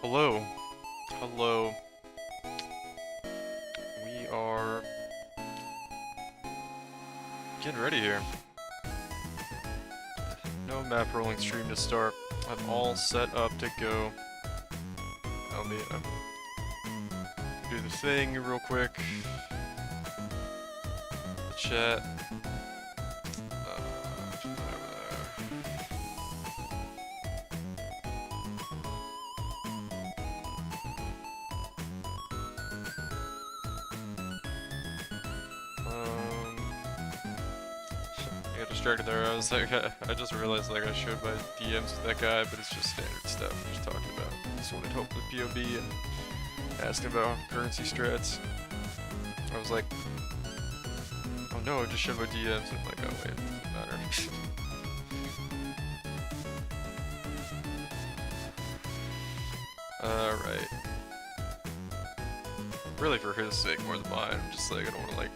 Hello. Hello. We are getting ready here. No map rolling stream to start. I'm all set up to go. Let me do the thing real quick. Chat. I got distracted there. I was like, I just realized like I showed my DMs with that guy, but it's just standard stuff we're just talking about. Just wanted help with POB and asking about currency strats. I was like, oh no, I just showed my DMs, and I'm like, oh wait, it doesn't matter. Alright. Really for his sake more than mine. I'm just like, I don't want to like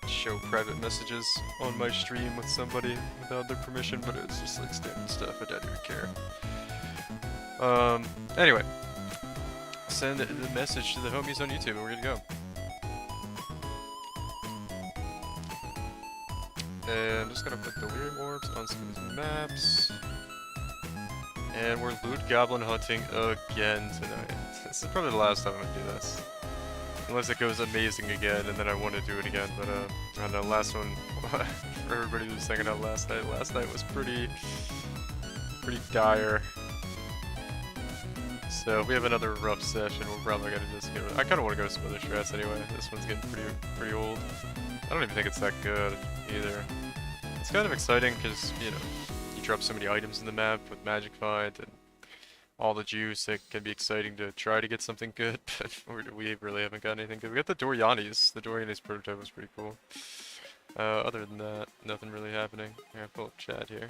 show private messages on my stream with somebody without their permission, but it's just like standard stuff. I don't even care. Anyway, send the message to the homies on YouTube and we're gonna go. And I'm just gonna put the weird orbs on some of these maps. And we're loot goblin hunting again tonight. This is probably the last time I'm gonna do this. Unless it goes amazing again, and then I want to do it again, but I don't know, last one, for everybody who was hanging out last night was pretty dire. So if we have another rough session, we're probably gonna just get rid of I kinda wanna go to some other strats anyway. This one's getting pretty old. I don't even think it's that good either. It's kind of exciting because, you know, you drop so many items in the map with Magic Find and all the juice. It can be exciting to try to get something good, but we really haven't got anything good. We got the Dorianis. The Dorianis prototype was pretty cool. Other than that, nothing really happening. Here, pull up chat here.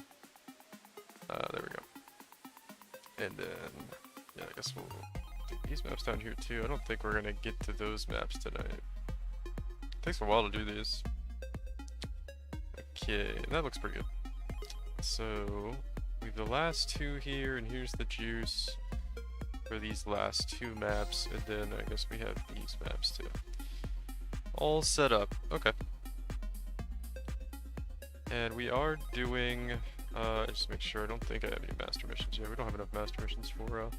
There we go. And then, yeah, I guess we'll do these maps down here too. I don't think we're gonna get to those maps tonight. Takes a while to do these. Okay, that looks pretty good. So, we have the last two here, and here's the juice for these last two maps, and then I guess we have these maps too. All set up. Okay. And we are doing, just make sure, I don't think I have any master missions yet. We don't have enough master missions for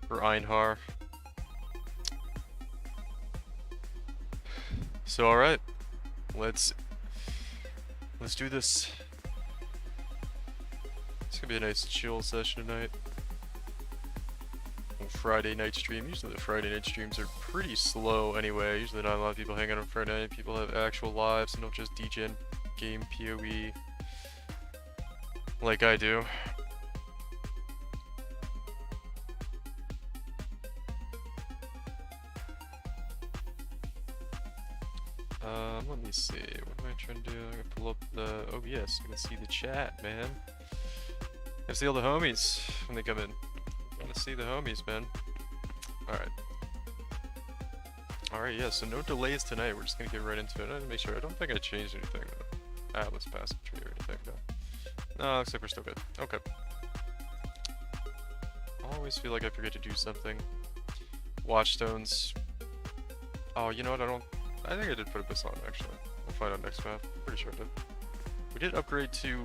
Einhar. So alright, let's do this. It's gonna be a nice chill session tonight. Friday night stream. Usually the Friday night streams are pretty slow anyway. Usually not a lot of people hang out on Friday night. People have actual lives and don't just DJ game PoE like I do. Let me see. What am I trying to do? I'm gonna pull up the OBS. You can see the chat, man. I see all the homies when they come in. I want to see the homies, man. Alright. Alright, yeah, so no delays tonight. We're just gonna get right into it. I have to make sure. I don't think I changed anything. Atlas pass tree or anything, no. No, looks like we're still good. Okay. I always feel like I forget to do something. Watchstones. Oh, you know what? I think I did put this on, actually. We'll find out next map. Pretty sure I did. We did upgrade to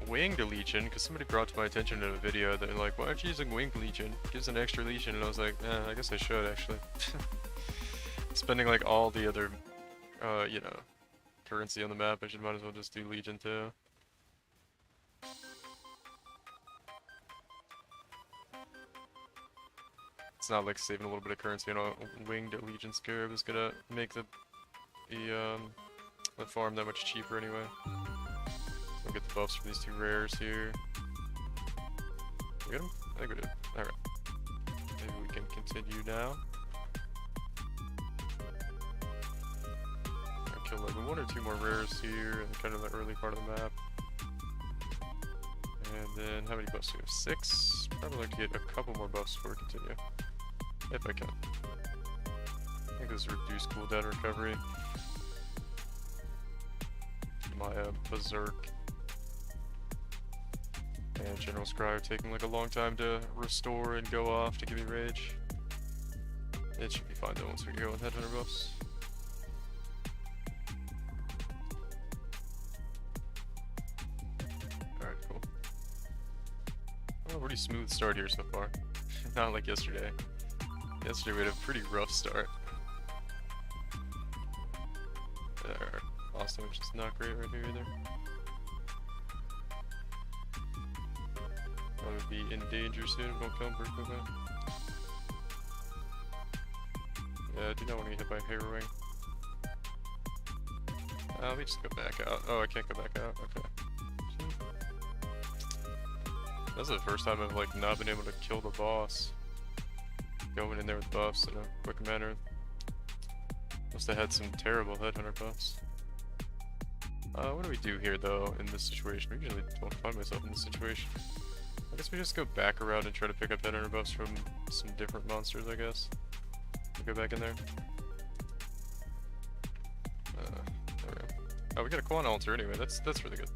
Winged Legion, because somebody brought to my attention in a video, they're like, why aren't you using Winged Legion? It gives an extra Legion, and I was like, I guess I should, actually. Spending like all the other, you know, currency on the map, I might as well just do Legion too. It's not like saving a little bit of currency on a Winged Legion Scarab is gonna make the farm that much cheaper anyway. We'll get the buffs for these two rares here. We get them? I think we did. Alright. Maybe we can continue now. I'll kill like one or two more rares here in kind of the early part of the map. And then how many buffs do we have? 6? Probably like to get a couple more buffs before we continue. If I can. I think this is reduced cooldown recovery. My Berserk. And General Scryer taking like a long time to restore and go off to give me rage. It should be fine though once we go with Headhunter buffs. Alright, cool. Oh, pretty smooth start here so far. Not like yesterday. Yesterday we had a pretty rough start. There. Lost damage is not great right here either. I would be in danger soon if we don't kill him pretty quickly. Yeah, I do not want to get hit by Harrowing. Let me just go back out. Oh, I can't go back out? Okay. That's the first time I've like not been able to kill the boss. Going in there with buffs in a quick manner. Must have had some terrible Headhunter buffs. What do we do here though in this situation? I usually don't find myself in this situation. I guess we just go back around and try to pick up Headhunter buffs from some different monsters, I guess. We'll go back in there. There we go. Oh, we got a Quan altar anyway. That's really good.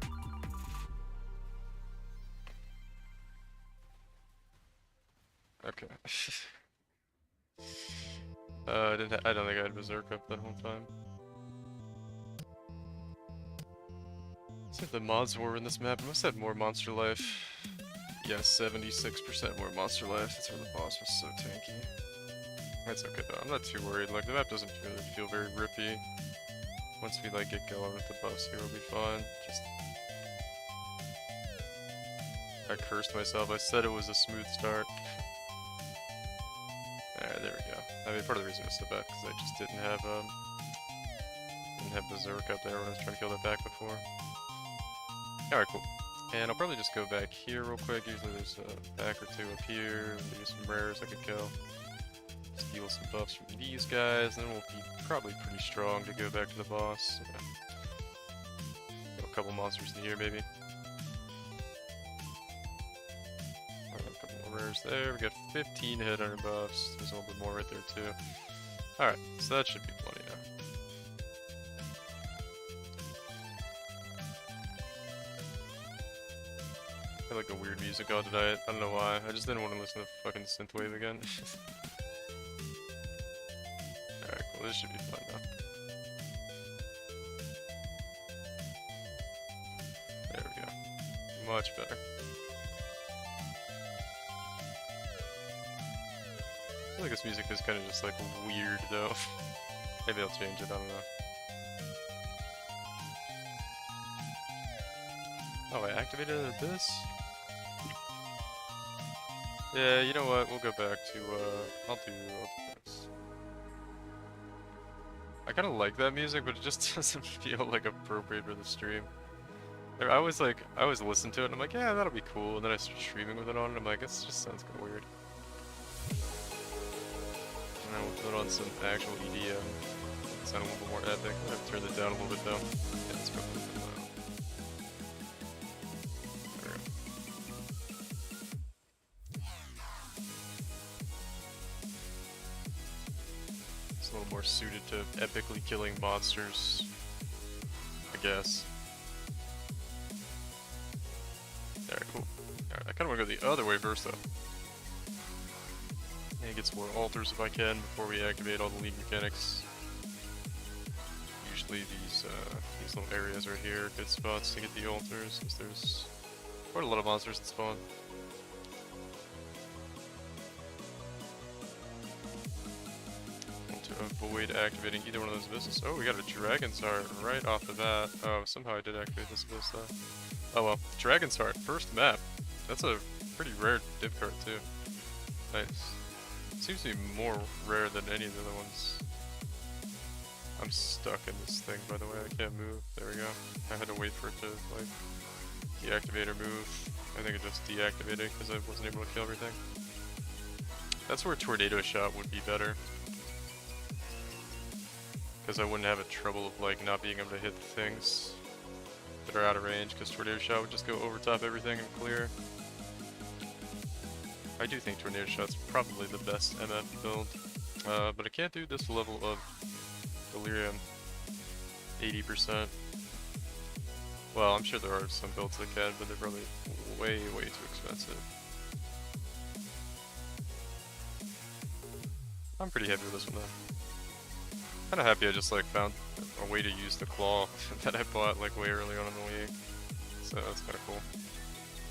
Okay. I don't think I had Berserk up that whole time. Let's see if the mods were in this map. I must have more monster life. Yeah, 76% more monster life. That's where the boss was so tanky. That's okay though. I'm not too worried. Like the map doesn't really feel very rippy. Once we like get going with the buffs here, we'll be fine. Just I cursed myself. I said it was a smooth start. Alright, there we go. I mean, part of the reason I stood back because I just didn't have Berserk up there when I was trying to kill that back before. Alright, cool. And I'll probably just go back here real quick. Usually there's a pack or two up here. Maybe some rares I could kill. Steal some buffs from these guys, and then we'll be probably pretty strong to go back to the boss. Yeah. Got a couple monsters in here, maybe. A couple more rares there. We got 15 Headhunter buffs. There's a little bit more right there too. Alright, so that should be plenty now. I had like a weird music on tonight. I don't know why. I just didn't want to listen to fucking synthwave again. Alright, cool. This should be fun now. There we go. Much better. I feel like this music is kind of just like weird though. Maybe I'll change it, I don't know. Oh, I activated this? Yeah, you know what? We'll go back to, I'll do this. I kind of like that music, but it just doesn't feel like appropriate for the stream. I always listen to it and I'm like, yeah, that'll be cool. And then I start streaming with it on and I'm like, this just sounds kind of weird. And then we'll put on some actual EDM. Sound a little bit more epic. I'm gonna turn it down a little bit though. Yeah, let's go. A little more suited to epically killing monsters, I guess. Alright, cool. Alright, I kinda wanna go the other way first though. And get some more altars if I can before we activate all the lead mechanics. Usually these little areas right here are good spots to get the altars, because there's quite a lot of monsters that spawn. Avoid activating either one of those abysses. Oh, we got a Dragon's Heart right off the bat. Oh, somehow I did activate this abyss though. Oh well, Dragon's Heart, first map. That's a pretty rare div card too. Nice. Seems to be more rare than any of the other ones. I'm stuck in this thing, by the way. I can't move. There we go. I had to wait for it to like deactivate or move. I think it just deactivated because I wasn't able to kill everything. That's where Tornado Shot would be better. Because I wouldn't have a trouble of like not being able to hit the things that are out of range, because Tornado Shot would just go over top everything and clear. I do think Tornado Shot's probably the best MF build, but I can't do this level of Delirium 80%. Well, I'm sure there are some builds that can, but they're probably way, way too expensive. I'm pretty happy with this one though. Kinda happy I just like found a way to use the claw that I bought like way early on in the league. So that's kinda cool.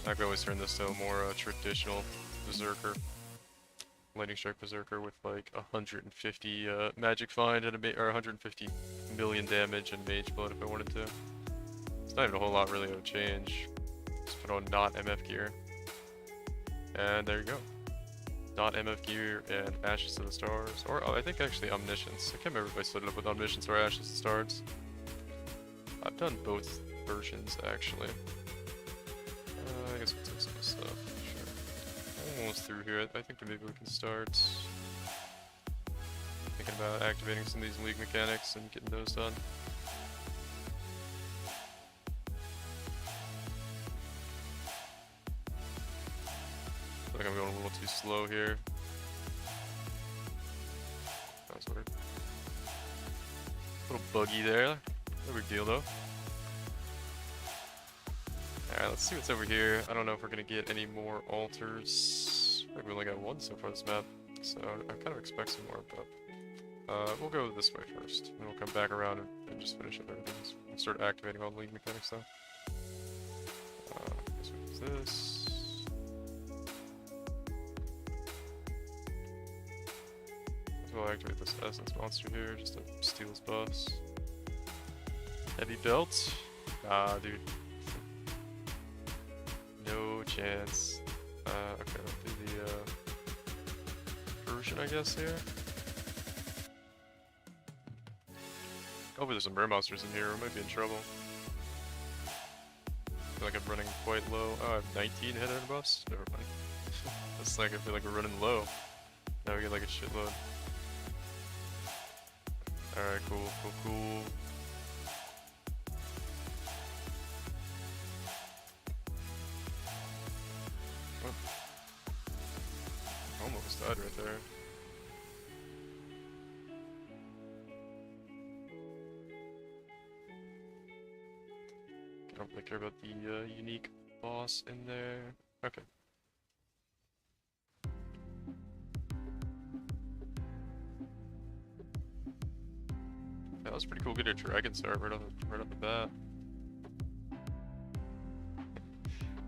I could always turn this to a more traditional berserker. Lightning Strike Berserker with like 150 magic find and or 150 million damage and mage blood if I wanted to. It's not even a whole lot really to change. Just put on not MF gear. And there you go. Not MF gear and Ashes to the Stars. Or oh, I think actually Omniscience. I can't remember if I set it up with Omniscience or Ashes to the Stars. I've done both versions actually. I guess we'll take some of this stuff. Sure. Almost through here. I think maybe we can start thinking about activating some of these league mechanics and getting those done. I feel like I'm going a little too slow here. That's weird. A little buggy there. No big deal though. Alright, let's see what's over here. I don't know if we're gonna get any more altars. I think we only got one so far this map, so I kind of expect some more, but we'll go this way first, and we'll come back around and just finish up everything. We'll start activating all the league mechanics though. Guess we use this. We'll activate this essence monster here just to steal his buffs. Heavy belt? Ah, dude. No chance. Okay, let's do the version, I guess, here. Hopefully there's some burn monsters in here, we might be in trouble. I feel like I'm running quite low. Oh, I have 19 hit and buffs? Never mind. That's like, I feel like we're running low. Now we get like a shitload. Alright, cool, cool, cool. Oh. Almost died right there. I don't really care about the unique boss in there. Okay. That was pretty cool. Get a dragon start right off the bat.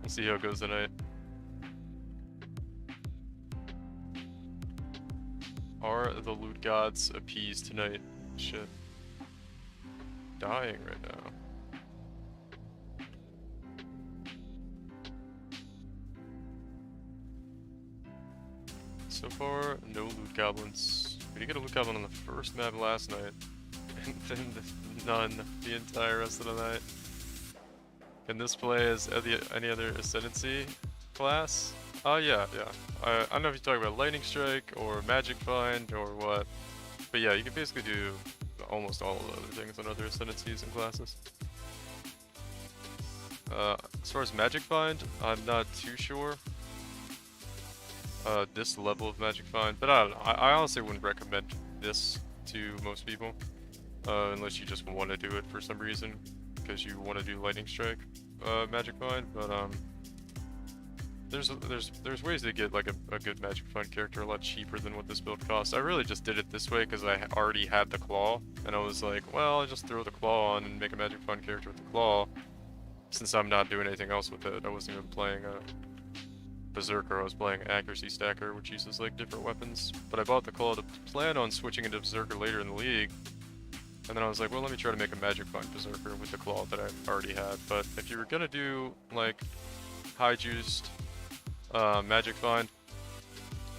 We'll see how it goes tonight. Are the loot gods appeased tonight? Shit. Dying right now. So far, no loot goblins. We did get a loot goblin on the first map last night. And then none the entire rest of the night. Can this play as any other Ascendancy class? Oh yeah. I don't know if you're talking about Lightning Strike or Magic Find or what. But yeah, you can basically do almost all of the other things on other Ascendancies and classes. As far as Magic Find, I'm not too sure. This level of Magic Find, but I don't know. I honestly wouldn't recommend this to most people. Unless you just want to do it for some reason, because you want to do Lightning Strike, Magic Find. But there's ways to get like a good Magic Find character a lot cheaper than what this build costs. I really just did it this way because I already had the claw, and I was like, well, I'll just throw the claw on and make a Magic Find character with the claw. Since I'm not doing anything else with it, I wasn't even playing a Berserker. I was playing Accuracy Stacker, which uses like different weapons. But I bought the claw to plan on switching into Berserker later in the league. And then I was like, well, let me try to make a Magic Find Berserker with the claw that I already had. But if you were gonna do like high juiced Magic Find,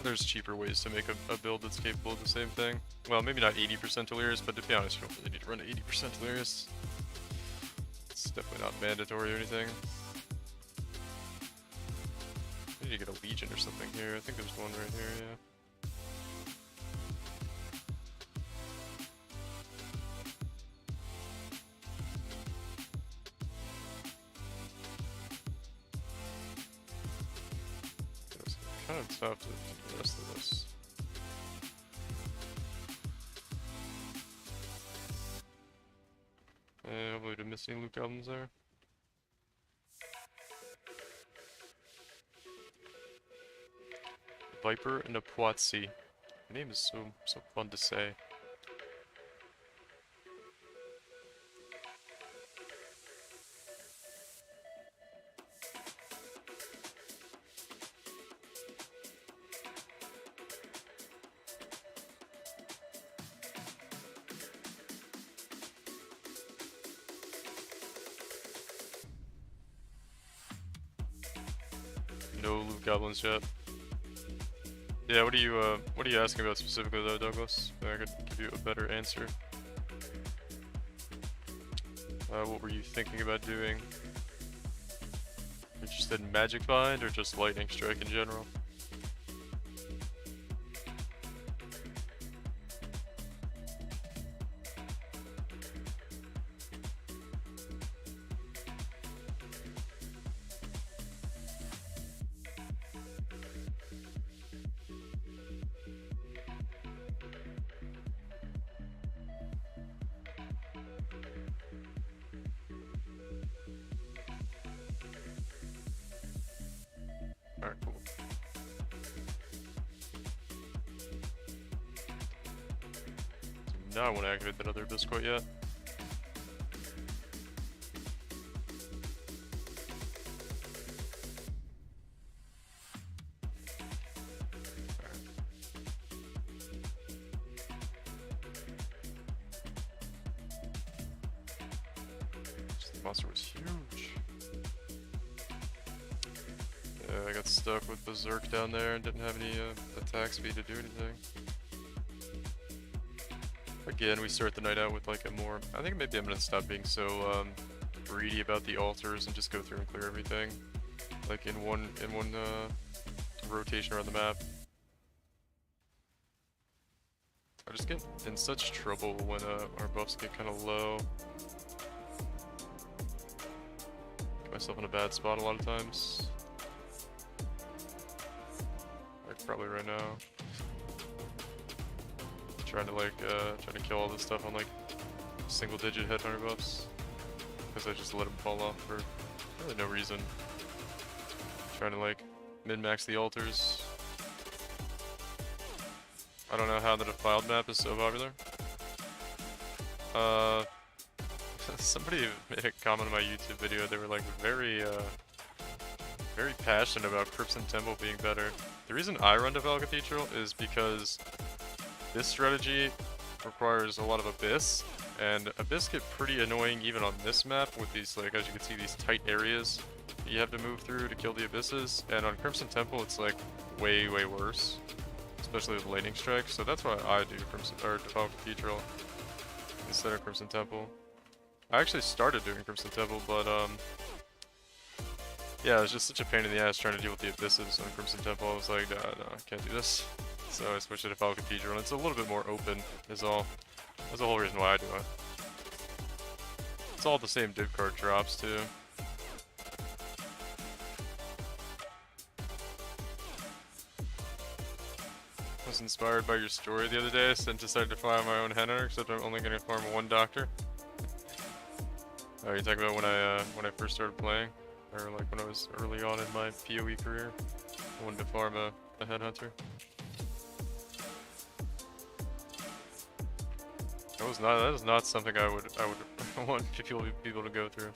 there's cheaper ways to make a build that's capable of the same thing. Well, maybe not 80% Delirious, but to be honest, you don't really need to run 80% Delirious. It's definitely not mandatory or anything. I need to get a Legion or something here. I think there's one right here, yeah. Kind of tough to do the rest of this. Hopefully didn't miss any loot goblins there. Viper Napuatsi. Her name is so fun to say. No loot goblins yet. Yeah, what are you asking about specifically though, Douglas? I could give you a better answer. What were you thinking about doing? Interested in Magic Bind or just Lightning Strike in general? Alright, cool. Do not want to activate that other abyss quite yet. The monster was huge. Yeah, I got stuck with Berserk down there and didn't have any attack speed to do anything. Again, we start the night out with like a more... I think maybe I'm gonna stop being so greedy about the altars and just go through and clear everything. Like in one rotation around the map. I just get in such trouble when our buffs get kind of low. Get myself in a bad spot a lot of times. Like probably right now. Trying to kill all this stuff on like single digit headhunter buffs. Because I just let them fall off for really no reason. Trying to like min-max the altars. I don't know how the defiled map is so popular. Somebody made a comment on my YouTube video. They were like very passionate about Crimson Temple being better. The reason I run Defiled Cathedral is because this strategy requires a lot of Abyss, and Abyss get pretty annoying even on this map with these, like, as you can see, these tight areas that you have to move through to kill the Abysses, and on Crimson Temple it's like way worse, especially with Lightning Strike, so that's why I do Defiled Cathedral instead of Crimson Temple. I actually started doing Crimson Temple, but yeah, it was just such a pain in the ass trying to deal with the Abysses on Crimson Temple. I was like, no, I can't do this. So I switched to Defiled Cathedral, and it's a little bit more open, is all. That's the whole reason why I do it. It's all the same div card drops, too. I was inspired by your story the other day, so I decided to fly on my own headhunter, except I'm only going to farm one doctor. Oh, you're talking about when I first started playing? Or like when I was early on in my PoE career? I wanted to farm a headhunter. That is not something I would want people to go through.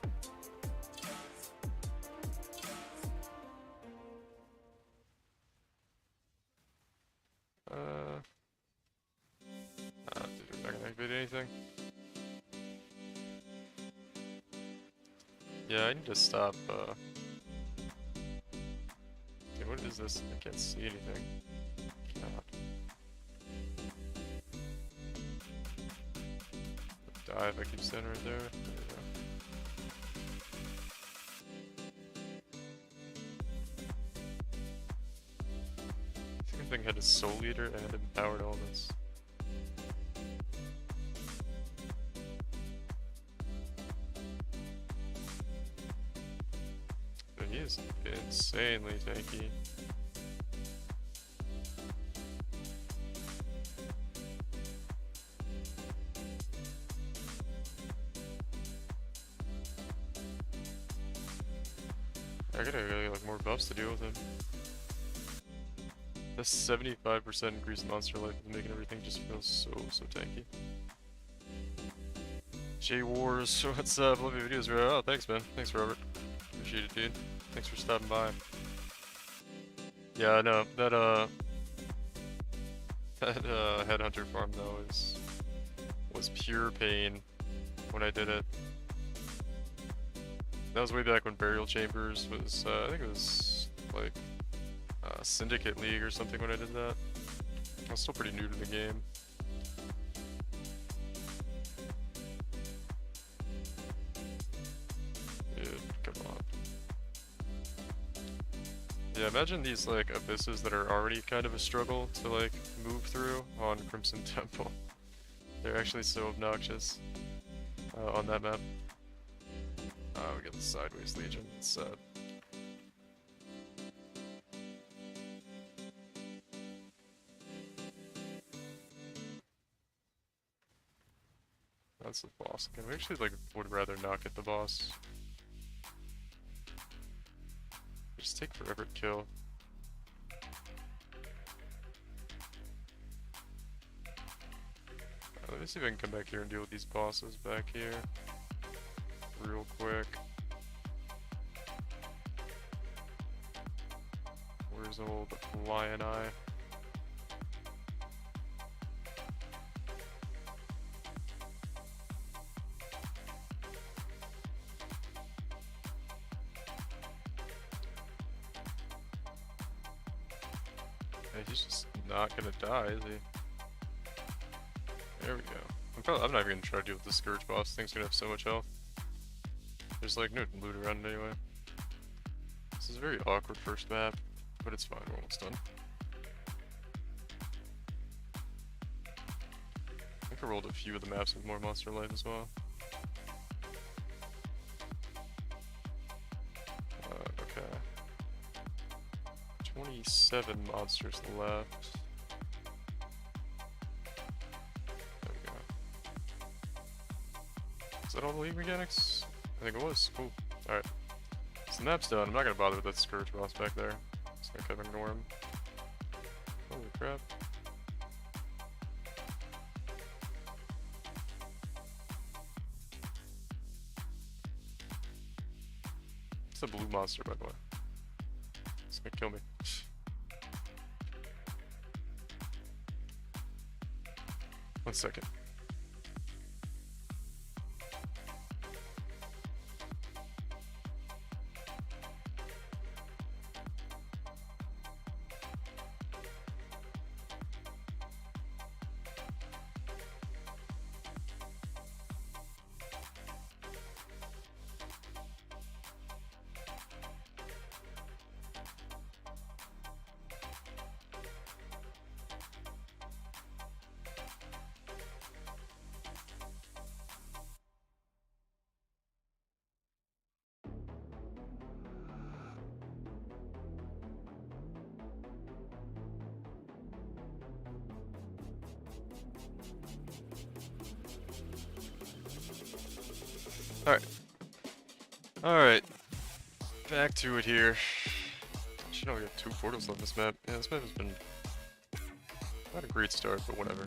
Dude, I'm not gonna activate anything. Yeah, I need to stop, okay, what is this? I can't see anything. God. Dive, I keep standing right there. There we go. I think the thing had a Soul Eater and Empowered Elements. But he is insanely tanky. I gotta get like more buffs to deal with him. The 75% increase in monster life is making everything just feel so tanky. J Wars, what's up? Love your videos, bro. Oh, thanks, man. Thanks, Robert. Appreciate it, dude. Thanks for stopping by. Yeah, no, that headhunter farm though was pure pain when I did it. That was way back when Burial Chambers was, I think it was like Syndicate League or something when I did that. I was still pretty new to the game. Dude, come on. Yeah, imagine these like abysses that are already kind of a struggle to like move through on Crimson Temple. They're actually so obnoxious on that map. We got the Sideways Legion, it's sad. That's the boss again. We actually like would rather not get the boss. Just take forever to kill. Let me see if I can come back here and deal with these bosses back here real quick. Where's old Lion Eye? Yeah, he's just not gonna die, is he? There we go. I'm not even gonna try to deal with the Scourge boss. Thing's gonna have so much health. There's like no loot around it anyway. This is a very awkward first map, but it's fine, we're almost done. I think I rolled a few of the maps with more monster life as well. Okay. 27 monsters left. There we go. Is that all the league mechanics? I think it was. Cool. Alright. So the map's done. I'm not gonna bother with that Scourge boss back there. Just gonna kind of ignore him. Holy crap. It's a blue monster, by the way. It's gonna kill me. One second. Alright. Back to it here. Actually, no, we got 2 portals on this map. Yeah, this map has been not a great start, but whatever.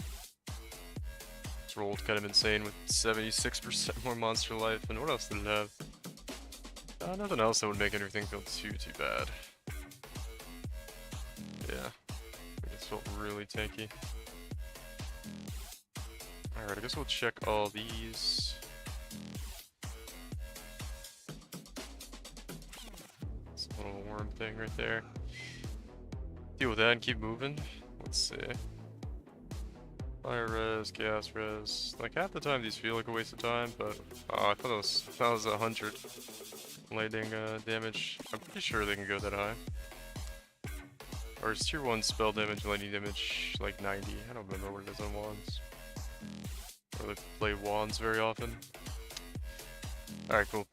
It's rolled kind of insane with 76% more monster life, and what else did it have? Nothing else that would make everything feel too bad. Yeah. It just felt really tanky. Alright, I guess we'll check all these. Little worm thing right there. Deal with that and keep moving. Let's see. Fire res, chaos res. Like half the time these feel like a waste of time, but I thought that was 100 lightning damage. I'm pretty sure they can go that high. Or is tier 1 spell damage, lightning damage like 90? I don't remember what it is on wands. I don't really play wands very often. Alright, cool.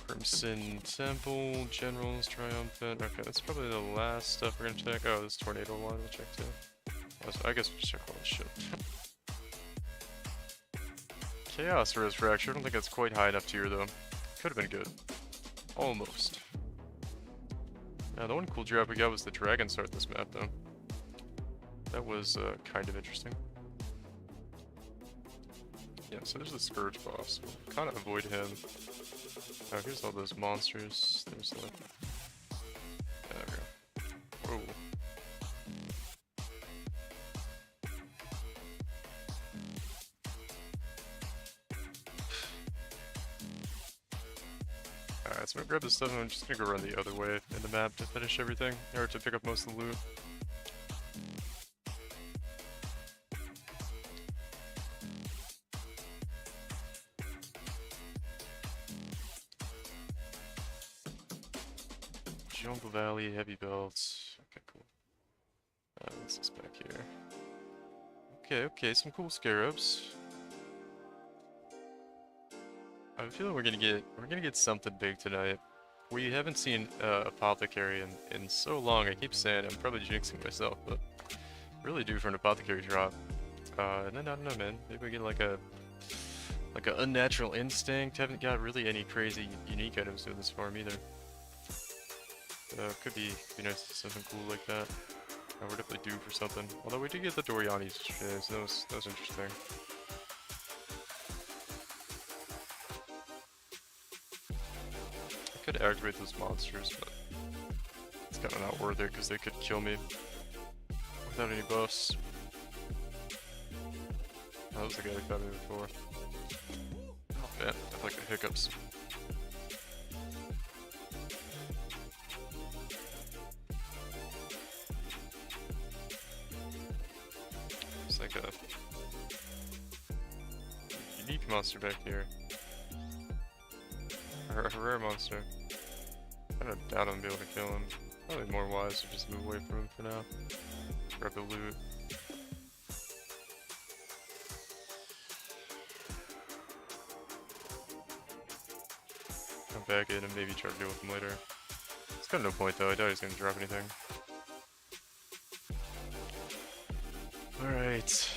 Crimson Temple, Generals, Triumphant. Okay, that's probably the last stuff we're gonna check. Oh, this Tornado one we'll check too. I guess we'll check all this shit. Chaos Res Fracture. I don't think that's quite high enough tier though. Could have been good. Almost. The one cool drop we got was the Dragon Sword this map, though. That was kind of interesting. Yeah, so there's the Scourge boss. We'll kind of avoid him. Oh, here's all those monsters. There's like... There we go. Whoa. Alright, so I'm gonna grab this stuff and I'm just gonna go run the other way in the map to finish everything, or to pick up most of the loot. Jungle Valley, heavy belts. Okay, cool. This is back here. Okay, some cool scarabs. I have a feeling we're gonna get something big tonight. We haven't seen apothecary in so long. I keep saying I'm probably jinxing myself, but really due for an apothecary drop. And then I don't know, man. Maybe we get like a unnatural instinct. Haven't got really any crazy unique items in this farm either. Could be nice to see something cool like that. We're definitely due for something. Although we did get the Doriani's shit, so that was interesting. I could activate those monsters, but it's kind of not worth it because they could kill me without any buffs. That was the guy that got me before. Oh man, I like the hiccups. It's like a unique monster back here. Or a rare monster. I don't doubt I'm gonna be able to kill him. Probably more wise to just move away from him for now. Grab the loot. Come back in and maybe try to deal with him later. It's kind of no point though, I doubt he's gonna drop anything. Alright.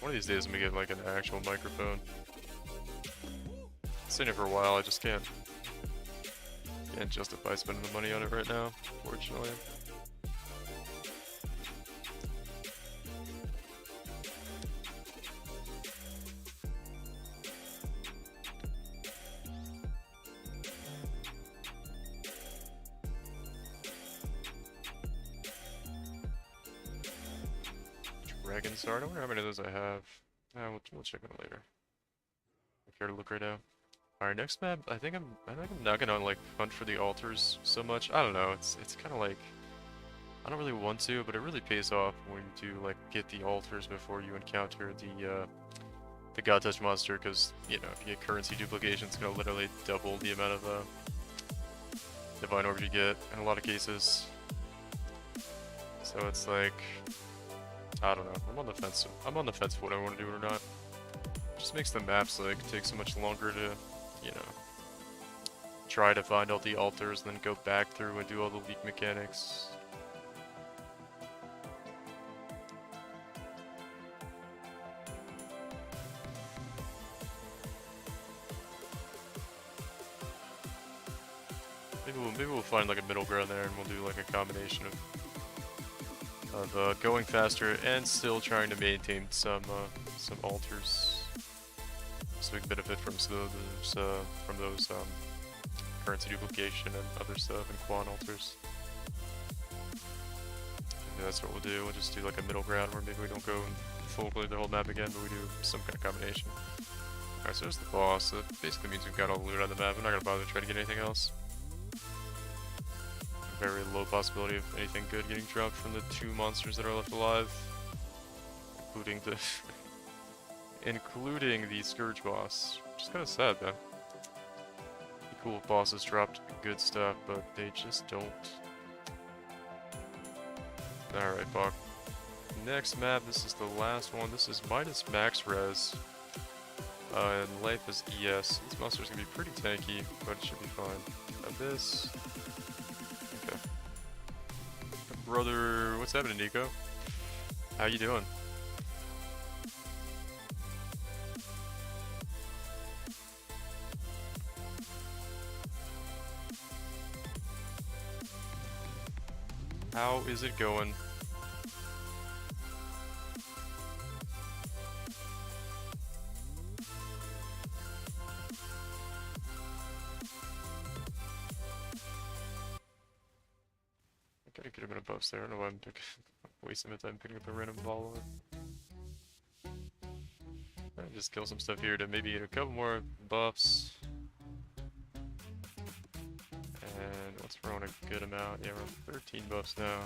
One of these days I'm gonna get like an actual microphone. I've seen it for a while, I just can't justify spending the money on it right now, fortunately. Dragon Sword, I wonder how many of those I have. We'll check on it later. I care to look right now. Alright, next map, I think I'm not gonna like hunt for the altars so much. I don't know, it's kinda like I don't really want to, but it really pays off when you do like get the altars before you encounter the God Touch monster, because you know, if you get currency duplication, it's gonna literally double the amount of divine orbs you get in a lot of cases. So it's like, I don't know. I'm on the fence. I'm on the fence for what I want to do or not. It just makes the maps like take so much longer to, you know, try to find all the altars and then go back through and do all the leak mechanics. Maybe we'll find like a middle ground there and we'll do like a combination of going faster and still trying to maintain some altars, so we can benefit from those currency duplication and other stuff and quan altars. And that's what we'll do. We'll just do like a middle ground where maybe we don't go fully the whole map again, but we do some kind of combination. Alright, so there's the boss. That basically means we've got all the loot on the map. I'm not gonna bother to try to get anything else. Very low possibility of anything good getting dropped from the two monsters that are left alive, including the Scourge boss, which is kind of sad though. The cool bosses dropped good stuff, but they just don't. Alright, Bach. Next map, this is the last one. This is minus max res, and life is ES. This monster's gonna be pretty tanky, but it should be fine. Abyss. Brother, what's happening, Nico? How you doing? How is it going? I gotta get him in a buffs there. I don't know why I'm wasting my time picking up a random ball. Just kill some stuff here to maybe get a couple more buffs. And once we're on a good amount, yeah, we're on 13 buffs now.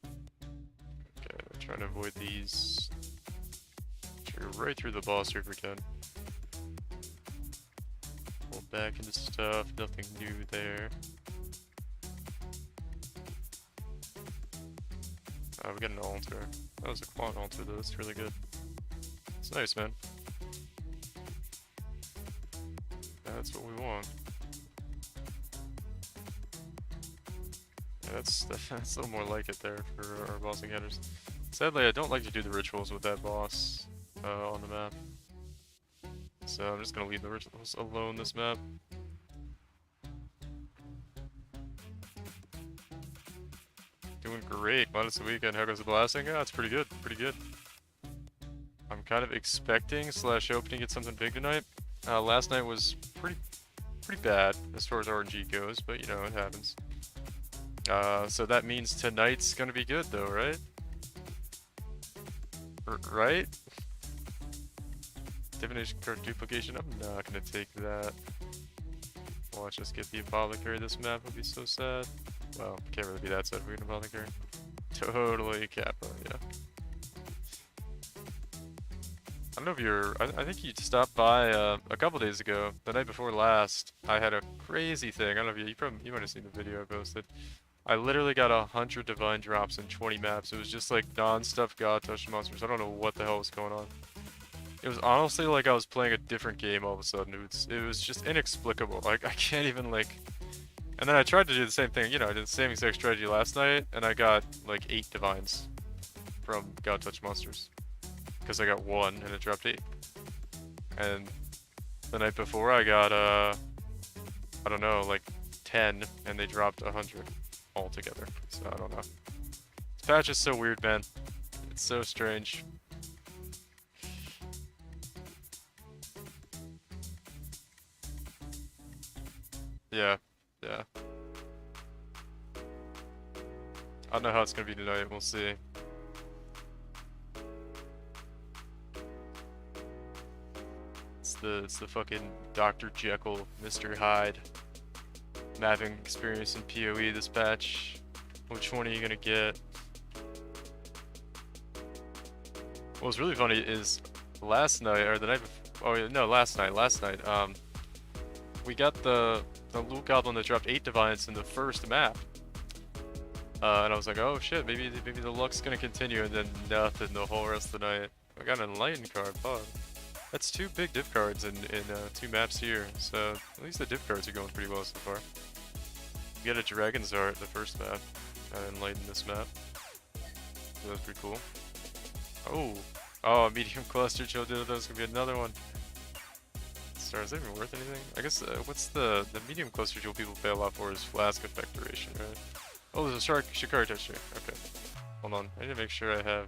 Okay, I'm trying to avoid these. Trigger right through the boss here if we can. Pull back into stuff, nothing new there. Oh, we got an altar. That was a quad altar though, that's really good. It's nice, man. That's what we want. Yeah, that's a little more like it there for our boss encounters. Sadly, I don't like to do the rituals with that boss on the map. So I'm just gonna leave the rituals alone this map. Doing great. Minus the weekend. How goes the blasting? Yeah, it's pretty good. Pretty good. I'm kind of expecting / hoping to get something big tonight. Last night was pretty bad as far as RNG goes, but you know, it happens. So that means tonight's gonna be good though, right? Right? Divination card duplication, I'm not gonna take that. Watch us get the Apothecary this map would be so sad. Well, can't really be that sad if we get an Apothecary. Totally Kappa, yeah. I don't know if you're... I think you stopped by a couple days ago, the night before last. I had a crazy thing. I don't know if you might have seen the video I posted. I literally got 100 divine drops in 20 maps. It was just like non-stop God touch monsters. I don't know what the hell was going on. It was honestly like I was playing a different game all of a sudden. It was just inexplicable. Like, I can't even like... And then I tried to do the same thing. You know, I did the same exact strategy last night, and I got like 8 divines from God touch monsters. Because I got 1 and it dropped 8. And the night before I got I don't know, like 10 and they dropped 100 altogether. So I don't know. This patch is so weird, man. It's so strange. Yeah, yeah. I don't know how it's gonna be tonight, we'll see. It's the fucking Dr. Jekyll, Mr. Hyde mapping experience in PoE this patch. Which one are you gonna get? What was really funny is last night, or the night before, oh no, last night, we got the loot goblin that dropped 8 divines in the first map. And I was like, oh shit, maybe the luck's gonna continue, and then nothing the whole rest of the night. I got an enlightened card, fuck. That's 2 big div cards in 2 maps here, so at least the div cards are going pretty well so far. We got a Dragon's Art the first map, and enlightened this map. So that was pretty cool. Oh, a medium cluster chill did. That was gonna be another one. Star, is that even worth anything? I guess what's the medium cluster jewel people pay a lot for is flask effect duration, right? Oh, there's a Shikari texture. Okay, hold on. I need to make sure I have.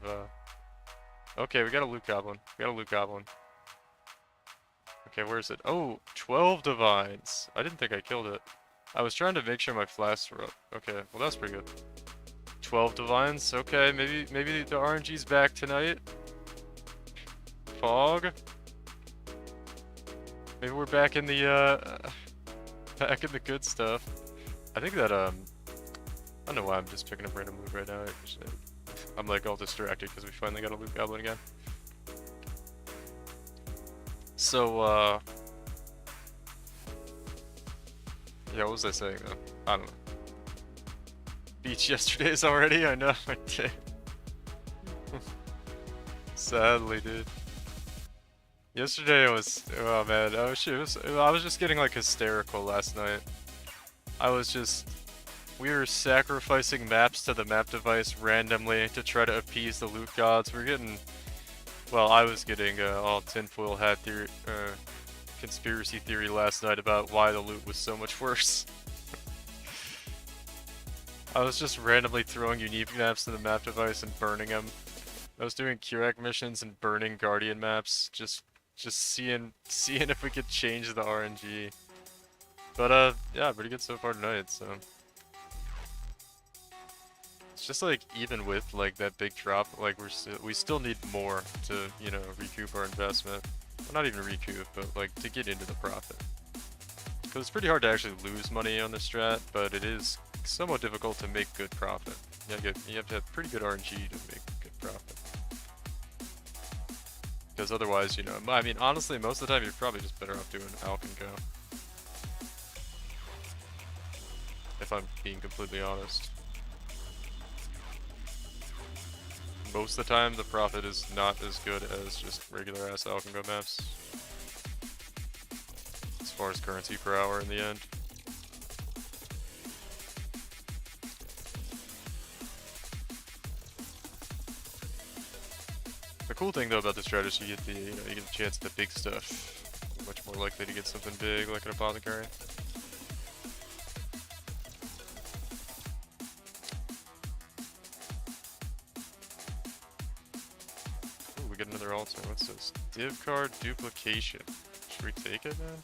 Okay, we got a loot goblin. Okay, where is it? Oh, 12 divines. I didn't think I killed it. I was trying to make sure my flasks were up. Okay, well that's pretty good. 12 divines. Okay, maybe the RNG's back tonight. Fog. Maybe we're back in the good stuff. I think that I don't know why I'm just picking up random loot right now. I'm like all distracted because we finally got a loot goblin again. So yeah, what was I saying though? I don't know. Beach yesterday's already? I know, I did. Sadly, dude. Yesterday was, oh man, oh shit, I was just getting like hysterical last night. We were sacrificing maps to the map device randomly to try to appease the loot gods. We're getting, well, I was getting all tinfoil hat theory, conspiracy theory last night about why the loot was so much worse. I was just randomly throwing unique maps to the map device and burning them. I was doing Curec missions and burning Guardian maps, just seeing if we could change the RNG. But yeah, pretty good so far tonight. So it's just like even with like that big drop, like we still need more to recoup our investment. Well, not even recoup, but like to get into the profit. Because it's pretty hard to actually lose money on this strat, but it is somewhat difficult to make good profit. You have to have pretty good RNG to make good profit. Because otherwise, I mean, honestly, most of the time you're probably just better off doing Alk and Go. If I'm being completely honest. Most of the time, the profit is not as good as just regular ass Alk and Go maps. As far as currency per hour in the end. The cool thing though about this strat is you get you get a chance at the big stuff. You're much more likely to get something big like an apothecary. Ooh, we get another altar. What's this? Div card duplication. Should we take it, man?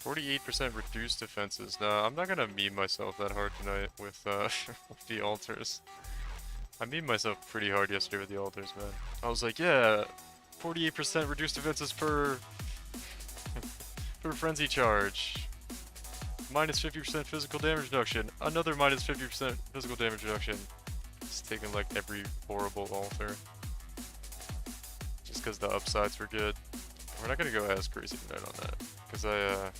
48% reduced defenses. Nah, I'm not gonna meme myself that hard tonight with with the altars. I memed myself pretty hard yesterday with the altars, man. I was like, yeah, 48% reduced defenses per frenzy charge. Minus 50% physical damage reduction. Another minus 50% physical damage reduction. Just taking like every horrible altar. Just because the upsides were good. We're not gonna go as crazy tonight on that. Because I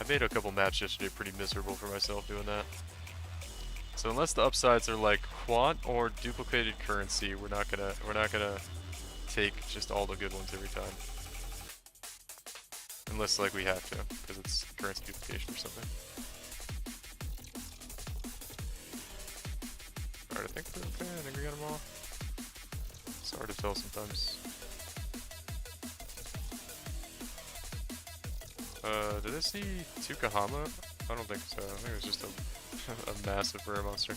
made a couple maps yesterday pretty miserable for myself doing that. So unless the upsides are like quant or duplicated currency, we're not gonna take just all the good ones every time. Unless like we have to, because it's currency duplication or something. Alright, I think we're okay. I think we got them all. It's hard to tell sometimes. Did I see Tukahama? I don't think so. I think it was just a massive rare monster.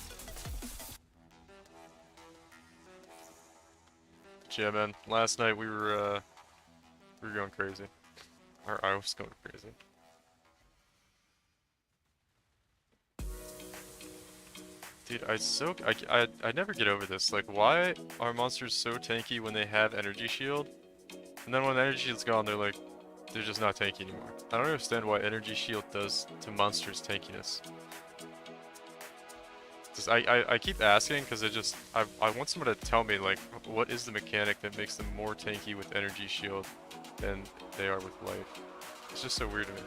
Yeah, man. Last night we were going crazy. Or I was going crazy. Dude, I never get over this. Like, why are monsters so tanky when they have energy shield? And then when energy shield's gone, they're just not tanky anymore. I don't understand what energy shield does to monsters' tankiness. Just, I keep asking because I want someone to tell me like what is the mechanic that makes them more tanky with energy shield than they are with life. It's just so weird to me.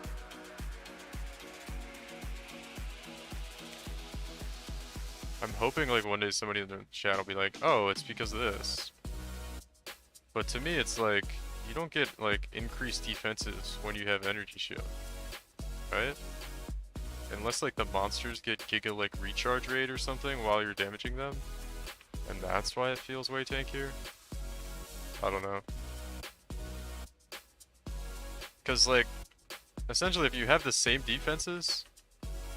I'm hoping like one day somebody in the chat will be like, oh, it's because of this. But to me, it's like you don't get like increased defenses when you have energy shield, right? Unless like the monsters get giga like recharge rate or something while you're damaging them, and that's why it feels way tankier. I don't know. Cause like, essentially if you have the same defenses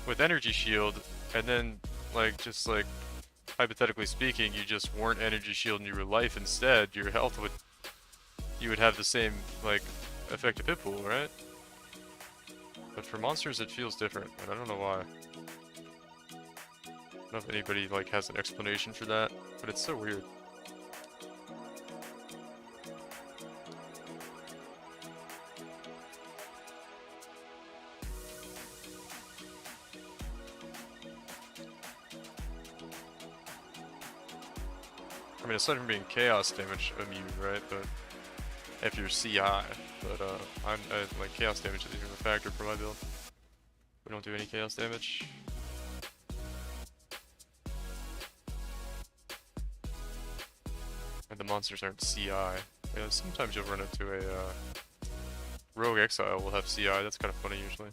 with energy shield, and then like just like hypothetically speaking, you just weren't energy shielding your life instead, your health you would have the same like effective hit pool, right? But for monsters it feels different, and I don't know why. I don't know if anybody like has an explanation for that, but it's so weird. I mean, aside from being chaos damage immune, right? But if you're CI, but like chaos damage isn't even a factor for my build. We don't do any chaos damage. And the monsters aren't CI. Yeah, sometimes you'll run into a rogue exile will have CI. That's kind of funny usually.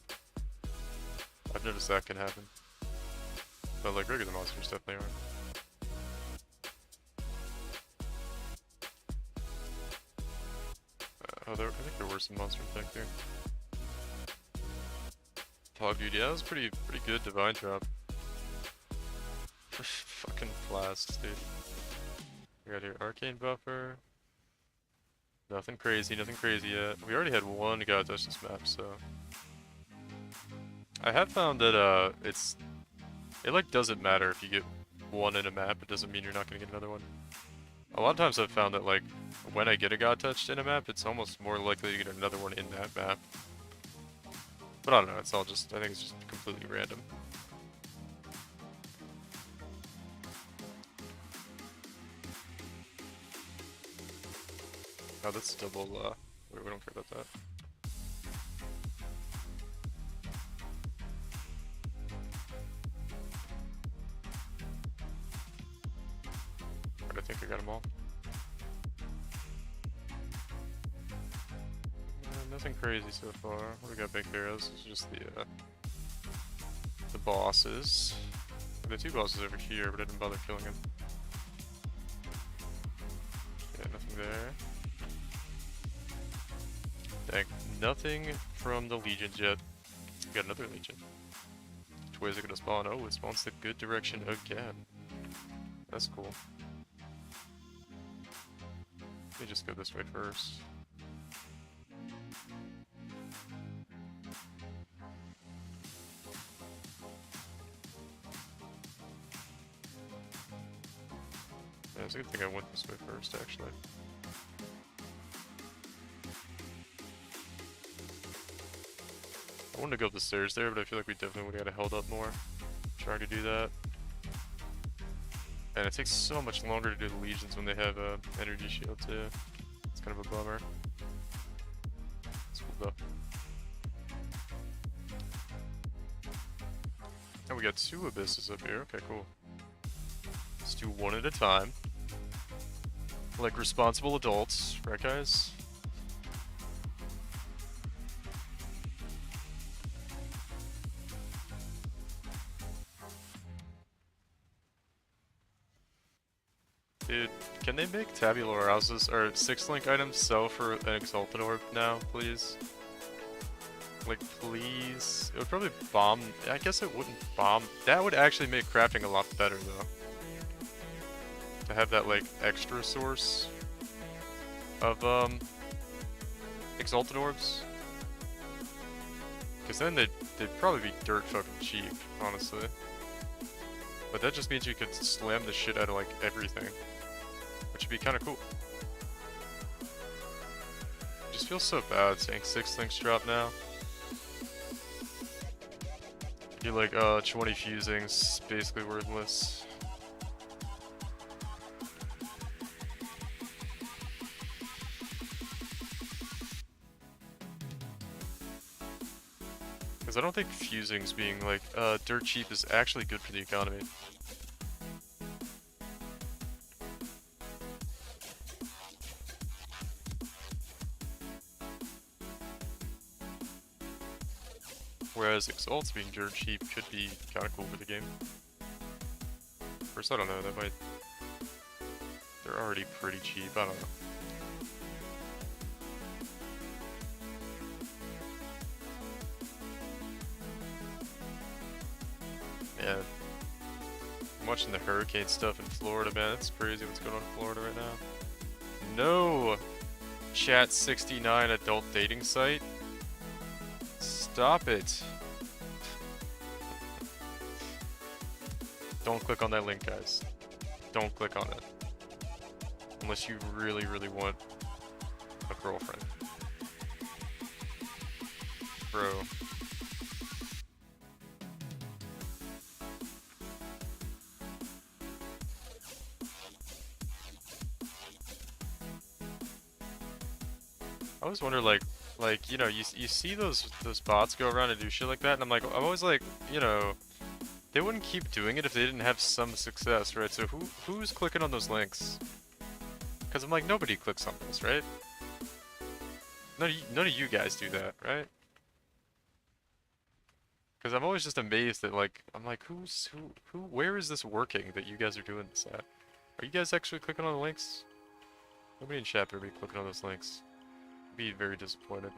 I've noticed that can happen. But like regular monsters definitely aren't. I think there were some monsters back there. Hog dude, yeah, that was pretty good divine drop. blasts, dude. We got here Arcane Buffer. Nothing crazy yet. We already had one God touch this map, so... I have found that, it like doesn't matter if you get one in a map, it doesn't mean you're not gonna get another one. A lot of times I've found that, like, when I get a God touched in a map, it's almost more likely to get another one in that map. But I don't know, it's all just, I think it's just completely random. Oh, that's double, we don't care about that. But I think I got them all. Nothing crazy so far. What do we got big heroes? It's just the bosses. The two bosses over here, but I didn't bother killing them. Yeah, nothing there. Dang, nothing from the legions yet. We got another legion. Which way is it gonna spawn? Oh, it spawns the good direction again. That's cool. Let me just go this way first. Yeah, it's a good thing I went this way first, actually. I wanted to go up the stairs there, but I feel like we definitely would have got held up more trying to do that. And it takes so much longer to do the legions when they have a energy shield too. It's kind of a bummer. It's cool though. And we got two abysses up here. Okay, cool. Let's do one at a time. Like responsible adults, right guys? Dude, can they make tabular houses or 6-link items sell for an Exalted Orb now, please? Like, please? It would probably bomb. I guess it wouldn't bomb. That would actually make crafting a lot better, though. To have that, like, extra source of, Exalted Orbs. Because then they'd probably be dirt fucking cheap, honestly. But that just means you could slam the shit out of, like, everything. Which would be kind of cool. Just feels so bad saying 6 links drop now. You're like, 20 fusings, basically worthless. Because I don't think fusings being like, dirt cheap is actually good for the economy. Whereas Exalts being dirt cheap could be kind of cool for the game. First, I don't know, that might... They're already pretty cheap, I don't know. Yeah. I'm watching the hurricane stuff in Florida, man. It's crazy what's going on in Florida right now. No! Chat 69 adult dating site? Stop it. Don't click on that link, guys. Don't click on it. Unless you really, really want a girlfriend. Bro. I always wonder, like, you know, you see those bots go around and do shit like that, and I'm always like, you know, they wouldn't keep doing it if they didn't have some success, right? So who's clicking on those links? Because I'm like, nobody clicks on those, right? None of you guys do that, right? Because I'm always just amazed that, like, I'm like, where is this working that you guys are doing this at? Are you guys actually clicking on the links? Nobody in chat better be clicking on those links. Be very disappointed.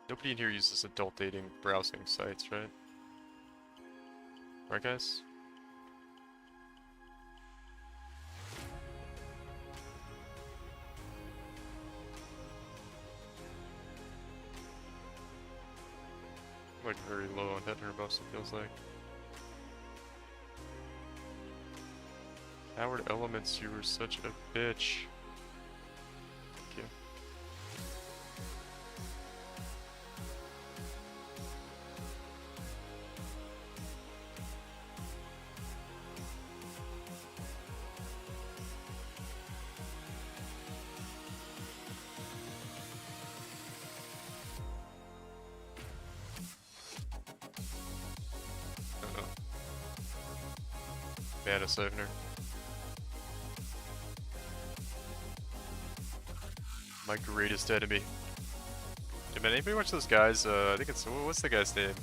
Nobody in here uses adult dating browsing sites, right? Right, guys? like very low on hit her buffs, it feels like. Howard Elements, you were such a bitch. Thank you. Mana Siphoner. My greatest enemy. Did anybody watch those guys? I think it's, what's the guy's name?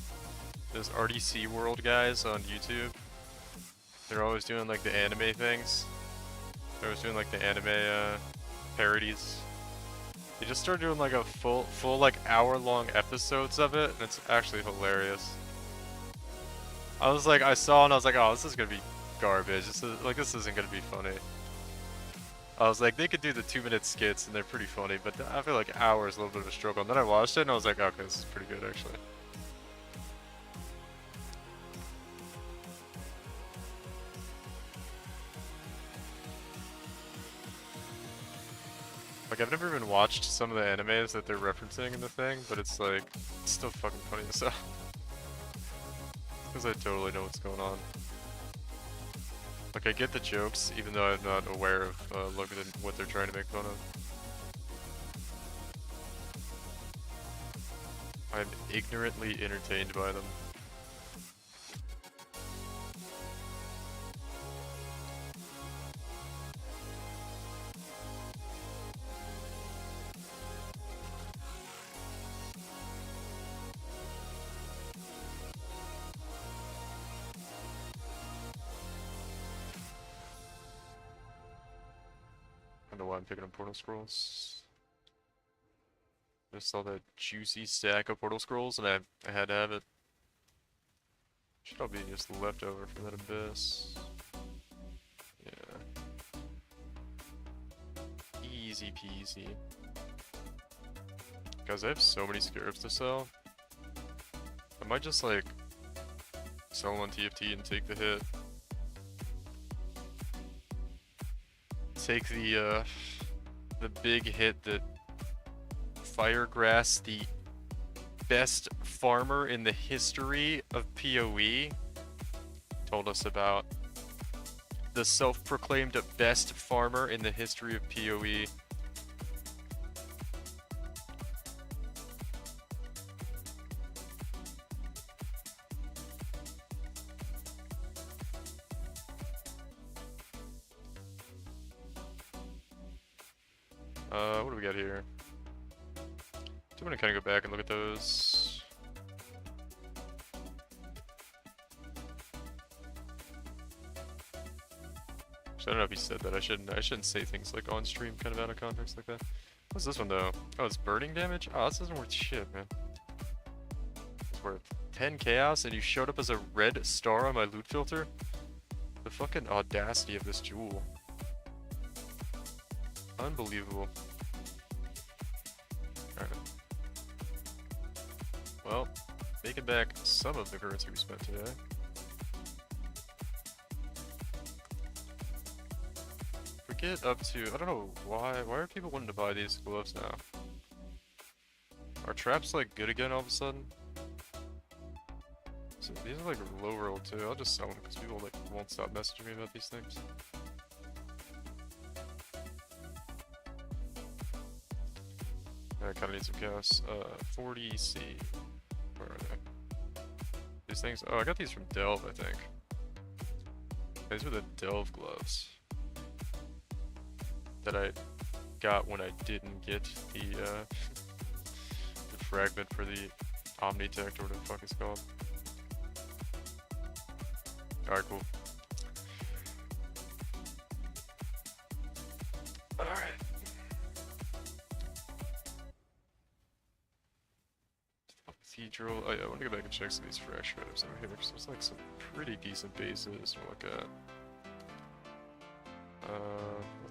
Those RDC World guys on YouTube. They're always doing like the anime things. They're always doing like the anime parodies. They just started doing like a full like hour-long episodes of it, and it's actually hilarious. I was like, I saw and I was like, oh, this is gonna be garbage. This isn't gonna be funny. I was like, they could do the 2-minute skits and they're pretty funny, but I feel like hours is a little bit of a struggle. And then I watched it and I was like, okay, this is pretty good actually. Like, I've never even watched some of the animes that they're referencing in the thing, but it's like, it's still fucking funny as hell. Because I totally know what's going on. Like, I get the jokes, even though I'm not aware of what they're trying to make fun of. I'm ignorantly entertained by them. I don't know why I'm picking up Portal Scrolls. Just saw that juicy stack of Portal Scrolls and I had to have it. Should all be just leftover from that abyss. Yeah. Easy peasy. Guys, I have so many scarabs to sell. I might just like sell them on TFT and take the hit. Take the big hit that Firegrass, the best farmer in the history of PoE, told us about. The self-proclaimed best farmer in the history of PoE. What do we got here? I'm gonna kind of go back and look at those. I don't know if he said that. I shouldn't say things like on stream, kind of out of context like that. What's this one though? Oh, it's burning damage. Oh, this isn't worth shit, man. It's worth 10 chaos, and you showed up as a red star on my loot filter. The fucking audacity of this jewel. Unbelievable. Alright. Well, making back some of the currency we spent today. We get up to, I don't know why are people wanting to buy these gloves now? Are traps like good again all of a sudden? So these are like low roll too. I'll just sell them because people like won't stop messaging me about these things. I kind of need some chaos. 40C. Where are they? These things? Oh, I got these from Delve, I think. These were the Delve gloves that I got when I didn't get the, the fragment for the Omnitech or whatever the fuck it's called. Alright, cool. Alright. Cathedral. Oh yeah, I want to go back and check some of these fresh items over here because there's like some pretty decent bases to look at. I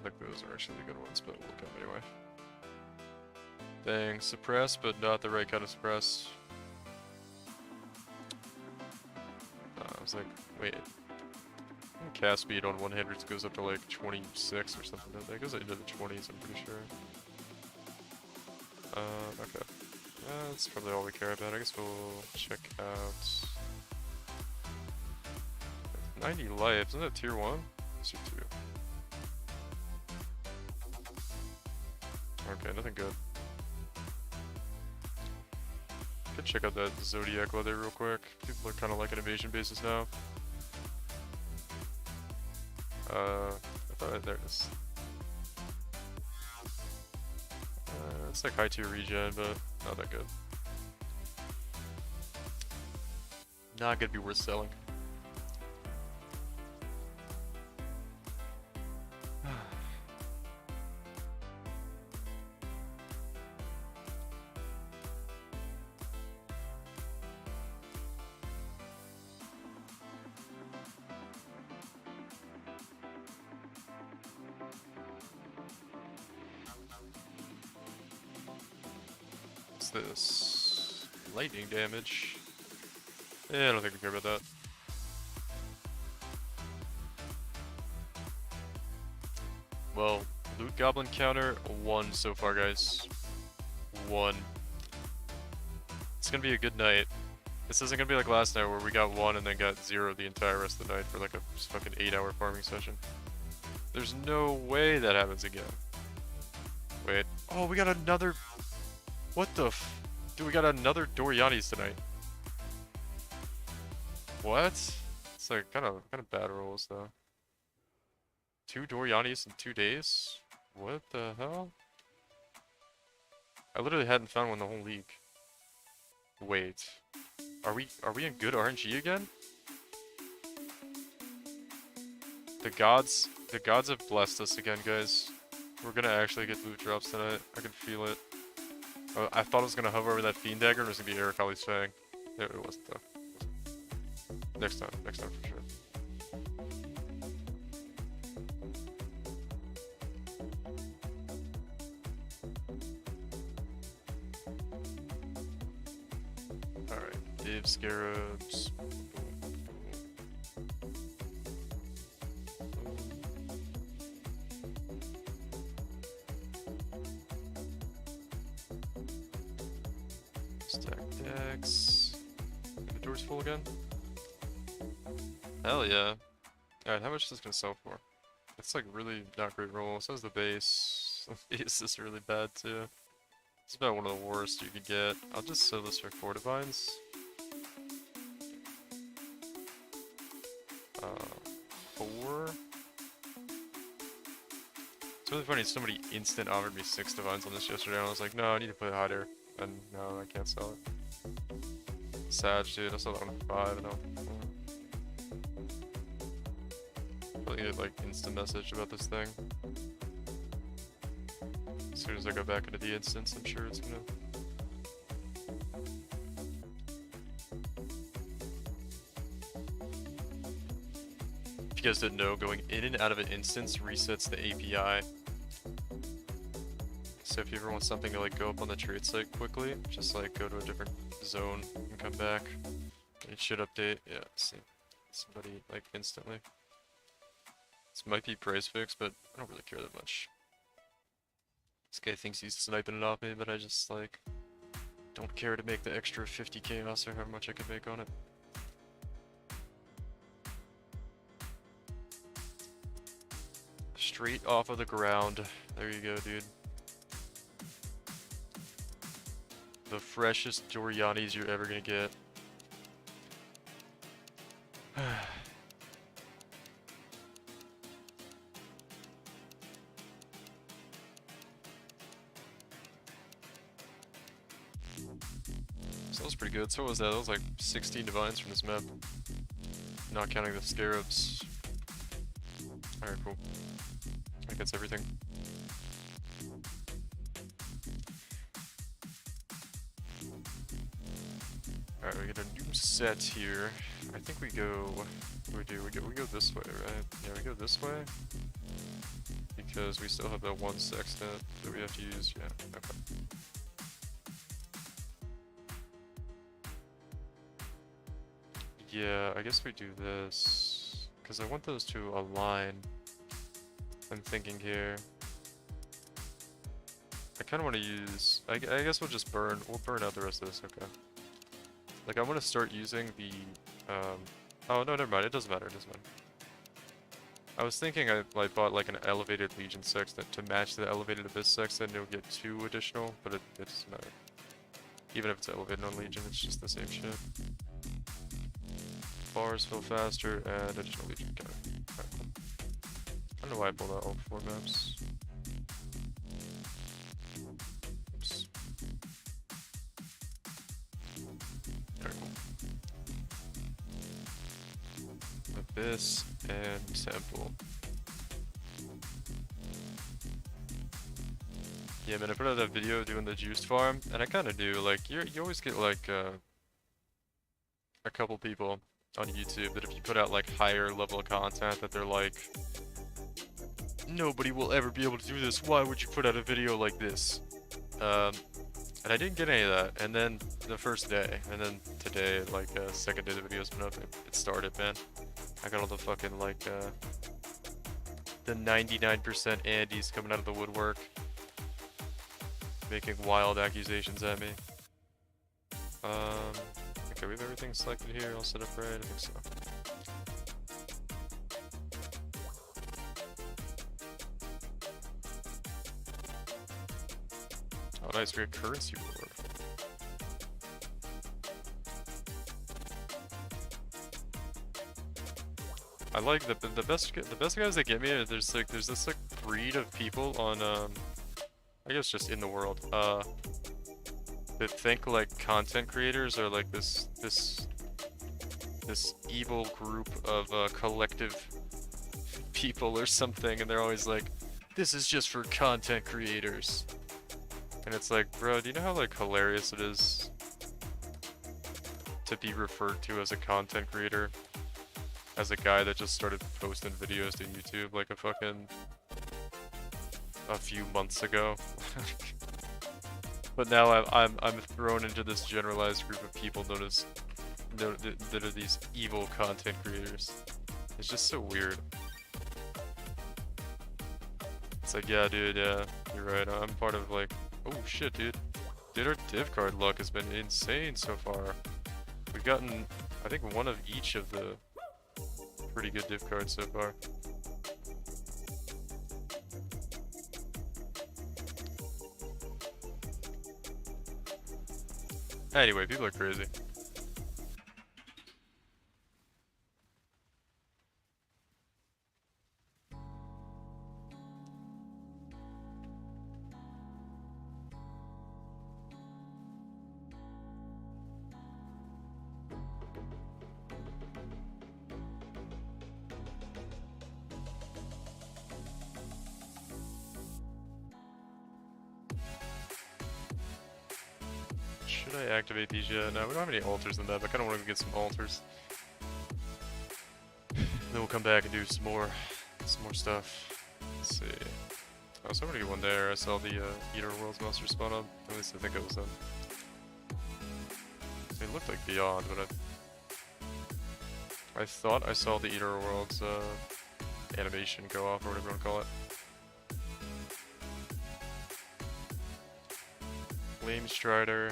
think those are actually the good ones, but we'll look at them anyway. Dang, suppress, but not the right kind of suppress. was like, wait. Cast speed on one-handers goes up to like 26 or something. It goes into the 20s, I'm pretty sure. Okay. That's probably all we care about. I guess we'll check out 90 life. Isn't that tier 1? It's tier 2. Okay, nothing good. Could check out that Zodiac leather real quick. People are kind of liking invasion bases now. I thought there it is. It's like high tier regen, but not that good. Not gonna be worth selling. This lightning damage. Yeah, I don't think we care about that. Well, loot goblin counter 1 so far, guys. 1. It's gonna be a good night. This isn't gonna be like last night where we got 1 and then got 0 the entire rest of the night for like a fucking 8-hour farming session. There's no way that happens again. Wait. Oh, we got another. What the f? Dude, we got another Doriani's tonight. What? It's like kind of bad rolls though. 2 Doriani's in 2 days? What the hell? I literally hadn't found one the whole league. Wait. Are we in good RNG again? The gods have blessed us again, guys. We're gonna actually get loot drops tonight. I can feel it. I thought it was gonna hover over that Fiend Dagger and it was gonna be Eric Ollie's Fang. It wasn't though. Next time for sure. Alright, Dave Scarabs. Stack decks. Inventory's full again? Hell yeah. Alright, how much is this gonna sell for? It's like really not great roll. So is the base. The base is really bad too. It's about one of the worst you could get. I'll just sell this for 4 divines. 4. It's really funny, somebody instant offered me 6 divines on this yesterday and I was like, no, I need to put it higher. And no, I can't sell it. Sad, dude. I sold it on 5 and I'll get like instant message about this thing. As soon as I go back into the instance, I'm sure it's gonna. If you guys didn't know, going in and out of an instance resets the API. So if you ever want something to like go up on the trade site quickly, just like go to a different zone and come back. It should update. Yeah, see somebody like instantly. This might be price fix, but I don't really care that much. This guy thinks he's sniping it off me, but I just like don't care to make the extra 50 chaos or however much I could make on it. Straight off of the ground. There you go, dude. The freshest Doriani's you're ever gonna get. So that was pretty good. So what was that? That was like 16 divines from this map. Not counting the scarabs. Alright, cool. I think that's everything. Alright, we get a new set here. I think we go. What do we do? We go this way, right? Yeah, we go this way. Because we still have that one sextant that we have to use. Yeah, okay. Yeah, I guess we do this. Because I want those to align. I'm thinking here. I kind of want to use... I guess we'll just burn... We'll burn out the rest of this, okay. Like, I want to start using the... Oh, no, never mind. It doesn't matter. It doesn't matter. I was thinking I bought like an elevated Legion sextant to match the elevated Abyss sextant, and it'll get 2 additional, but it doesn't matter. Even if it's elevated on Legion, it's just the same shit. Bars fill faster, and additional Legion counter. Right. I don't know why I pulled out all 4 maps. Oops. Alright, cool. Abyss and Temple. Yeah, man, I put out that video doing the juice farm, and I kind of do. Like, you always get like a couple people on YouTube that if you put out like higher level of content, that they're like, nobody will ever be able to do this. Why would you put out a video like this? And I didn't get any of that. And then the first day, and then today, like second day the video's been up, it started, man. I got all the fucking like the 99% Andes coming out of the woodwork, making wild accusations at me. Okay, we have everything selected here, all set up right, I think so. Oh nice, we have currency reward. I like the best guys that get me. There's this like breed of people on I guess just in the world that think like content creators are like this evil group of collective people or something, and they're always like, this is just for content creators. And it's like, bro, do you know how like hilarious it is to be referred to as a content creator? As a guy that just started posting videos to YouTube like a few months ago. But now I'm thrown into this generalized group of people known as that are these evil content creators. It's just so weird. It's like, yeah, dude, yeah, you're right. I'm part of like, oh shit, dude. Dude, our div card luck has been insane so far. We've gotten, I think, one of each of the pretty good div cards so far. Anyway, people are crazy. Should I activate these yet? No, we don't have any altars in that, but I kind of want to get some altars. Then we'll come back and do some more stuff. Let's see. Oh, so I'm gonna get one there. I saw the Eater Worlds monster spawn up. At least I think it was them. It looked like Beyond, but I thought I saw the Eater Worlds animation go off, or whatever you want to call it. Flame Strider.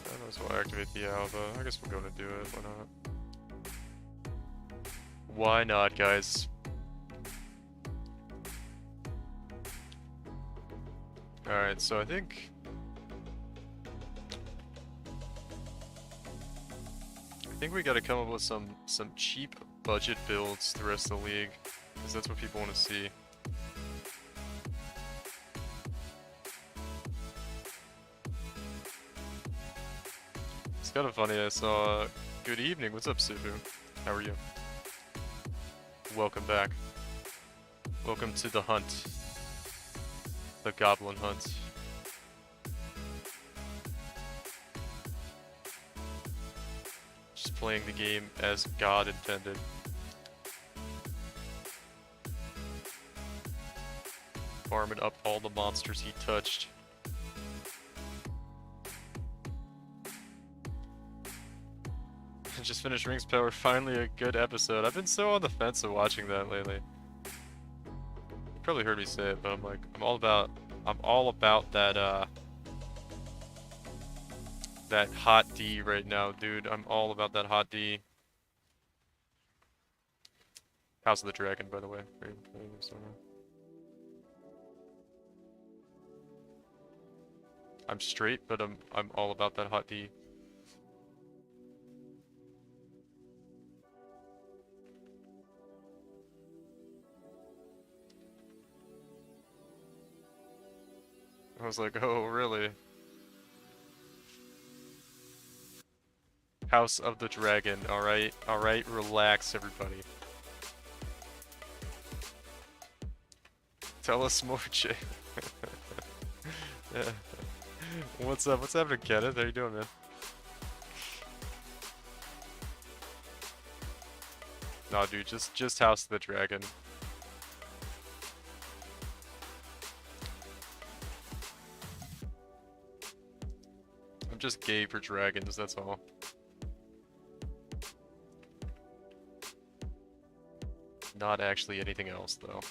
Might as well activate the Alba. I guess we're going to do it. Why not? Why not, guys? Alright, so I think we gotta come up with some cheap budget builds the rest of the league, because that's what people want to see. It's kind of funny, I saw... Good evening, what's up, Subu? How are you? Welcome back. Welcome to the hunt. The Goblin hunt. Just playing the game as God intended. Farming up all the monsters he touched. just finished Rings of Power, finally a good episode. I've been so on the fence of watching that lately. You probably heard me say it, but I'm like, I'm all about that, that hot D right now, dude. I'm all about that hot D. House of the Dragon, by the way. I'm straight, but I'm all about that hot D. I was like, oh, really? House of the Dragon, alright? Alright, relax, everybody. Tell us more, Jay. Yeah. What's up? What's happening, Kenneth? How you doing, man? Nah, dude, just House of the Dragon. I'm just gay for dragons, that's all. Not actually anything else, though.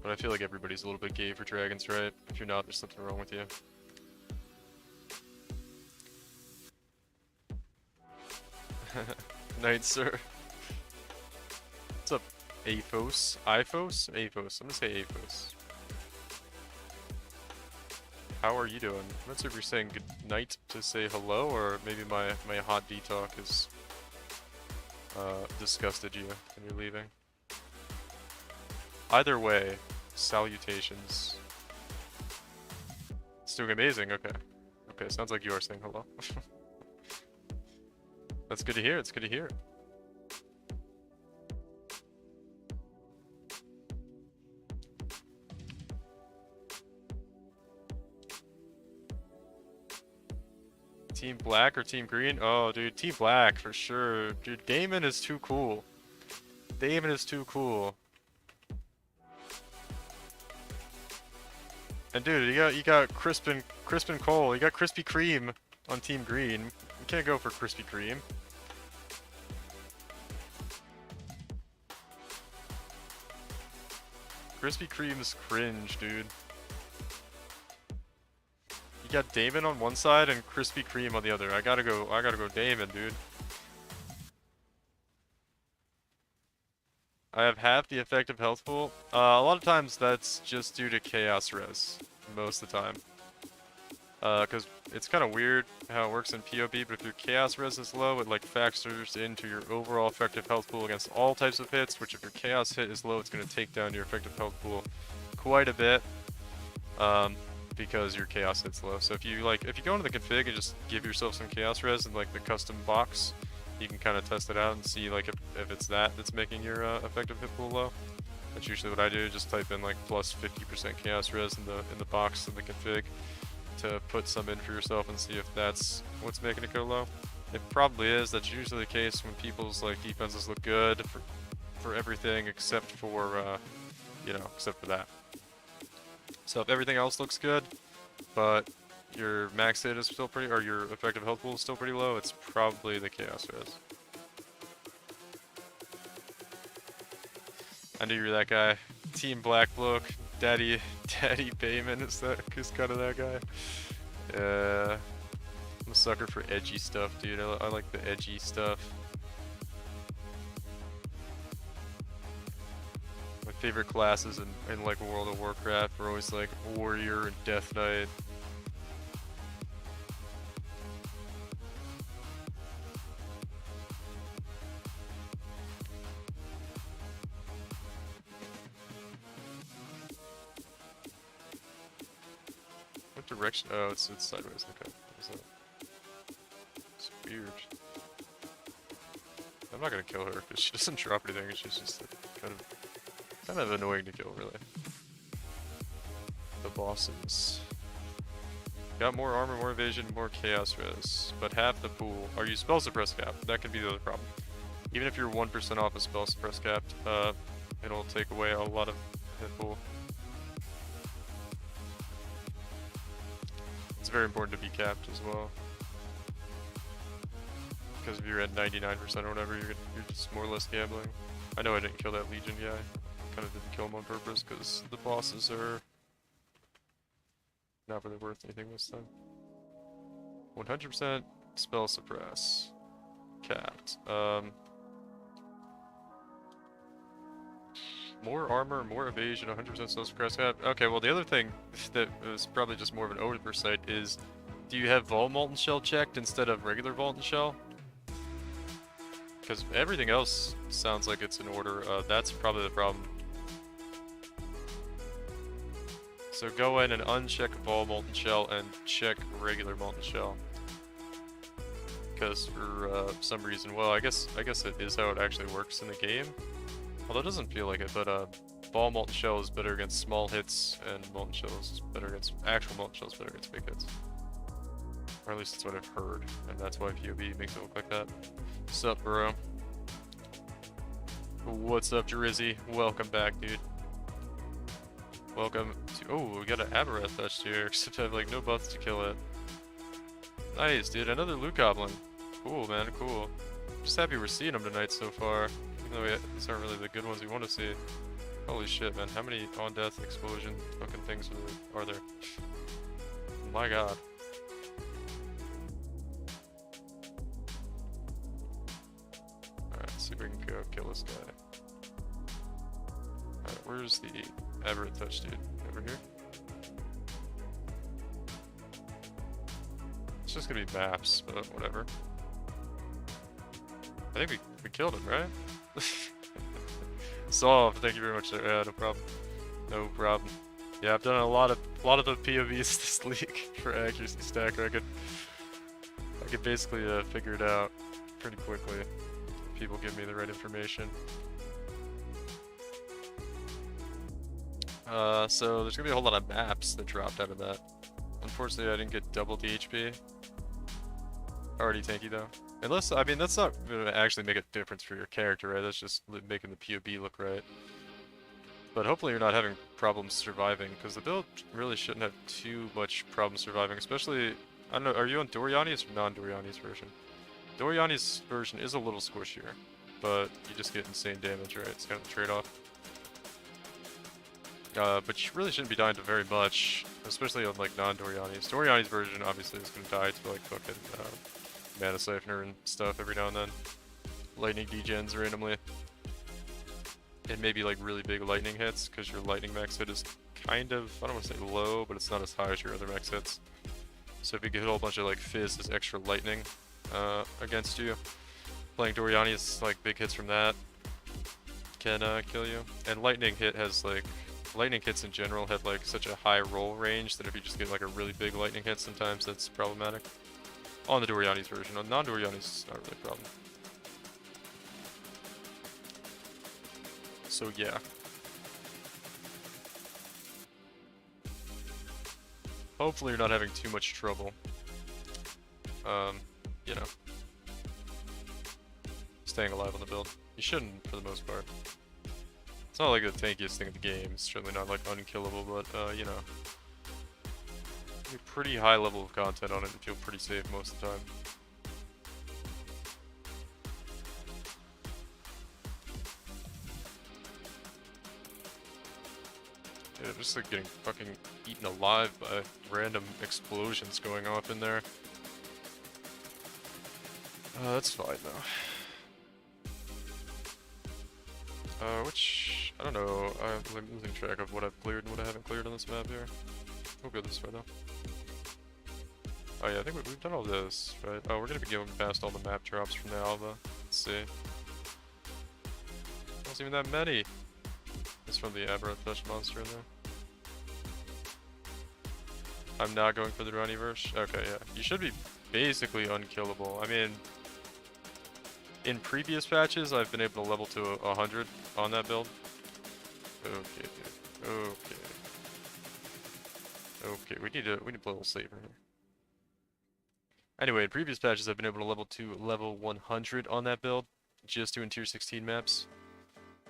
But I feel like everybody's a little bit gay for dragons, right? If you're not, there's something wrong with you. Night, sir. What's up, Aphos? Iphos? Aphos. I'm gonna say Aphos. How are you doing? I'm not sure if you're saying good night to say hello, or maybe my hot D talk has disgusted you and you're leaving. Either way, salutations. It's doing amazing, okay. Okay, sounds like you are saying hello. That's good to hear, it's good to hear. Team Black or Team Green? Oh, dude, Team Black for sure. Dude, Damon is too cool. Damon is too cool. And dude, you got Crispin Cole. You got Krispy Kreme on Team Green. You can't go for Krispy Kreme. Krispy Kreme's cringe, dude. You got Damon on one side and Krispy Kreme on the other. I gotta go Damon, dude. I have half the effective health pool. A lot of times that's just due to chaos res, most of the time. Because it's kind of weird how it works in PoB, but if your chaos res is low, it like factors into your overall effective health pool against all types of hits, which if your chaos hit is low, it's going to take down your effective health pool quite a bit. Because your chaos hit's low. So if you go into the config and just give yourself some chaos res in like the custom box, you can kind of test it out and see like if it's that's making your effective hit pool low. That's usually what I do. Just type in like plus 50% chaos res in the box in the config to put some in for yourself and see if that's what's making it go low. It probably is. That's usually the case when people's like defenses look good for everything except for except for that. So if everything else looks good, but your max hit is still pretty, or your effective health pool is still pretty low, it's probably the chaos res. I knew you were that guy. Team Black Bloke, Daddy Bayman is kind of that guy. I'm a sucker for edgy stuff, dude. I like the edgy stuff. My favorite classes in like World of Warcraft were always like Warrior and Death Knight. What direction? Oh, it's sideways. Okay. What's that? It's weird. I'm not gonna kill her because she doesn't drop anything. She's just kind of annoying to kill, really. The bosses. Got more armor, more evasion, more chaos res, but half the pool. Are you spell suppress capped? That could be the other problem. Even if you're 1% off a spell suppress capped, it'll take away a lot of hit pool. It's very important to be capped as well. Because if you're at 99% or whatever, you're just more or less gambling. I know I didn't kill that Legion guy. Kind of didn't kill him on purpose because the bosses are not really worth anything this time. 100% spell suppress. Capped. More armor, more evasion, 100% spell suppress. Okay, well the other thing that was probably just more of an oversight is, do you have Vol Molten Shell checked instead of regular Molten Shell? Because everything else sounds like it's in order. That's probably the problem. So go in and uncheck Vol Molten Shell and check regular Molten Shell. Because for some reason, well, I guess it is how it actually works in the game. Although it doesn't feel like it, but Vol Molten Shell is better against small hits, and Molten Shell is better against actual Molten Shell is better against big hits. Or at least that's what I've heard, and that's why POB makes it look like that. Sup, bro? What's up, Drizzy? Welcome back, dude. Welcome to. Oh, we got an Aberrath touch here, except I have like no buffs to kill it. Nice, dude. Another loot goblin. Cool, man. Cool. Just happy we're seeing them tonight so far. Even though these aren't really the good ones we want to see. Holy shit, man. How many on-death explosion fucking things are there? My god. Alright, see if we can go kill this guy. Alright, where's the Aberrath touch dude? Over here? It's just gonna be maps, but whatever. I think we killed him, right? Solved. Thank you very much, sir. Yeah, no problem. No problem. Yeah, I've done a lot of the POVs this league for accuracy stacker. I could basically figure it out pretty quickly if people give me the right information. So there's gonna be a whole lot of maps that dropped out of that. Unfortunately, I didn't get double DHP. Already tanky though. Unless, I mean, that's not gonna actually make a difference for your character, right? That's just making the POB look right. But hopefully you're not having problems surviving, because the build really shouldn't have too much problem surviving, especially, I don't know, are you on Doriani's or non-Doriani's version? Doriani's version is a little squishier, but you just get insane damage, right? It's kind of the trade-off. But you really shouldn't be dying to very much, especially on like non-Doriani's. Doriani's version obviously is gonna die to like fucking Mana Siphoner and stuff every now and then. Lightning degens randomly. And maybe like really big lightning hits, because your lightning max hit is kind of, I don't want to say low, but it's not as high as your other max hits. So if you get a whole bunch of like fizz as extra lightning against you, playing Doriani's like big hits from that can kill you. And lightning hit has like, lightning hits in general have like such a high roll range that if you just get like a really big lightning hit, sometimes that's problematic. On the Doriani's version. On non-Doriani's, it's not really a problem. So yeah. Hopefully you're not having too much trouble. You know. Staying alive on the build. You shouldn't, for the most part. It's not like the tankiest thing in the game. It's certainly not like unkillable, but you know. A pretty high level of content on it and feel pretty safe most of the time. Yeah, just like getting fucking eaten alive by random explosions going off in there. That's fine though. Which, I don't know, I'm losing track of what I've cleared and what I haven't cleared on this map here. We'll go this way though. Oh yeah, I think we've done all this, right? Oh, we're gonna be going past all the map drops from the Alva. Let's see. Not even that many. It's from the Aberrath Touch monster in there. I'm not going for the Raniverse. Okay, yeah. You should be basically unkillable. I mean, in previous patches, I've been able to level to 100 on that build. Okay, dude. Okay. Okay, we need to play a little safer here. Anyway, in previous patches, I've been able to level to level 100 on that build, just doing tier 16 maps.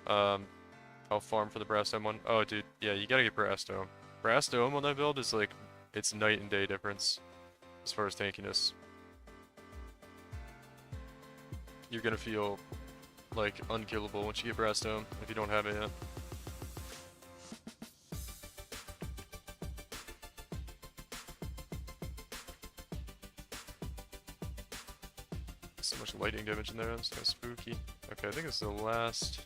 I'll farm for the Brass Dome one. Oh, dude, yeah, you gotta get Brass Dome. Brass Dome on that build is like, it's night and day difference. as far as tankiness. You're gonna feel like unkillable once you get Brass Dome if you don't have it yet. So much lightning damage in there, that's kind of spooky. Okay, I think it's the last.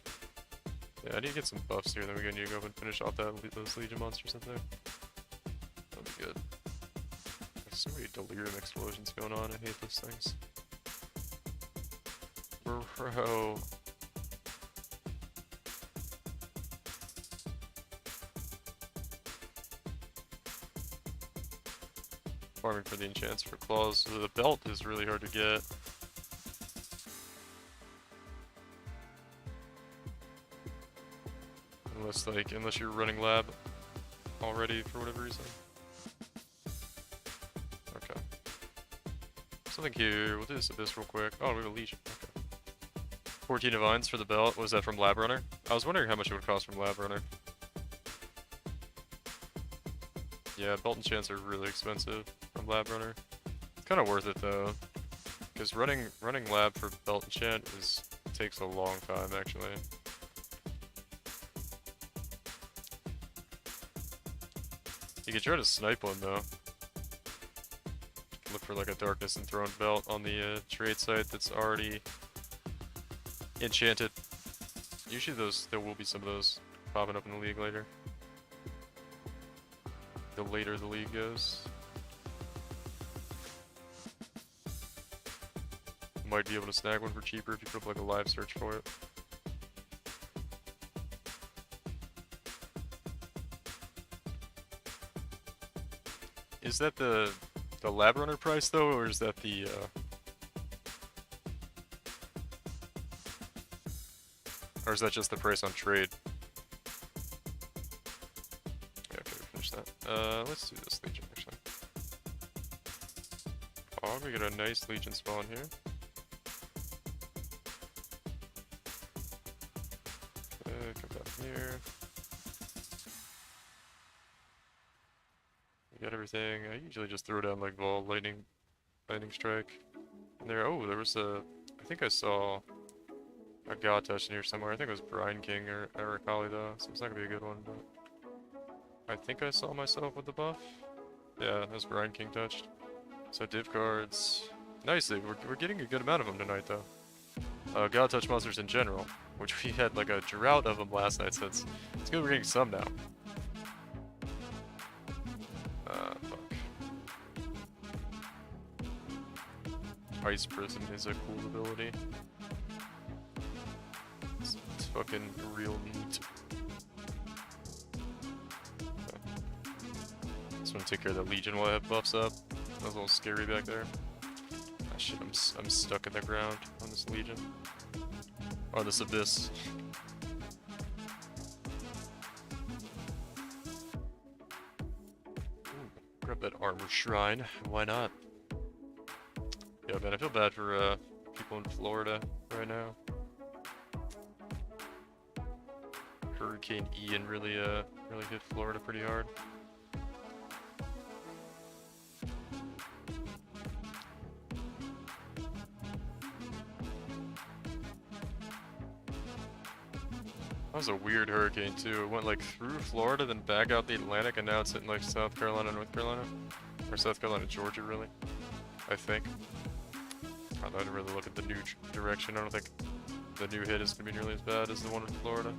Yeah, I need to get some buffs here, then we're gonna need to go up and finish off those Legion monsters up there. That'll be good. There's so many delirium explosions going on, I hate those things. Bro. Farming for the enchants for claws. The belt is really hard to get. Unless you're running lab already for whatever reason. Okay. Something here. We'll do this abyss real quick. Oh, we have a legion. Okay. 14 divines for the belt. Was that from Lab Runner? I was wondering how much it would cost from Lab Runner. Yeah, belt enchants are really expensive from Lab Runner. It's kind of worth it though, because running lab for belt enchant takes a long time actually. You could try to snipe one though. Look for like a Darkness Enthroned belt on the trade site that's already enchanted. Usually there will be some of those popping up in the league later. The later the league goes. Might be able to snag one for cheaper if you put up like a live search for it. Is that the Lab Runner price though, or is that the or is that just the price on trade? Yeah, okay, we finished that. Let's do this Legion actually. Oh, we get a nice Legion spawn here. Okay, come back here. Got everything. I usually just throw down like Vol, lightning strike. And there, oh, there was I think I saw a God Touch in here somewhere. I think it was Brine King or Arakali though, so it's not gonna be a good one, but I think I saw myself with the buff. Yeah, that was Brine King touched. So div cards. Nicely, we're getting a good amount of them tonight though. God Touch monsters in general, which we had like a drought of them last night, so it's good we're getting some now. Fuck. Ice Prison is a cool ability. It's fucking real neat. Okay. Just wanna take care of that Legion while I have buffs up. That was a little scary back there. Ah shit, I'm stuck in the ground on this Legion. Or this Abyss. Grab that armor shrine. Why not? Yeah, man, I feel bad for people in Florida right now. Hurricane Ian really hit Florida pretty hard. That was a weird hurricane too. It went like through Florida, then back out the Atlantic, and now it's hitting like South Carolina, North Carolina. Or South Carolina, Georgia, really. I think. I didn't really look at the new direction. I don't think the new hit is going to be nearly as bad as the one in Florida.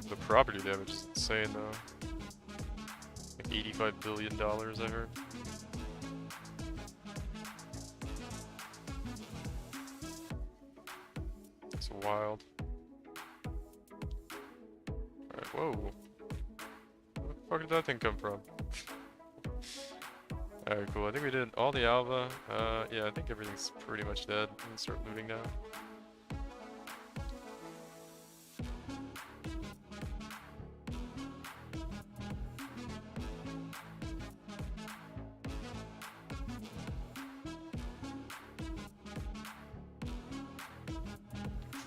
The property damage is insane though. Like $85 billion, I heard. It's wild. Alright, whoa. Where the fuck did that thing come from? Alright, cool. I think we did all the Alva. Yeah, I think everything's pretty much dead. We can start looting now.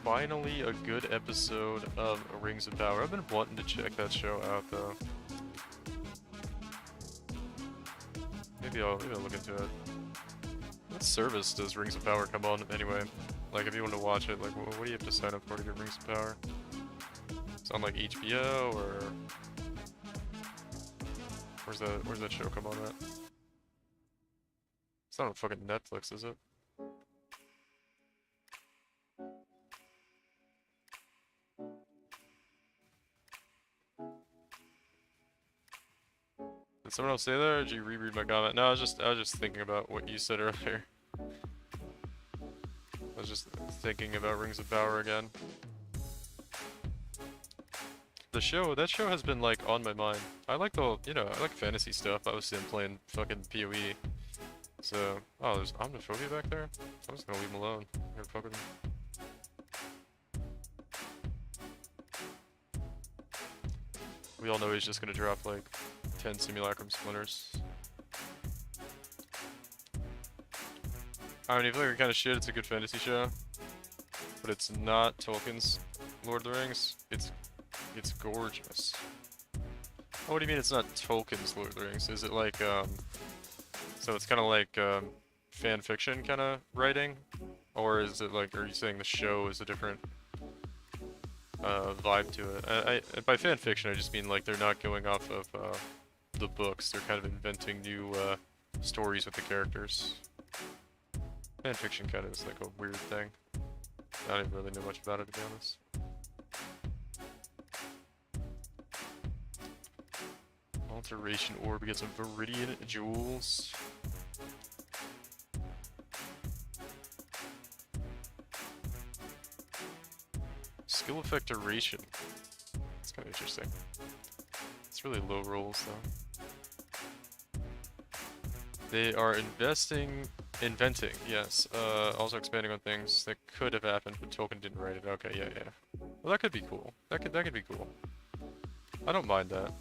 Finally, a good episode of Rings of Power. I've been wanting to check that show out, though. maybe I'll look into it. What service does Rings of Power come on anyway? Like, if you want to watch it, like, what do you have to sign up for to get Rings of Power? It's on like HBO or where's that show come on at? It's not on fucking Netflix, is it? Did someone else say that, or did you reread my comment? No, I was just thinking about what you said earlier. I was just thinking about Rings of Power again. That show has been like on my mind. I like I like fantasy stuff. Obviously I'm playing fucking PoE. So, oh, there's Omniphobia back there? I'm just gonna leave him alone. Here, fuck with him. We all know he's just gonna drop like 10 Simulacrum Splinters. I mean, if like kind of shit, it's a good fantasy show. But it's not Tolkien's Lord of the Rings. It's gorgeous. Oh, what do you mean it's not Tolkien's Lord of the Rings? Is it like, so it's kind of like, fan fiction kind of writing? Or is it like, are you saying the show is a different, vibe to it? By fan fiction, I just mean like they're not going off of, the books. They're kind of inventing new, stories with the characters. Fan fiction kind of is like a weird thing. I don't even really know much about it, to be honest. Alteration Orb gets some Viridian Jewels. Skill effect duration. It's kind of interesting. It's really low rolls though. They are inventing, yes. Also expanding on things that could have happened, but Tolkien didn't write it. Okay, yeah. Well, that could be cool. That could be cool. I don't mind that.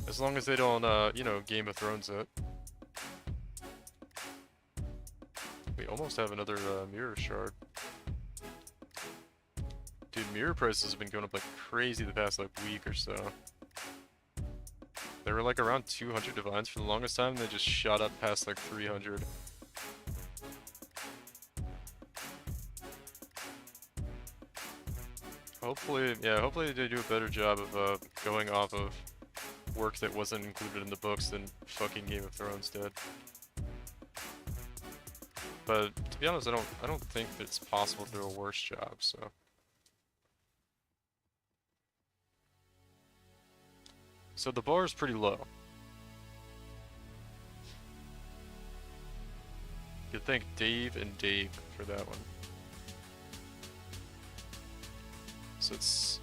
As long as they don't, you know, Game of Thrones it. We almost have another, mirror shard. Dude, mirror prices have been going up like crazy the past, like, week or so. They were, like, around 200 divines for the longest time, and they just shot up past, like, 300. Hopefully, yeah, hopefully they do a better job of, going off of work that wasn't included in the books than fucking Game of Thrones did. But to be honest, I don't think that it's possible to do a worse job, so. So the bar is pretty low. You could thank Dave and Dave for that one. So it's...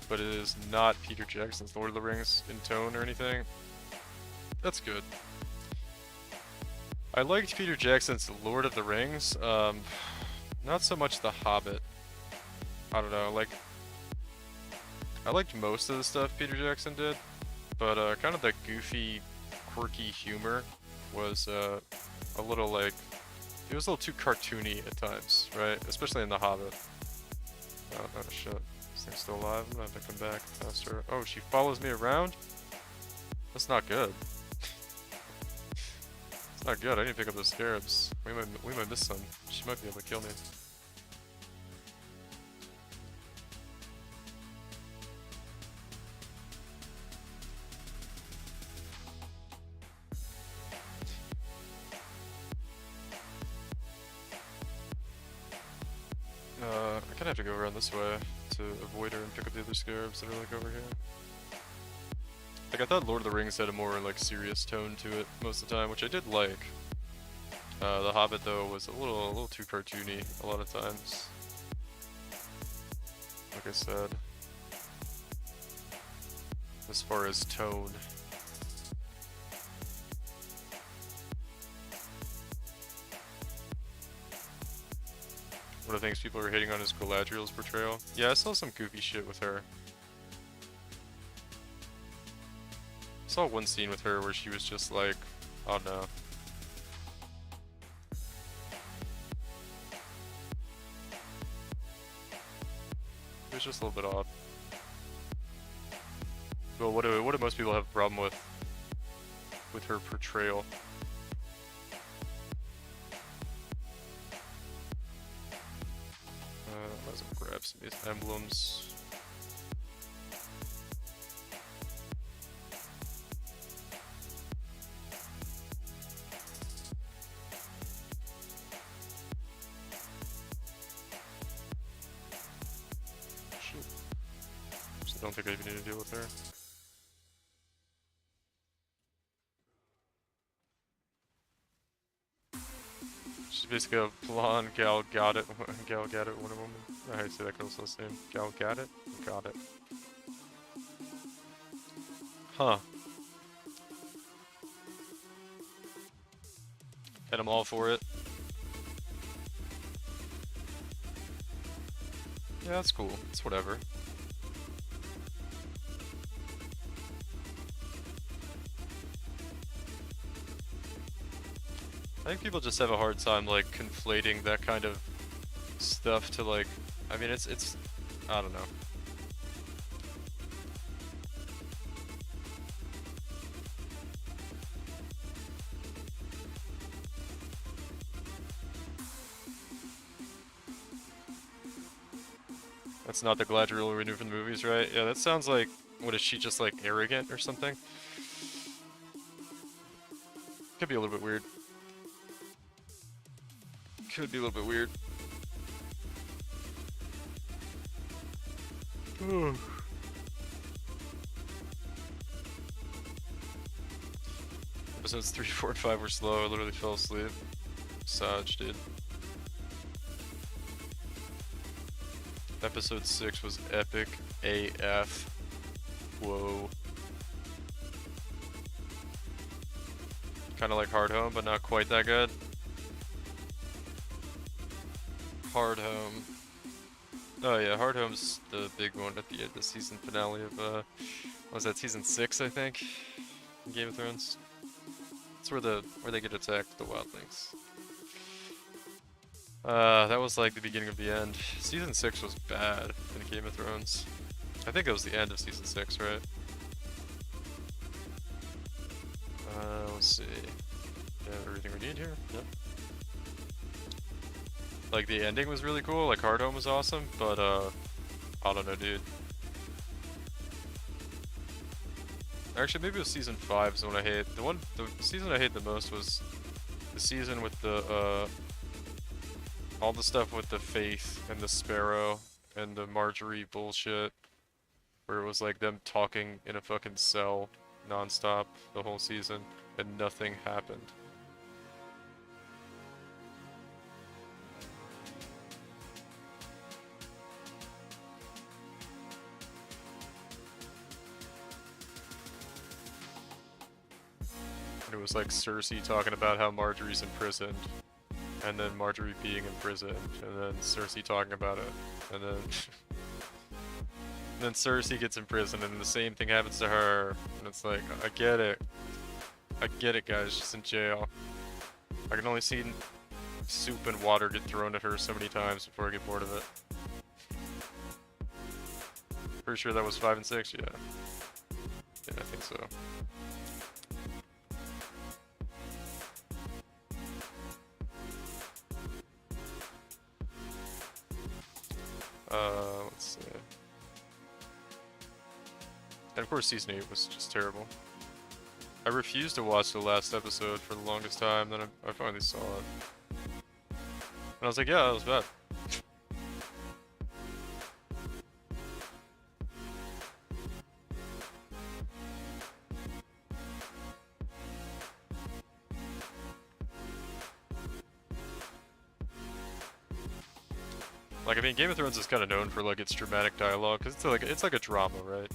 But it is not Peter Jackson's Lord of the Rings in tone or anything. That's good. I liked Peter Jackson's Lord of the Rings. Not so much The Hobbit. I don't know, like... I liked most of the stuff Peter Jackson did, but kind of the goofy, quirky humor was a little like... It was a little too cartoony at times, right? Especially in The Hobbit. Oh shit. This thing's still alive. I'm gonna have to come back faster. Oh, she follows me around? That's not good. It's not good. I need to pick up those scarabs. We might miss some. She might be able to kill me. I kinda have to go around this way to avoid her and pick up the other scarabs that are like over here. Like I thought Lord of the Rings had a more like serious tone to it most of the time, which I did like. The Hobbit though was a little too cartoony a lot of times. Like I said. As far as tone. One of the things people are hating on is Galadriel's portrayal. Yeah, I saw some goofy shit with her. I saw one scene with her where she was just like, oh no. It was just a little bit odd. Well, what do most people have a problem with her portrayal? Let's grab some of these emblems. Shoot. I don't think I even need to deal with her. She's basically a blonde Gal Gadot Wonder Woman. I hate to say that girl's last name. Gal Gadot? Got it. Huh. And I'm all for it. Yeah, that's cool. It's whatever. I think people just have a hard time, like, conflating that kind of stuff to, like, I mean, it's, I don't know. That's not the Galadriel we knew from the movies, right? Yeah, that sounds like, what is she, just, like, arrogant or something? Could be a little bit weird. Could be a little bit weird. Episodes 3, 4, and 5 were slow. I literally fell asleep. Saj did. Episode 6 was epic AF. Whoa. Kinda like Hard Home, but not quite that good. Hard Home. Oh yeah, Hard Home's the big one at the end, the season finale of, what was that, season 6, I think? In Game of Thrones. That's where they get attacked, the wildlings. That was like the beginning of the end. Season 6 was bad in Game of Thrones. I think it was the end of season 6, right? Let's see. Yeah, everything we need here. Yep. Like, the ending was really cool, like Hard Home was awesome, but, I don't know, dude. Actually, maybe it was season 5 is the one I hate. The season I hate the most was the season with the, all the stuff with the Faith and the Sparrow and the Marjorie bullshit, where it was like them talking in a fucking cell non-stop the whole season and nothing happened. And it was like Cersei talking about how Marjorie's imprisoned, and then Marjorie being imprisoned, and then Cersei talking about it, and then and then Cersei gets imprisoned, and the same thing happens to her, and it's like, I get it, guys, she's in jail. I can only see soup and water get thrown at her so many times before I get bored of it. Pretty sure that was 5 and 6, yeah. Yeah, I think so. Let's see. And of course season 8 was just terrible. I refused to watch the last episode for the longest time, then I finally saw it. And I was like, yeah, that was bad. Like, I mean, Game of Thrones is kind of known for, like, its dramatic dialogue, because it's like a drama, right?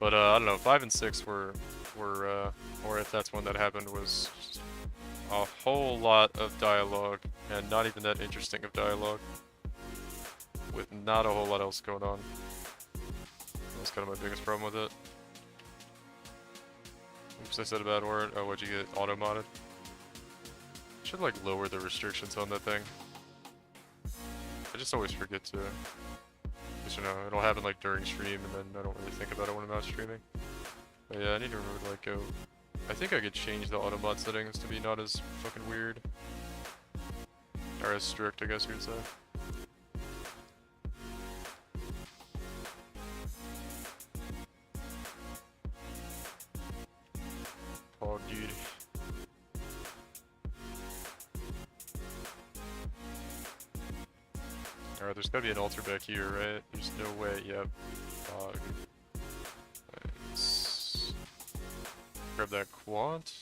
But, I don't know, 5 and 6 were or if that's one that happened, was just a whole lot of dialogue, and not even that interesting of dialogue, with not a whole lot else going on. That's kind of my biggest problem with it. Oops, I said a bad word. Oh, what'd you get? Auto-modded? Should, like, lower the restrictions on that thing. I just always forget to, because, you know, it'll happen like during stream and then I don't really think about it when I'm not streaming. But yeah, I need to remember to like go. I think I could change the autobot settings to be not as fucking weird. Or as strict, I guess you would say. Oh, dude. Alright, there's gotta be an altar back here, right? There's no way, yep. Let's grab that quant.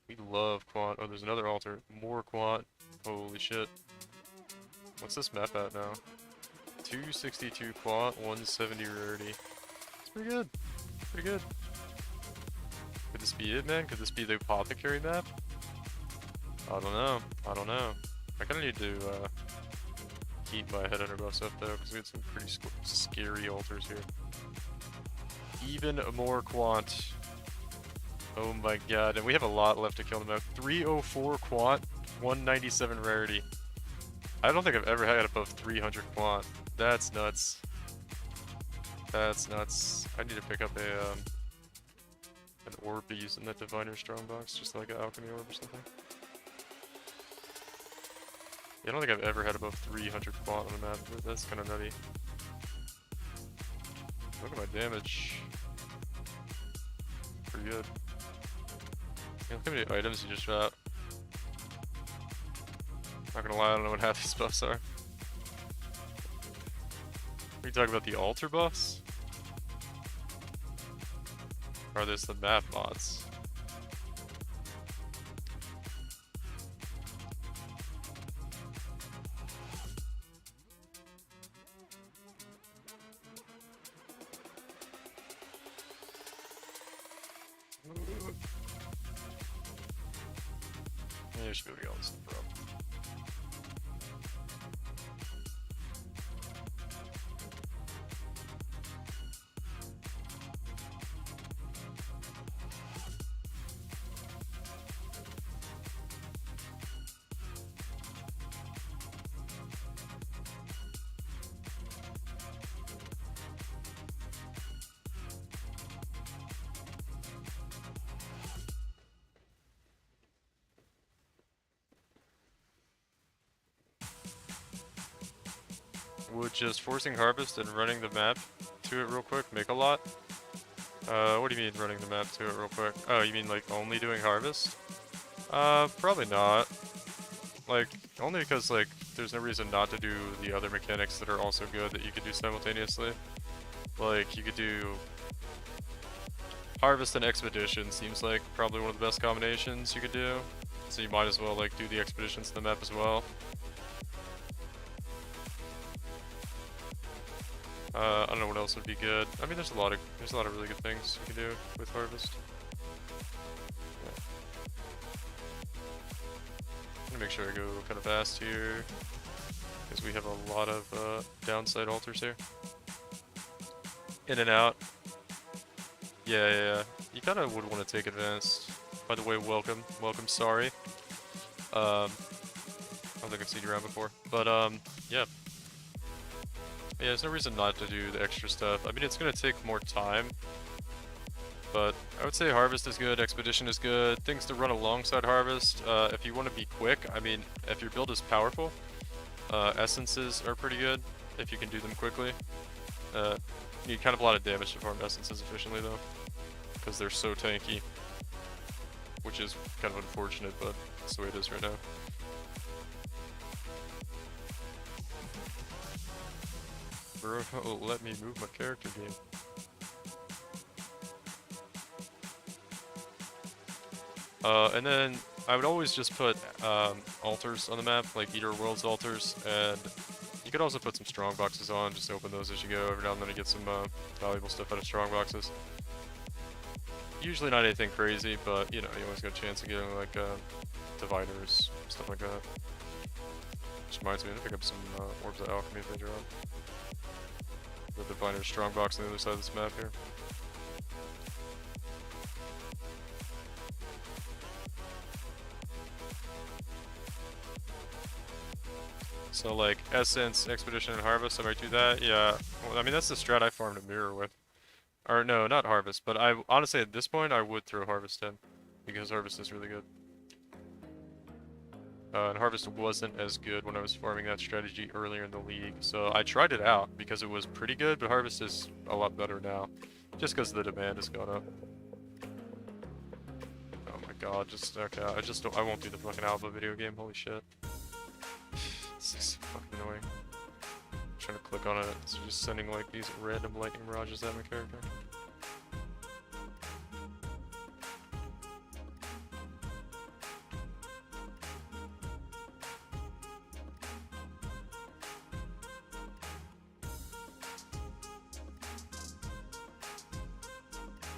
We love quant. Oh, there's another altar. More quant. Holy shit. What's this map at now? 262 quant, 170 rarity. It's pretty good. Pretty good. Could this be it, man? Could this be the apothecary map? I don't know. I don't know. I kinda need to keep my head under buffs up though, because we had some pretty scary altars here. Even more quant. Oh my god, and we have a lot left to kill them out. 304 quant, 197 rarity. I don't think I've ever had above 300 quant. That's nuts. That's nuts. I need to pick up a an orb to use in that diviner strongbox, just like an alchemy orb or something. Yeah, I don't think I've ever had above 300 quant on the map. That's kind of nutty. Look at my damage. Pretty good. Yeah, look how many items you just shot. Not gonna lie, I don't know what half these buffs are. Are you talking about the altar buffs? Or are this the map mods? Yeah, I should be able to get all this stuff up. Would just forcing harvest and running the map to it real quick make a lot? What do you mean running the map to it real quick? Oh, you mean like only doing harvest? Probably not. Like, only because like there's no reason not to do the other mechanics that are also good that you could do simultaneously. Like, you could do harvest and expedition seems like probably one of the best combinations you could do. So you might as well like do the expeditions in the map as well. I don't know what else would be good. I mean, there's a lot of really good things you can do with harvest. Yeah. I'm gonna make sure I go kind of fast here, because we have a lot of downside altars here. In and out. Yeah. You kind of would want to take advanced. By the way, welcome, sorry. I don't think I've seen you around before, but yeah. Yeah, there's no reason not to do the extra stuff. I mean, it's gonna take more time, but I would say Harvest is good, Expedition is good, things to run alongside Harvest. If you want to be quick, I mean, if your build is powerful, Essences are pretty good, if you can do them quickly. You need kind of a lot of damage to farm Essences efficiently though, because they're so tanky, which is kind of unfortunate, but that's the way it is right now. Bro, let me move my character game. And then I would always just put altars on the map, like Eater Worlds altars, and you could also put some strong boxes on, just open those as you go. Every now and then to get some valuable stuff out of strong boxes. Usually not anything crazy, but you know, you always got a chance of getting like dividers, stuff like that. Which reminds me to pick up some orbs of alchemy if they drop. The diviner strongbox on the other side of this map here. So like Essence, Expedition, and Harvest, I might do that. Yeah, well, I mean that's the strat I farmed a mirror with. Or no, not Harvest, but I honestly at this point I would throw Harvest in because Harvest is really good. And Harvest wasn't as good when I was farming that strategy earlier in the league, so I tried it out because it was pretty good, but Harvest is a lot better now, just because the demand has gone up. Oh my god, just, okay, I won't do the fucking Alpha video game, holy shit. This is fucking annoying. I'm trying to click on it, it's just sending like these random lightning mirages at my character.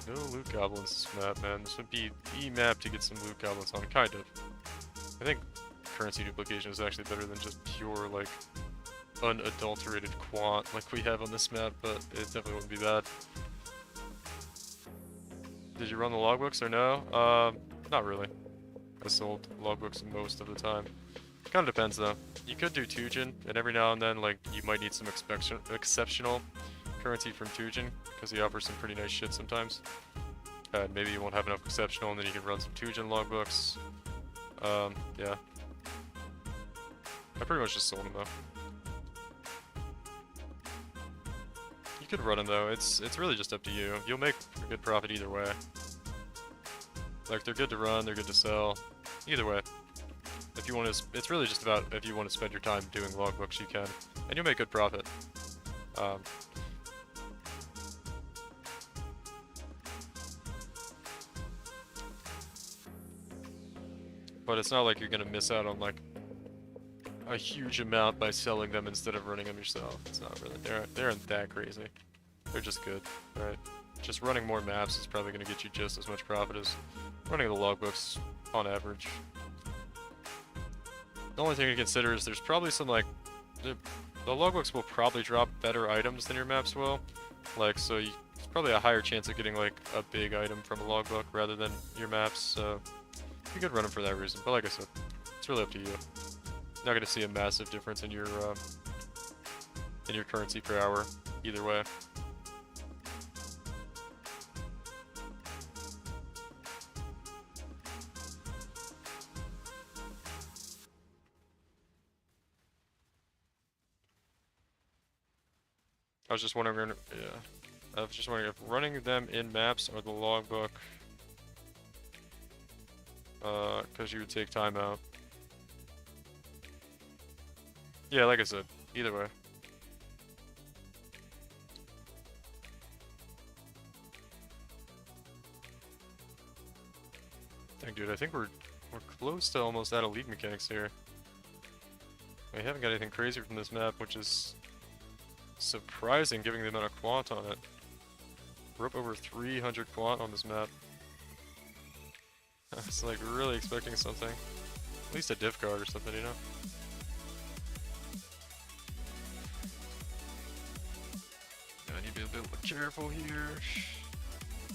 No loot goblins this map, man. This would be the map to get some loot goblins on, kind of. I think currency duplication is actually better than just pure, like, unadulterated quant like we have on this map, but it definitely wouldn't be bad. Did you run the logbooks or no? Not really. I sold logbooks most of the time. Kind of depends though. You could do Tujin, and every now and then, like, you might need some exceptional currency from Tujin, because he offers some pretty nice shit sometimes. Maybe you won't have enough exceptional, and then you can run some Tujin logbooks. Yeah. I pretty much just sold them though. You could run them though, it's really just up to you. You'll make a good profit either way. Like, they're good to run, they're good to sell. Either way. If you want to, it's really just about if you want to spend your time doing logbooks, you can. And you'll make good profit. But it's not like you're gonna miss out on, like, a huge amount by selling them instead of running them yourself. It's not really, they aren't that crazy. They're just good, right? Just running more maps is probably gonna get you just as much profit as running the logbooks on average. The only thing to consider is there's probably some, like, the logbooks will probably drop better items than your maps will. Like, so it's probably a higher chance of getting, like, a big item from a logbook rather than your maps, so you could run them for that reason. But like I said, it's really up to you. You're not gonna see a massive difference in your currency per hour either way. I was just wondering, yeah. I was just wondering if running them in maps or the logbook, because you would take time out. Yeah, like I said, either way. Dang, dude, I think we're close to almost out of league mechanics here. We haven't got anything crazy from this map, which is surprising given the amount of quant on it. We're up over 300 quant on this map. I was like really expecting something. At least a diff card or something, you know? Yeah, I need to be a bit careful here.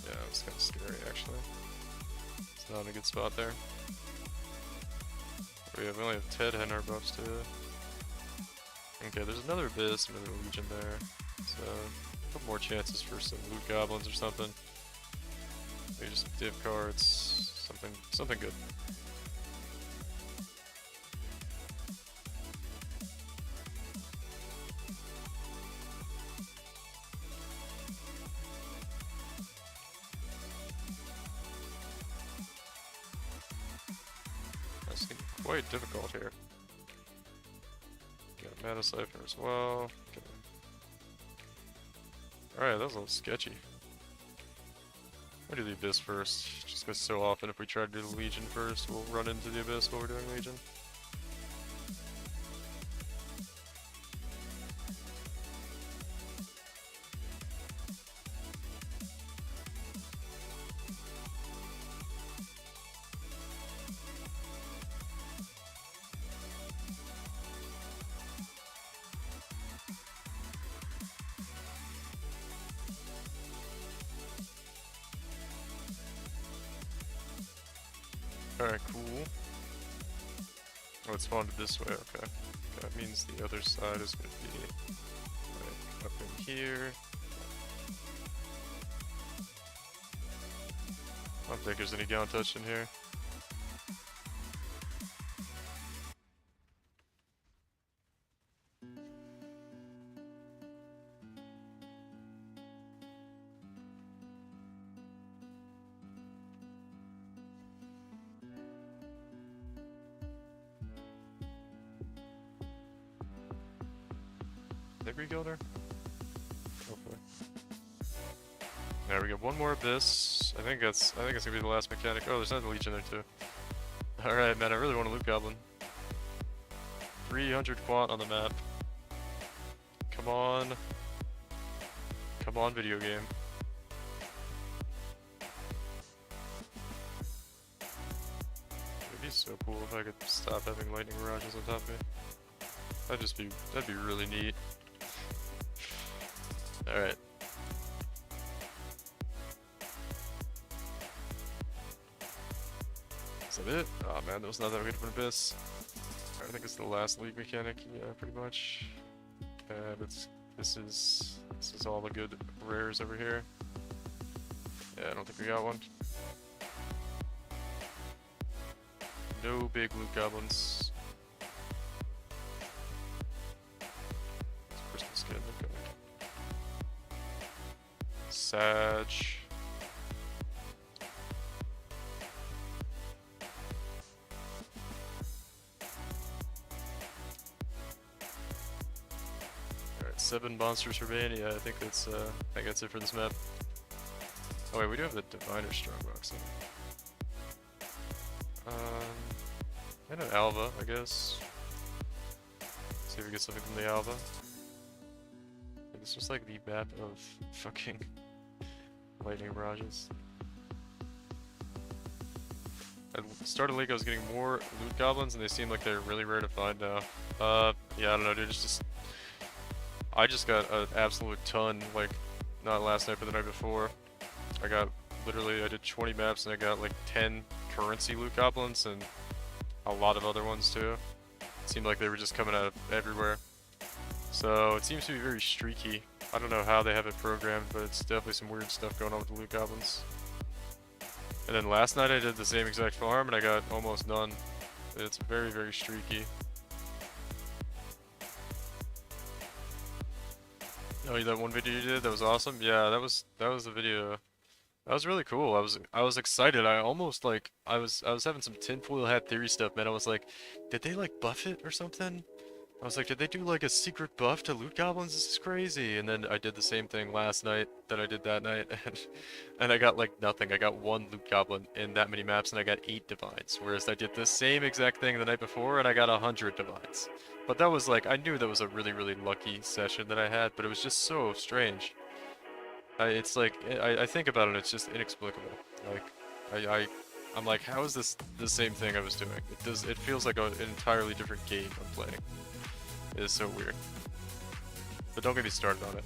Yeah, it's kind of scary actually. It's not in a good spot there. We only have Ted and our buffs too. Okay, there's another Abyss, another Legion there. So, a couple more chances for some loot goblins or something. Maybe just div cards, something good. That's gonna be quite difficult here. Got Mana Siphon as well. Okay. Alright, that was a little sketchy. I'll do the Abyss first, just because so often if we try to do the Legion first, we'll run into the Abyss while we're doing Legion. Alright, cool. Oh, it's spawned this way, okay. That means the other side is going to be like up in here. don't think there's any Gown touch in here. Did we go there? Hopefully. There we go. One more Abyss. I think it's gonna be the last mechanic. Oh, there's another Leech in there too. Alright, man, I really want to loot Goblin. 300 quant on the map. Come on. Come on, video game. It'd be so cool if I could stop having lightning mirages on top of me. That'd be really neat. Alright. Is that it? Oh man, there was not that good of an Abyss. I think it's the last league mechanic, yeah, pretty much. And this is all the good rares over here. Yeah, I don't think we got one. No big loot goblins. Where's this kid? Okay. Sag. Alright, 7 monsters for Bane. Yeah, I think that's it for this map. Oh wait, we do have the Diviner Strongbox. And an Alva, I guess. See if we get something from the Alva. It's just like the map of fucking lightning mirages. At the start of the league, I was getting more loot goblins, and they seem like they're really rare to find now. Yeah, I don't know, dude. I just got an absolute ton, like, not last night, but the night before. I did 20 maps, and I got like 10 currency loot goblins, and a lot of other ones too. It seemed like they were just coming out of everywhere. So it seems to be very streaky. I don't know how they have it programmed, but it's definitely some weird stuff going on with the loot goblins. And then last night I did the same exact farm and I got almost none. It's very, very streaky. Oh, that one video you did? That was awesome? Yeah, that was the video. That was really cool. I was excited. I almost like I was having some tinfoil hat theory stuff, man. I was like, did they like buff it or something? I was like, did they do like a secret buff to loot goblins? This is crazy. And then I did the same thing last night that I did that night, and I got like nothing. I got 1 loot goblin in that many maps, and I got 8 divines. Whereas I did the same exact thing the night before, and I got 100 divines. But that was like, I knew that was a really, really lucky session that I had, but it was just so strange. It's like, I think about it, it's just inexplicable. Like, I'm like, how is this the same thing I was doing? It feels like an entirely different game I'm playing. It is so weird. But don't get me started on it.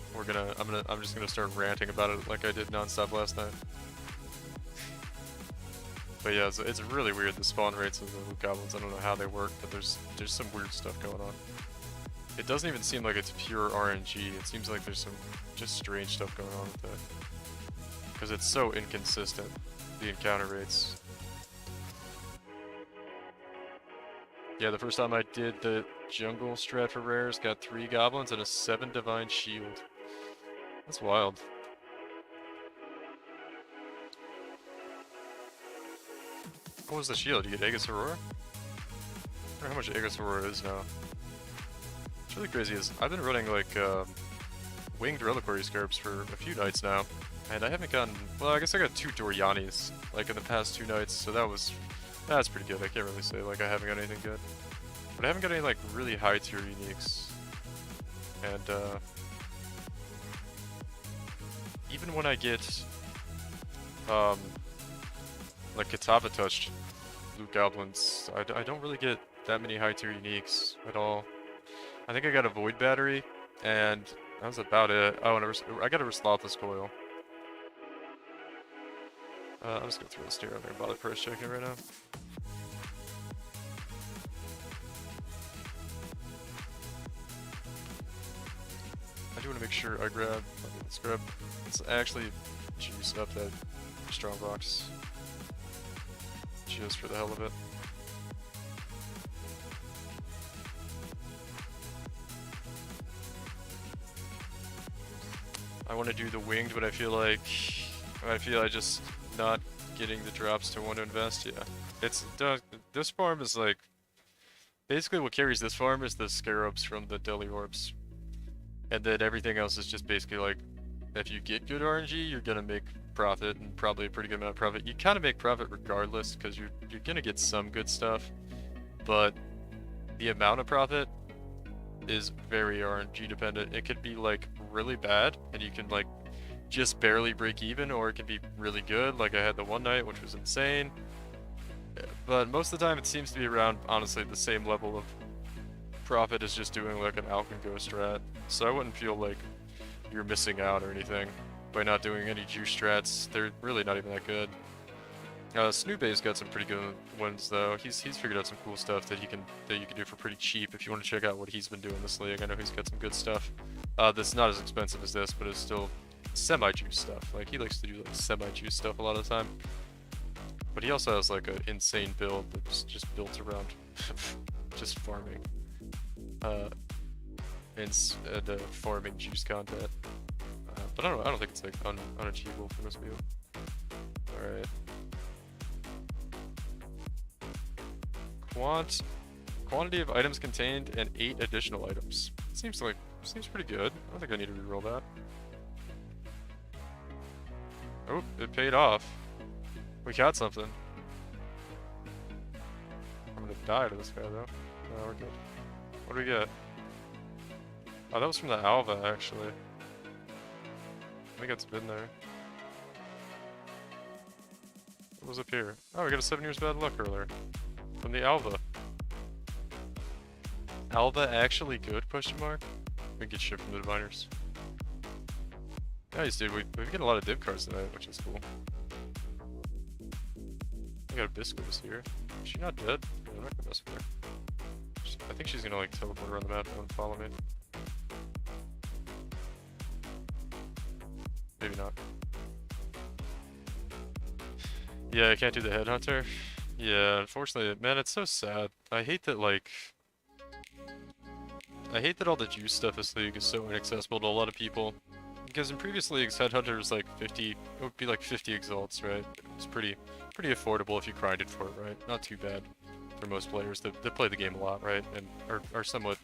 I'm just gonna start ranting about it like I did nonstop last night. But yeah, it's really weird, the spawn rates of the loot goblins. I don't know how they work, but there's some weird stuff going on. It doesn't even seem like it's pure RNG. It seems like there's some just strange stuff going on with it. Because it's so inconsistent, the encounter rates. Yeah, the first time I did the jungle strat for rares, got 3 goblins and a 7 divine shield. That's wild. What was the shield? You get Aegis Aurora? I wonder how much Aegis Aurora is now. What's really crazy is I've been running like winged reliquary scarabs for a few nights now, and I haven't gotten. Well, I guess I got 2 Doryanis like in the past 2 nights, so that's pretty good. I can't really say like I haven't got anything good, but I haven't got any like really high tier uniques, and even when I get like Katava touched loot goblins, I don't really get that many high tier uniques at all. I think I got a void battery, and that was about it. Oh, and I got a Roslathless coil. I'm just gonna throw this tier out there and bother price checking it right now. I do want to make sure I grab. Let's actually juice up that strong box. just for the hell of it. I want to do the winged, but I feel like just not getting the drops to want to invest. Yeah, it's this farm is like basically what carries this farm is the scarabs from the Deli Orbs, and then everything else is just basically like if you get good RNG, you're gonna make profit and probably a pretty good amount of profit. You kind of make profit regardless because you're gonna get some good stuff, but the amount of profit is very RNG dependent. It could be like really bad and you can like just barely break even, or it can be really good like I had the one night, which was insane. But most of the time it seems to be around honestly the same level of profit as just doing like an Alcon Ghost strat. So I wouldn't feel like you're missing out or anything by not doing any juice strats. They're really not even that good. Snoopy's got some pretty good ones though. He's figured out some cool stuff that you can do for pretty cheap if you want to check out what he's been doing this league. I know he's got some good stuff. That's not as expensive as this, but it's still semi-juice stuff. Like he likes to do like semi-juice stuff a lot of the time. But he also has like an insane build that's just built around just farming. And farming juice content. But I don't think it's like unachievable for most people. Alright. Quantity of items contained and 8 additional items. Seems pretty good. I don't think I need to reroll that. Oh, it paid off. We got something. I'm gonna die to this guy though. No, we're good. What do we get? Oh, that was from the Alva actually. I think it's been there. What was up here? Oh, we got a 7 years bad luck earlier. From the Alva. Alva actually good, question mark? We get shit from the diviners. Nice, dude. We get a lot of div cards tonight, which is cool. I got a Biscuit here. Is she not dead? Yeah, I'm not gonna mess with her. I think she's gonna like teleport around the map and follow me. Maybe not. Yeah, I can't do the headhunter. Yeah, unfortunately, man, it's so sad. I hate that all the juice stuff this league is so inaccessible to a lot of people. Because in previous leagues, headhunter was like 50, it would be like 50 exalts, right? It's pretty affordable if you grinded for it, right? Not too bad for most players that play the game a lot, right? And are somewhat,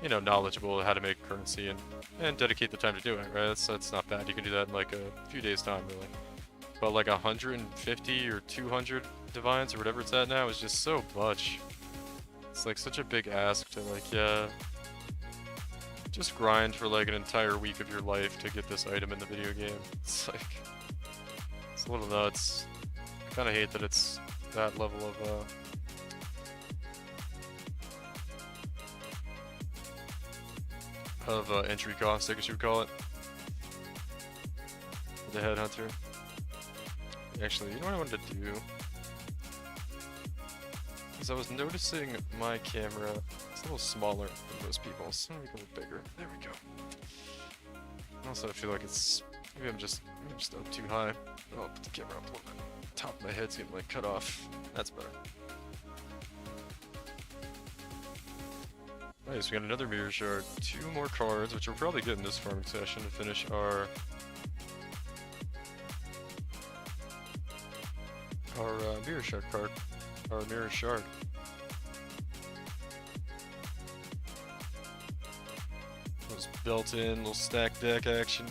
you know, knowledgeable how to make currency and dedicate the time to do it, right? That's not bad. You can do that in like a few days' time, really. But like 150 or 200 divines or whatever it's at now is just so much. It's like such a big ask to like, yeah, just grind for like an entire week of your life to get this item in the video game. It's like, it's a little nuts. I kind of hate that it's that level of entry cost, I guess you would call it. The headhunter. Actually, you know what I wanted to do? Because I was noticing my camera, it's a little smaller than most people's. Let me make it a little bigger. There we go. Also, I feel like it's, maybe I'm just up too high. Oh, I'll put the camera up a little bit. Top of my head's getting like cut off. That's better. Nice, we got another mirror shard. 2 more cards, which we're probably getting this farming session to finish our mirror shard card. Our mirror shard. Was built in, little stack deck action.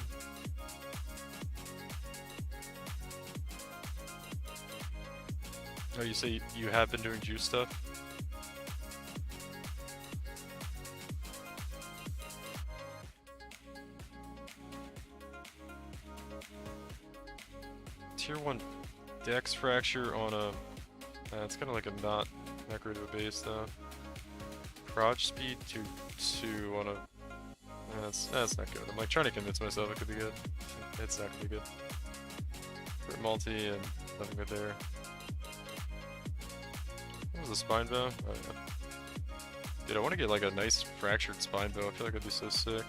Oh, you say you have been doing juice stuff? Tier 1 Dex Fracture on a... it's kind of like a not that great of a base though. Proj Speed 2 on a... that's not good. I'm like trying to convince myself it could be good. It's not gonna be good. Crit multi and nothing good there. What was the spine bow? Oh yeah. Dude, I want to get like a nice fractured spine bow. I feel like it'd be so sick.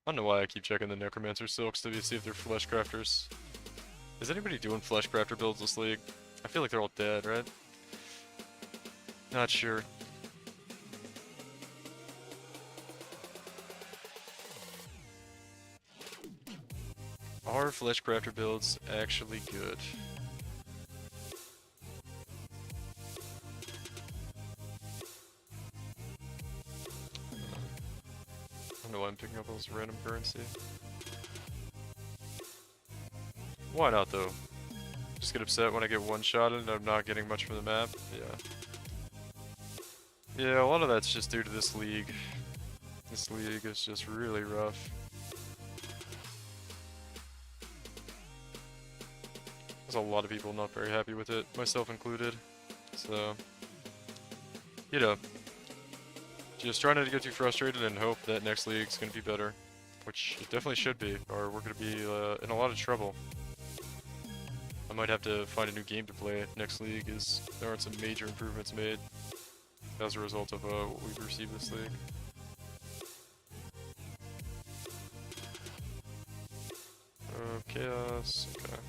don't know why I keep checking the Necromancer Silks to see if they're Flesh Crafters. Is anybody doing Flesh Crafter builds this league? I feel like they're all dead, right? Not sure. Are Flesh Crafter builds actually good? I don't know why I'm picking up all this random currency. Why not, though? Just get upset when I get one-shotted and I'm not getting much from the map? Yeah. Yeah, a lot of that's just due to this league. This league is just really rough. There's a lot of people not very happy with it, myself included. So, you know, just trying not to get too frustrated and hope that next league's gonna be better. Which it definitely should be, or we're gonna be in a lot of trouble. I might have to find a new game to play next league, as there aren't some major improvements made as a result of what we've received this league. Chaos, okay.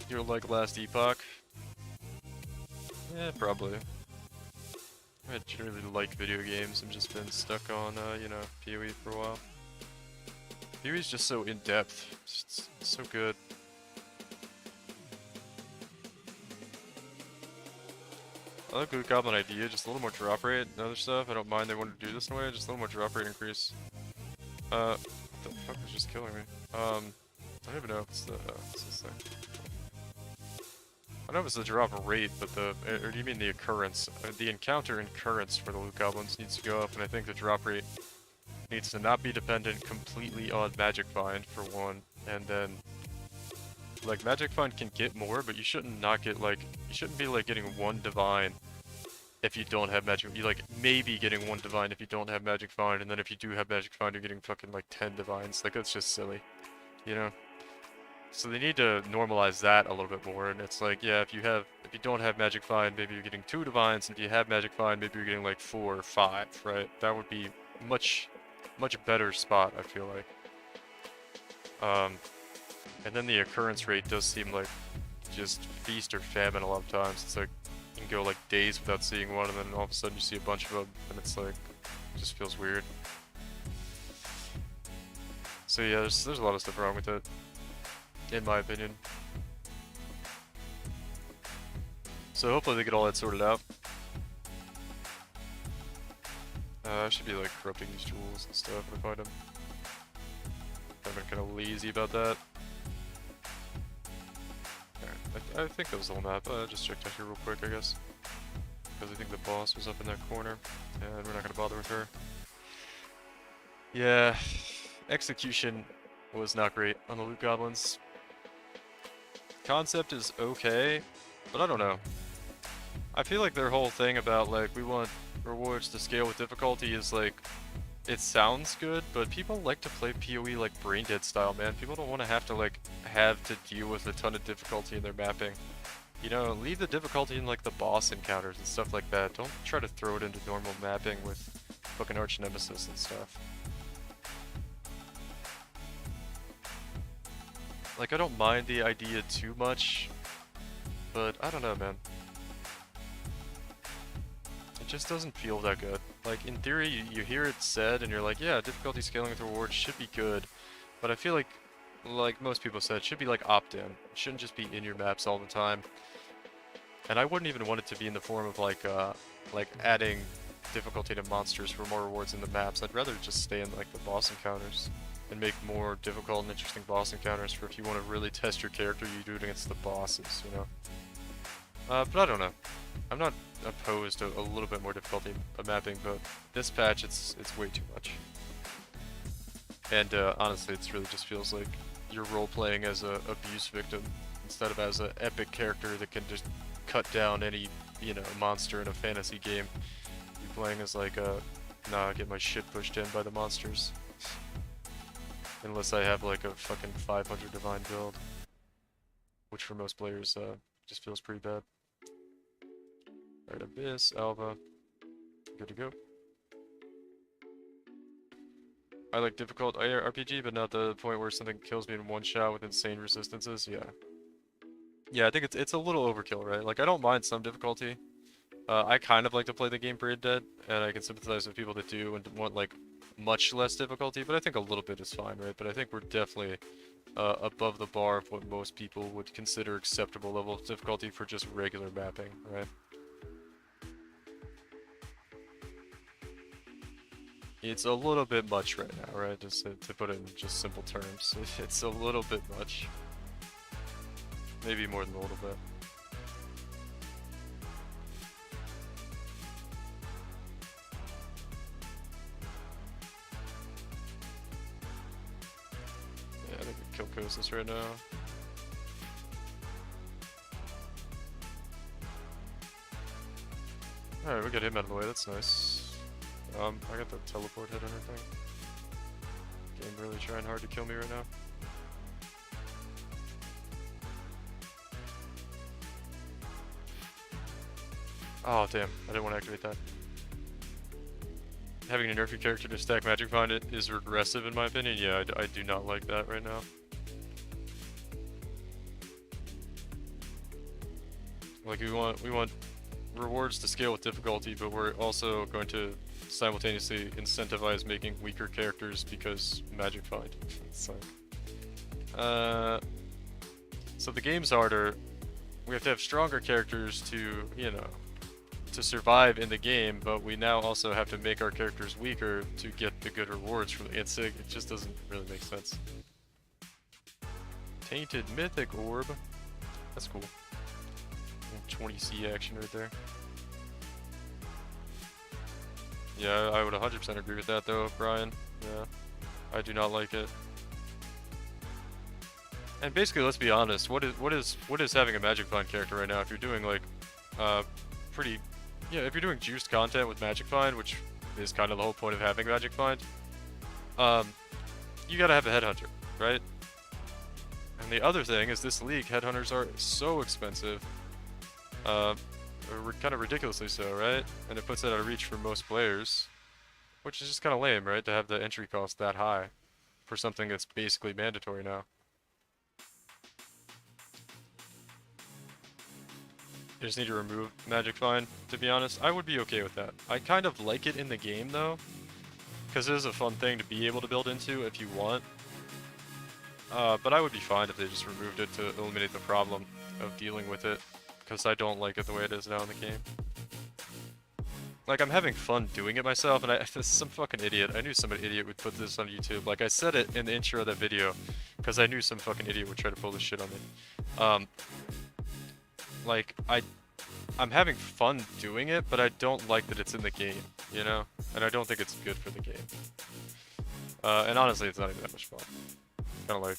You're like last epoch? Yeah, probably. I generally like video games. I've just been stuck on, you know, PoE for a while. PoE's just so in-depth. It's so good. I like the Goblin idea, just a little more drop rate and other stuff. I don't mind they wanted to do this in a way, just a little more drop rate increase. What the fuck is just killing me? I don't even know if it's the, what's this thing? I know if it's the drop rate, but or do you mean the occurrence? The encounter occurrence for the loot goblins needs to go up, and I think the drop rate needs to not be dependent completely on Magic Find, for one, and then, like, Magic Find can get more, but you shouldn't not get, like, you shouldn't be, like, getting one Divine if you don't have Magic, you, like, maybe getting one Divine if you don't have Magic Find, and then if you do have Magic Find, you're getting fucking, like, 10 Divines. Like, that's just silly, you know? So they need to normalize that a little bit more, and it's like, yeah, if you don't have Magic Find, maybe you're getting 2 Divines, and if you have Magic Find, maybe you're getting like 4 or 5, right? That would be much better spot, I feel like. And then the occurrence rate does seem like just feast or famine a lot of times. It's like, you can go like days without seeing one, and then all of a sudden you see a bunch of them, and it's like, it just feels weird. So yeah, there's a lot of stuff wrong with it, in my opinion. So hopefully they get all that sorted out. I should be like corrupting these jewels and stuff if I find them. I've been kind of lazy about that. Alright, I think that was the whole map. Just checked out here real quick, I guess. Because I think the boss was up in that corner, and we're not gonna bother with her. Yeah, execution was not great on the loot goblins. Concept is okay, but I don't know. I feel like their whole thing about, like, we want rewards to scale with difficulty is, like, it sounds good, but people like to play PoE, like, brain dead style, man. People don't want to have to, like, have to deal with a ton of difficulty in their mapping. You know, leave the difficulty in, like, the boss encounters and stuff like that. Don't try to throw it into normal mapping with fucking arch nemesis and stuff. Like, I don't mind the idea too much, but I don't know, man. It just doesn't feel that good. Like, in theory, you hear it said, and you're like, yeah, difficulty scaling with rewards should be good, but I feel like most people said, it should be like opt-in. It shouldn't just be in your maps all the time. And I wouldn't even want it to be in the form of like adding difficulty to monsters for more rewards in the maps. I'd rather just stay in like the boss encounters and make more difficult and interesting boss encounters for if you want to really test your character, you do it against the bosses, you know? But I don't know. I'm not opposed to a little bit more difficulty mapping, but this patch, it's way too much. And honestly, it really just feels like you're role-playing as a abuse victim instead of as an epic character that can just cut down any, you know, monster in a fantasy game. You're playing as like nah, I get my shit pushed in by the monsters. Unless I have like a fucking 500 divine build. Which for most players just feels pretty bad. Alright, Abyss, Alva. Good to go. I like difficult RPG, but not the point where something kills me in one shot with insane resistances. Yeah. Yeah, I think it's a little overkill, right? Like, I don't mind some difficulty. I kind of like to play the game brain dead, and I can sympathize with people that do and want, like, much less difficulty, but I think a little bit is fine, right? But I think we're definitely above the bar of what most people would consider acceptable level of difficulty for just regular mapping, right? It's a little bit much right now, right? Just to put it in just simple terms. It's a little bit much. Maybe more than a little bit. Yeah, I think we kill Kosis right now. Alright, we got him out of the way, that's nice. I got the teleport hit and everything. Game really trying hard to kill me right now. Oh damn, I didn't want to activate that. Having to nerf your character to stack Magic Find it is regressive in my opinion. Yeah, I do not like that right now. Like we want rewards to scale with difficulty, but we're also going to simultaneously incentivize making weaker characters because Magic Find. So the game's harder. We have to have stronger characters to, you know, to survive in the game, but we now also have to make our characters weaker to get the good rewards from it. It just doesn't really make sense. Tainted Mythic Orb. That's cool. 20C action right there. Yeah, I would 100% agree with that though, Brian. Yeah, I do not like it. And basically, let's be honest. What is having a Magic Find character right now? If you're doing like, pretty, yeah, if you're doing juiced content with Magic Find, which is kind of the whole point of having Magic Find, you gotta have a Headhunter, right? And the other thing is, this league, Headhunters are so expensive. Kind of ridiculously so, right? And it puts it out of reach for most players, which is just kind of lame, right? To have the entry cost that high for something that's basically mandatory now. You just need to remove Magic Find, to be honest. I would be okay with that. I kind of like it in the game, though, because it is a fun thing to be able to build into if you want. But I would be fine if they just removed it to eliminate the problem of dealing with it, because I don't like it the way it is now in the game. Like, I'm having fun doing it myself, and some fucking idiot. I knew some idiot would put this on YouTube. Like, I said it in the intro of that video, because I knew some fucking idiot would try to pull this shit on me. Like, I'm having fun doing it, but I don't like that it's in the game, you know? And I don't think it's good for the game. And honestly, it's not even that much fun. Kind of like,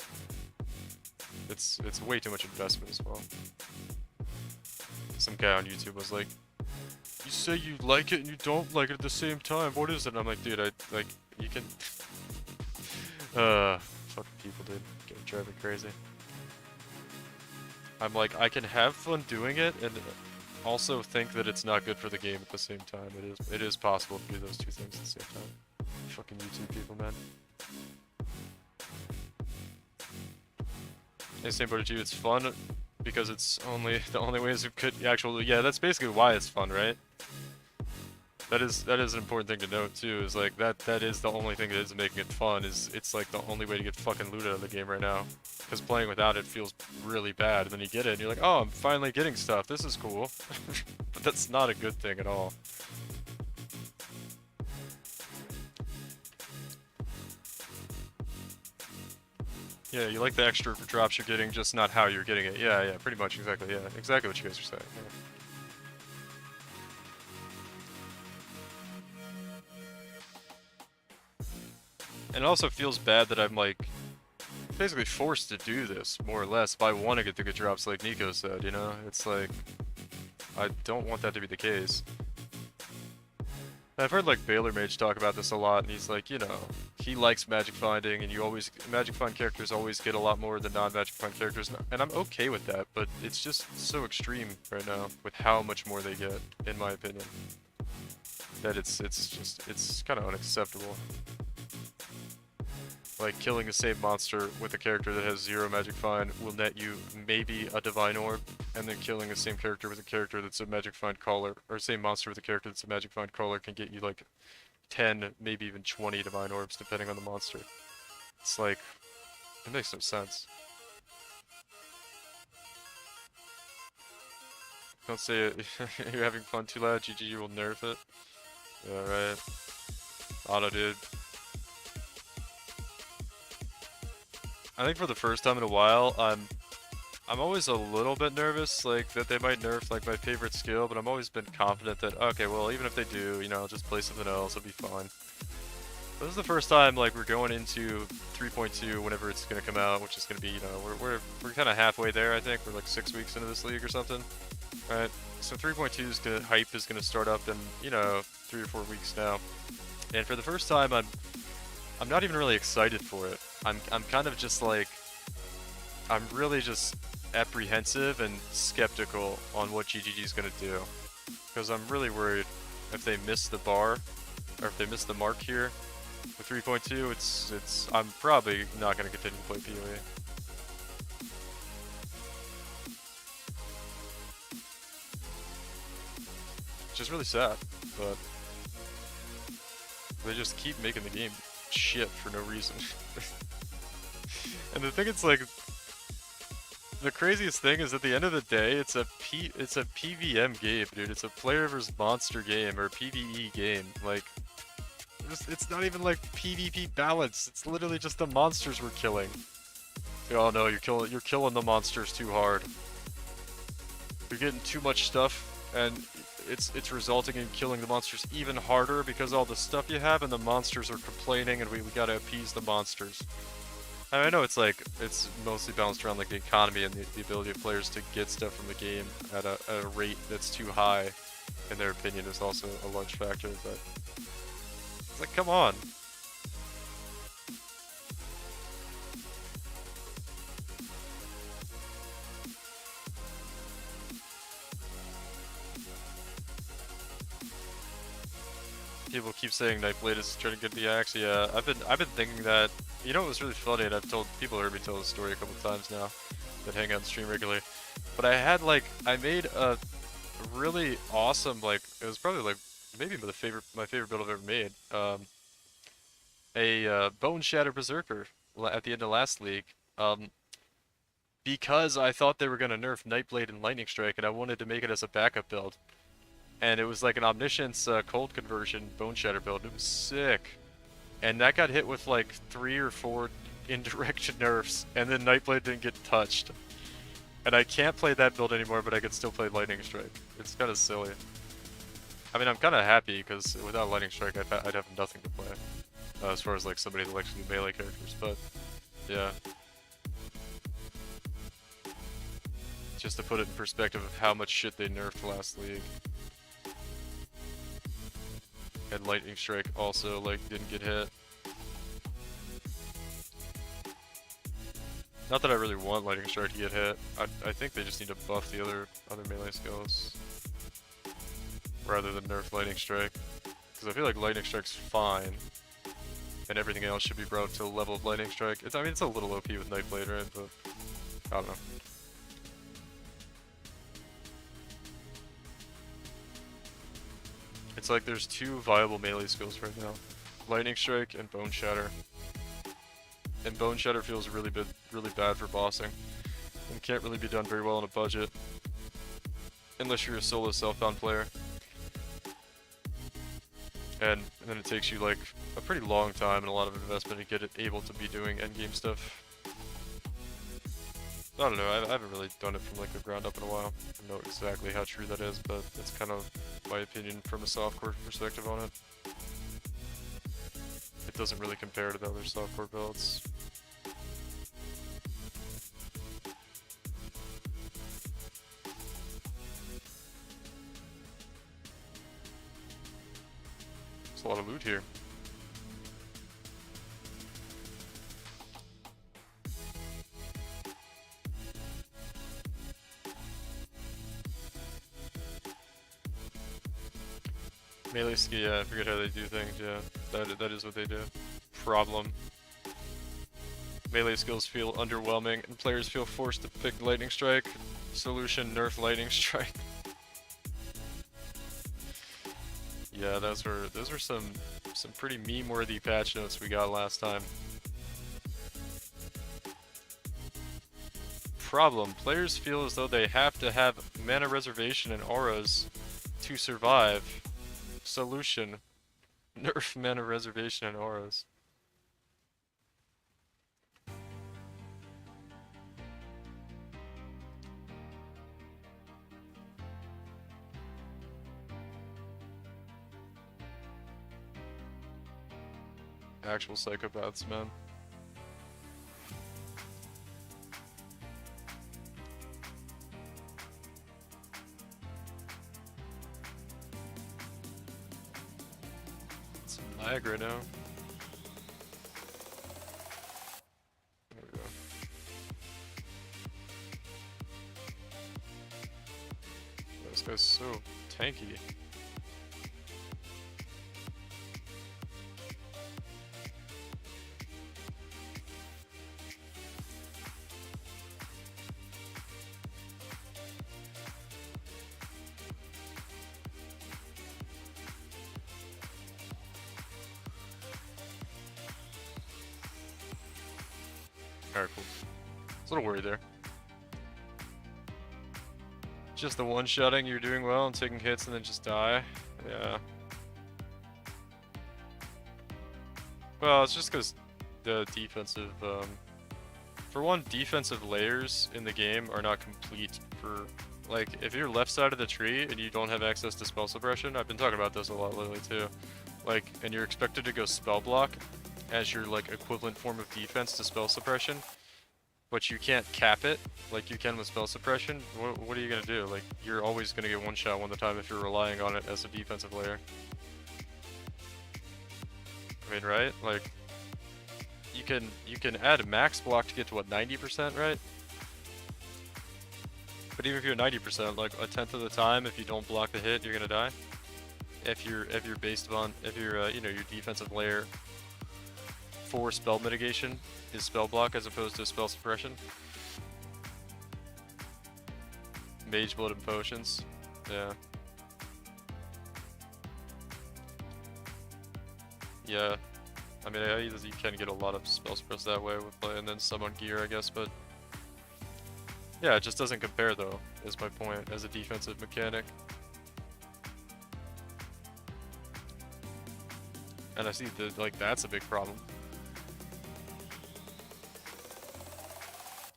it's way too much investment as well. Some guy on YouTube was like, you say you like it and you don't like it at the same time, what is it? And I'm like, dude, you can... fucking people, dude. Gonna drive me crazy. I'm like, I can have fun doing it and also think that it's not good for the game at the same time. It is possible to do those two things at the same time. Fucking YouTube people, man. Hey, same boat as you, it's fun because it's the only way is it could actually, yeah, that's basically why it's fun, right? That is an important thing to note too, is like that is the only thing that is making it fun, is it's like the only way to get fucking loot out of the game right now. Because playing without it feels really bad, and then you get it and you're like, oh, I'm finally getting stuff, this is cool. But that's not a good thing at all. Yeah, you like the extra drops you're getting, just not how you're getting it. Yeah, yeah, pretty much, exactly, yeah. Exactly what you guys are saying. Yeah. And it also feels bad that I'm like basically forced to do this, more or less, if I want to get the good drops like Nico said, you know? It's like, I don't want that to be the case. I've heard like Baylor Mage talk about this a lot, and he's like, you know, he likes Magic Finding, and Magic Find characters always get a lot more than non-Magic Find characters, and I'm okay with that, but it's just so extreme right now with how much more they get, in my opinion, that it's kind of unacceptable. like killing the same monster with a character that has 0 Magic Find will net you maybe a Divine Orb, and then killing the same character with a character that's a Magic Find Caller, or same monster with a character that's a Magic Find Caller can get you like 10, maybe even 20 Divine Orbs depending on the monster. It's like, it makes no sense. Don't say it. You're having fun too loud, GG will nerf it. Yeah, right. Auto, dude. I think for the first time in a while, I'm always a little bit nervous, like, that they might nerf, like, my favorite skill, but I've always been confident that, okay, well, even if they do, you know, I'll just play something else, it'll be fine. This is the first time, like, we're going into 3.2 whenever it's gonna come out, which is gonna be, you know, we're kind of halfway there, I think. We're like 6 weeks into this league or something. Right, so 3.2 is gonna, hype is gonna start up in, you know, 3 or 4 weeks now. And for the first time, I'm not even really excited for it. I'm kind of just like, I'm really just apprehensive and skeptical on what GGG is gonna do, because I'm really worried if they miss the bar, or if they miss the mark here with 3.2. I'm probably not gonna continue to play PoE. Which is really sad, but they just keep making the game shit for no reason. And the thing is, like, the craziest thing is at the end of the day, it's a PVM game, dude. It's a player versus monster game, or PvE game. Like, it's not even like PvP balance. It's literally just the monsters we're killing. Oh no, you're killing the monsters too hard. You're getting too much stuff, and it's resulting in killing the monsters even harder because all the stuff you have, and the monsters are complaining, and we gotta appease the monsters. I mean, I know it's like, it's mostly balanced around like the economy and the ability of players to get stuff from the game at a rate that's too high, in their opinion, is also a large factor, but it's like, come on. People keep saying Nightblade is trying to get the axe. Yeah, I've been thinking that. You know, it was really funny, and I've told people heard me tell this story a couple times now that hang out and stream regularly. But I made a really awesome, like, it was probably like maybe my favorite build I've ever made. A Bone Shatter Berserker at the end of last league. Because I thought they were gonna nerf Nightblade and Lightning Strike, and I wanted to make it as a backup build. And it was like an Omniscience cold conversion Bone Shatter build. It was sick. And that got hit with like 3 or 4 indirect nerfs, and then Nightblade didn't get touched. And I can't play that build anymore, but I can still play Lightning Strike. It's kind of silly. I mean, I'm kind of happy, because without Lightning Strike, I'd have nothing to play. As far as like somebody that likes to do melee characters, but yeah. Just to put it in perspective of how much shit they nerfed last league. And Lightning Strike also, like, didn't get hit. Not that I really want Lightning Strike to get hit. I think they just need to buff the other melee skills rather than nerf Lightning Strike. Because I feel like Lightning Strike's fine, and everything else should be brought to the level of Lightning Strike. I mean, it's a little OP with Nightblade, right? But I don't know. It's like there's 2 viable melee skills right now. Lightning Strike and Bone Shatter. And Bone Shatter feels really bad for bossing. And can't really be done very well on a budget. Unless you're a solo self-bound player. And then it takes you like a pretty long time and a lot of investment to get it able to be doing endgame stuff. I don't know, I haven't really done it from like the ground up in a while. I don't know exactly how true that is, but that's kind of my opinion from a softcore perspective on it. It doesn't really compare to the other softcore builds. There's a lot of loot here. Melee ski, yeah, I forget how they do things, yeah. That is what they do. Problem. Melee skills feel underwhelming, and players feel forced to pick Lightning Strike. Solution, nerf Lightning Strike. Yeah, those were some pretty meme-worthy patch notes we got last time. Problem: players feel as though they have to have mana reservation and auras to survive. Solution: nerf mana reservation and auras. Actual psychopaths, man. Some lag right now. There we go. This guy's so tanky. Alright, cool. I was a little worried there. Just the one-shotting, you're doing well and taking hits and then just die. Yeah. Well, it's just because the defensive, for one, defensive layers in the game are not complete for, like, if you're left side of the tree and you don't have access to spell suppression, I've been talking about this a lot lately too, like, and you're expected to go spell block as your, like, equivalent form of defense to spell suppression, but you can't cap it like you can with spell suppression. What are you gonna do? Like, you're always gonna get one shot one at a time if you're relying on it as a defensive layer. I mean, right? Like, you can add a max block to get to what, 90%, right? But even if you're 90%, like a tenth of the time, if you don't block the hit, you're gonna die. If you're based on you know, your defensive layer for spell mitigation is spell block as opposed to spell suppression. Mage blood and potions, yeah. Yeah, I mean, you can get a lot of spell suppress that way with and then some on gear, I guess, but yeah, it just doesn't compare though, is my point, as a defensive mechanic. And I see that, like, that's a big problem.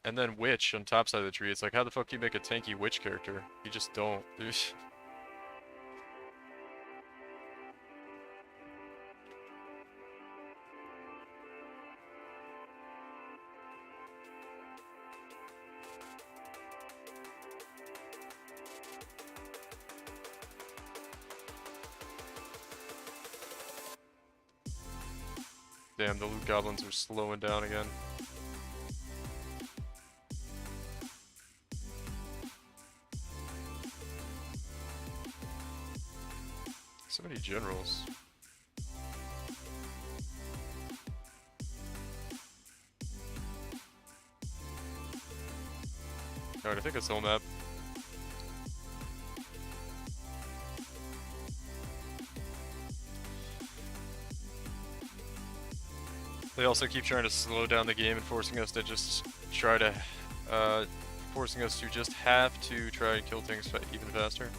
And then Witch on top side of the tree, it's like, how the fuck do you make a tanky Witch character? You just don't, dude. Damn, the loot goblins are slowing down again. So many generals. Alright, I think it's the whole map. They also keep trying to slow down the game and forcing us to just try to, forcing us to just have to try and kill things even faster.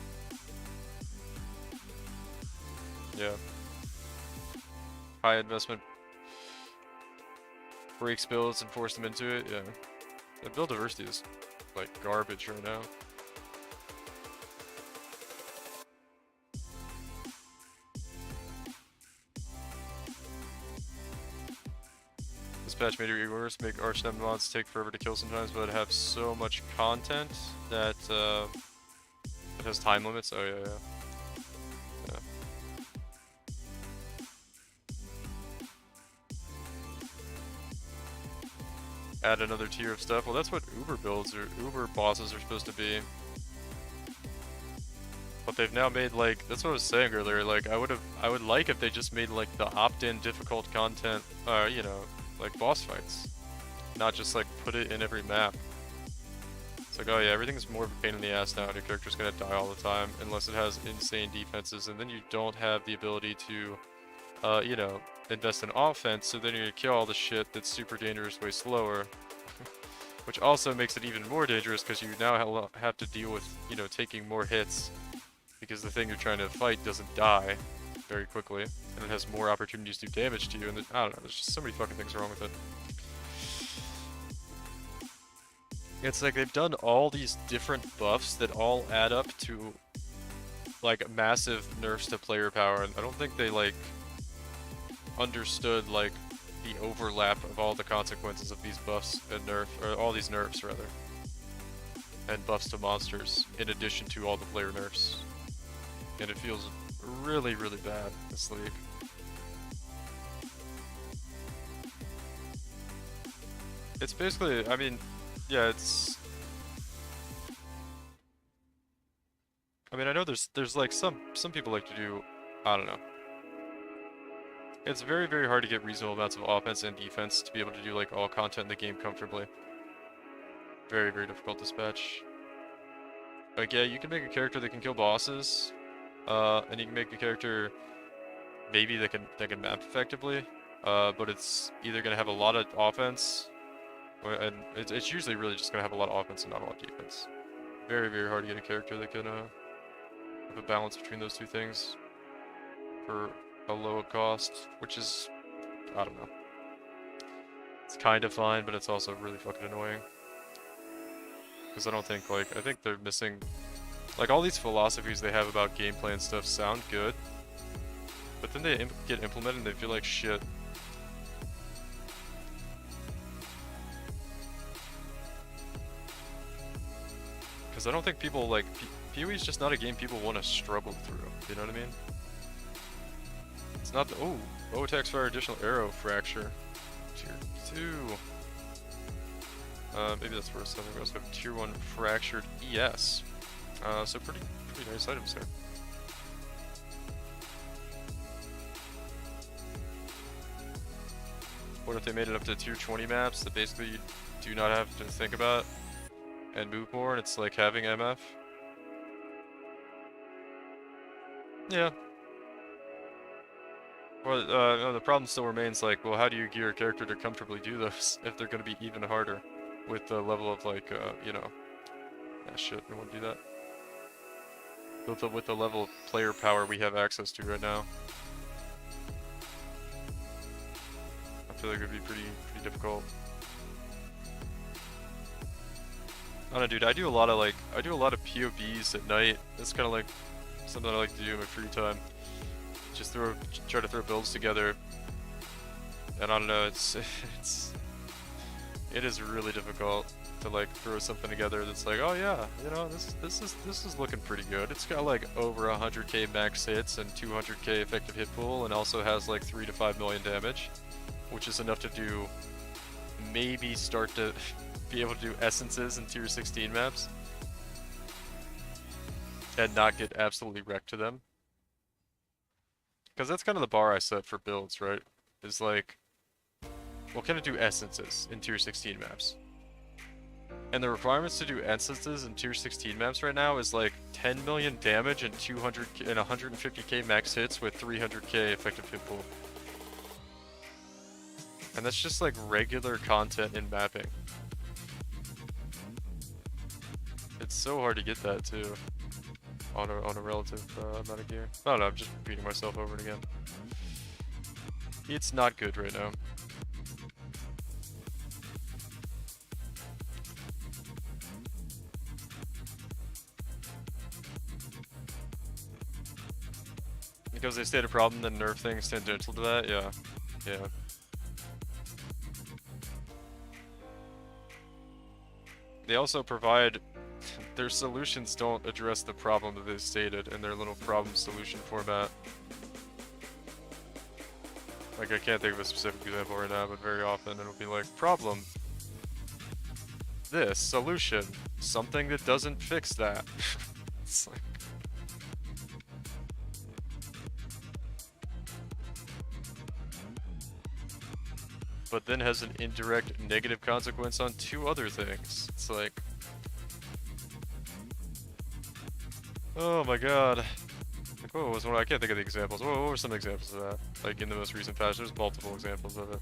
Yeah. High investment breaks builds and force them into it, yeah. The build diversity is like garbage right now. This patch made it worse, make Archnet mods take forever to kill sometimes, but have so much content that it has time limits. Oh yeah, yeah. Add another tier of stuff. Well, that's what Uber builds or Uber bosses are supposed to be. But they've now made, like, that's what I was saying earlier, like, I would like if they just made, like, the opt-in difficult content, you know, like boss fights. not just like put it in every map. It's like, oh yeah, everything's more of a pain in the ass now, and your character's gonna die all the time unless it has insane defenses, and then you don't have the ability to, you know, invest in offense, so then you're gonna kill all the shit that's super dangerous way slower. Which also makes it even more dangerous because you now have to deal with, you know, taking more hits because the thing you're trying to fight doesn't die very quickly, and it has more opportunities to do damage to you, and I don't know, there's just so many fucking things wrong with it. It's like they've done all these different buffs that all add up to, like, massive nerfs to player power, and I don't think they, like, understood, like, the overlap of all the consequences of these buffs and or all these nerfs, rather. And buffs to monsters, in addition to all the player nerfs. And it feels really, really bad, this league. It's basically, I mean, yeah, it's... I mean, I know there's like some people like to do, I don't know. It's very, very hard to get reasonable amounts of offense and defense to be able to do like all content in the game comfortably. Very, very difficult to dispatch. Like, yeah, you can make a character that can kill bosses, and you can make a character maybe that can map effectively, but it's either gonna have a lot of offense, and it's usually really just gonna have a lot of offense and not a lot of defense. Very, very hard to get a character that can have a balance between those two things for a low cost, which is, I don't know. It's kind of fine, but it's also really fucking annoying. Because I don't think, like, I think they're missing, like, all these philosophies they have about gameplay and stuff sound good, but then they get implemented and they feel like shit. Because I don't think people, like, PoE's just not a game people want to struggle through, you know what I mean? It's not the, oh, bow attacks fire additional arrow fracture. Tier 2. Maybe that's worth something. We also have Tier 1 fractured ES. So pretty nice items there. What if they made it up to Tier 20 maps that basically you do not have to think about and move more, and it's like having MF? Yeah. Well, no, the problem still remains, like, well, how do you gear a character to comfortably do those if they're going to be even harder with the level of, like, you know... Ah, shit, I won't do that. With the level of player power we have access to right now. I feel like it would be pretty difficult. I don't know, dude, I do a lot of POBs at night. That's kind of like something I like to do in my free time. Just try to throw builds together, and I don't know, it is really difficult to like throw something together that's like, oh yeah, you know, this is looking pretty good. It's got like over 100k max hits and 200k effective hit pool, and also has like 3 to 5 million damage, which is enough to do, maybe start to be able to do essences in tier 16 maps and not get absolutely wrecked to them. Because that's kind of the bar I set for builds, right? Is like, well, can it do essences in tier 16 maps? And the requirements to do essences in tier 16 maps right now is like 10 million damage and 150k max hits with 300k effective hit pool. And that's just like regular content in mapping. It's so hard to get that too. On a relative amount of gear. I don't know, I'm just repeating myself over and again. It's not good right now. Because they state a problem, then nerf things tangential to that? Yeah. Yeah. They also provide... Their solutions don't address the problem that they stated in their little problem solution format. Like, I can't think of a specific example right now, but very often it'll be like, problem, this, solution, something that doesn't fix that. It's like... but then has an indirect negative consequence on 2 other things. It's like, oh my god. Like, what was one? I can't think of the examples. What were some examples of that? Like in the most recent patch, there's multiple examples of it.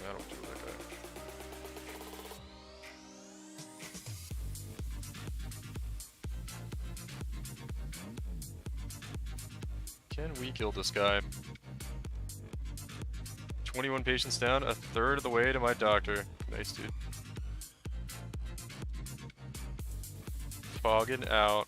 I don't do that guy. Can we kill this guy? 21 patients down, a third of the way to my doctor. Nice, dude. Fogging out.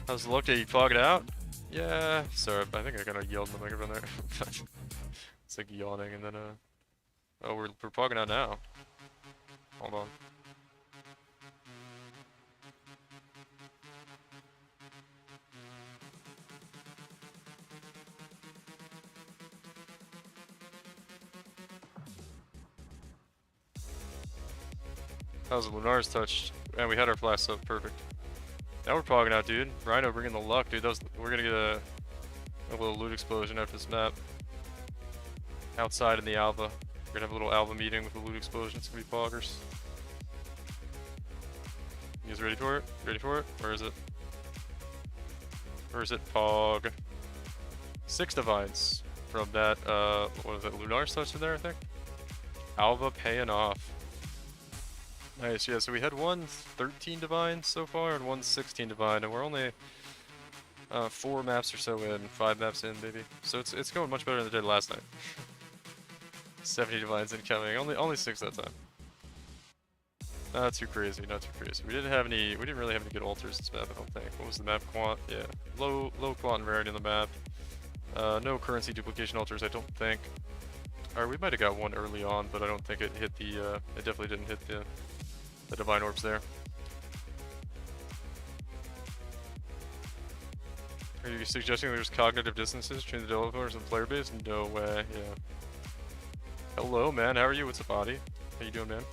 How's the luck? Did you fog it out? Yeah. Sorry, I think I kind of yelled in the microphone there. It's like yawning and then, oh, we're fogging out now. Hold on. How's the Lunar's touched? And we had our blast up, perfect. Now we're fogging out, dude. Rhino bringing the luck, dude. We're gonna get a little loot explosion after this map. Outside in the Alva. We're gonna have a little Alva meeting with the loot explosion. It's gonna be poggers. You guys ready for it? Ready for it? Where is it? Where is it? Pog. 6 divines from that, what is it? Lunar's touch in there, I think? Alva paying off. Nice, yeah, so we had 13 divine so far and 16 divine, and we're only 4 maps or so in, 5 maps in maybe. So it's going much better than it did last night. 70 divines incoming, only 6 that time. Not too crazy, not too crazy. We didn't really have any good altars this map, I don't think. What was the map quant? Yeah, low quant and rarity on the map. No currency duplication altars, I don't think. Or we might have got one early on, but I don't think it hit the, it definitely didn't hit the divine orbs there. Are you suggesting there's cognitive distances between the developers and player base? No way, yeah. Hello, man, how are you? What's up, Adi? How you doing, man?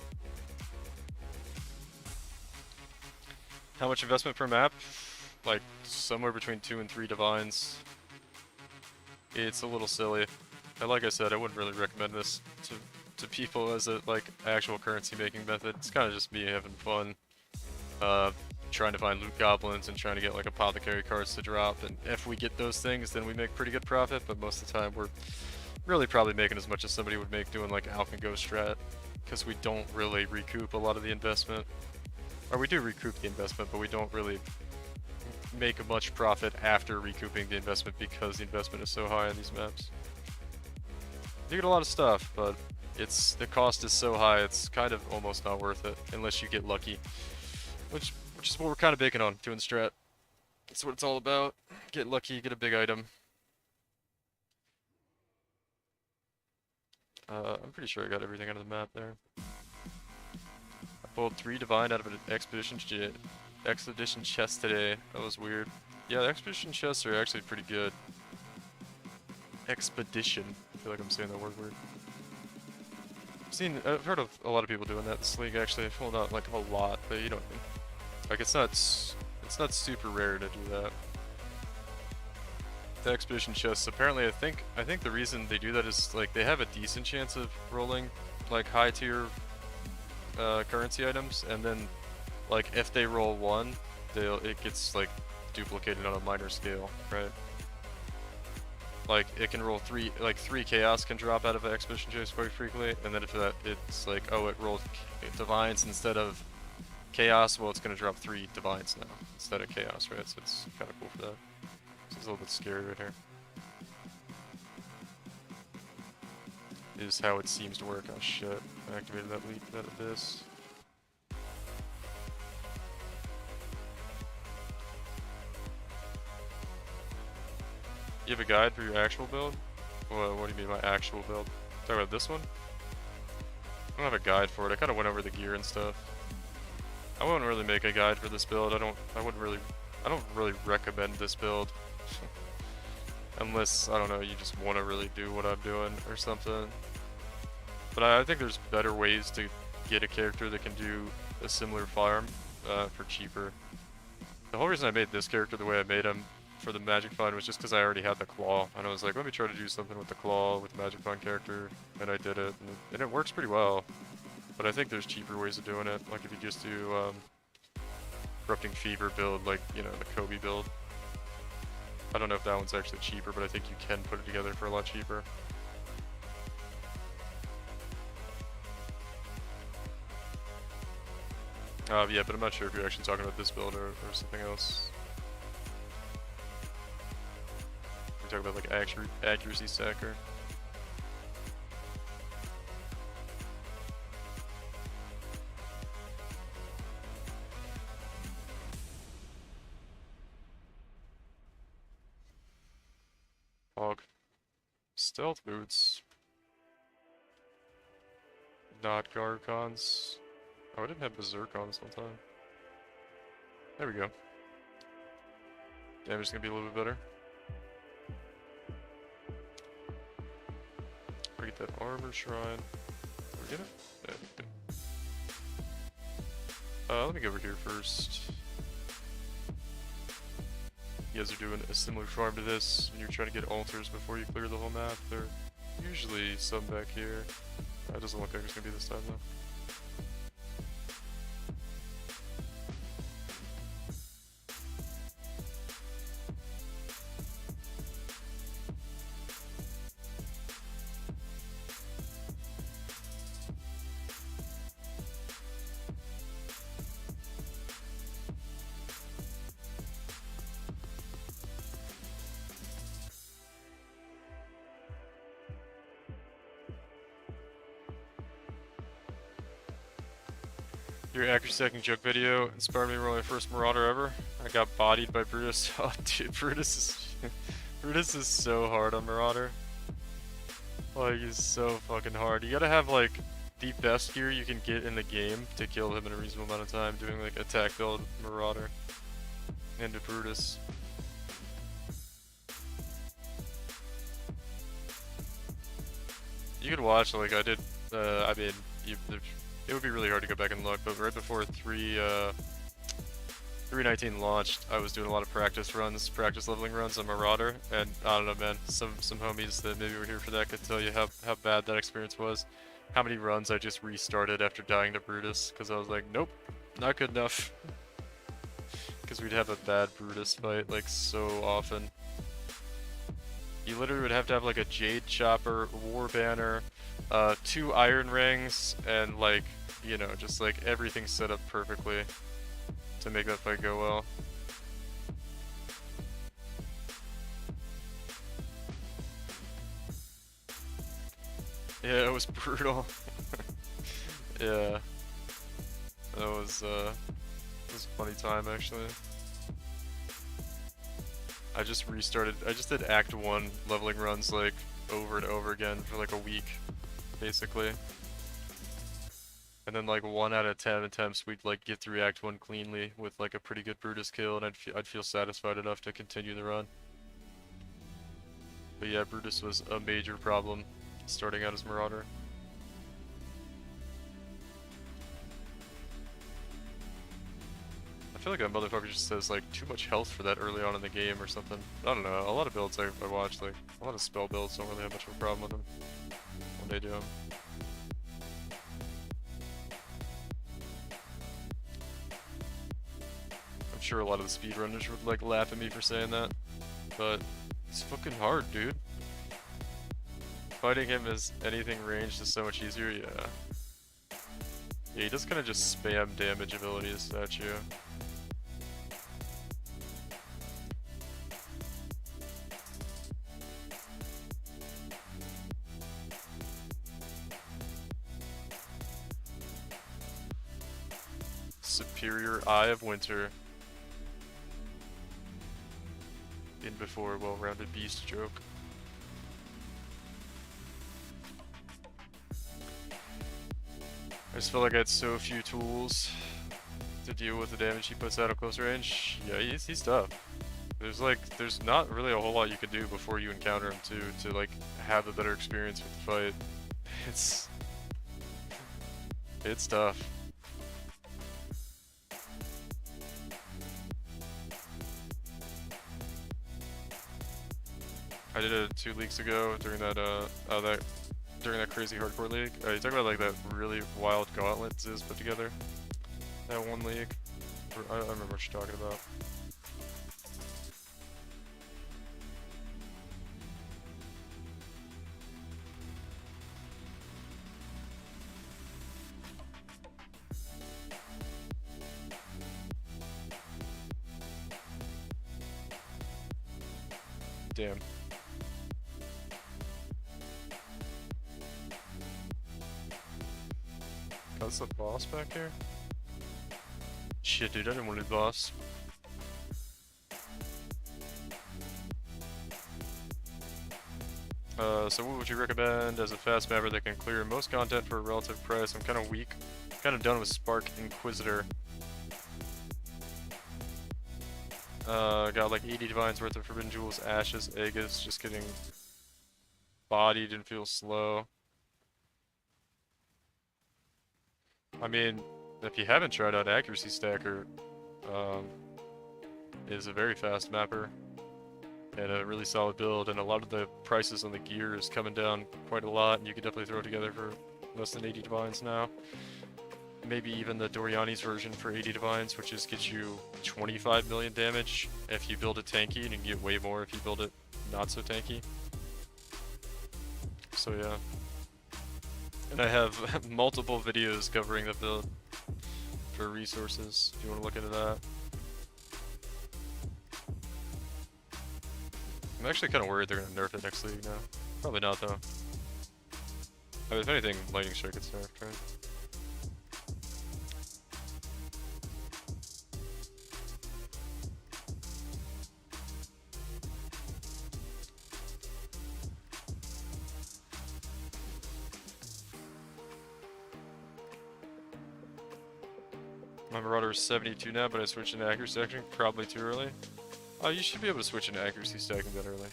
How much investment per map? Like, somewhere between 2 and 3 divines. It's a little silly. And like I said, I wouldn't really recommend this to people as a, like, actual currency making method. It's kind of just me having fun. Trying to find loot goblins and trying to get, like, apothecary cards to drop. And if we get those things, then we make pretty good profit. But most of the time, we're really probably making as much as somebody would make doing, like, Alch and Ghost strat. Because we don't really recoup a lot of the investment. Or we do recoup the investment, but we don't really make much profit after recouping the investment because the investment is so high on these maps. You get a lot of stuff, but the cost is so high, it's kind of almost not worth it unless you get lucky, which is what we're kind of baking on doing strat. That's what it's all about. Get lucky, get a big item. I'm pretty sure I got everything out of the map there. I pulled 3 divine out of an expedition chest today. That was weird. Yeah, the expedition chests are actually pretty good. Expedition. I feel like I'm saying that word weird. I've heard of a lot of people doing that in this league actually. Well, not like a lot, but you know what I mean. Like it's not super rare to do that. The expedition chests, apparently I think the reason they do that is like they have a decent chance of rolling like high tier currency items, and then like if they roll 1, it gets like duplicated on a minor scale, right? Like it can roll 3 chaos can drop out of an expedition chest quite frequently, and then if it's like, oh, it rolled divines instead of chaos, well, it's gonna drop 3 divines now instead of chaos, right? So it's kind of cool for that. So it's a little bit scary right here. Is how it seems to work. Oh shit! I activated that abyss. You have a guide for your actual build? What do you mean by actual build? Talk about this one? I don't have a guide for it. I kind of went over the gear and stuff. I wouldn't really make a guide for this build. I wouldn't really I don't really recommend this build. Unless, I don't know, you just want to really do what I'm doing or something. But I think there's better ways to get a character that can do a similar farm for cheaper. The whole reason I made this character the way I made him for the Magic Fund was just because I already had the Claw. And I was like, let me try to do something with the Claw with the Magic Fund character. And I did it. And it works pretty well. But I think there's cheaper ways of doing it. Like if you just do Corrupting Fever build, like, you know, the Kobe build. I don't know if that one's actually cheaper, but I think you can put it together for a lot cheaper. Yeah, but I'm not sure if you're actually talking about this build or something else. We're talking about like accuracy stacker. Hog. Stealth boots. Not Garcons. Oh, I didn't have Berserk on this one time. There we go. Damage is gonna be a little bit better. Get that armor shrine. Did we get it? Yeah, we did. Let me go over here first. You guys are doing a similar farm to this, and you're trying to get altars before you clear the whole map. There are usually some back here. It doesn't look like there's gonna be this time though. Your accuracy stacking joke video inspired me to roll my first Marauder ever. I got bodied by Brutus. Oh dude, Brutus is so hard on Marauder. Like, he's so fucking hard. You gotta have like the best gear you can get in the game to kill him in a reasonable amount of time doing like attack build Marauder into Brutus. You could watch, like I did, I mean, it would be really hard to go back and look, but right before 3.19 launched, I was doing a lot of practice leveling runs on Marauder, and I don't know, man, some homies that maybe were here for that could tell you how bad that experience was. How many runs I just restarted after dying to Brutus, because I was like, nope, not good enough. Because we'd have a bad Brutus fight, like, so often. You literally would have to have, like, a Jade Chopper, War Banner, 2 Iron Rings, and, like, you know, just, like, everything set up perfectly to make that fight go well. Yeah, it was brutal. Yeah. That was a funny time, actually. I just did Act 1 leveling runs, like, over and over again for, like, a week, basically. And then, like, 1 out of 10 attempts, we'd, like, get through Act 1 cleanly with, like, a pretty good Brutus kill, and I'd feel satisfied enough to continue the run. But yeah, Brutus was a major problem starting out as Marauder. I feel like that motherfucker just has like too much health for that early on in the game or something. I don't know, a lot of builds I watched, like a lot of spell builds don't really have much of a problem with them when they do them. I'm sure a lot of the speedrunners would like laugh at me for saying that, but it's fucking hard, dude. Fighting him as anything ranged is so much easier, yeah. Yeah, he does kind of just spam damage abilities at you. Superior Eye of Winter. In before well-rounded beast joke. I just felt like I had so few tools to deal with the damage he puts out at close range. Yeah, he's tough. There's not really a whole lot you can do before you encounter him to like have a better experience with the fight. It's tough. I did it 2 leagues ago during that during that crazy hardcore league. You talk about like that really wild gauntlet Ziz put together. That one league. I remember what you're talking about. Damn. That's the boss back here? Shit, dude, I didn't want to do boss. So what would you recommend as a fast mapper that can clear most content for a relative price? I'm kind of weak. Kind of done with Spark Inquisitor. Got like 80 divines worth of Forbidden Jewels, Ashes, Aegis, just getting bodied and feel slow. I mean, if you haven't tried out Accuracy Stacker, is a very fast mapper and a really solid build, and a lot of the prices on the gear is coming down quite a lot, and you can definitely throw it together for less than 80 divines now. Maybe even the Doriani's version for 80 divines, which is gets you 25 million damage if you build it tanky, and you can get way more if you build it not so tanky. So yeah. And I have multiple videos covering the build for resources, if you want to look into that. I'm actually kind of worried they're going to nerf it next league now. Probably not, though. I mean, if anything, Lightning Strike gets nerfed, right? My Marauder is 72 now, but I switched into accuracy stacking probably too early. Oh, you should be able to switch into accuracy stacking that early.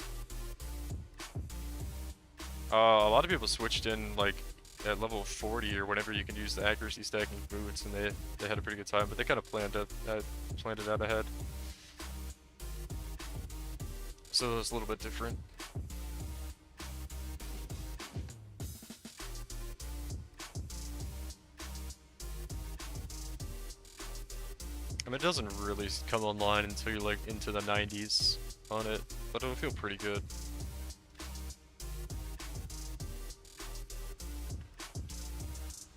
A lot of people switched in like at level 40 or whenever you can use the accuracy stacking boots, and they had a pretty good time, but they kind of planned it out ahead. So it's a little bit different. I mean, it doesn't really come online until you're like into the 90s on it, but it'll feel pretty good.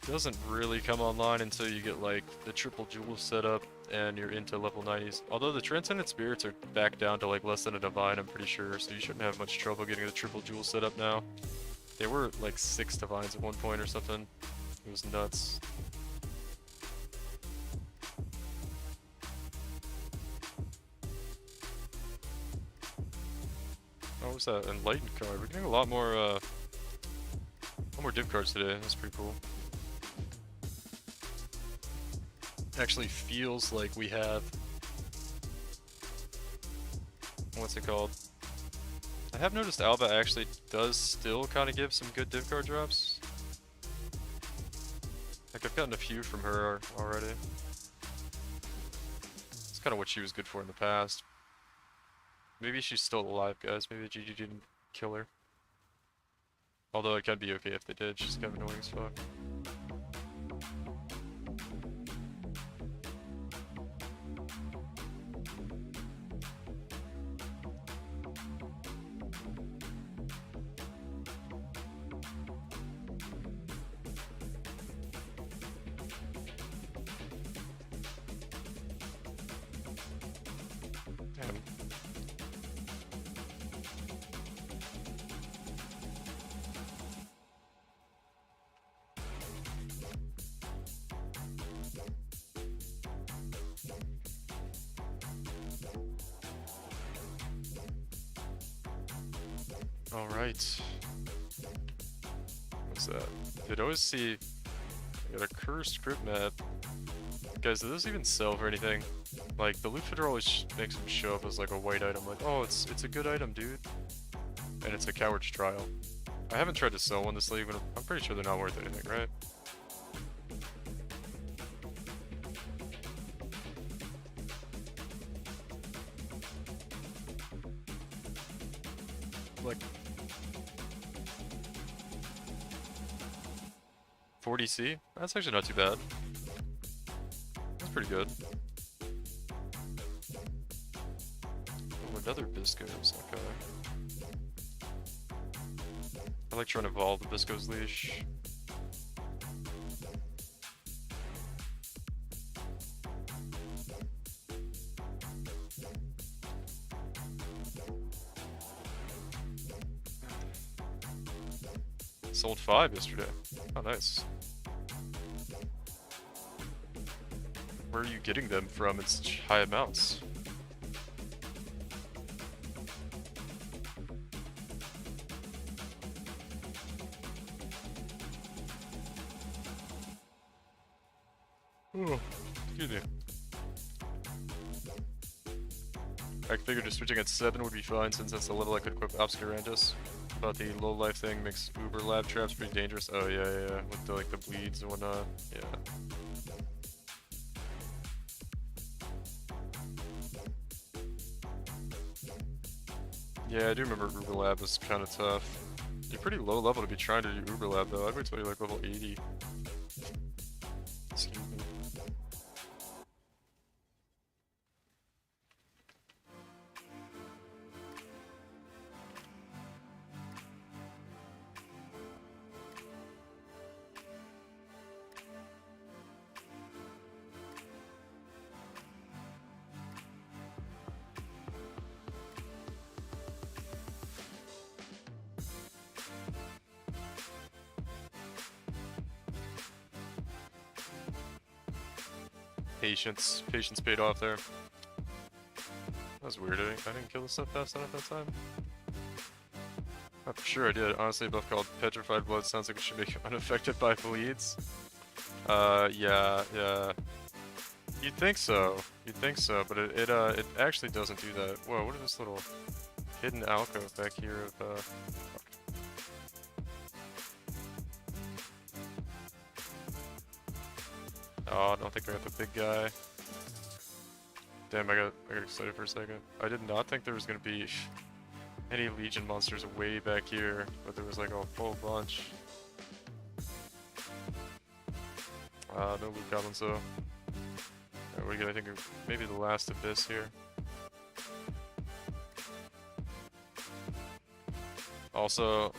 It doesn't really come online until you get like the triple jewel set up and you're into level 90s. Although the Transcendent Spirits are back down to like less than a divine, I'm pretty sure, so you shouldn't have much trouble getting the triple jewel set up now. They were like 6 divines at one point or something. It was nuts. Oh, what was that? Enlightened card. We're getting a lot more div cards today. That's pretty cool. Actually feels like we have... What's it called? I have noticed Alba actually does still kind of give some good div card drops. Like, I've gotten a few from her already. It's kind of what she was good for in the past. Maybe she's still alive, guys. Maybe GG didn't kill her. Although it can be okay if they did. She's kind of annoying as fuck. Alright. What's that? Did always see I got a cursed crypt map Guys, does this even sell for anything? Like, the loot fitter always makes them show up as like a white item, like, oh, it's a good item, dude. And it's a coward's trial. I haven't tried to sell one this league, but I'm pretty sure they're not worth anything, right? Like 40C? That's actually not too bad. That's pretty good. Oh, another Bisco's, okay. I like trying to evolve the Bisco's leash. Sold 5 yesterday. Oh, nice. Where are you getting them from in such high amounts? Oh, excuse me. I figured just switching at 7 would be fine since that's the level I could equip Obscurantis. But the low life thing makes Uber lab traps pretty dangerous. Oh yeah, yeah, with the, like the bleeds and whatnot. Yeah. Yeah, I do remember Uber lab was kind of tough. You're pretty low level to be trying to do Uber lab though. I'd wait till you're like level 80. Excuse me. Patience. Patience paid off there. That was weird. I didn't kill this stuff fast enough that time. For sure I did. Honestly, a buff called Petrified Blood sounds like it should make you unaffected by bleeds. Yeah. You'd think so. You'd think so, but it actually doesn't do that. Whoa, what is this little hidden alcove back here of, Oh, I don't think I got the big guy. Damn, I got excited for a second. I did not think there was gonna be any Legion monsters way back here, but there was like a whole bunch. No loot goblins though. Alright, we get, I think, maybe the last abyss here. Also,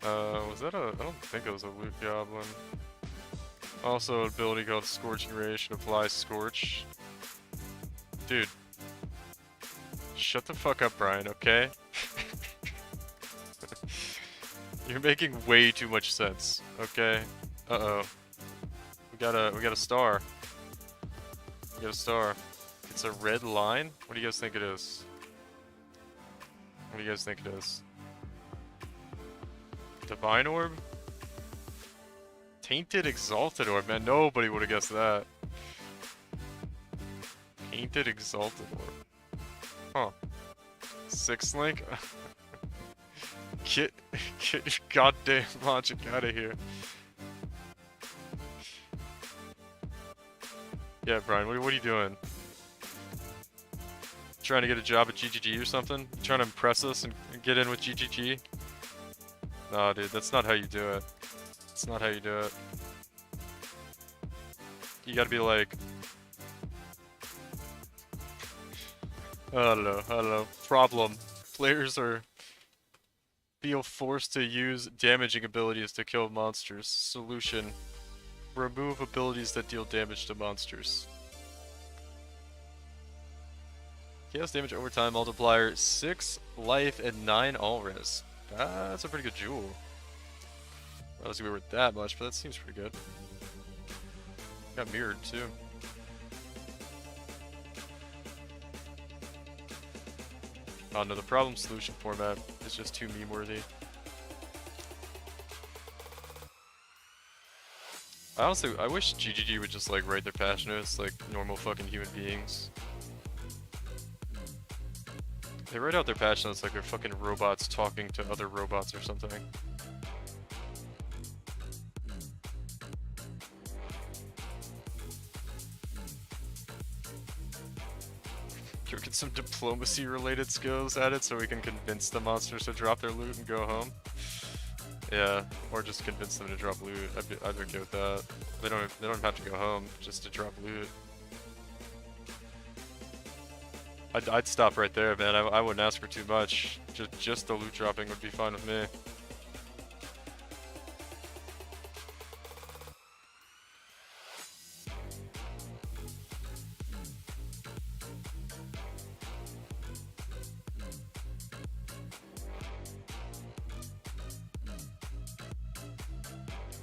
was that a? I don't think it was a loot goblin. Also, an ability called Scorching Ray should apply Scorch. Dude. Shut the fuck up, Brian, okay? You're making way too much sense, okay? Uh-oh. We got a star. We got a star. It's a red line? What do you guys think it is? What do you guys think it is? Divine Orb? Tainted Exalted Orb, man, nobody would have guessed that. Tainted Exalted Orb. Huh. 6 link? Get your goddamn logic out of here. Yeah, Brian, what are you doing? Trying to get a job at GGG or something? Trying to impress us and get in with GGG? Nah, dude, that's not how you do it. That's not how you do it. You gotta be like... I don't know. Problem. Players feel forced to use damaging abilities to kill monsters. Solution. Remove abilities that deal damage to monsters. Chaos damage over time multiplier, 6 life and 9 all res. That's a pretty good jewel. I was gonna be worth that much, but that seems pretty good. Got mirrored too. Oh no, the problem solution format is just too meme worthy. Honestly, I wish GGG would just like write their patch notes like normal fucking human beings. They write out their patch notes like they're fucking robots talking to other robots or something. Get some diplomacy related skills added so we can convince the monsters to drop their loot and go home. Yeah, or just convince them to drop loot. I'd be okay with that. They don't have to go home just to drop loot. I'd stop right there, man. I wouldn't ask for too much. Just the loot dropping would be fine with me.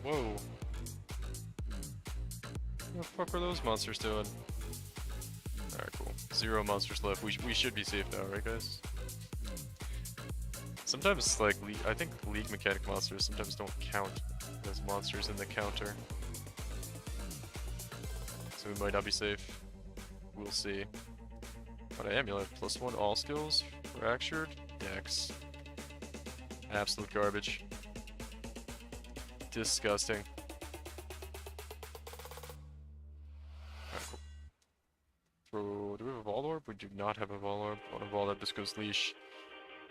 Whoa. What the fuck are those monsters doing? Alright, cool. 0 monsters left. We should be safe now, right guys? Sometimes, like, I think League mechanic monsters sometimes don't count as monsters in the counter. So we might not be safe. We'll see. But amulet, +1 all skills, fractured, dex. Absolute garbage. Disgusting. Do we have a Vol Orb? We do not have a Vol Orb. On a Vol Orb, this goes leash.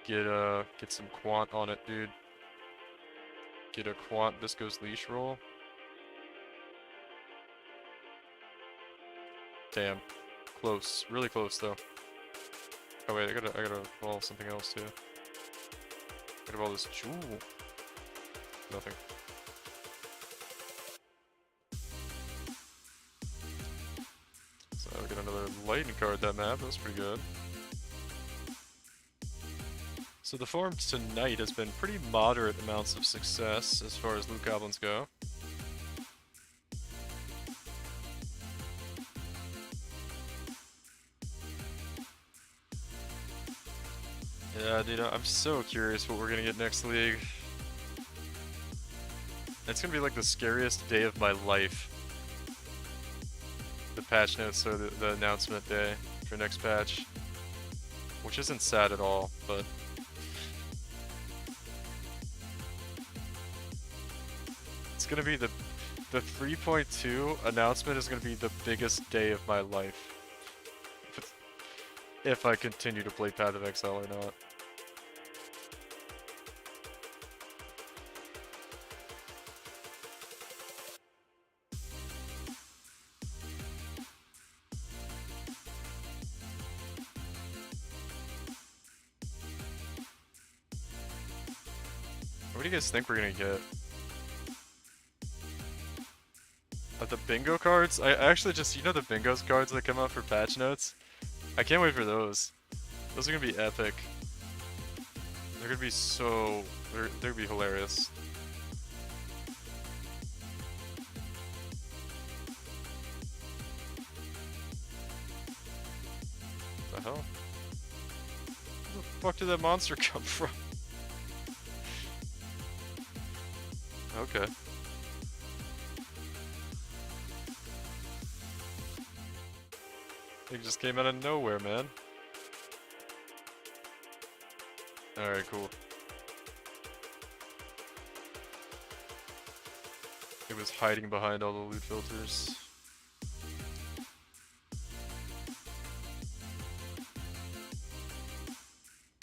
Get some quant on it, dude. Get a quant, this goes leash roll. Damn. Close. Really close, though. Oh wait, I gotta roll something else, too. I gotta roll this jewel. Nothing. So we get another lightning card that map, that's pretty good. So the farm tonight has been pretty moderate amounts of success as far as loot goblins go. Yeah, dude, I'm so curious what we're gonna get next league. It's gonna be like the scariest day of my life. The patch notes or the announcement day for next patch. Which isn't sad at all, but... It's gonna be the 3.2 announcement is gonna be the biggest day of my life. If I continue to play Path of Exile or not. What do you guys think we're gonna get? The bingo cards? I actually just, you know the bingos cards that come out for patch notes? I can't wait for those. Those are gonna be epic. They're gonna be so... They're gonna be hilarious. What the hell? Where the fuck did that monster come from? Okay. It just came out of nowhere, man. Alright, cool. It was hiding behind all the loot filters.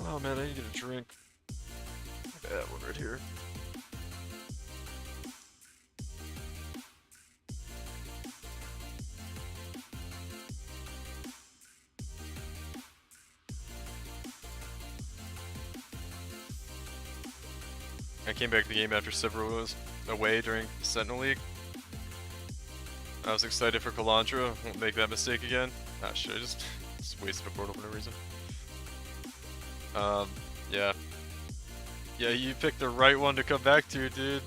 Oh man, I need to get a drink. Yeah, one right here. I came back to the game after several was away during Sentinel League. I was excited for Kalandra, won't make that mistake again. Ah shit, I just wasted a portal for no reason. Yeah. Yeah, you picked the right one to come back to, dude.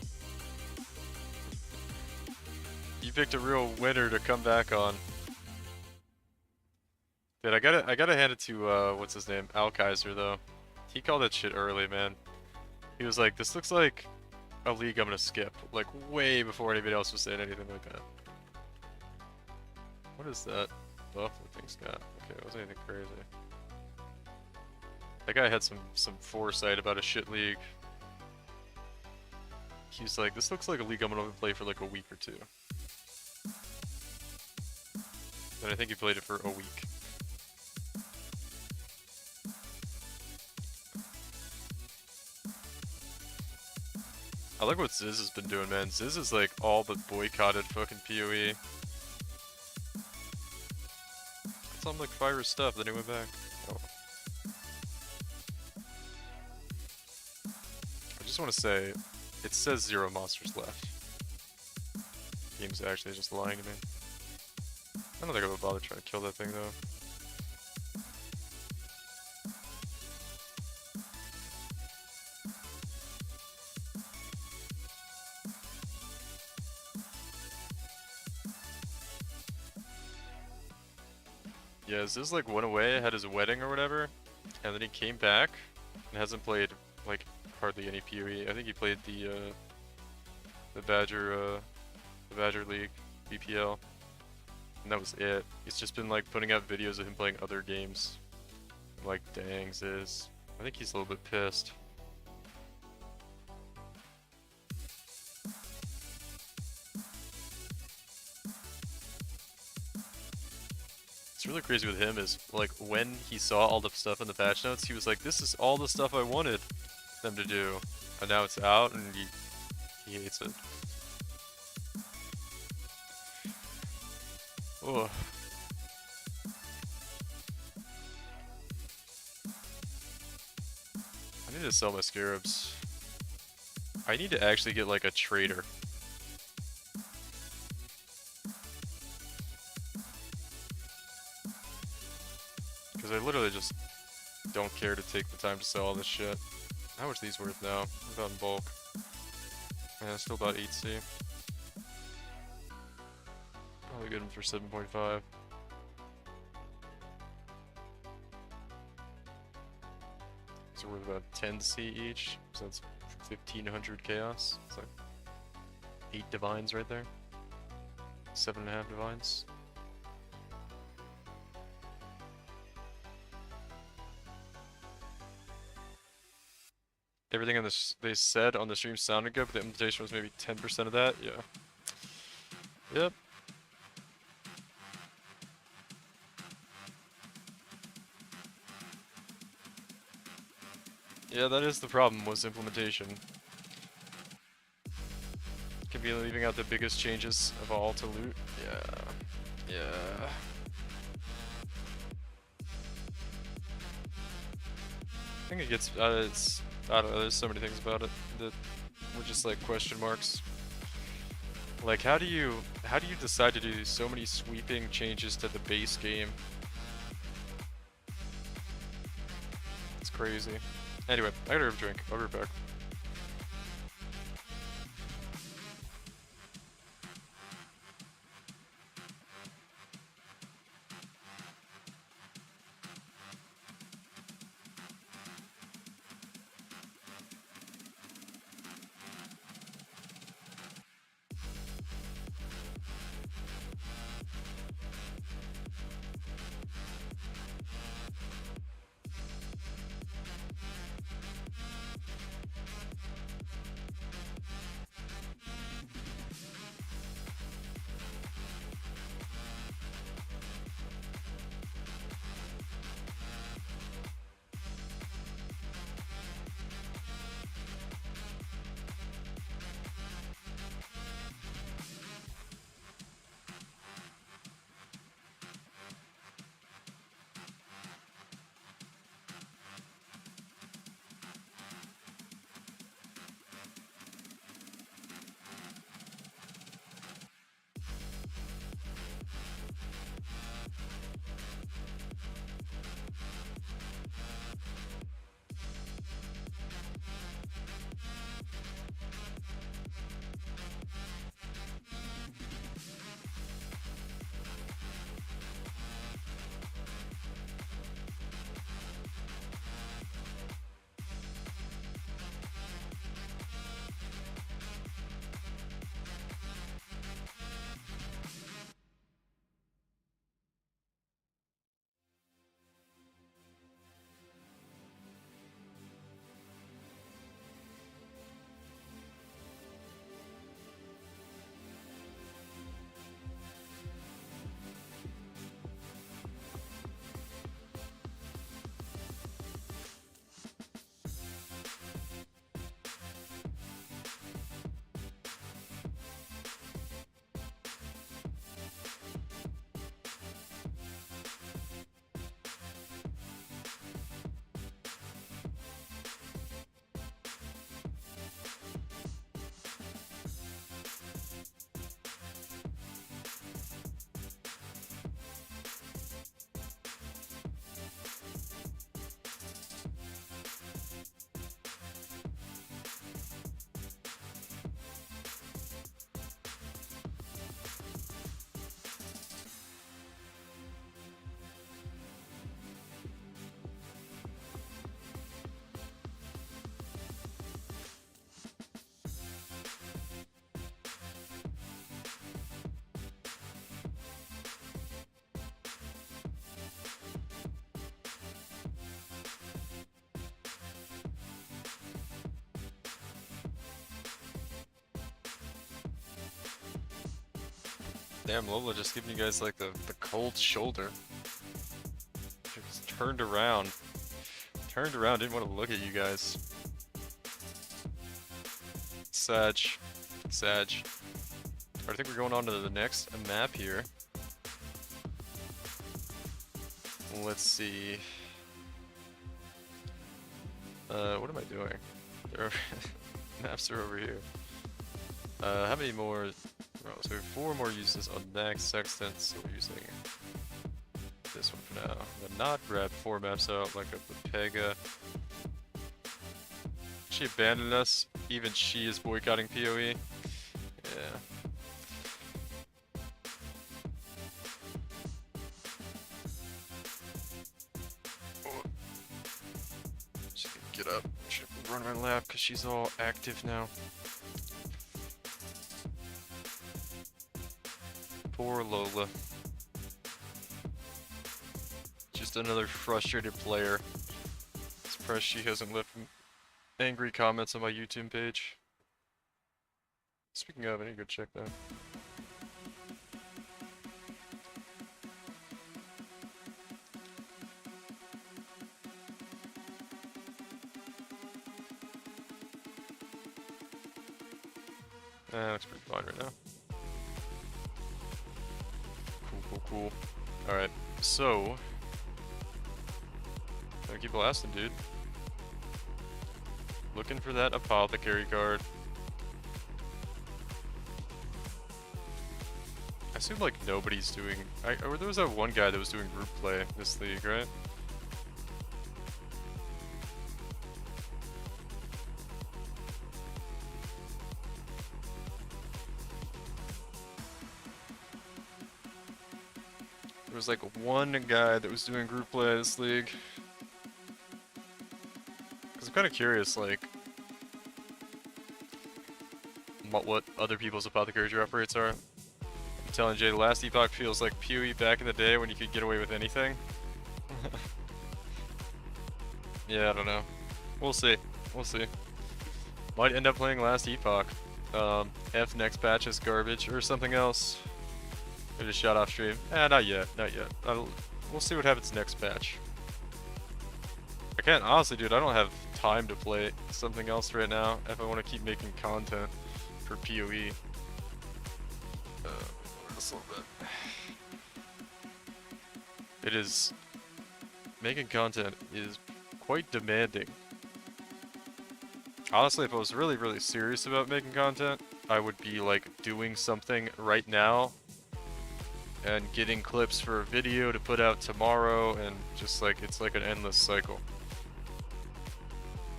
You picked a real winner to come back on. Dude, I gotta hand it to, what's his name? Al Kaiser, though. He called that shit early, man. He was like, this looks like a league I'm gonna skip, like way before anybody else was saying anything like that. What is that buff the thing's got? Okay, it wasn't anything crazy. That guy had some foresight about a shit league. He's like, this looks like a league I'm gonna play for like a week or two. And I think he played it for a week. I like what Ziz has been doing, man. Ziz is like all but boycotted fucking PoE. I saw him like fire his stuff, then he went back. Oh. I just want to say, it says 0 monsters left. The game's actually just lying to me. I don't think I would bother trying to kill that thing though. Yeah, Ziz like went away, had his wedding or whatever, and then he came back and hasn't played like hardly any PoE. I think he played the Badger League, BPL, and that was it. He's just been like putting out videos of him playing other games. I'm like, dang, Ziz. I think he's a little bit pissed. What's really crazy with him is, like, when he saw all the stuff in the patch notes, he was like, this is all the stuff I wanted them to do. And now it's out, and he hates it. Ugh. I need to sell my scarabs. I need to actually get, like, a trader. Because I literally just don't care to take the time to sell all this shit. How much are these worth now? About in bulk. Yeah, still about 8C. Probably get them for 7.5. So worth about 10C each. So that's 1500 chaos. It's like 8 divines right there. 7.5 divines. Everything on this they said on the stream sounded good, but the implementation was maybe 10% of that. Yeah. Yep. Yeah, that is the problem, was implementation. Could be leaving out the biggest changes of all to loot. Yeah. Yeah. I think it gets, it's, I don't know, there's so many things about it that were just like question marks. Like, how do you decide to do so many sweeping changes to the base game? It's crazy. Anyway, I gotta have a drink. I'll be right back. Damn, Lola just giving you guys like the cold shoulder. Just turned around. Turned around, didn't want to look at you guys. Sag. Sag. I think we're going on to the next map here. Let's see. What am I doing? Maps are over here. How many more? Oh, so we have 4 more uses on next sextant, so we're using this one for now. I'm gonna not grab 4 maps out like a Pega. She abandoned us. Even she is boycotting PoE. Yeah. She can get up. She can run my lap because she's all active now. Poor Lola. Just another frustrated player. Surprised she hasn't left angry comments on my YouTube page. Speaking of, I need to go check that. Looks pretty fine right now. Cool. Alright, so... Gotta keep blasting, dude. Looking for that apothecary card. I assume like nobody's doing... or there was that one guy that was doing group play in this league, right? There was like one guy that was doing group play in this league. Cause I'm kind of curious, like, what other people's apothecary drop rates are. I'm telling Jay, the last epoch feels like PoE back in the day when you could get away with anything. Yeah, I don't know. We'll see. We'll see. Might end up playing last epoch. F next patch is garbage or something else. I just shot off stream. Not yet. Not yet. We'll see what happens next patch. I can't, honestly, dude, I don't have time to play something else right now if I want to keep making content for PoE. Just a little bit. It is... Making content is quite demanding. Honestly, if I was really, really serious about making content, I would be, like, doing something right now and getting clips for a video to put out tomorrow, and just like, it's like an endless cycle.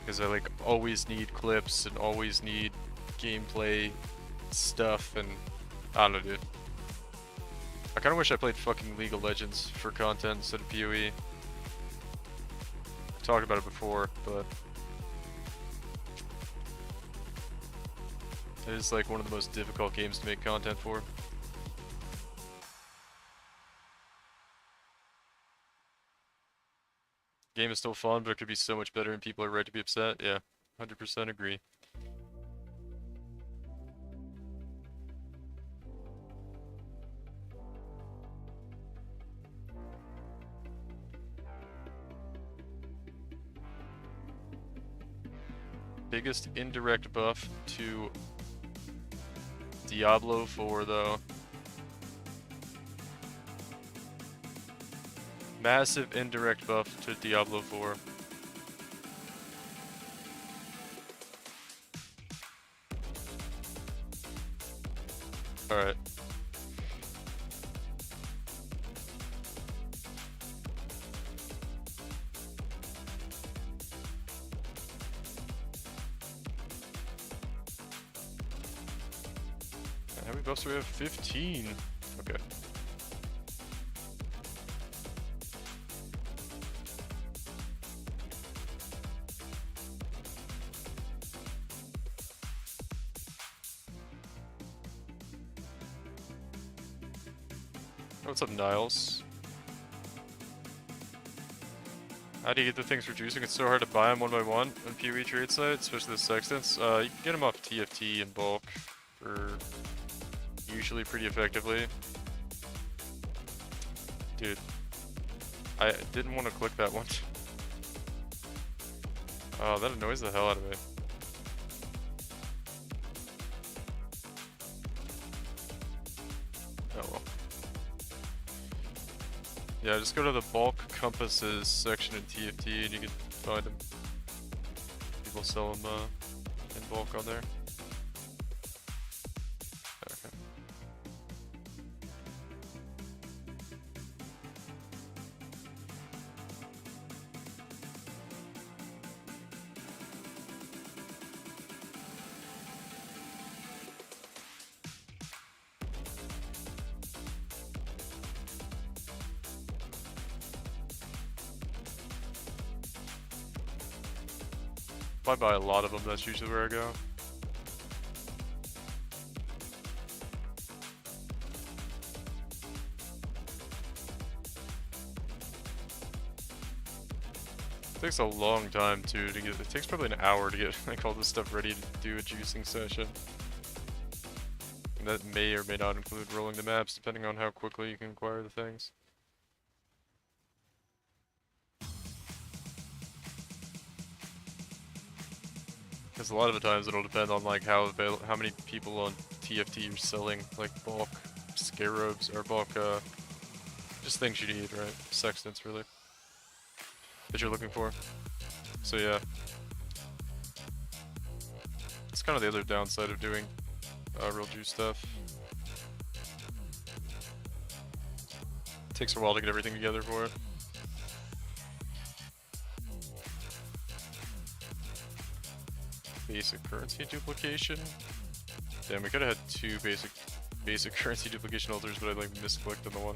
Because I like always need clips and always need gameplay stuff, and I don't know, dude. I kinda wish I played fucking League of Legends for content instead of PoE. I've talked about it before, but it is like one of the most difficult games to make content for. Game is still fun, but it could be so much better and people are right to be upset. Yeah, 100% agree. Biggest indirect buff to Diablo 4 though. Massive indirect buff to Diablo 4. Alright. How many buffs do we have? 15. Okay. What's up, Niles? How do you get the things for juicing? It's so hard to buy them one by one on PoE trade sites, especially the sextants. You can get them off TFT in bulk for usually pretty effectively. Dude, I didn't want to click that one. Oh, that annoys the hell out of me. Oh well. Yeah, just go to the bulk compasses section in TFT and you can find them. People sell them in bulk on there. Okay. If I buy a lot of them, that's usually where I go. It takes a long time too to get. It takes probably an hour to get like all this stuff ready to do a juicing session. And that may or may not include rolling the maps, depending on how quickly you can acquire the things. Because a lot of the times it'll depend on like how many people on TFT are selling like bulk scarabs or bulk just things you need, right? Sextants really that you're looking for. So yeah, it's kind of the other downside of doing real juice stuff. It takes a while to get everything together for it. Basic currency duplication. Damn, we could have had two basic currency duplication altars, but I like misclicked on the one.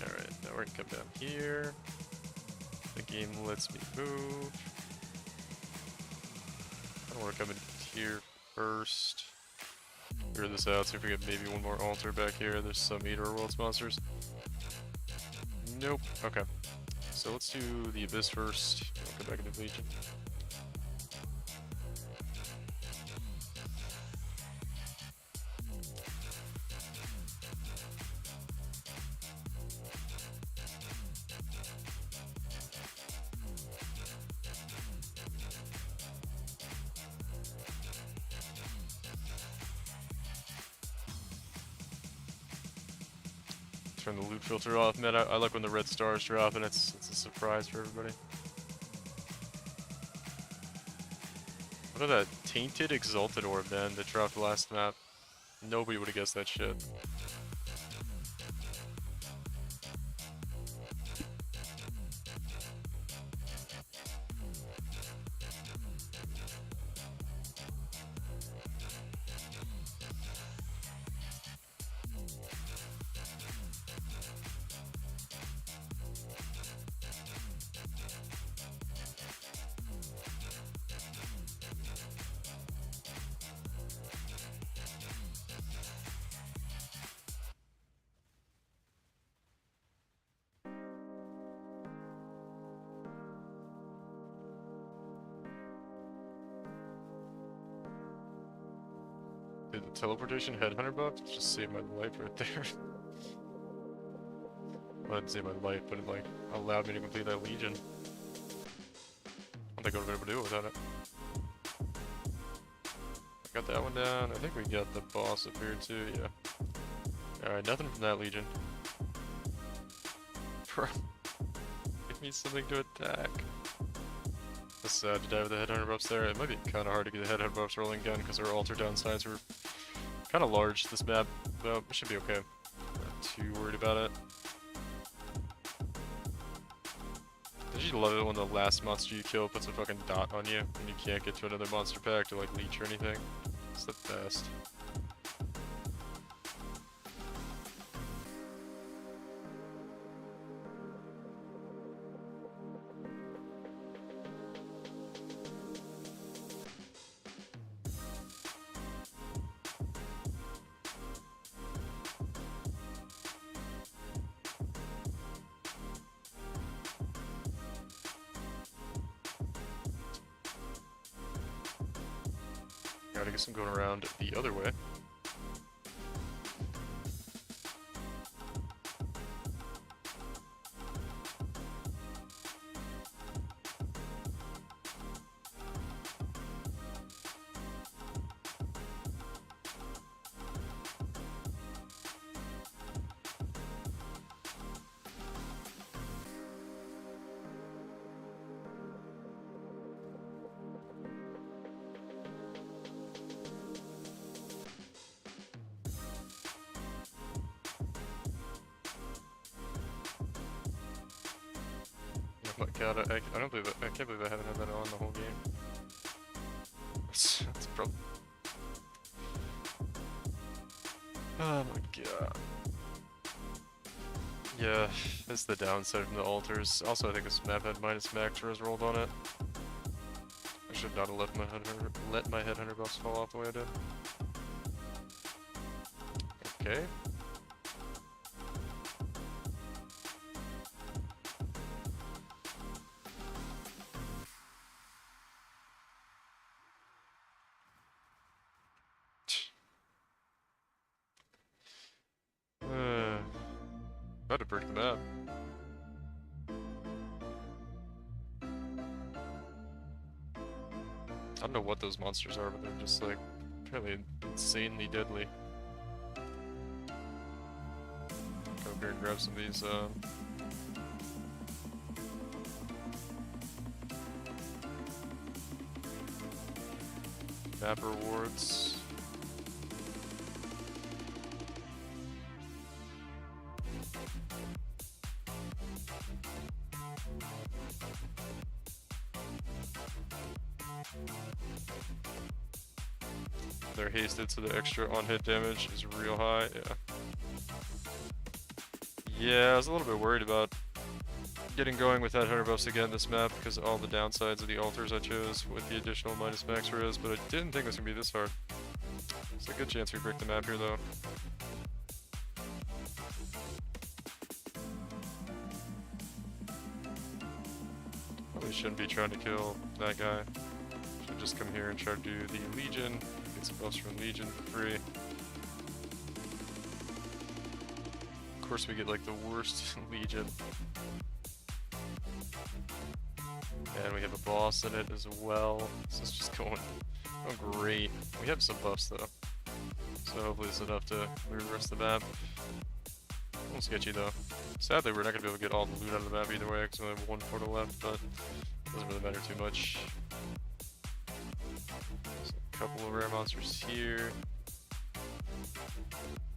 Alright, now we're gonna come down here. The game lets me move. I want to come in here first. Figure this out, see if we get maybe one more altar back here. There's some Eater Worlds monsters. Nope. Okay. So let's do the Abyss first. We'll go back into Legion. Turn the loot filter off, man. I like when the red stars drop and it's a surprise for everybody. Look at that tainted exalted orb, man, that dropped last map. Nobody would have guessed that shit. Dude, the teleportation headhunter buff just saved my life right there. Well, I didn't save my life, but it like allowed me to complete that Legion. I don't think I would have been able to do it without it. Got that one down. I think we got the boss up here too, yeah. Alright, nothing from that Legion. Bro, give me something to attack. It's sad to die with the headhunter buffs there. It might be kind of hard to get the headhunter buffs rolling again because our altar downsides were kind of large this map, but it should be okay. Not too worried about it. Did you love it when the last monster you kill puts a fucking dot on you and you can't get to another monster pack to like leech or anything? It's the best. Alright, I guess I'm going around the other way. Oh my god, I don't believe it. I can't believe I haven't had that on the whole game. That's probably. Oh my god. Yeah, that's the downside from the altars. Also, I think this map had minus max res rolled on it. I should not have let my headhunter buffs fall off the way I did. Okay. About to break the map. I don't know what those monsters are, but they're just like apparently insanely deadly. Go over here and grab some of these map rewards. They're hasted, so the extra on-hit damage is real high, yeah. Yeah, I was a little bit worried about getting going with that 100 buffs again this map because of all the downsides of the altars I chose with the additional minus max res, but I didn't think it was going to be this hard. It's a good chance we break the map here though. Probably shouldn't be trying to kill that guy. Should just come here and try to do the Legion. Get some buffs from Legion for free. Of course we get like the worst Legion. And we have a boss in it as well. This is just going great. We have some buffs though. So hopefully it's enough to clear the rest of the map. A little sketchy though. Sadly we're not going to be able to get all the loot out of the map either way because we only have one portal left, but it doesn't really matter too much. There's a couple of rare monsters here.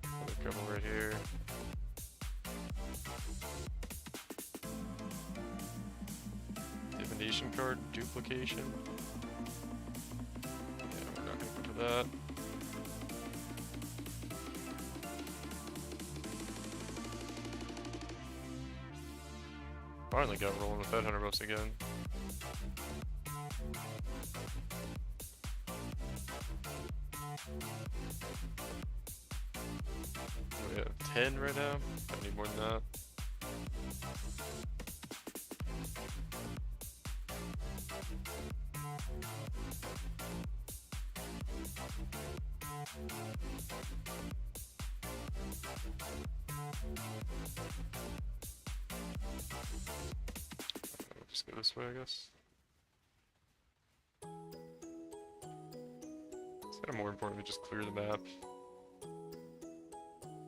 Another couple right here. Divination card duplication. Yeah, we're not going to go for that. Finally got rolling with that 100 buffs again. We have 10 right now. I need more than that. Just go this way, I guess. It's kind of more important to just clear the map.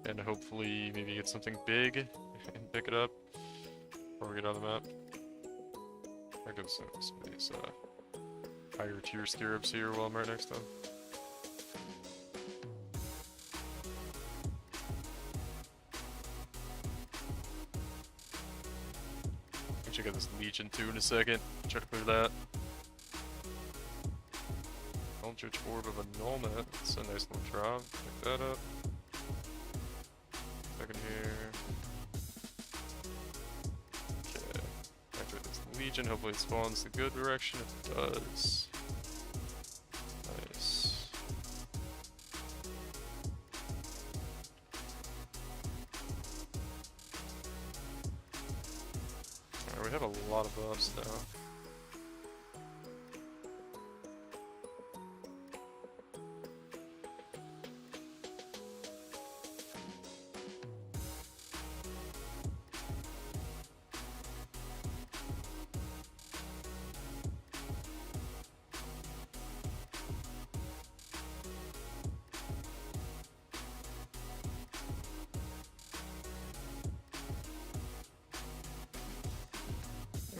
And hopefully maybe get something big and pick it up before we get on the map. I go some of these higher tier scarabs here while I'm right next to them. Check out this Legion too in a second. Try to clear that. Eldritch Orb of Annulment. That's a nice little drop. Pick that up. Second here. Okay. Activate this Legion. Hopefully it spawns the good direction. If it does. Nice. Alright, we have a lot of buffs now.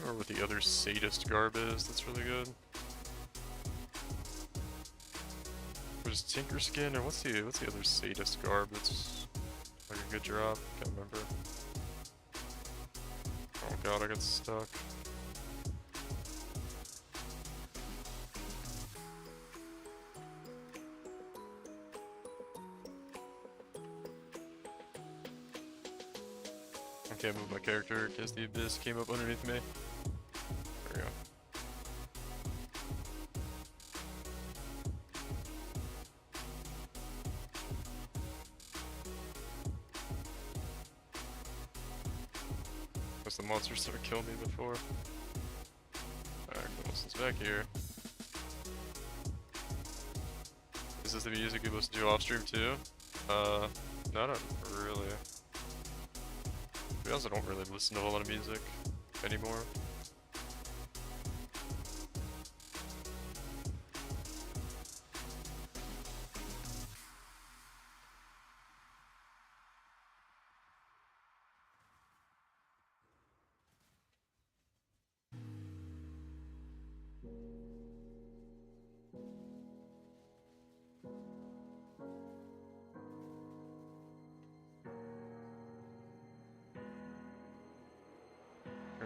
remember what the other sadist garb is. That's really good. There's Tinker Skin, or what's the other sadist garb that's like a good drop? Can't remember. Oh god, I got stuck. I can't move my character because the abyss came up underneath me. There we go. Because the monsters sort of killed me before. Alright, Wilson's back here. Is this the music you listen to off stream too? Not really. To be honest, I don't really listen to a whole lot of music anymore.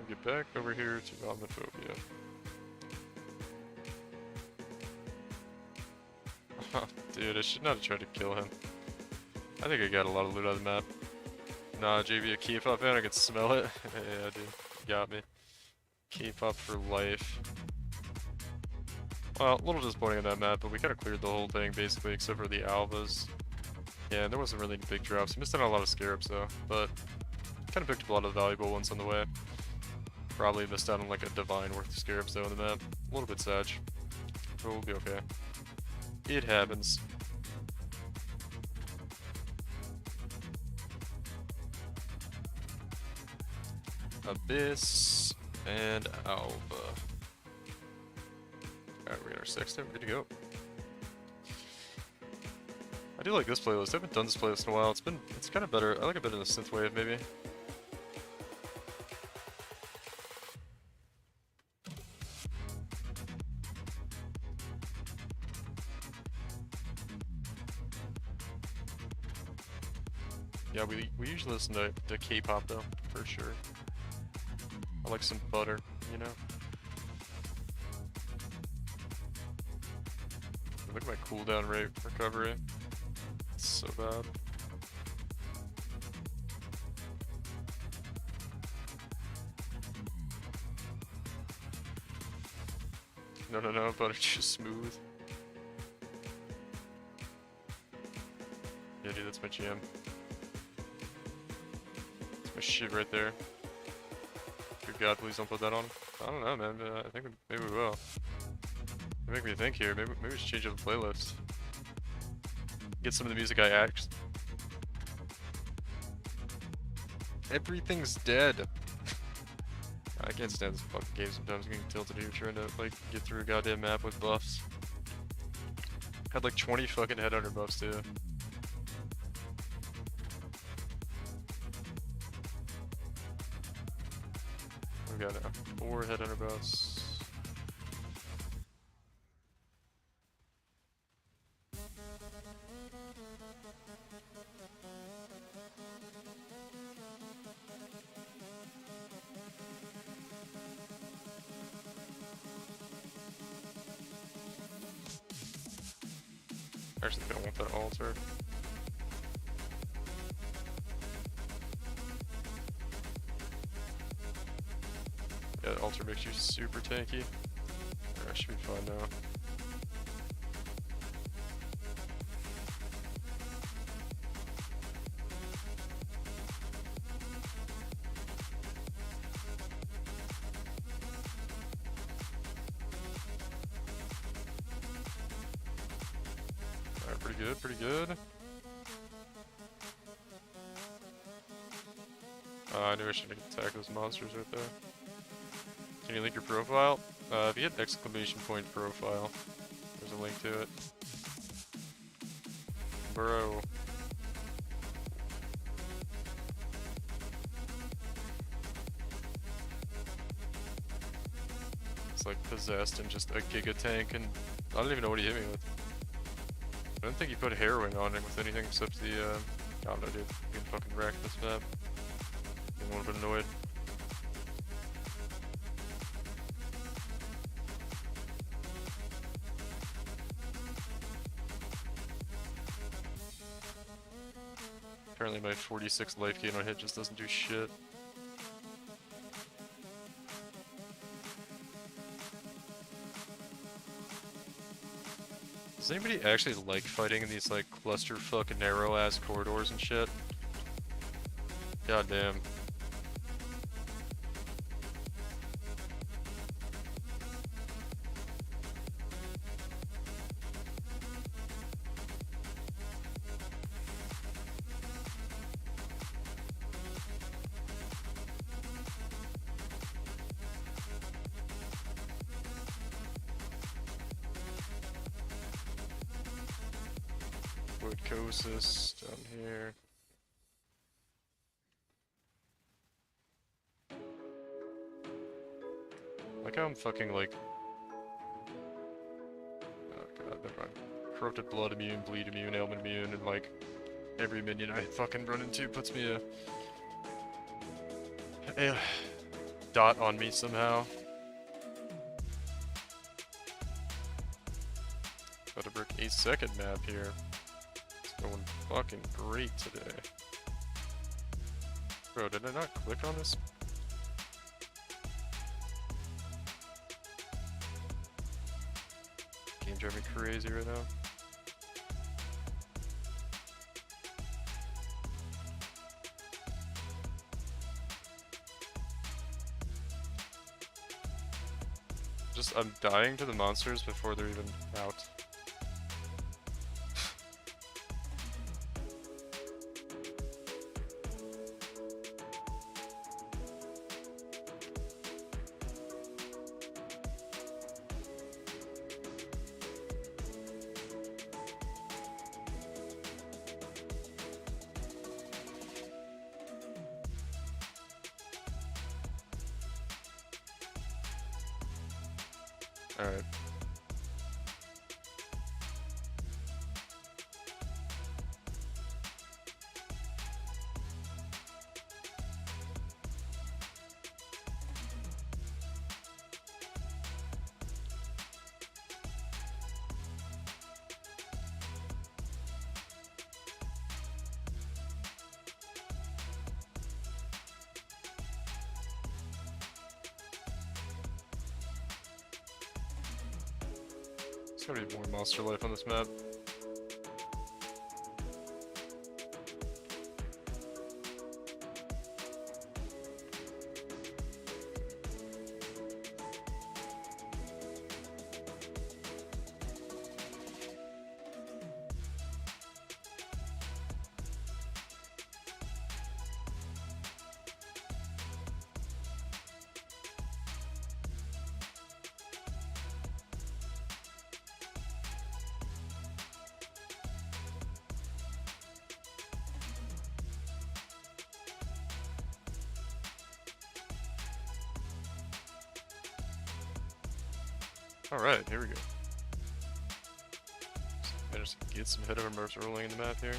Get back over here to Omniphobia. Dude, I should not have tried to kill him. I think I got a lot of loot out of the map. Nah, JV, a K-pop fan, I can smell it. Yeah, dude, you got me. K-pop for life. Well, a little disappointing on that map, but we kind of cleared the whole thing basically, except for the alphas. Yeah, and there wasn't really any big drops. We missed out on a lot of scarabs though, but kind of picked up a lot of valuable ones on the way. Probably missed out on like a divine worth of scarabs though on the map. A little bit sad, but we'll be okay. It happens. Abyss and Alpha. Alright, we got our sextet, we're good to go. I do like this playlist. I haven't done this playlist in a while. It's kind of better. I like it better than synthwave maybe. Yeah, we usually listen to K-pop though, for sure. I like some butter, you know? Look at my cooldown rate recovery. It's so bad. No, butter's just smooth. Yeah, dude, that's my jam. My shit right there. Good God, please don't put that on. I don't know, man. I think maybe we will. You make me think here. Maybe we should change up the playlist. Get some of the music I actually. Everything's dead. I can't stand this fucking game sometimes. I'm getting tilted here trying to like get through a goddamn map with buffs. Had like 20 fucking headhunter buffs too. We got 4 headhunter buffs. Actually, don't want that altar. Yeah, the altar makes you super tanky. I should be fine now. Alright, pretty good, pretty good. I knew I should attack those monsters right there. Can you link your profile? If you hit exclamation point profile, there's a link to it. Bro. He's like possessed and just a giga tank, and I don't even know what he hit me with. I don't think he put heroin on him with anything except the, I don't know, dude. Getting fucking wrecked this map. I'm a little bit annoyed. Apparently my 46 life gain on hit just doesn't do shit. Does anybody actually like fighting in these like clusterfuck narrow ass corridors and shit? God damn. Woodcosis down here. Like how I'm fucking like... Oh god, never mind. Corrupted blood immune, bleed immune, ailment immune, and like every minion I fucking run into puts me a dot on me somehow. Got to break a second map here. It's going fucking great today. Bro, did I not click on this? Game driving me crazy right now. I'm dying to the monsters before they're even out. Alright. There's gotta be more monster life on this map. Alright, here we go. Managed to get some hit of immerse rolling in the map here.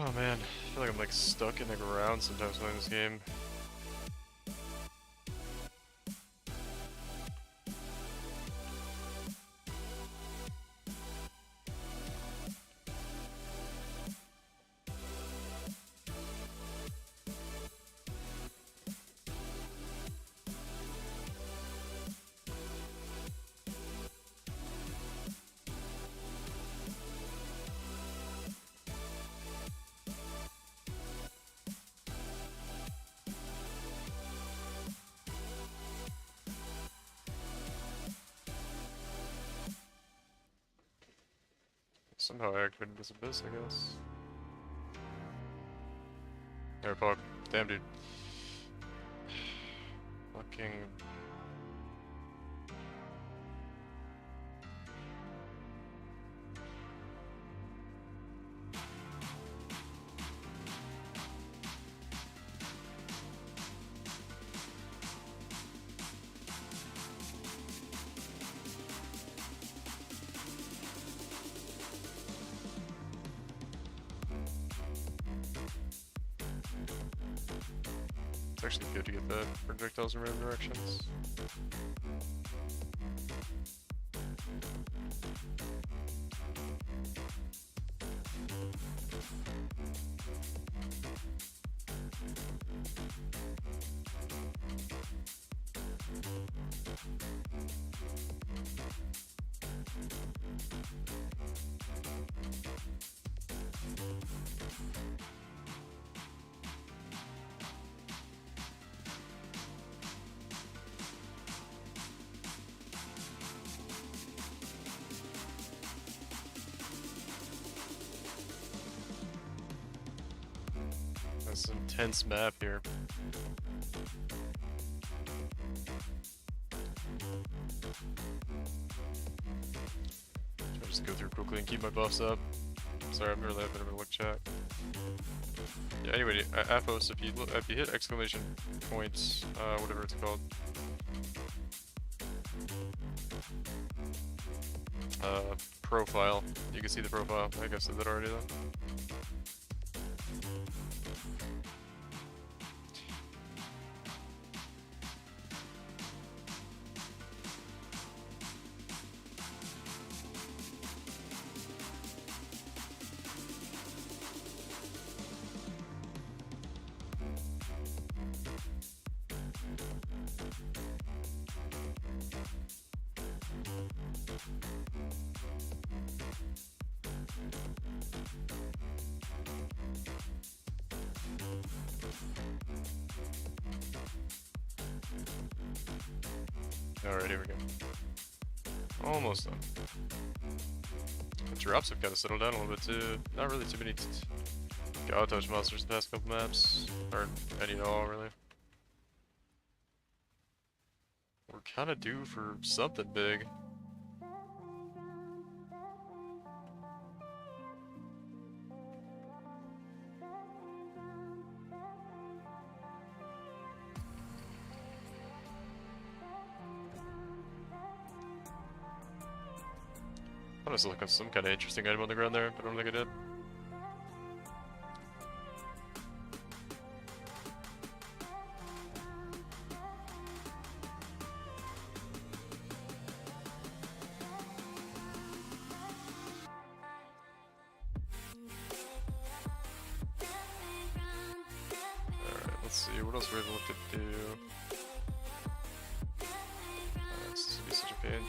Oh man, I feel like I'm like stuck in the ground sometimes playing this game. Somehow I activated this abyss, I guess. There, fuck. Damn, dude. Fucking. It's actually good to get the projectiles in random directions. That's an intense map here. I'll just go through quickly and keep my buffs up. Sorry, I'm really having a bit of a look chat. Yeah, anyway, Aphos, if you hit exclamation points, whatever it's called, profile, you can see the profile. I think I said that already though. Alright, here we go. Almost done. The drops have kind of settled down a little bit too. Not really too many God touch monsters the past couple maps. Or any at all, really. We're kind of due for something big. I was looking at some kind of interesting item on the ground there, but I don't think I did. Alright, let's see, what else we're able to do? This would be such a pain.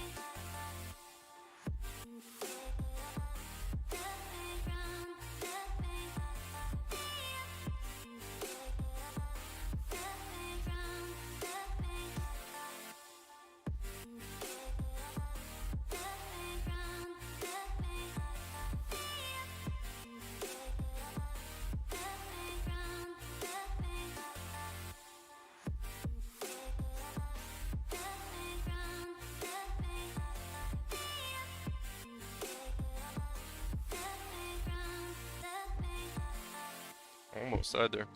Almost died there.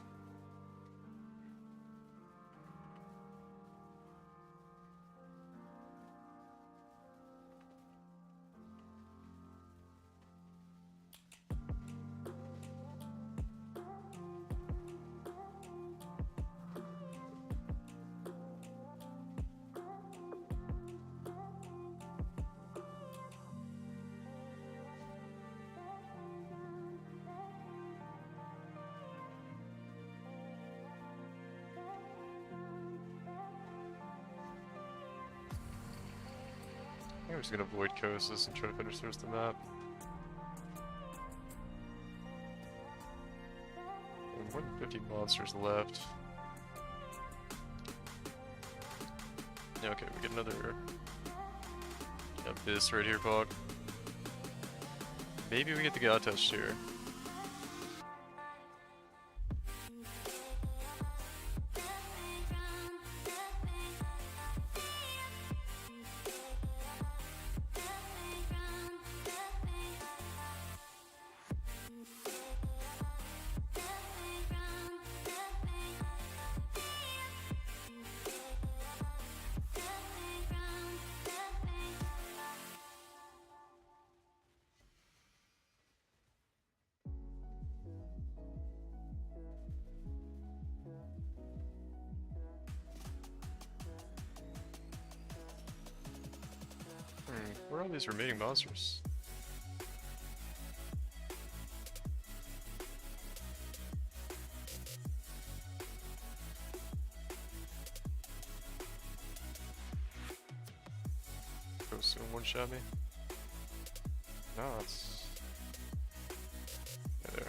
just gonna avoid coasts and try to finish the rest of the map. More than 50 monsters left. Yeah, okay, we get another abyss right here, Pog. Maybe we get the God Touch here. Where are all these remaining monsters? Go soon, one shot me. No, it's yeah, there.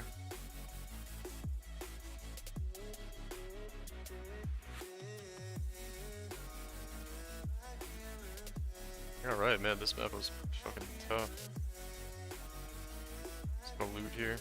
Alright, man, this map was fucking tough. Just gonna loot here.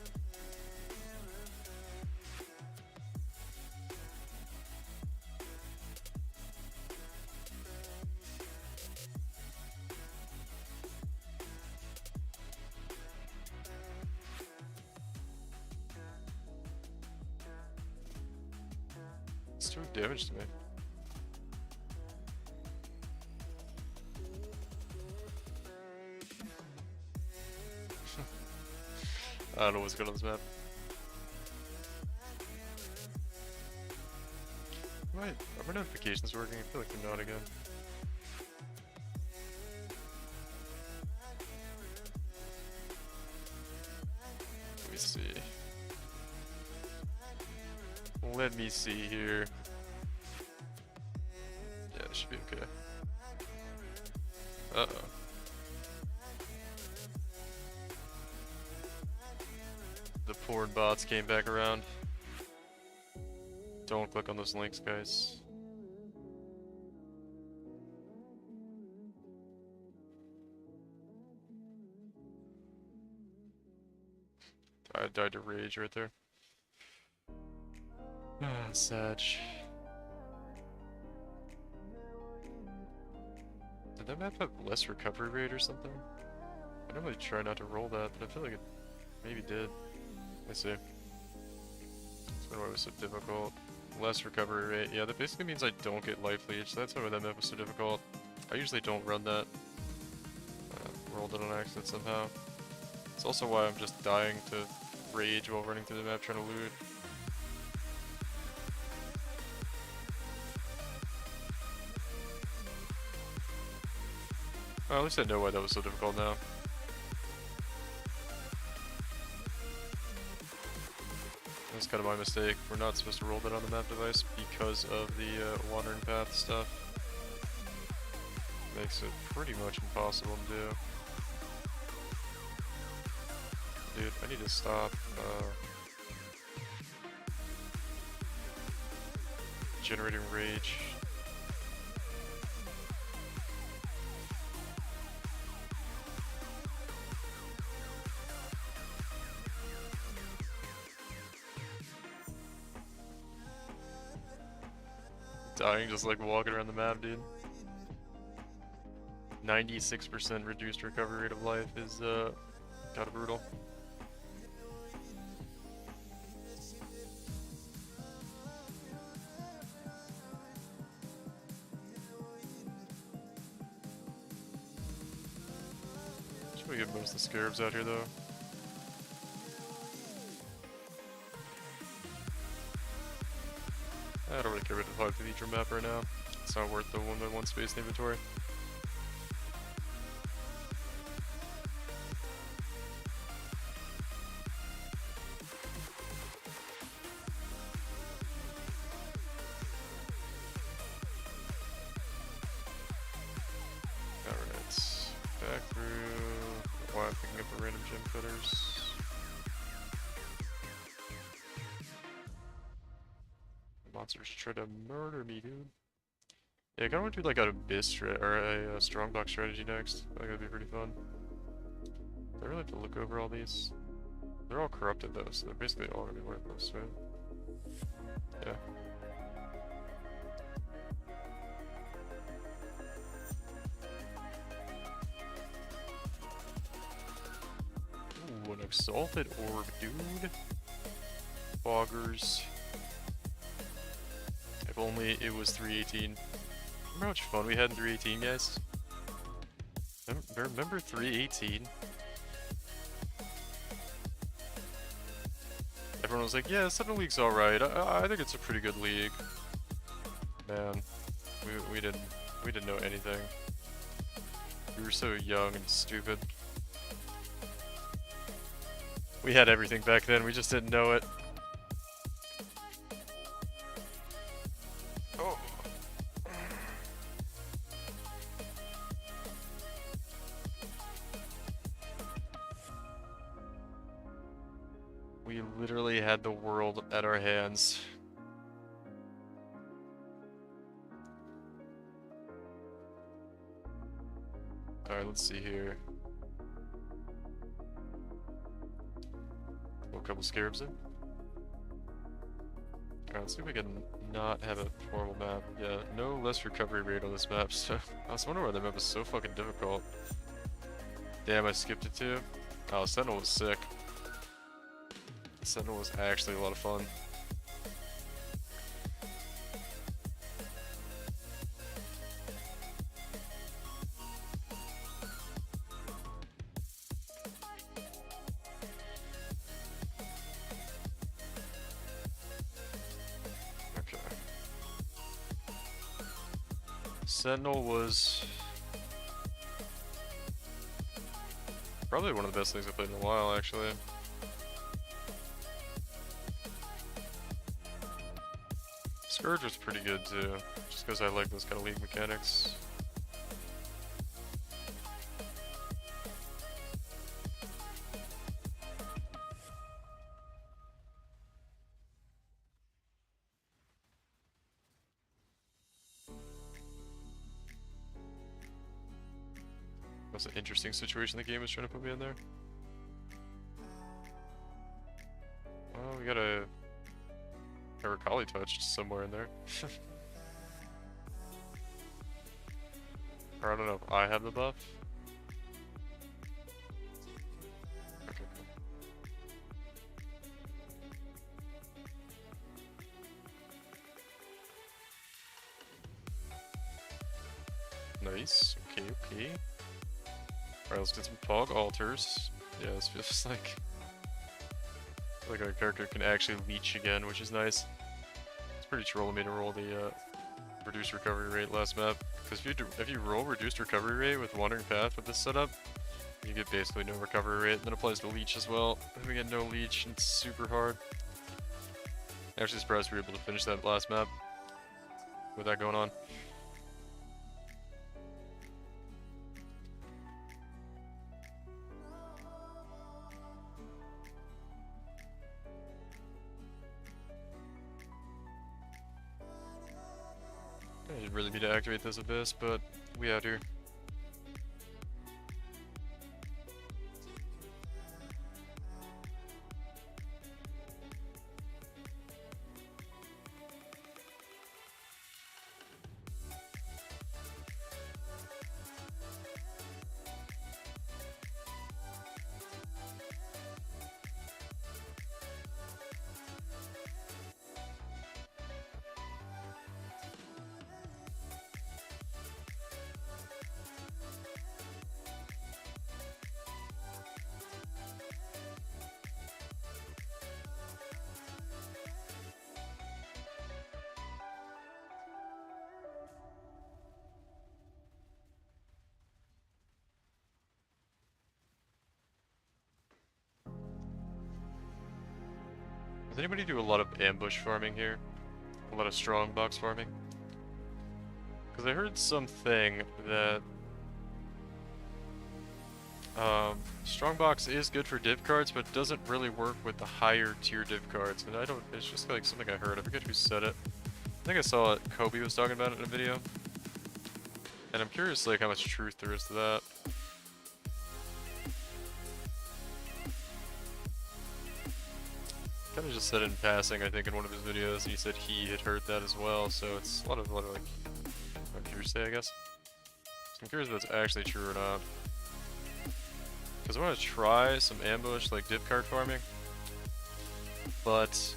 It's doing damage to me. I don't know what's good on this map. Wait, are my notifications working? I feel like they're not again. Let me see. Let me see here. Yeah, it should be okay. Uh-oh. The porn bots came back around. Don't click on those links, guys. I died to rage right there. Ah, sad. Did that map have less recovery rate or something? I normally try not to roll that, but I feel like it maybe did. I see. That's why it was so difficult. Less recovery rate. Yeah, that basically means I don't get life leech. That's why that map was so difficult. I usually don't run that. Rolled it on accident somehow. It's also why I'm just dying to rage while running through the map trying to loot. Well, at least I know why that was so difficult now. That's kind of my mistake. We're not supposed to roll that on the map device because of the wandering path stuff. Makes it pretty much impossible to do. Dude, I need to stop generating rage. Dying just like walking around the map, dude. 96% reduced recovery rate of life is kinda brutal. Should we get most of the scarabs out here though? I don't really care about the 5 feature map right now. It's not worth the 1x1 space in inventory. through. Why I'm picking up a random gem cutters. Monsters try to murder me, dude. Yeah, I kinda want to do like an abyss or a strongbox strategy next. I think that'd be pretty fun. Do I really have to look over all these? They're all corrupted though, so they're basically all gonna be worthless, right? Yeah. Ooh, an exalted orb, dude. Boggers. If only it was 318. Remember how much fun we had in 318, guys? Remember 318? Everyone was like, yeah, 7 League's alright. I think it's a pretty good league. Man, we didn't know anything. We were so young and stupid. We had everything back then, we just didn't know it. Oh. We literally had the world at our hands. Alright, let's see here. Throw a couple scarabs in. Alright, let's see if we can not have a horrible map. Yeah, no less recovery rate on this map, so I was wondering why the map is so fucking difficult. Damn, I skipped it too. Oh, Sentinel was sick. Sentinel was actually a lot of fun. Okay. Sentinel was probably one of the best things I've played in a while, actually. Scourge was pretty good too, just because I like those kind of league mechanics. That's an interesting situation the game is trying to put me in there. Well, we got a Rakali touched somewhere in there. Or I don't know if I have the buff. Okay, cool. Nice. Okay, okay. Alright, let's get some Pog altars. Yeah, this feels like our character can actually leech again, which is nice. It's pretty troll of me to roll the reduced recovery rate last map, because if you roll reduced recovery rate with Wandering Path with this setup, you get basically no recovery rate, and then applies to leech as well. And we get no leech, and it's super hard. Actually surprised we were able to finish that last map with that going on. I didn't really need to activate this abyss, but we out here. Does anybody do a lot of ambush farming here? A lot of strong box farming? Because I heard something that Strongbox is good for div cards, but doesn't really work with the higher tier div cards. And I don't, it's just like something I heard. I forget who said it. I think I saw it, Kobe was talking about it in a video. And I'm curious like how much truth there is to that. Kind of just said it in passing, I think, in one of his videos, and he said he had heard that as well, so it's a lot of like, hearsay, I guess. So I'm curious if that's actually true or not. Because I want to try some ambush, like div card farming, but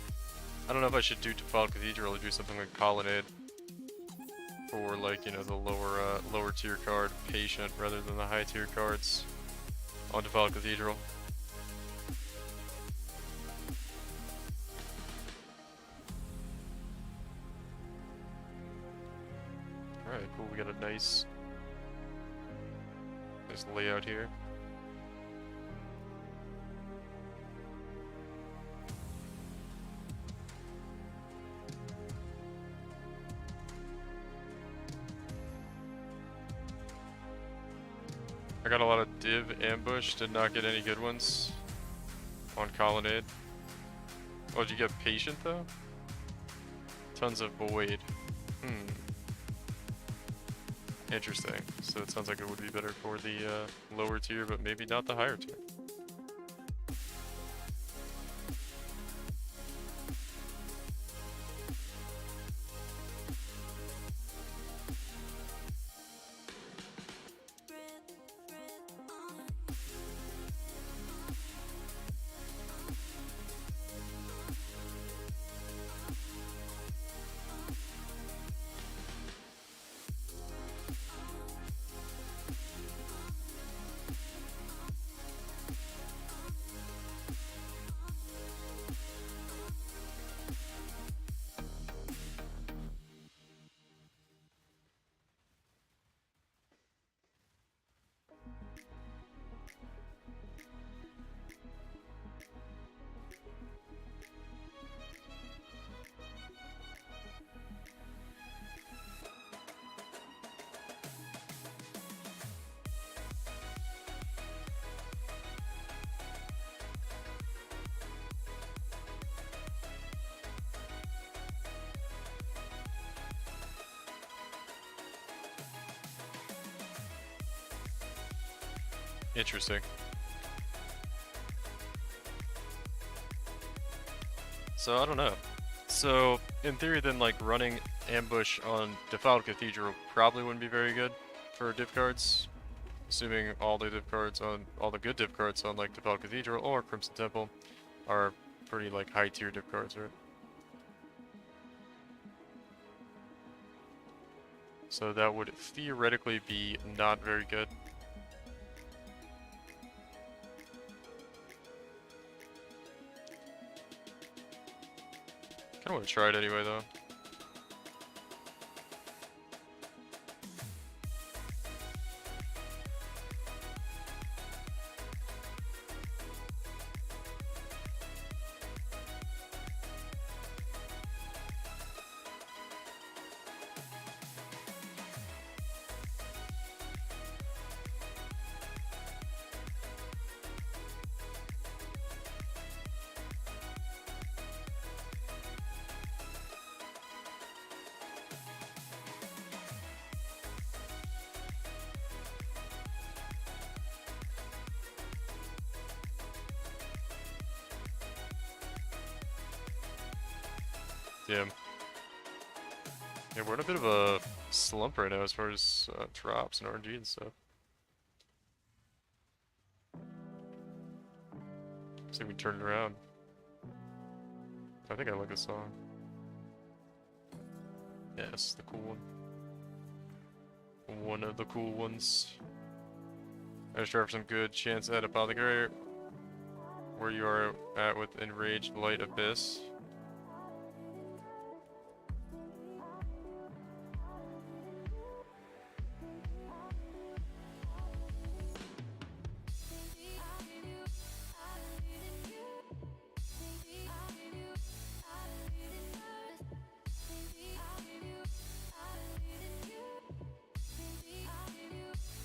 I don't know if I should do Default Cathedral or do something like Colonnade for like, you know, the lower tier card Patient rather than the high tier cards on Default Cathedral. Alright, cool, we got a nice layout here. I got a lot of div ambush, did not get any good ones on Colonnade. Oh, did you get Patient though? Tons of Void. Interesting. So it sounds like it would be better for the lower tier, but maybe not the higher tier. Interesting. So I don't know. So in theory then like running ambush on Defiled Cathedral probably wouldn't be very good for div cards. Assuming all the div cards on, all the good div cards on like Defiled Cathedral or Crimson Temple are pretty like high tier div cards, right? So that would theoretically be not very good. I want to try it anyway, though. Damn. Yeah, we're in a bit of a slump right now as far as drops and RNG and stuff. Looks like we turned it around. I think I like this song. Yes, the cool one. One of the cool ones. I just for some good chance at Apothecary. Where you are at with Enraged Light Abyss.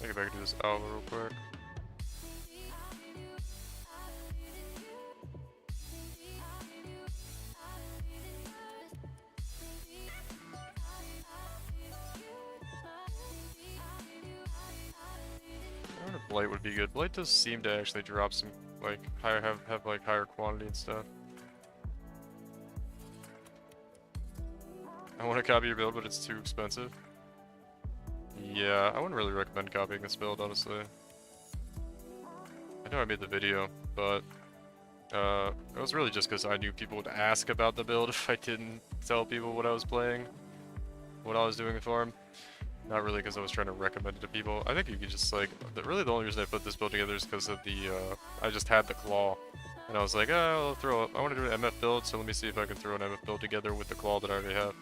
I'll get back to this owl real quick. Blight would be good. Blight does seem to actually drop some, like, have like higher quantity and stuff. I want to copy your build, but it's too expensive. Yeah, I wouldn't really recommend copying this build, honestly. I know I made the video, but it was really just because I knew people would ask about the build if I didn't tell people what I was playing, what I was doing with farm. Not really because I was trying to recommend it to people. I think you could just like, really the only reason I put this build together is because of the, I just had the claw. And I was like, oh, I want to do an MF build, so let me see if I can throw an MF build together with the claw that I already have.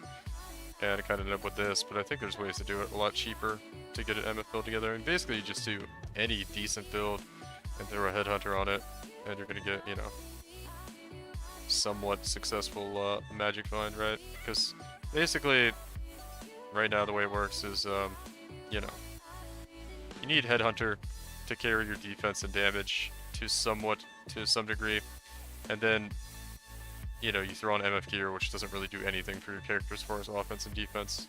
And it kind of ended up with this, but I think there's ways to do it a lot cheaper to get an MF build together. And basically you just do any decent build and throw a headhunter on it, and you're gonna get, you know, somewhat successful magic find, right? Because basically, right now the way it works is, you know, you need headhunter to carry your defense and damage to some degree, and then, you know, you throw on MF gear, which doesn't really do anything for your character as far as offense and defense.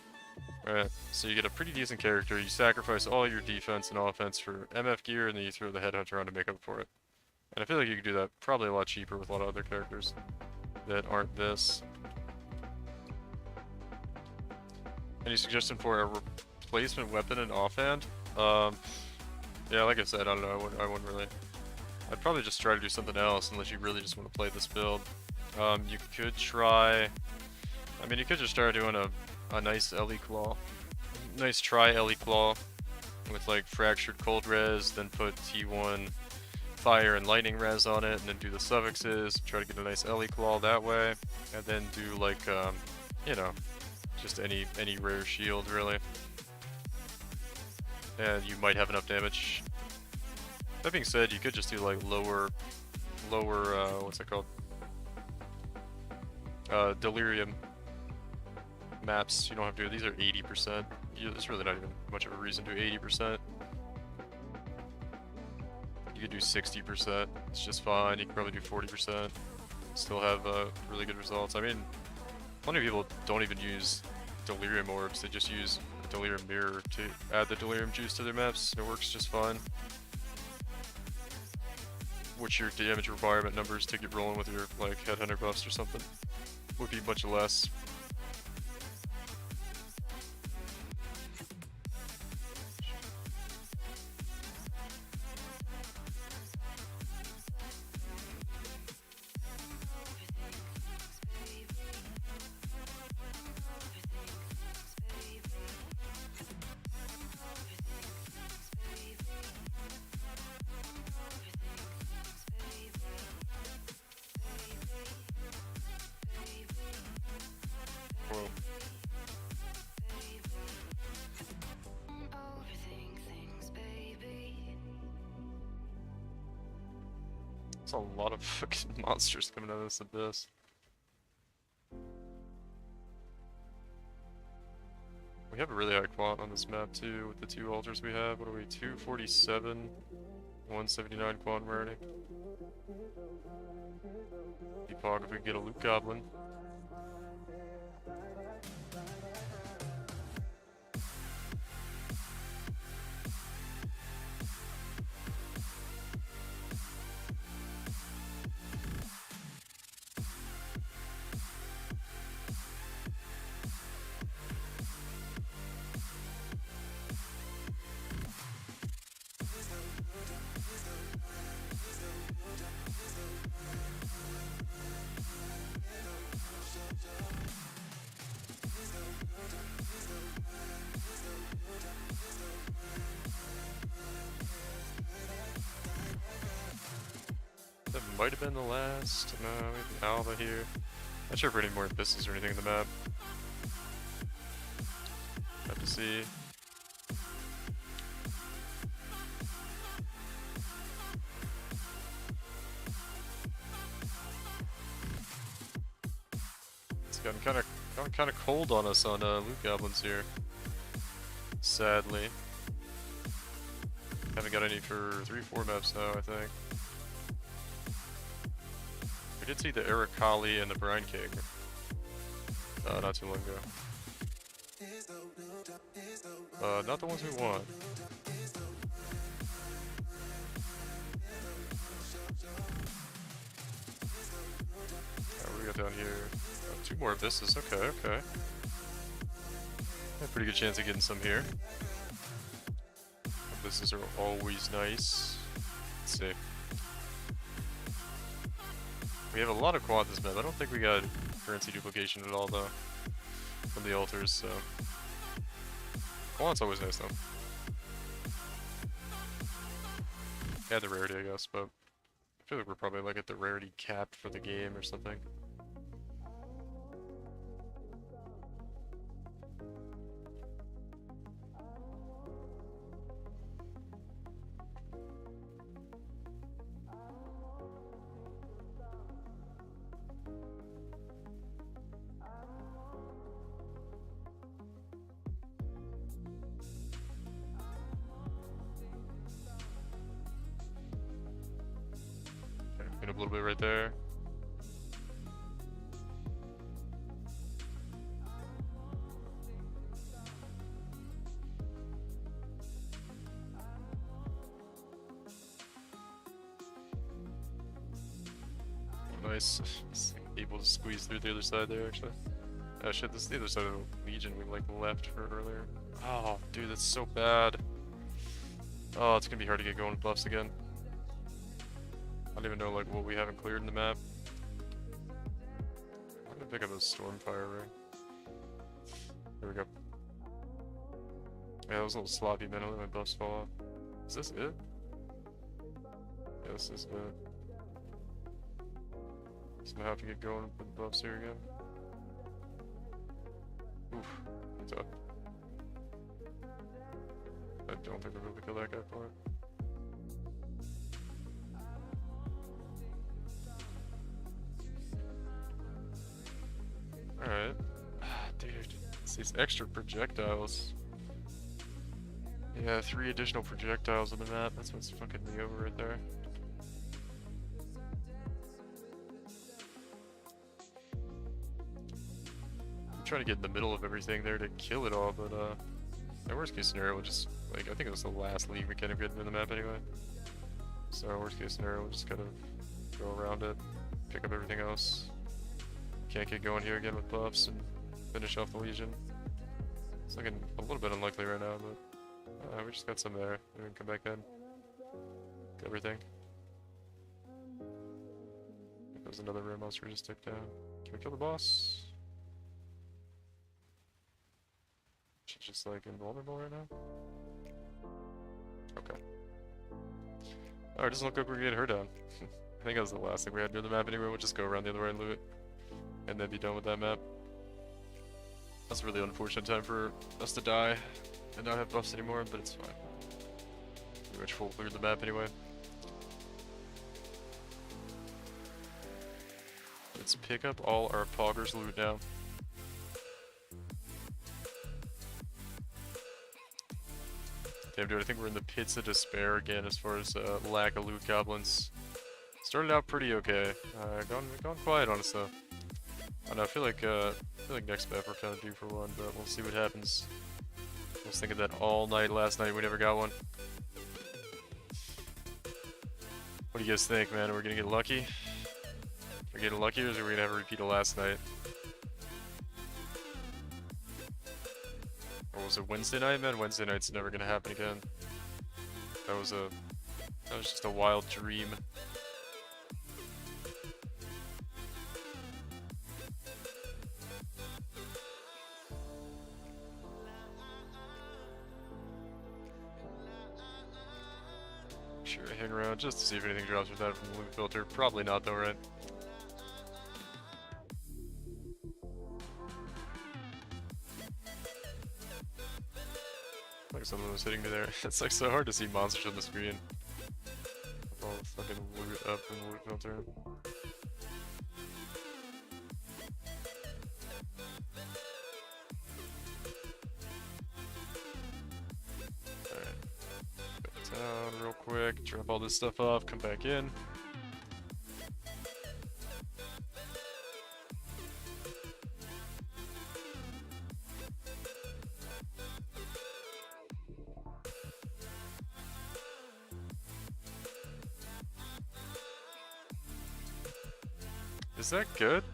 Right, so you get a pretty decent character, you sacrifice all your defense and offense for MF gear, and then you throw the headhunter on to make up for it. And I feel like you could do that probably a lot cheaper with a lot of other characters that aren't this. Any suggestion for a replacement weapon in offhand? Yeah, like I said, I don't know, I wouldn't really. I'd probably just try to do something else unless you really just want to play this build. You could try, I mean, you could just start doing a nice Ellie Claw. Nice try Ellie Claw with like Fractured Cold Res, then put T1 Fire and Lightning Res on it, and then do the suffixes, try to get a nice Ellie Claw that way, and then do like, you know, just any rare shield really. And you might have enough damage. That being said, you could just do like lower, what's it called? Delirium maps. You don't have to do, these are 80%. There's really not even much of a reason to do 80%. You could do 60%, it's just fine. You can probably do 40%. Still have really good results. I mean, plenty of people don't even use Delirium Orbs, they just use Delirium Mirror to add the Delirium Juice to their maps. It works just fine. Which your damage requirement numbers to get rolling with your like Headhunter buffs or something would be much less. Whoa. There's a lot of fucking monsters coming out of this abyss. We have a really high quant on this map too, with the two altars we have. What are we, 247, 179 quant rarity. Epoch if we can get a loot goblin. That might have been the last. No, we have an Alba here. Not sure if we're any more abysses or anything in the map. Have to see. It's gotten kind of cold on us on loot goblins here. Sadly. Haven't got any for 3-4 maps now, I think. I did see the Aracali and the Brine King not too long ago. Not the ones we want. got down here? Oh, 2 more abysses. Okay, okay. Got a pretty good chance of getting some here. Abysses are always nice. Let's see. We have a lot of quad this map. I don't think we got currency duplication at all though from the altars, so quad's always nice though. Yeah, the rarity I guess, but I feel like we're probably like at the rarity cap for the game or something. Clean up a little bit right there. Nice. Able to squeeze through the other side there, actually. Oh shit, this is the other side of the Legion we like left for earlier. Oh, dude, that's so bad. Oh, it's gonna be hard to get going with buffs again. I don't even know like what we haven't cleared in the map. I'm gonna pick up a Stormfire ring. There we go. Yeah, that was a little sloppy, man. I'll let my buffs fall off. Is this it? Yeah, this is it. So I have to get going with the buffs here again. Oof, that's up. I don't think we're able to kill that guy for it. Alright. Dude, it's these extra projectiles. Yeah, 3 additional projectiles on the map. That's what's fucking me over right there. I'm trying to get in the middle of everything there to kill it all, but my worst case scenario will just, like, I think it was the last league we kind of get in the map anyway. So worst case scenario, we'll just kind of go around it, pick up everything else. Can't get going here again with buffs and finish off the Legion. It's looking a little bit unlikely right now, but we just got some there. We can come back in. Get everything. There's another rare monster we just took down. Can we kill the boss? She's just like invulnerable right now. Okay. Alright, doesn't look like we're getting her down. I think that was the last thing we had near the map anyway. We'll just go around the other way and loot it. And then be done with that map. That's a really unfortunate time for us to die and not have buffs anymore, but it's fine. Pretty much full cleared the map anyway. Let's pick up all our Poggers loot now. Damn, dude, I think we're in the pits of despair again as far as lack of loot goblins. Started out pretty okay. Gone quiet on us though. I don't know, I feel like next map we're kind of due for one, but we'll see what happens. I was thinking that all night last night, we never got one. What do you guys think, man? Are we gonna get lucky? Are we getting lucky, or are we gonna have a repeat of last night? Or was it Wednesday night, man? Wednesday night's never gonna happen again. That was just a wild dream. Sure, hang around just to see if anything drops with that from the loot filter. Probably not though, right? Like someone was hitting me there. It's like so hard to see monsters on the screen. With all the fucking loot up in the loot filter. Down real quick, drop all this stuff off, come back in. Is that good?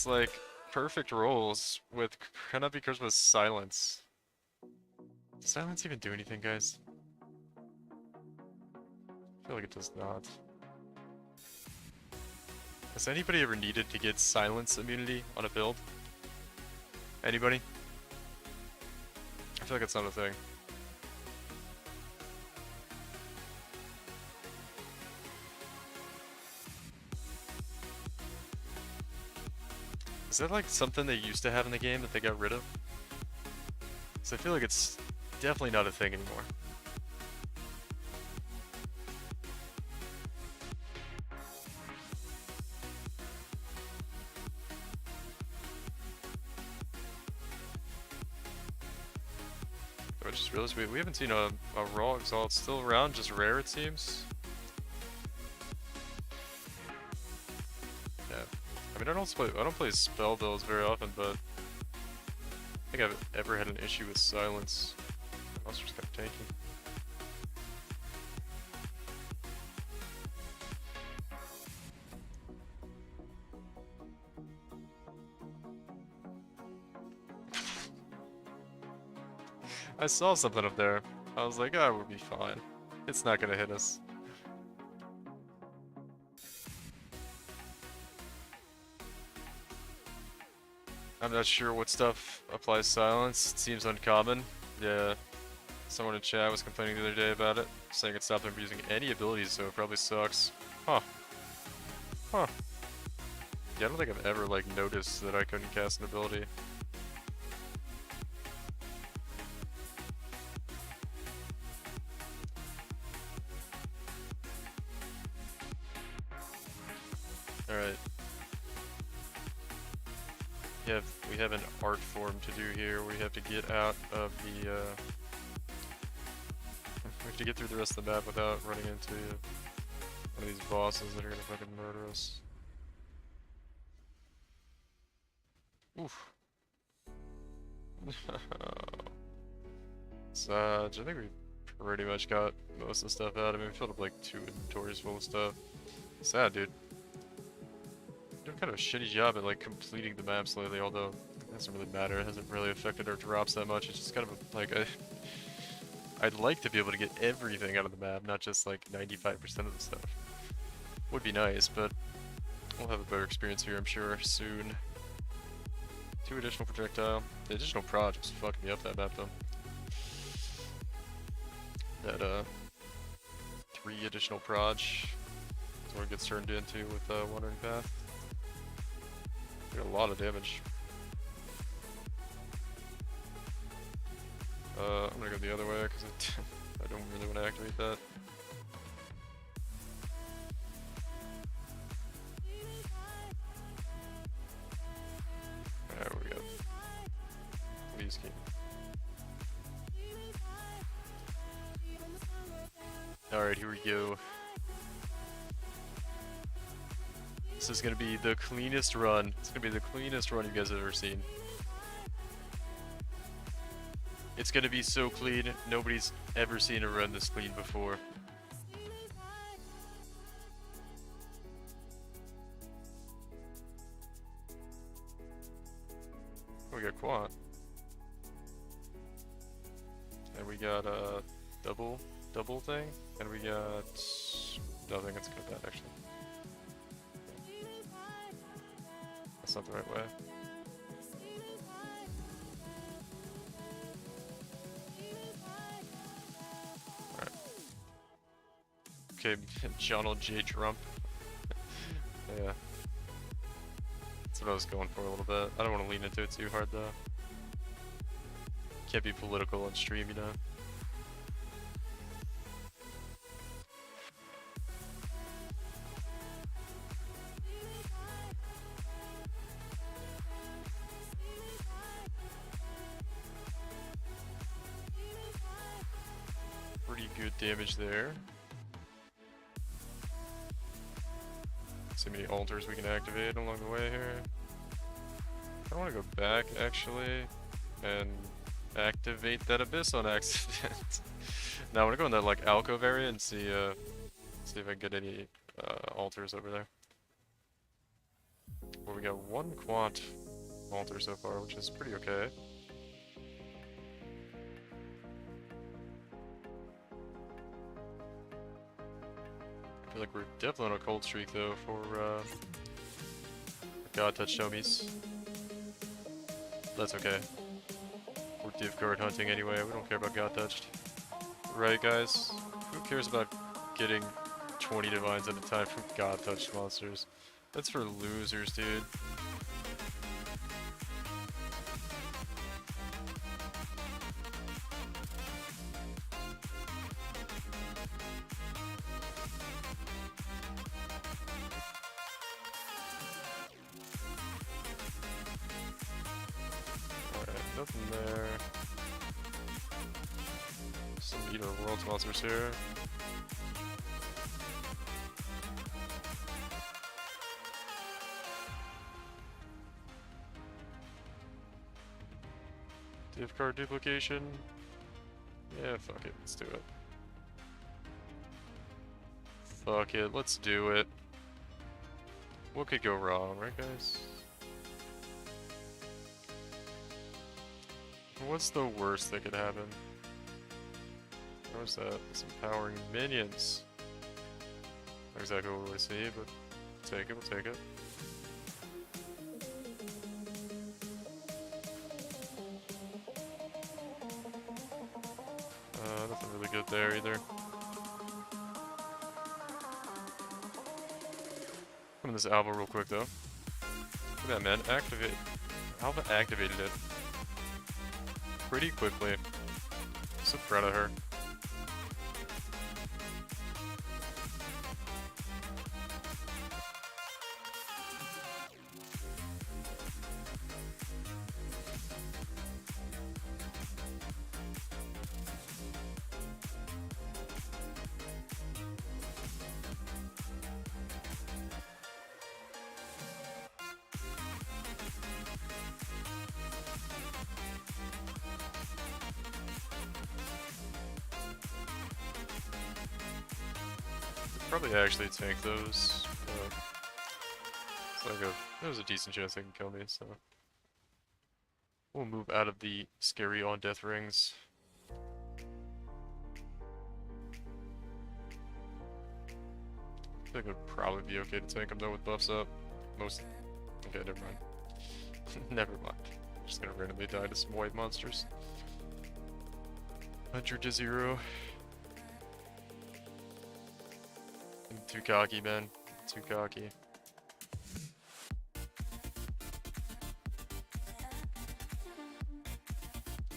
It's like perfect rolls with cannot be cursed with silence. Does silence even do anything, guys? I feel like it does not. Has anybody ever needed to get silence immunity on a build? Anybody? I feel like it's not a thing. Is that like something they used to have in the game that they got rid of? Because I feel like it's definitely not a thing anymore. I just realized we haven't seen a raw Exile. It's still around, just rare it seems. Yeah. I mean, I don't play spell builds very often, but I think I've ever had an issue with silence. My monster's kind of tanky. I saw something up there. I was like, oh, we'll be fine. It's not gonna hit us. I'm not sure what stuff applies silence. It seems uncommon. Yeah. Someone in chat was complaining the other day about it, saying it stopped them from using any abilities, so it probably sucks. Huh. Huh. Yeah, I don't think I've ever, like, noticed that I couldn't cast an ability. Alright. We have an art form to do here. We have to get out of the, we have to get through the rest of the map without running into one of these bosses that are gonna fucking murder us. Oof. Saj, I think we pretty much got most of the stuff out. I mean, we filled up like 2 inventories full of stuff. Sad, dude. Doing kind of a shitty job at like completing the maps lately, although it doesn't really matter. It hasn't really affected our drops that much. It's just kind of a, like I'd like to be able to get everything out of the map, not just like 95% of the stuff. Would be nice, but we'll have a better experience here, I'm sure, soon. 2 additional projectile. The additional proj was fucking me up that map though. That 3 additional proj is what it gets turned into with Wandering Path. Did a lot of damage. I'm gonna go the other way because I don't really want to activate that. There we go. Please keep. Alright, here we go. This is gonna be the cleanest run. It's gonna be the cleanest run you guys have ever seen. It's gonna be so clean, nobody's ever seen a run this clean before. We got quad. And we got a double thing. And we got nothing, it's kind of bad actually. That's not the right way. Alright. Okay, Donald J. Trump. Yeah. That's what I was going for a little bit. I don't want to lean into it too hard though. Can't be political on stream, you know. Pretty good damage there. See how many altars we can activate along the way here. I want to go back actually and activate that abyss on accident. Now I want to go in that like alcove area and see if I can get any altars over there. Well, we got one quant altar so far, which is pretty okay. I feel like we're definitely on a cold streak though for God Touch Shomies. That's okay. We're div card hunting anyway, we don't care about God Touched. Right, guys? Who cares about getting 20 divines at a time from God Touched monsters? That's for losers, dude. Alright, nothing there. Some Eater of Worlds monsters here. Div card duplication. Yeah, fuck it, let's do it. Fuck it, let's do it. What could go wrong, right guys? What's the worst that could happen? What was that? Some powering minions. Not exactly what we see, but we'll take it, we'll take it. Nothing really good there either. Come in this Alva real quick though. Look at that, man. Activate. Alva activated it pretty quickly. So proud of her. Probably actually tank those. It's like there's a decent chance they can kill me, so we'll move out of the scary on death rings. I think it would probably be okay to tank them though with buffs up. Okay, never mind. Never mind. I'm just gonna randomly die to some white monsters. 100 to 0. I'm too cocky, man. Too cocky.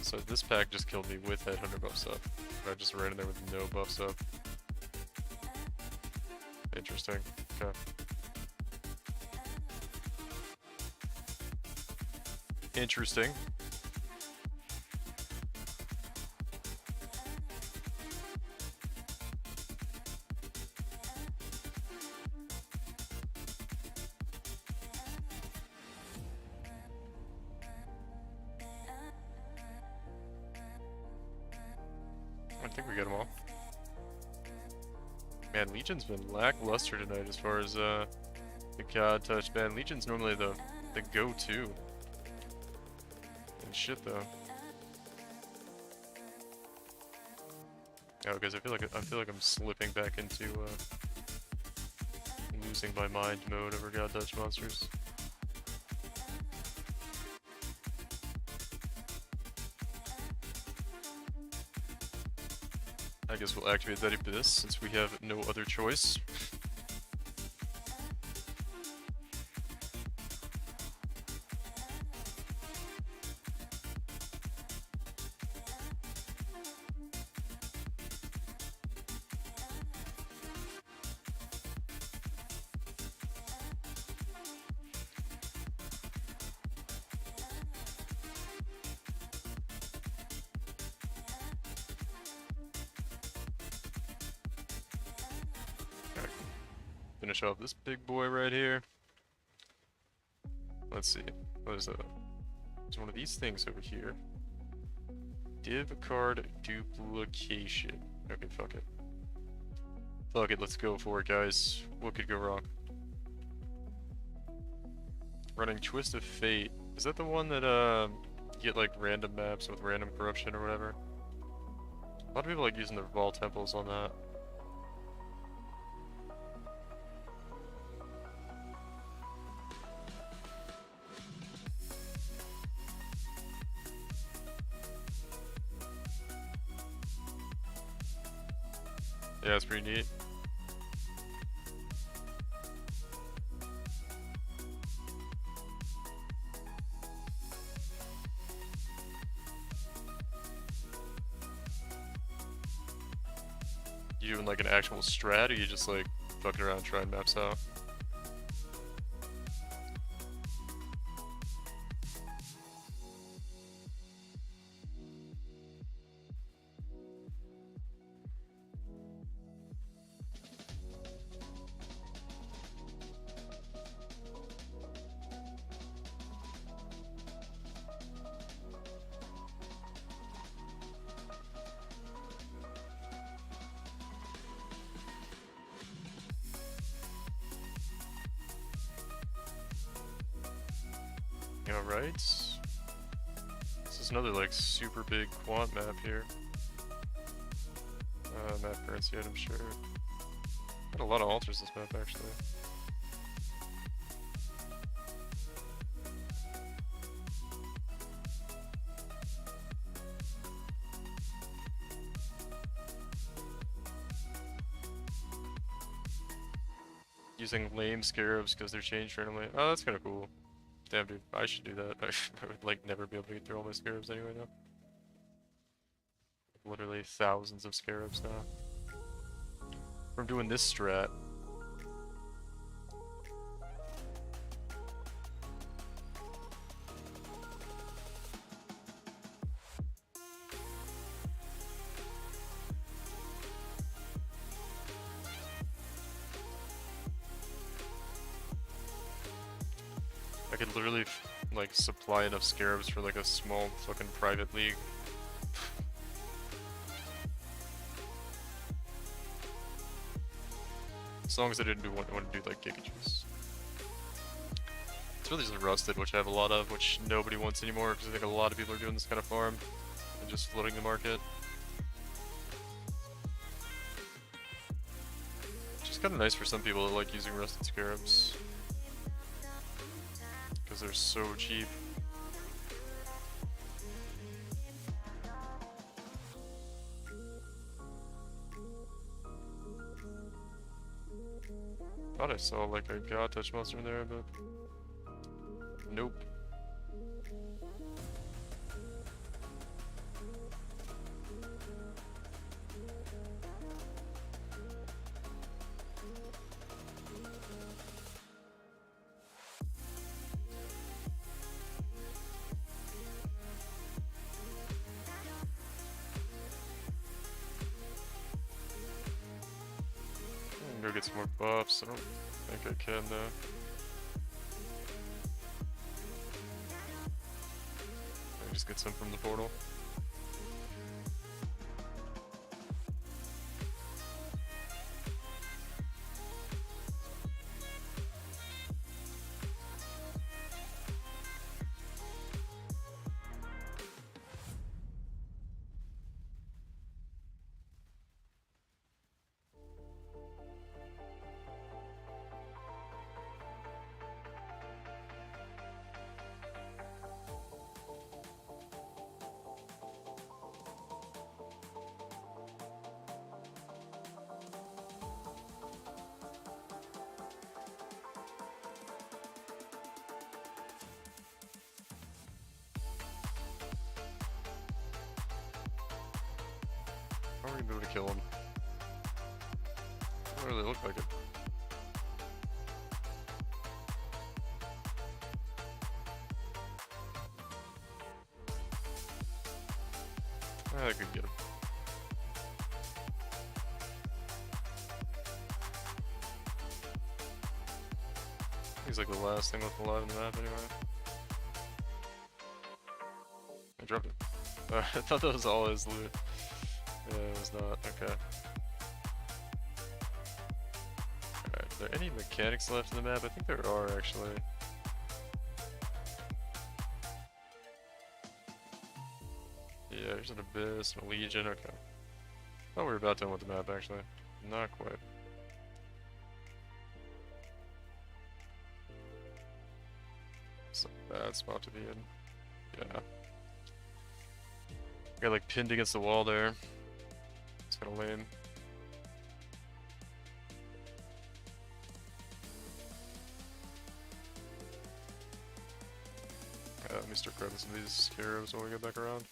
So this pack just killed me with Headhunter buffs up. I just ran in there with no buffs up. Interesting. Okay. Interesting. I think we get them all. Man, Legion's been lackluster tonight as far as the God Touch. Man, Legion's normally the go-to. And shit though. Oh, guys, I feel like I'm slipping back into losing my mind mode over God Touch monsters. I guess we'll activate that Abyss since we have no other choice. Finish off this big boy right here. Let's see. What is that? There's one of these things over here. Div card duplication. Okay, fuck it. Fuck it, let's go for it, guys. What could go wrong? running Twist of Fate. Is that the one that you get like random maps with random corruption or whatever? A lot of people like using their Vaal temples on that. Yeah, it's pretty neat. You doing like an actual strat, or you just like fucking around trying maps out? Alright. This is another like super big quant map here. Map currency item, sure. Got a lot of altars this map actually. Using lame scarabs because they're changed randomly. Oh, that's kind of cool. Damn, dude, I should do that. I would like never be able to get through all my scarabs anyway now. Literally thousands of scarabs now. From doing this strat. I could literally like supply enough scarabs for like a small fucking private league. As long as I didn't want to do like Gigachus. It's really just Rusted, which I have a lot of, which nobody wants anymore because I think a lot of people are doing this kind of farm and just flooding the market. Which is kind of nice for some people that like using Rusted Scarabs. Because they're so cheap. Thought I saw like a God Touch monster in there, but nope. Go get some more buffs. I don't think I can though. I just get some from the portal. How are we able to kill him? Doesn't really look like it. I could get him. He's like the last thing left alive in the map anyway. I dropped it. I thought that was all his loot. Yeah, it was not. Okay. Alright, are there any mechanics left in the map? I think there are, actually. There's an Abyss and a Legion, okay. Thought we were about done with the map, actually. Not quite. It's a bad spot to be in. Yeah. Got like pinned against the wall there. It's kinda lame. Let me start grabbing some of these scarabs when we get back around.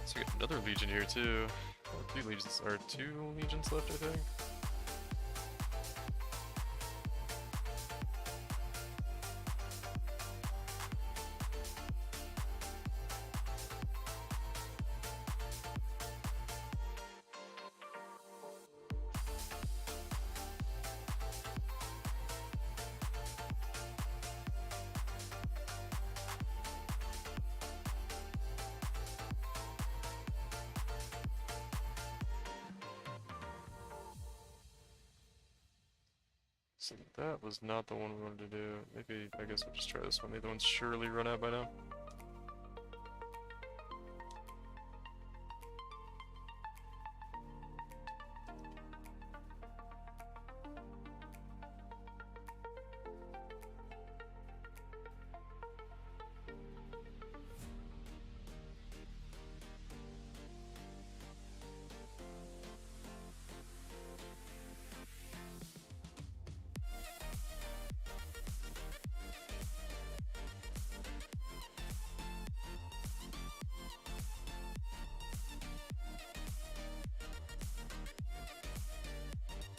So we got another legion here too. Oh, two legions, or 2 legions left, I think. So that was not the one we wanted to do. Maybe, I guess we'll just try this one. The other one's surely run out by now.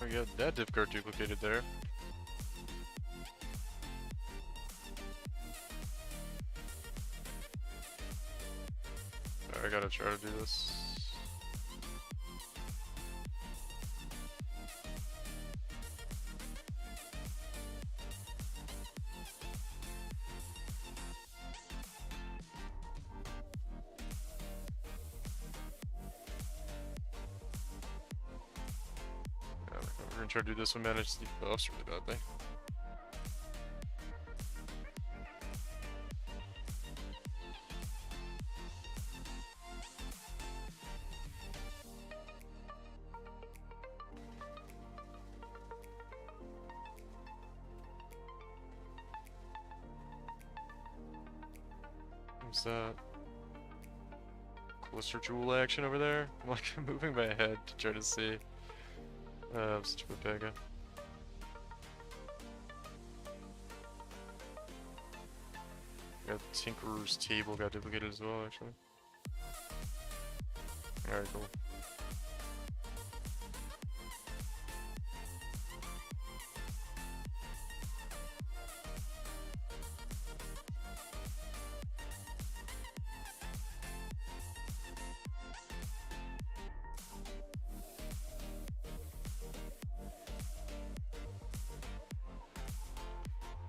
Oh yeah, that div card duplicated there. I gotta try to do this. We're gonna try to do this one, manage the buffs really badly. What's that? Cluster jewel action over there? I'm like moving my head to try to see. I'm such a pega. Got Tinkerer's table got duplicated as well, actually. Alright, cool.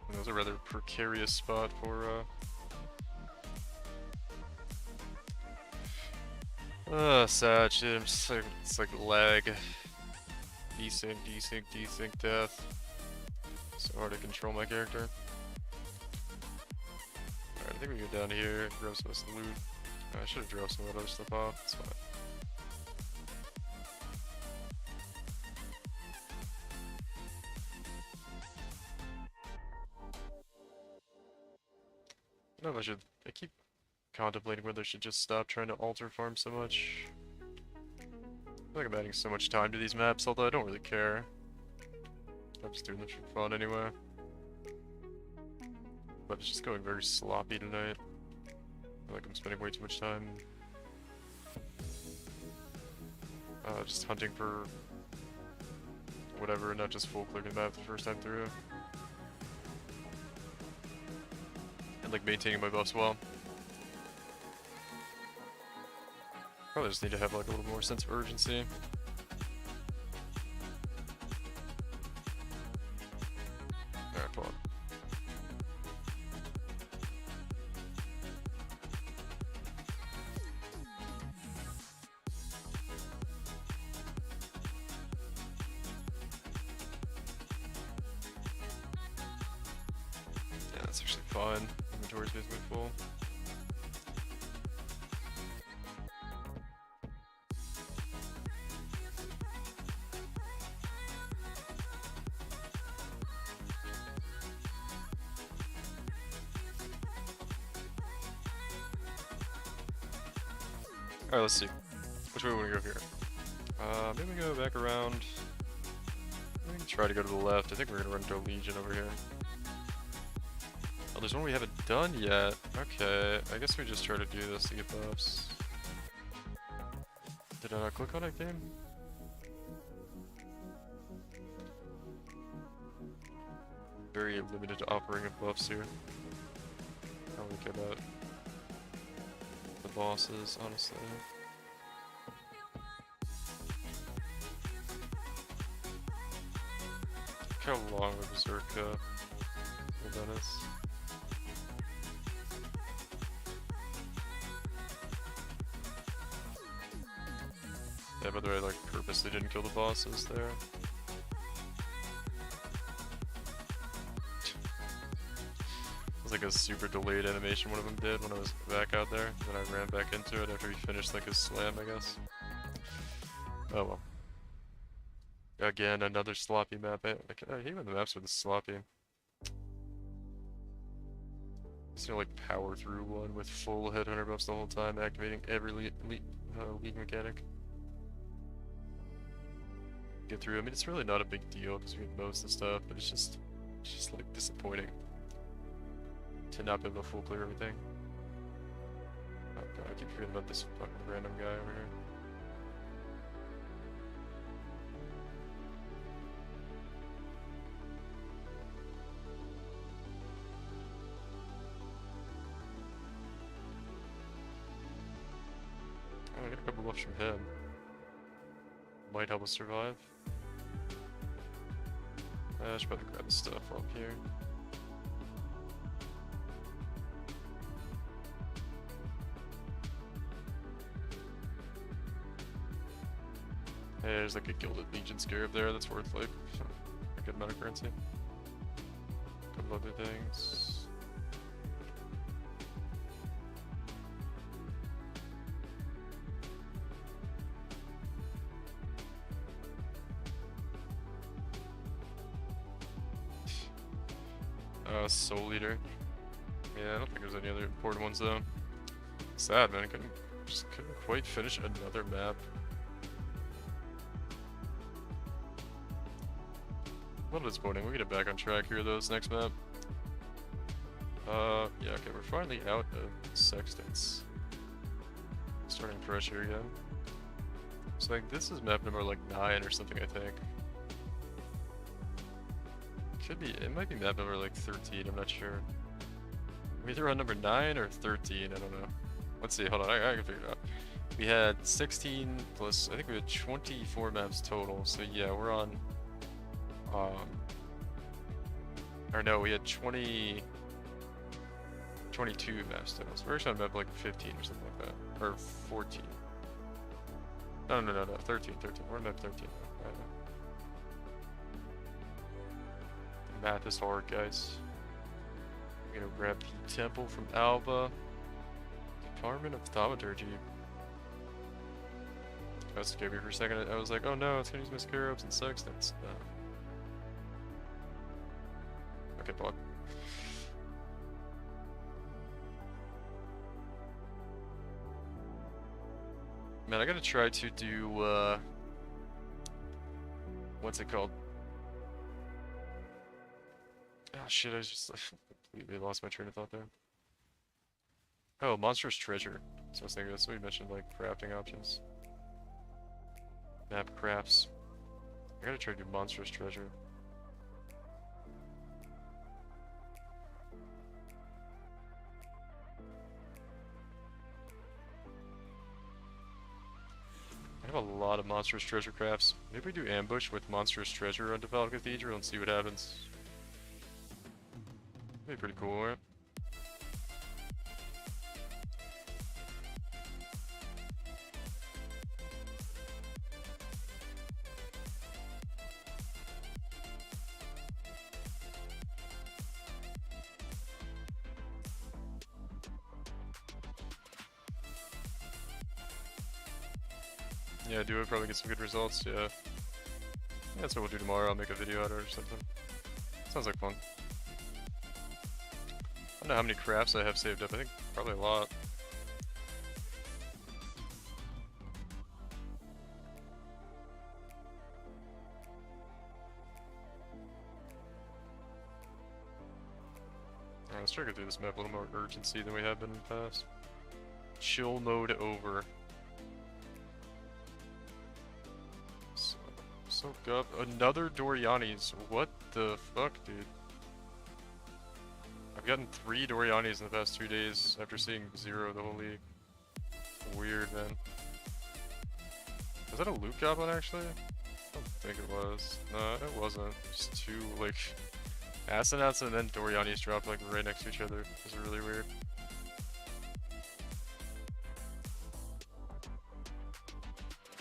That was a rather precarious spot for Sag, dude, it's like lag. Desync, desync, desync, death. So hard to control my character. Alright, I think we go down here, grab some of this loot. I should have dropped some of that other stuff off, it's fine. I don't know if I keep contemplating whether I should just stop trying to alter farm so much. I feel like I'm adding so much time to these maps, although I don't really care. I'm just doing this for fun anyway. But it's just going very sloppy tonight. I feel like I'm spending way too much time just hunting for whatever and not just full clearing the map the first time through. And like maintaining my buffs well. Probably just need to have like a little more sense of urgency. Alright, pull on. That's actually fine. Inventory's basically full. Alright, let's see. Which way we want to go here? Maybe we go back around. We can try to go to the left. I think we're going to run into a Legion over here. Oh, there's one we haven't done yet. Okay, I guess we just try to do this to get buffs. Did I not click on it, game? Very limited offering of buffs here. I don't really care about the bosses, honestly. Look how long the Berserk cooldown is. Yeah, by the way, I like purposely didn't kill the bosses there. It was like a super delayed animation one of them did when I was back out there. Then I ran back into it after he finished like his slam, I guess. Oh well. Again, another sloppy map. I hate when the maps are this sloppy. Just gonna like power through one with full headhunter buffs the whole time, activating every league mechanic. Get through. I mean, it's really not a big deal because we get most of the stuff, but it's just like disappointing to not be able to full clear everything. Oh god, I keep forgetting about this fucking random guy over here. Oh, I got a couple buffs from him. Might help us survive. I should probably grab the stuff up here. Hey, there's like a Gilded Legion Scarab there that's worth like a good amount of currency. A couple other things. Soul Eater. Yeah, I don't think there's any other important ones though. Sad, man. I couldn't quite finish another map. A little disappointing. We'll get it back on track here though, this next map. Yeah, okay, we're finally out of sextants. Starting pressure again. So like this is map number like 9 or something, I think. Could be, it might be map number like 13, I'm not sure. We're either on number 9 or 13, I don't know. Let's see, hold on, I can figure it out. We had 16 plus, I think we had 24 maps total, so yeah, we're on, or no, we had 22 maps total, so we're actually on map like 15 or something like that, or 14. No, 13, we're on map 13. Right now. Math is hard, guys. I'm gonna grab the Temple from Alba. Department of Thaumaturgy. That scared me for a second. I was like, oh no, it's gonna use my scarabs and sextants. Okay, block. Man, I gotta try to do, what's it called? Oh shit, I just completely lost my train of thought there. Oh, Monstrous Treasure. So I was thinking, that's what you mentioned, like, crafting options. Map crafts. I gotta try to do Monstrous Treasure. I have a lot of Monstrous Treasure crafts. Maybe we do Ambush with Monstrous Treasure on Defiled Cathedral and see what happens. That'd be pretty cool, right? Yeah, do it, probably get some good results, yeah. Yeah, that's what we'll do tomorrow, I'll make a video out of it or something. Sounds like fun. I don't know how many crafts I have saved up, I think probably a lot. Alright, let's try to go through this map a little more urgency than we have been in the past. Chill mode over. Soak up. Another Doriani's. What the fuck, dude? I've gotten 3 Doriani's in the past 2 days after seeing 0 the whole league. Weird, man. Was that a loot goblin, actually? I don't think it was. No, it wasn't. Just 2, like, Asenats and then Doriani's dropped, like, right next to each other. It was really weird.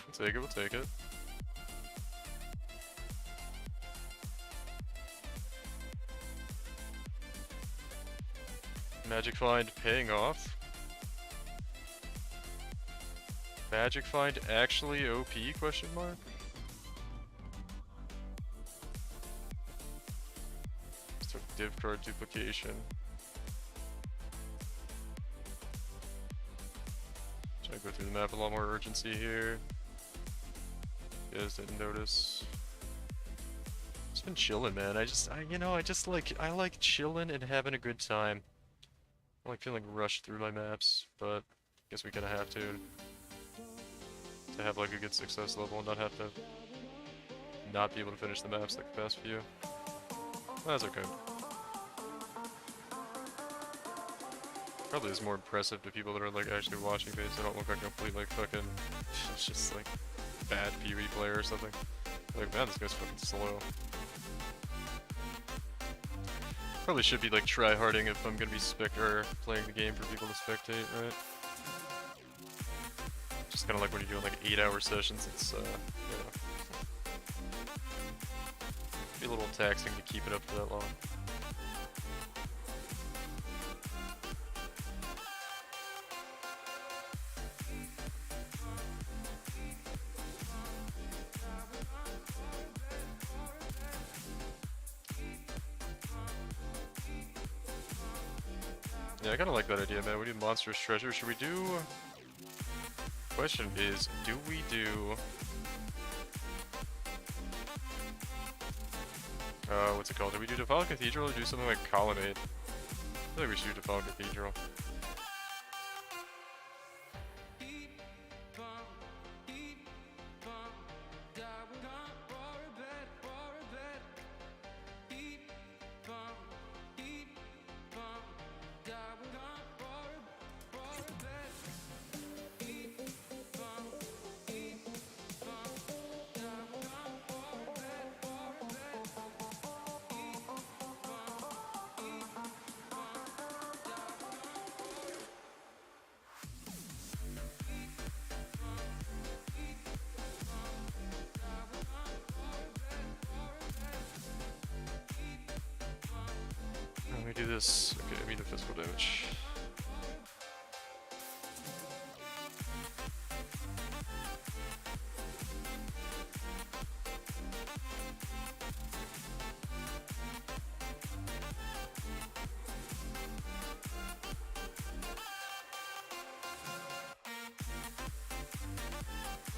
We'll take it, we'll take it. Magic Find paying off. Magic Find actually OP, question mark? Let's took div card duplication. Try to go through the map, a lot more urgency here. You guys didn't notice. Just been chilling, man. I like chilling and having a good time. I like feeling rushed through my maps, but I guess we kinda have to have like a good success level and not have to not be able to finish the maps like the past few. That's okay. Probably is more impressive to people that are like actually watching these. They don't look like a complete like fucking it's just like bad PvE player or something. Like, man, this guy's fucking slow. Probably should be like try-harding if I'm gonna be playing the game for people to spectate, right? Just kind of like when you're doing like 8-hour sessions, it's be a little taxing to keep it up for that long. Yeah, I kind of like that idea, man. We do monstrous treasure. Should we do... Question is, do we do... what's it called? Do we do Defiled Cathedral or do something like Colonnade? I feel like we should do Defiled Cathedral. Let me do this. Okay, I mean the physical damage.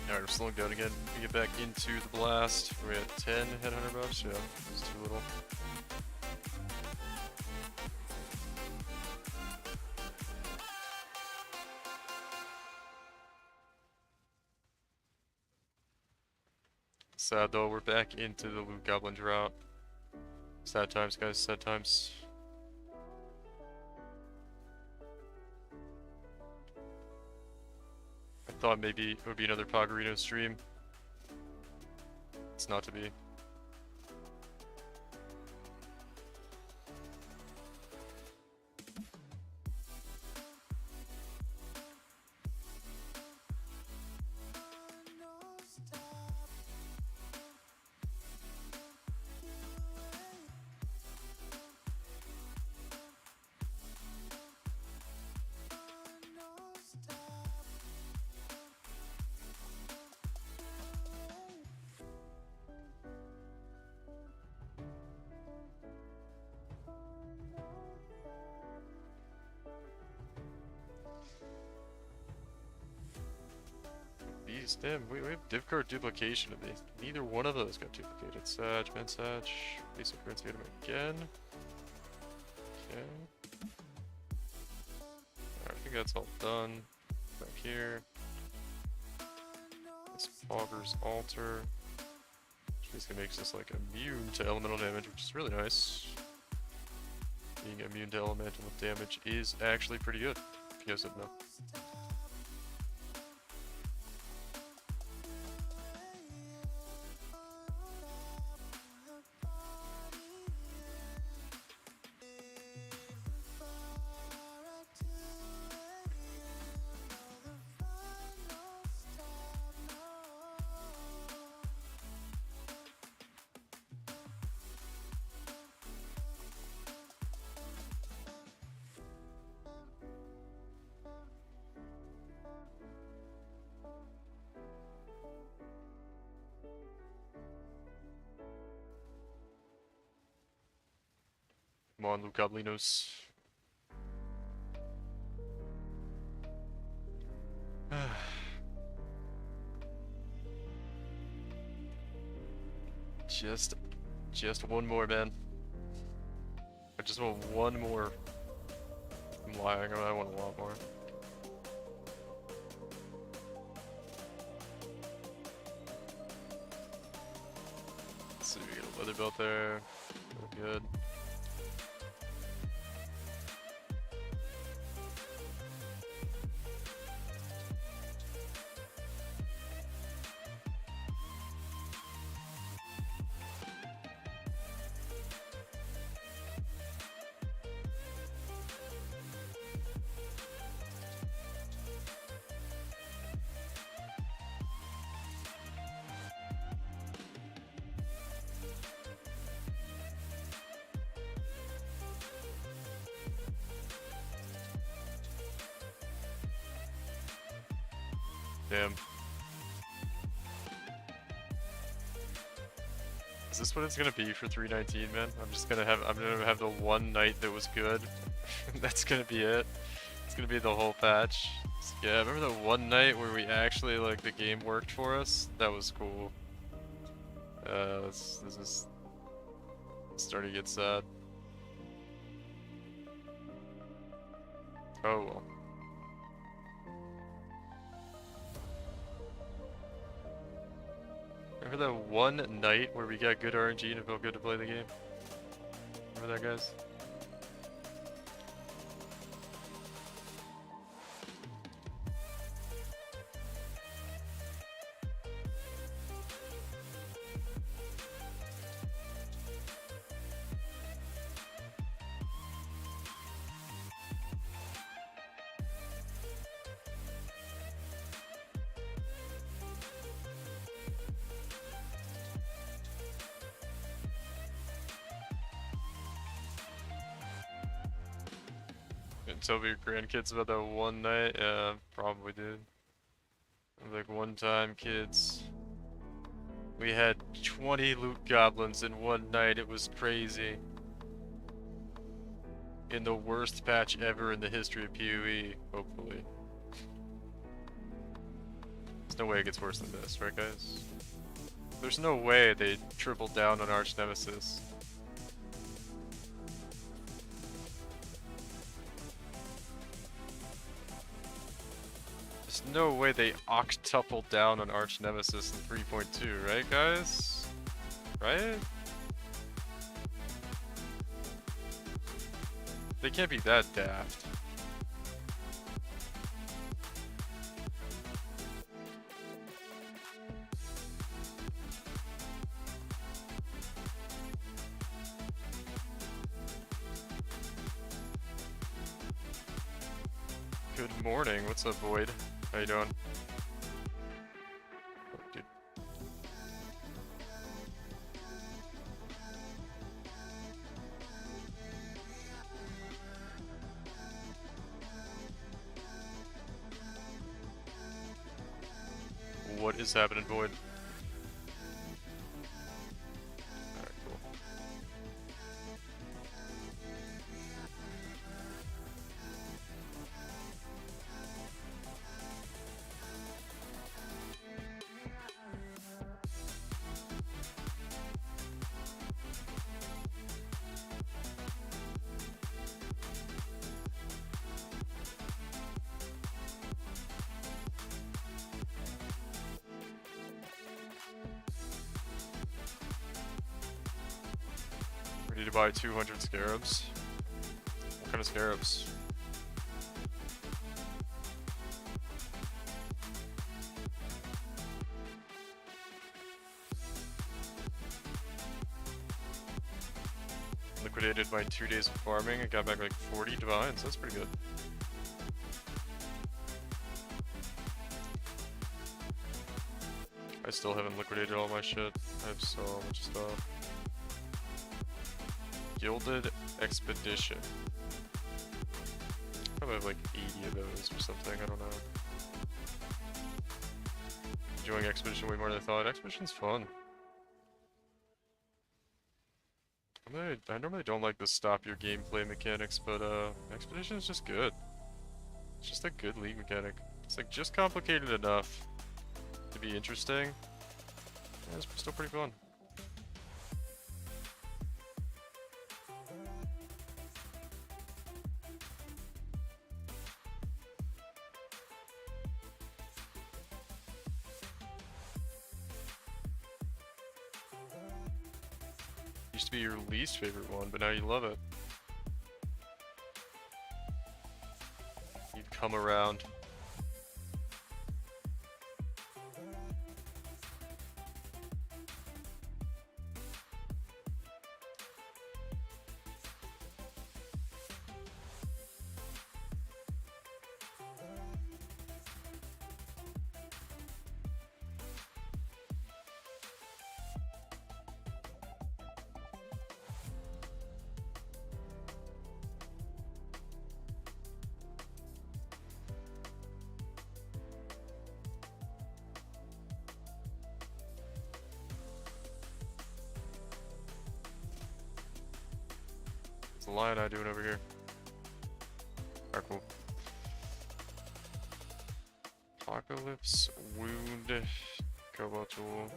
Alright, we're slowing down again. We get back into the blast. We're at 10 headhunter buffs. Yeah, it's too little. Sad though, we're back into the loot goblin drought. Sad times, guys, sad times. I thought maybe it would be another Pogorino stream. It's not to be. Nice. Damn, we have div card duplication of these. Neither one of those got duplicated. Sag, man, Sag. Basic currency item again. Okay. Alright, I think that's all done. Back here. This Fogger's Altar. Which basically makes us like immune to elemental damage, which is really nice. Being immune to elemental damage is actually pretty good, if you guys didn't know. Come on, Luke Goblinos. Just one more, man. I just want one more. I'm lying, I want a lot more. Let's see, we get a leather belt there. Good. Damn. Is this what it's gonna be for 319, man? I'm gonna have the one night that was good. That's gonna be it. It's gonna be the whole patch. So, yeah, remember the one night where we actually, like, the game worked for us? That was cool. This is starting to get sad. Oh well. Remember that one night where we got good RNG and it felt good to play the game? Remember that, guys? Tell your grandkids about that one night? Yeah, probably did. Like one time, kids. We had 20 loot goblins in one night. It was crazy. In the worst patch ever in the history of PoE, hopefully. There's no way it gets worse than this, right, guys? There's no way they tripled down on Arch Nemesis. There's no way they octupled down on Arch Nemesis in 3.2, right, guys? Right? They can't be that daft. Good morning, what's up, Void? How you doing? Oh, dude. What is happening, Void? Alright, cool. We need to buy 200 scarabs. What kind of scarabs? Liquidated my 2 days of farming. I got back like 40 divines. That's pretty good. I still haven't liquidated all my shit. I have so much stuff. Gilded Expedition. Probably have like 80 of those or something, I don't know. Enjoying Expedition way more than I thought. Expedition's fun. I normally don't like the stop your gameplay mechanics, but Expedition is just good. It's just a good league mechanic. It's like just complicated enough to be interesting. Yeah, it's still pretty fun. Used to be your least favorite one, but now you love it. You've come around. What's the lion eye doing over here? Alright, cool. Apocalypse, Wound, Cobalt Tool.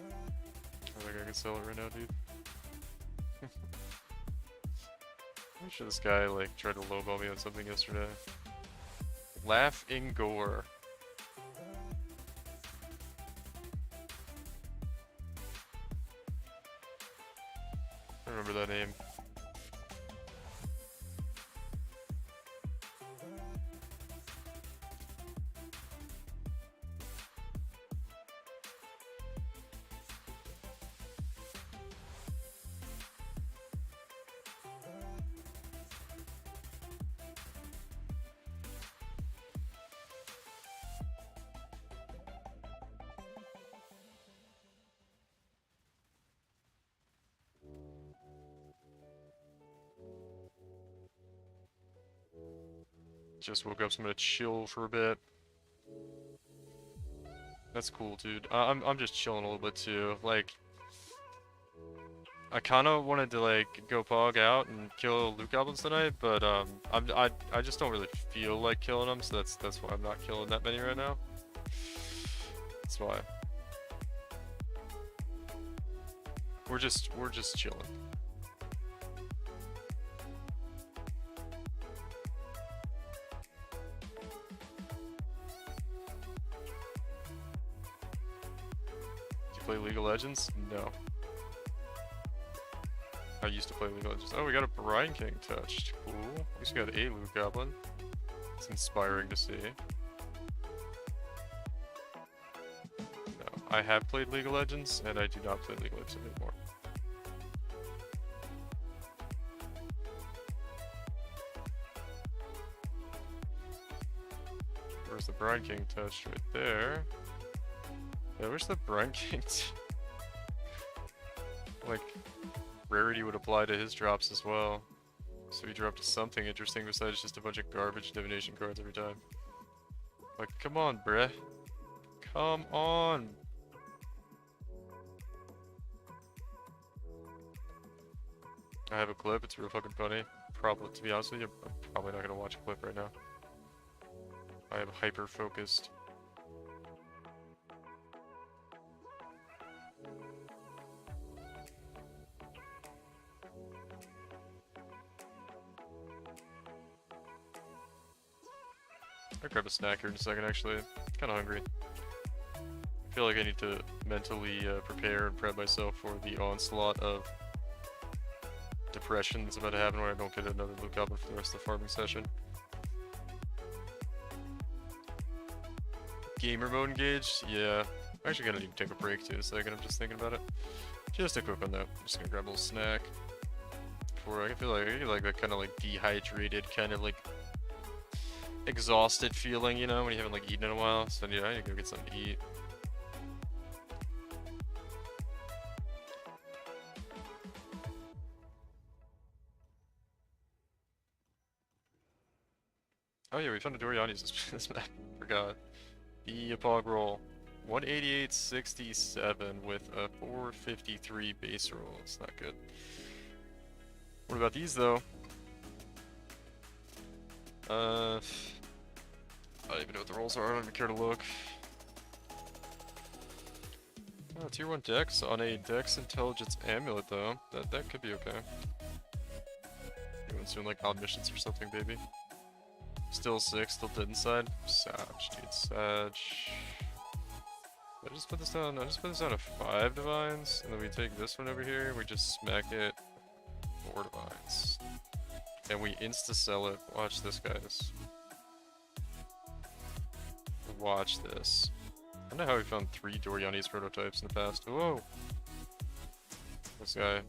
I think I could sell it right now, dude. I'm sure this guy like tried to lowball me on something yesterday. Laughing Gore. I remember that name. Just woke up, so I'm gonna chill for a bit. That's cool, dude. I'm just chilling a little bit too. Like, I kind of wanted to like go pog out and kill loot goblins tonight, but I just don't really feel like killing them, so that's why I'm not killing that many right now. That's why. We're just chilling. Play League of Legends? No. I used to play League of Legends. Oh, we got a Brine King touched. Cool. At least we got a loot goblin. It's inspiring to see. No, I have played League of Legends, and I do not play League of Legends anymore. Where's the Brine King touched? Right there. Yeah, I wish the Brine King like rarity would apply to his drops as well. So he dropped something interesting besides just a bunch of garbage divination cards every time. Like, come on, bruh. Come on. I have a clip, it's real fucking funny. Probably, to be honest with you, I'm probably not gonna watch a clip right now. I am hyper focused. I'll grab a snack here in a second, actually. Kinda hungry. I feel like I need to mentally prepare and prep myself for the onslaught of depression that's about to happen where I don't get another blue goblin for the rest of the farming session. Gamer mode engaged? Yeah. I'm actually gonna need to take a break too, a second. I'm just thinking about it. Just a quick on that. I'm just gonna grab a little snack. Before I feel like that kind of like dehydrated, kind of like exhausted feeling, you know, when you haven't like eaten in a while. So yeah, I need to go get something to eat. Oh yeah, we found a Doriani's this map. Forgot. The Pog roll. 188.67 with a 453 base roll. It's not good. What about these though? I don't even know what the rolls are. I don't even care to look. Oh, tier 1 dex on a dex intelligence amulet though. That could be okay. Everyone's doing like odd missions or something, baby. Still 6, still dead inside. Sag, dude, Sag. I just put this down. I just put this down to 5 divines, and then we take this one over here. And we just smack it 4 divines, and we insta sell it. Watch this, guys. Watch this. I don't know how we found 3 Doriani's prototypes in the past. Whoa! This guy.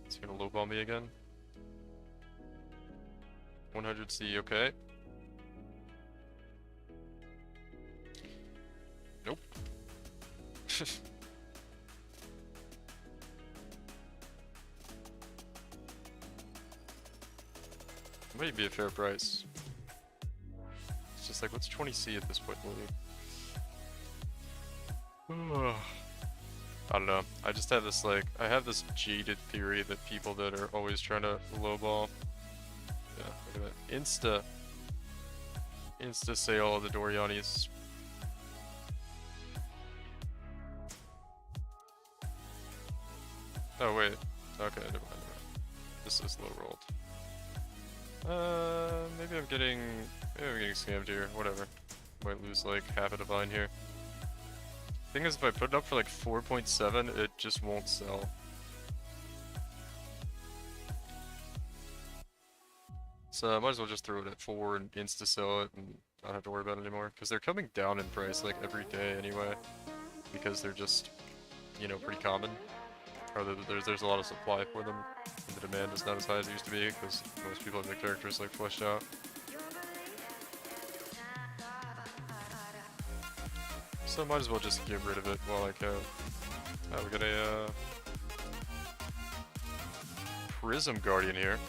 Is he gonna lowball me again? 100 C, okay. Nope. Might be a fair price. It's just like, what's 20C at this point, maybe? I don't know. I just have this like, I have this jaded theory that people that are always trying to lowball. Yeah, look at that. Insta sale of the Doriani's. Oh wait. Okay, never mind. This is low rolled. Maybe I'm getting scammed here. Whatever. Might lose like half a divine here. Thing is, if I put it up for like 4.7, it just won't sell. So I might as well just throw it at 4 and insta sell it and not have to worry about it anymore. Because they're coming down in price like every day anyway. Because they're just, you know, pretty common. Or there's a lot of supply for them. And the demand is not as high as it used to be because most people have their characters like fleshed out. So I might as well just get rid of it while I can. We got a Prism Guardian here.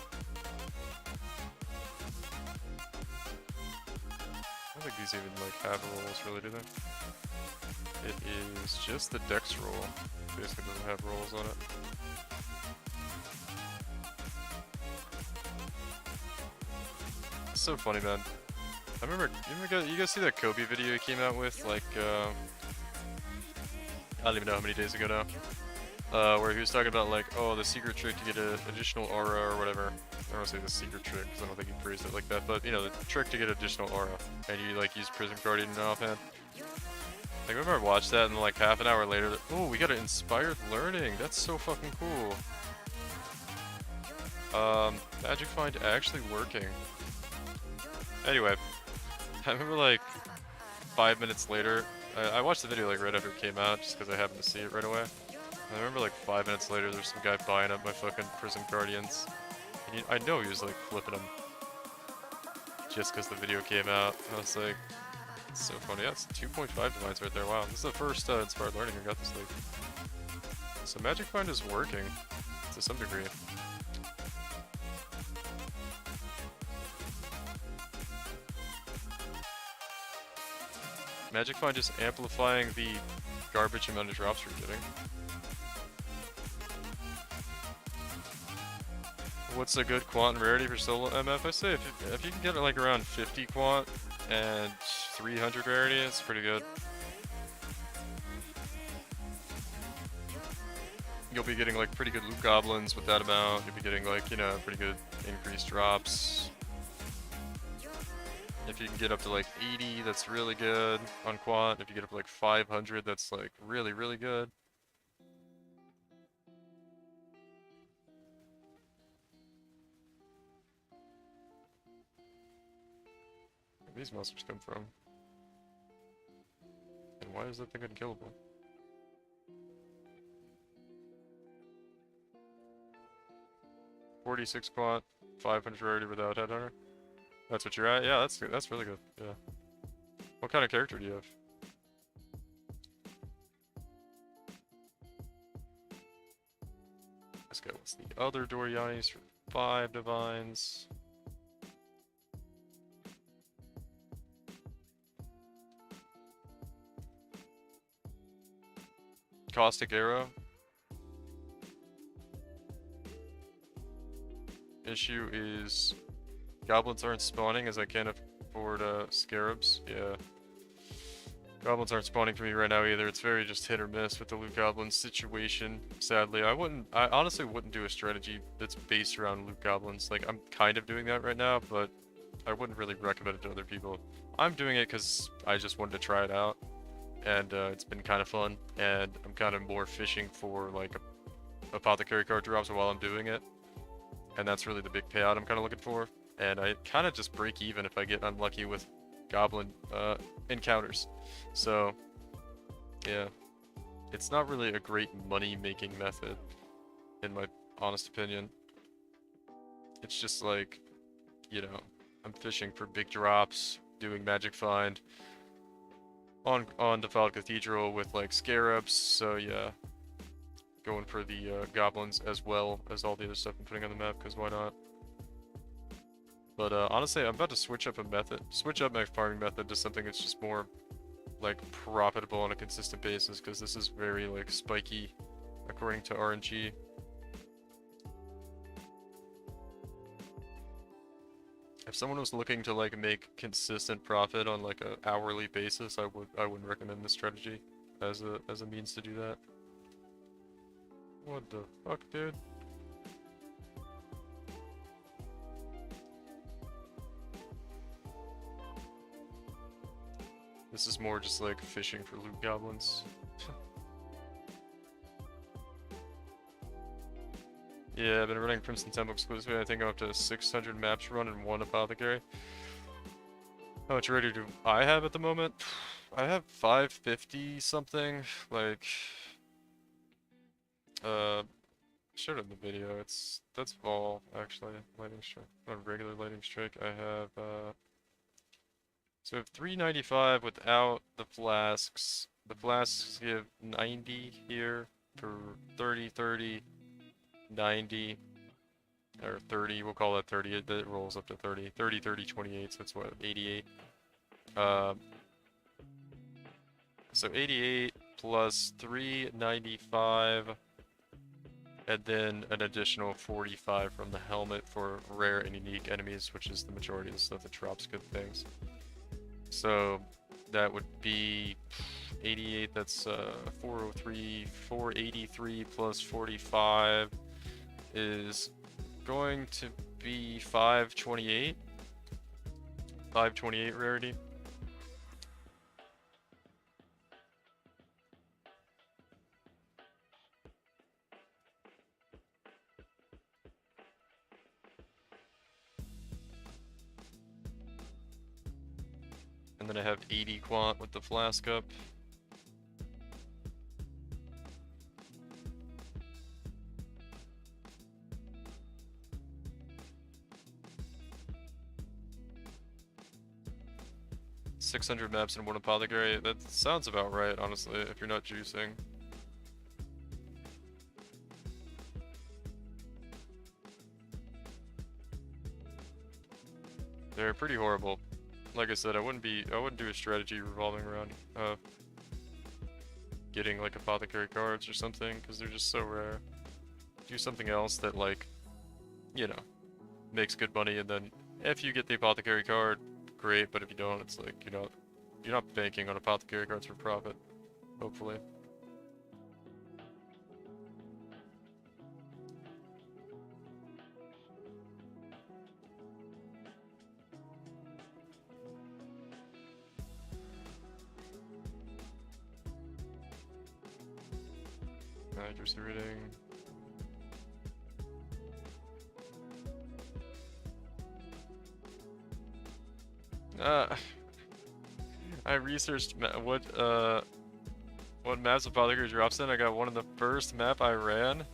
I don't think these even like have rolls really, do they? It is just the Dex roll. Basically doesn't have rolls on it. It's so funny, man. I remember, you guys see that Kobe video he came out with, like, I don't even know how many days ago now, where he was talking about, like, oh, the secret trick to get an additional aura or whatever. I don't want to say the secret trick, because I don't think he phrased it like that, but, you know, the trick to get additional aura, and you, like, use Prism Guardian in offhand. Like, I remember I watched that, and like half an hour later, oh, we got an Inspired Learning, that's so fucking cool. Magic Find actually working. Anyway. I remember like 5 minutes later, I watched the video like right after it came out just because I happened to see it right away. And I remember like 5 minutes later there's some guy buying up my fucking Prism Guardians. And I know he was like flipping them. Just because the video came out. I was like, it's so funny. That's 2.5 divines right there. Wow, this is the first Inspired Learning I got this league. So Magic Find is working to some degree. Magic Find just amplifying the garbage amount of drops you're getting. What's a good quant and rarity for solo MF? I say if you can get like around 50 quant and 300 rarity, it's pretty good. You'll be getting like pretty good loot goblins with that amount. You'll be getting like, you know, pretty good increased drops. If you can get up to like 80, that's really good on quant. If you get up to like 500, that's like really, really good. these monsters come from? And why is that thing unkillable? $46 quant, 500 rarity without Headhunter. That's what you're at? Yeah, that's really good. Yeah. What kind of character do you have? Let's go. What's the other Dorianis for 5 divines? Caustic Arrow. Issue is goblins aren't spawning as I can't afford scarabs. Yeah. Goblins aren't spawning for me right now either. It's very just hit or miss with the loot goblin situation. Sadly, I honestly wouldn't do a strategy that's based around loot goblins. Like, I'm kind of doing that right now, but I wouldn't really recommend it to other people. I'm doing it because I just wanted to try it out, and it's been kind of fun, and I'm kind of more fishing for, like, apothecary card drops while I'm doing it, and that's really the big payout I'm kind of looking for, and I kind of just break even if I get unlucky with goblin encounters. So yeah, it's not really a great money making method in my honest opinion. It's just like, you know, I'm fishing for big drops, doing magic find on Defiled Cathedral with like scarabs. So yeah, going for the goblins as well as all the other stuff I'm putting on the map, because why not? But honestly, I'm about to switch up my farming method to something that's just more like profitable on a consistent basis, because this is very like spiky according to RNG. If someone was looking to like make consistent profit on like a hourly basis, I wouldn't recommend this strategy as a means to do that. What the fuck, dude? This is more just like fishing for loot goblins. Yeah, I've been running Crimson Temple exclusively. I think I'm up to 600 maps run and 1 apothecary. How much rarity do I have at the moment? I have 550 something. Like, showed it in the video. That's Vol actually. Lightning strike. On regular lightning strike, I have so I have 395 without the flasks. The flasks give 90 here for 30, 30, 90, or 30, we'll call that 30, it rolls up to 30. 30, 30, 28, so that's what, 88. So 88 plus 395, and then an additional 45 from the helmet for rare and unique enemies, which is the majority of the stuff that drops good things. So that would be 88, that's 403, 483 plus 45 is going to be 528. 528 rarity. And then I have 80 quant with the flask up. $600 maps and 1 apothecary. That sounds about right, honestly, if you're not juicing. They're pretty horrible. Like I said, I wouldn't do a strategy revolving around getting like apothecary cards or something, because they're just so rare. Do something else that, like, you know, makes good money, and then if you get the apothecary card, great, but if you don't, it's like you're not banking on apothecary cards for profit, hopefully. Accuracy reading. Uh, I researched what maps Apothecary drops in. I got one in the first map I ran.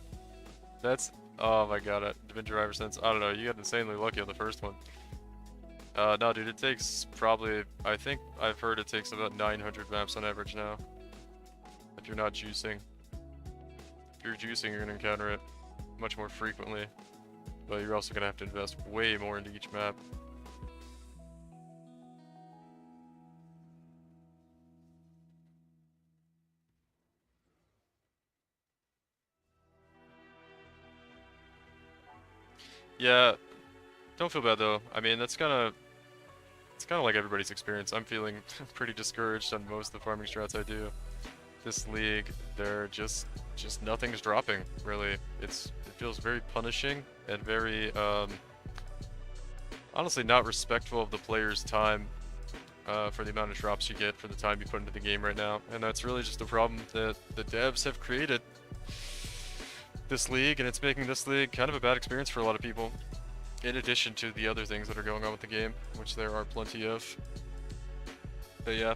That's, oh my god, I've been driver since, I don't know, you got insanely lucky on the first one. No dude, it takes probably, I think I've heard it takes about 900 maps on average now. If you're not juicing. If you're juicing, you're gonna encounter it much more frequently. But you're also gonna have to invest way more into each map. Yeah, don't feel bad though. I mean, it's kind of like everybody's experience. I'm feeling pretty discouraged on most of the farming strats I do. This league, they're just nothing's dropping, really. It feels very punishing and very, honestly not respectful of the player's time for the amount of drops you get for the time you put into the game right now. And that's really just a problem that the devs have created this league, and it's making this league kind of a bad experience for a lot of people. In addition to the other things that are going on with the game, which there are plenty of. But yeah,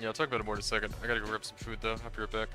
I'll talk about it more in a second. I gotta go grab some food though. I'll be right back.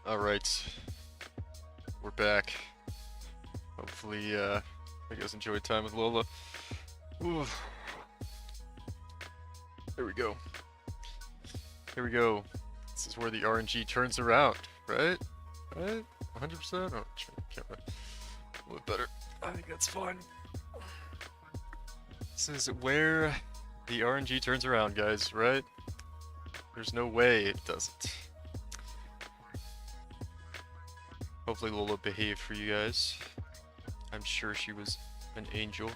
Alright, we're back. Hopefully, you guys enjoyed time with Lola. Ooh. There we go. Here we go. This is where the RNG turns around, right? Right? 100%? Oh, camera. A little better. I think that's fine. This is where the RNG turns around, guys, right? There's no way it doesn't. Hopefully Lola behaved for you guys. I'm sure she was an angel.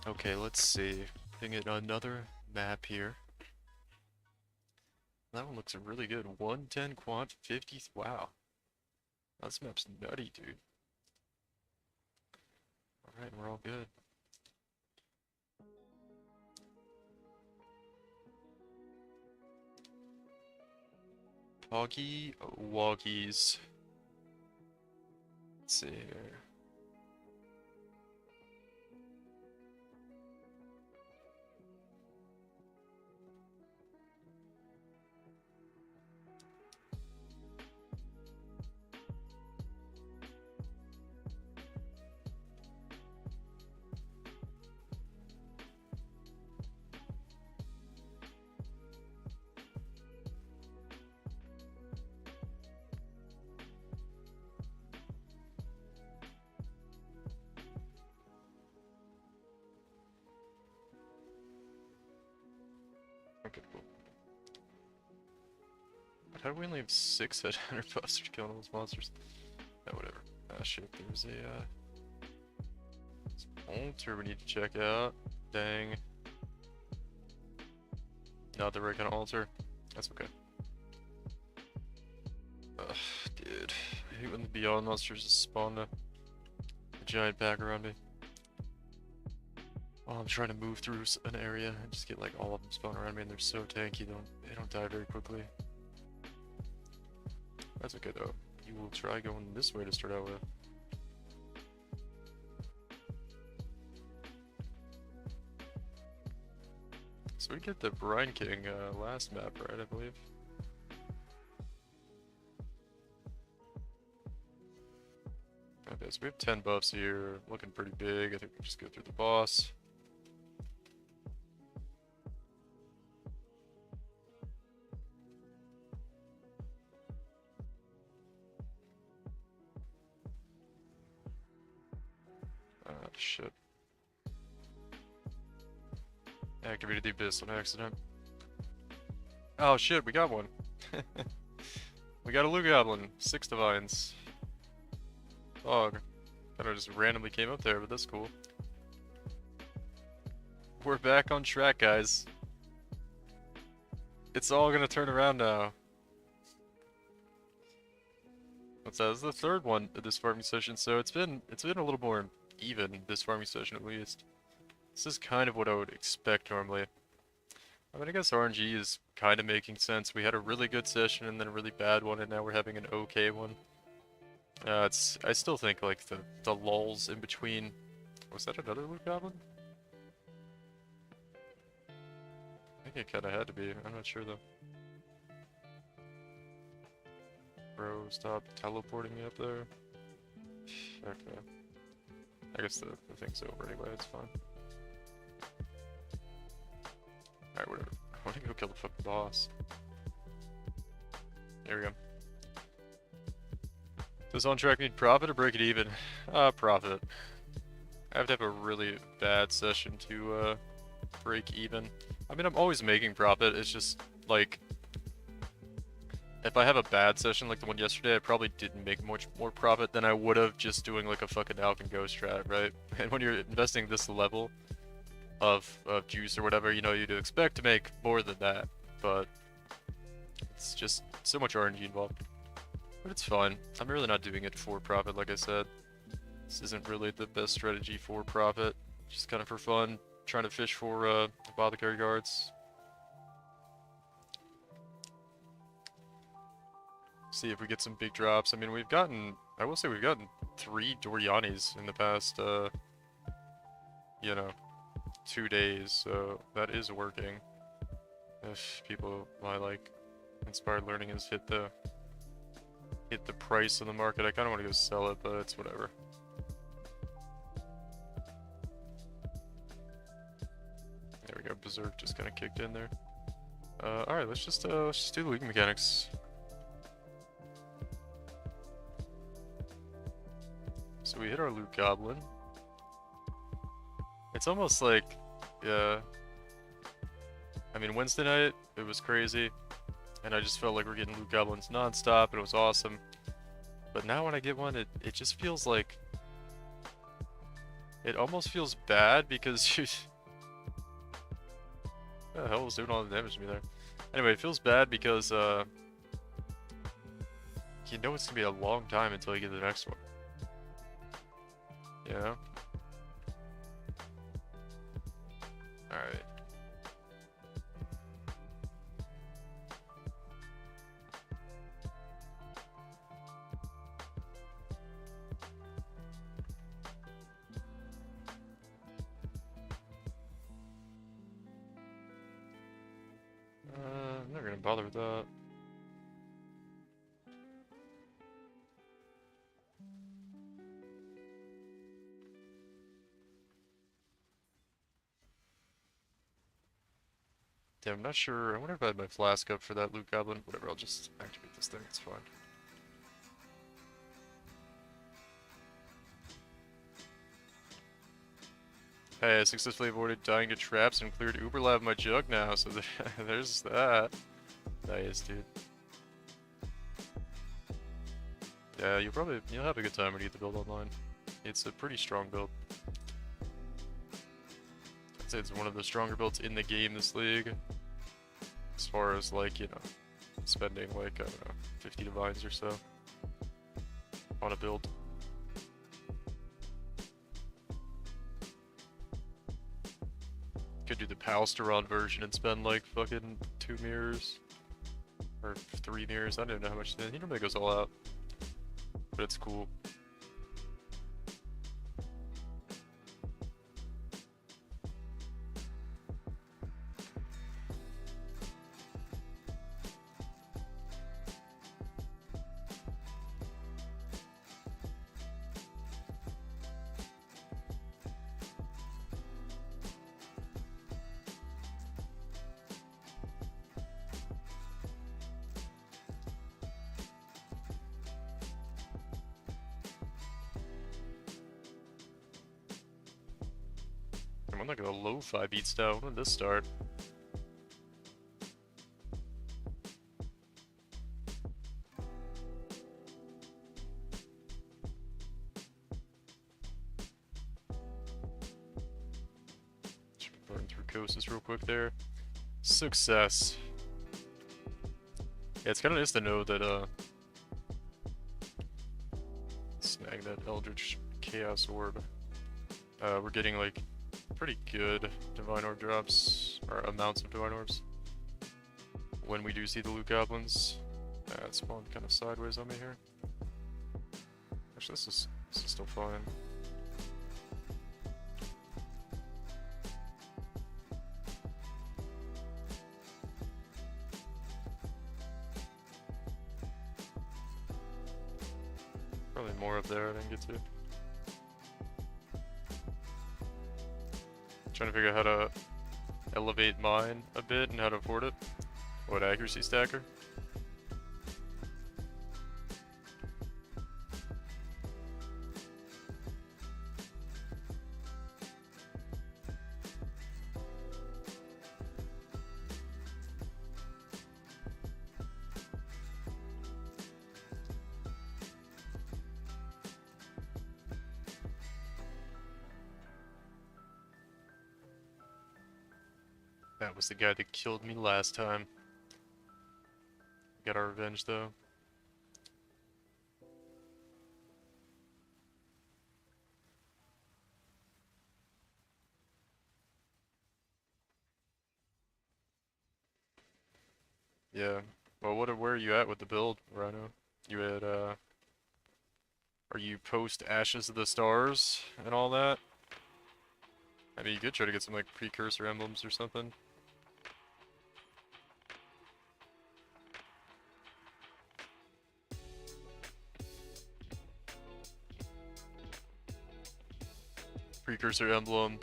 Okay, let's see. Looking at another map here. That one looks really good. 110 quant, 50. Wow. This map's nutty, dude. Alright, we're all good. Poggy Woggies. Let's see here. Okay, cool. But how do we only have 6 headhunter buffs for killing all those monsters? Oh, whatever. Ah, shit, there's a, altar we need to check out. Dang. Not the right kind of altar. That's okay. Ugh, dude. I hate when the Beyond monsters just spawn a giant pack around me. Oh, I'm trying to move through an area and just get like all of them spawn around me, and they're so tanky, they don't die very quickly. That's okay though. You will try going this way to start out with. So we get the Brine King last map, right, I believe? Okay, so we have 10 buffs here, looking pretty big. I think we just go through the boss. Shit. Activated the Abyss on accident. Oh shit, we got one. We got a Blue Goblin, 6 Divines. Dog. Kinda just randomly came up there, but that's cool. We're back on track, guys. It's all gonna turn around now. What's that? This is the 3rd one of this farming session, so it's been a little more even this farming session at least. This is kind of what I would expect normally. I mean, I guess RNG is kind of making sense. We had a really good session and then a really bad one, and now we're having an okay one. I still think like the lulls in between. Was that another Loot Goblin? I think it kind of had to be. I'm not sure though. Bro, stop teleporting me up there. Okay. I guess the thing's over anyway, it's fine. Alright, whatever. I want to go kill the fucking boss. There we go. Does on track need profit or break it even? Profit. I have to have a really bad session to break even. I mean, I'm always making profit, it's just like if I have a bad session like the one yesterday, I probably didn't make much more profit than I would have just doing like a fucking Alpha Ghost strat, right? And when you're investing this level of juice or whatever, you know, you'd expect to make more than that, but it's just so much RNG involved. But it's fine. I'm really not doing it for profit, like I said. This isn't really the best strategy for profit. Just kind of for fun, trying to fish for apothecary guards. See if we get some big drops. I mean, I will say we've gotten 3 Dorianis in the past, you know, 2 days, so that is working. If people, my, like, inspired learning has hit the hit the price in the market. I kind of want to go sell it, but it's whatever. There we go. Berserk just kind of kicked in there. All right, let's just do the league mechanics. So we hit our loot goblin. It's almost like, yeah. I mean, Wednesday night it was crazy, and I just felt like we're getting loot goblins nonstop, and it was awesome. But now when I get one, it just feels like, it almost feels bad because you. What the hell was doing all the damage to me there? Anyway, it feels bad because you know it's gonna be a long time until you get the next one. Yeah. Alright. I'm never gonna bother with that. Damn, I'm not sure. I wonder if I had my flask up for that loot goblin. Whatever, I'll just activate this thing. It's fine. Hey, I successfully avoided dying to traps and cleared Uber Lab my jug now, so there's that. Nice, dude. Yeah, you'll have a good time when you get the build online. It's a pretty strong build. I'd say it's one of the stronger builds in the game this league. As far as like, you know, spending like, I don't know, 50 divines or so on a build. Could do the Palsteron version and spend like fucking 2 mirrors. Or 3 mirrors, I don't even know how much. He normally goes all out. But it's cool. I'm like a lo-fi beat style. When did this start? Should burn through Kosis real quick there. Success. Yeah, it's kind of nice to know that, snag that Eldritch Chaos Orb. We're getting, like, pretty good Divine Orb drops, or amounts of Divine Orbs. When we do see the loot goblins. It spawned kind of sideways on me here. Actually, this is still fine. Probably more up there I didn't get to. Trying to figure out how to elevate mine a bit and how to afford it. What accuracy stacker? That was the guy that killed me last time. Got our revenge though. Yeah. Well, where are you at with the build, Rhino? You had, are you post Ashes of the Stars and all that? I mean, you could try to get some, like, precursor emblems or something. Precursor Emblem.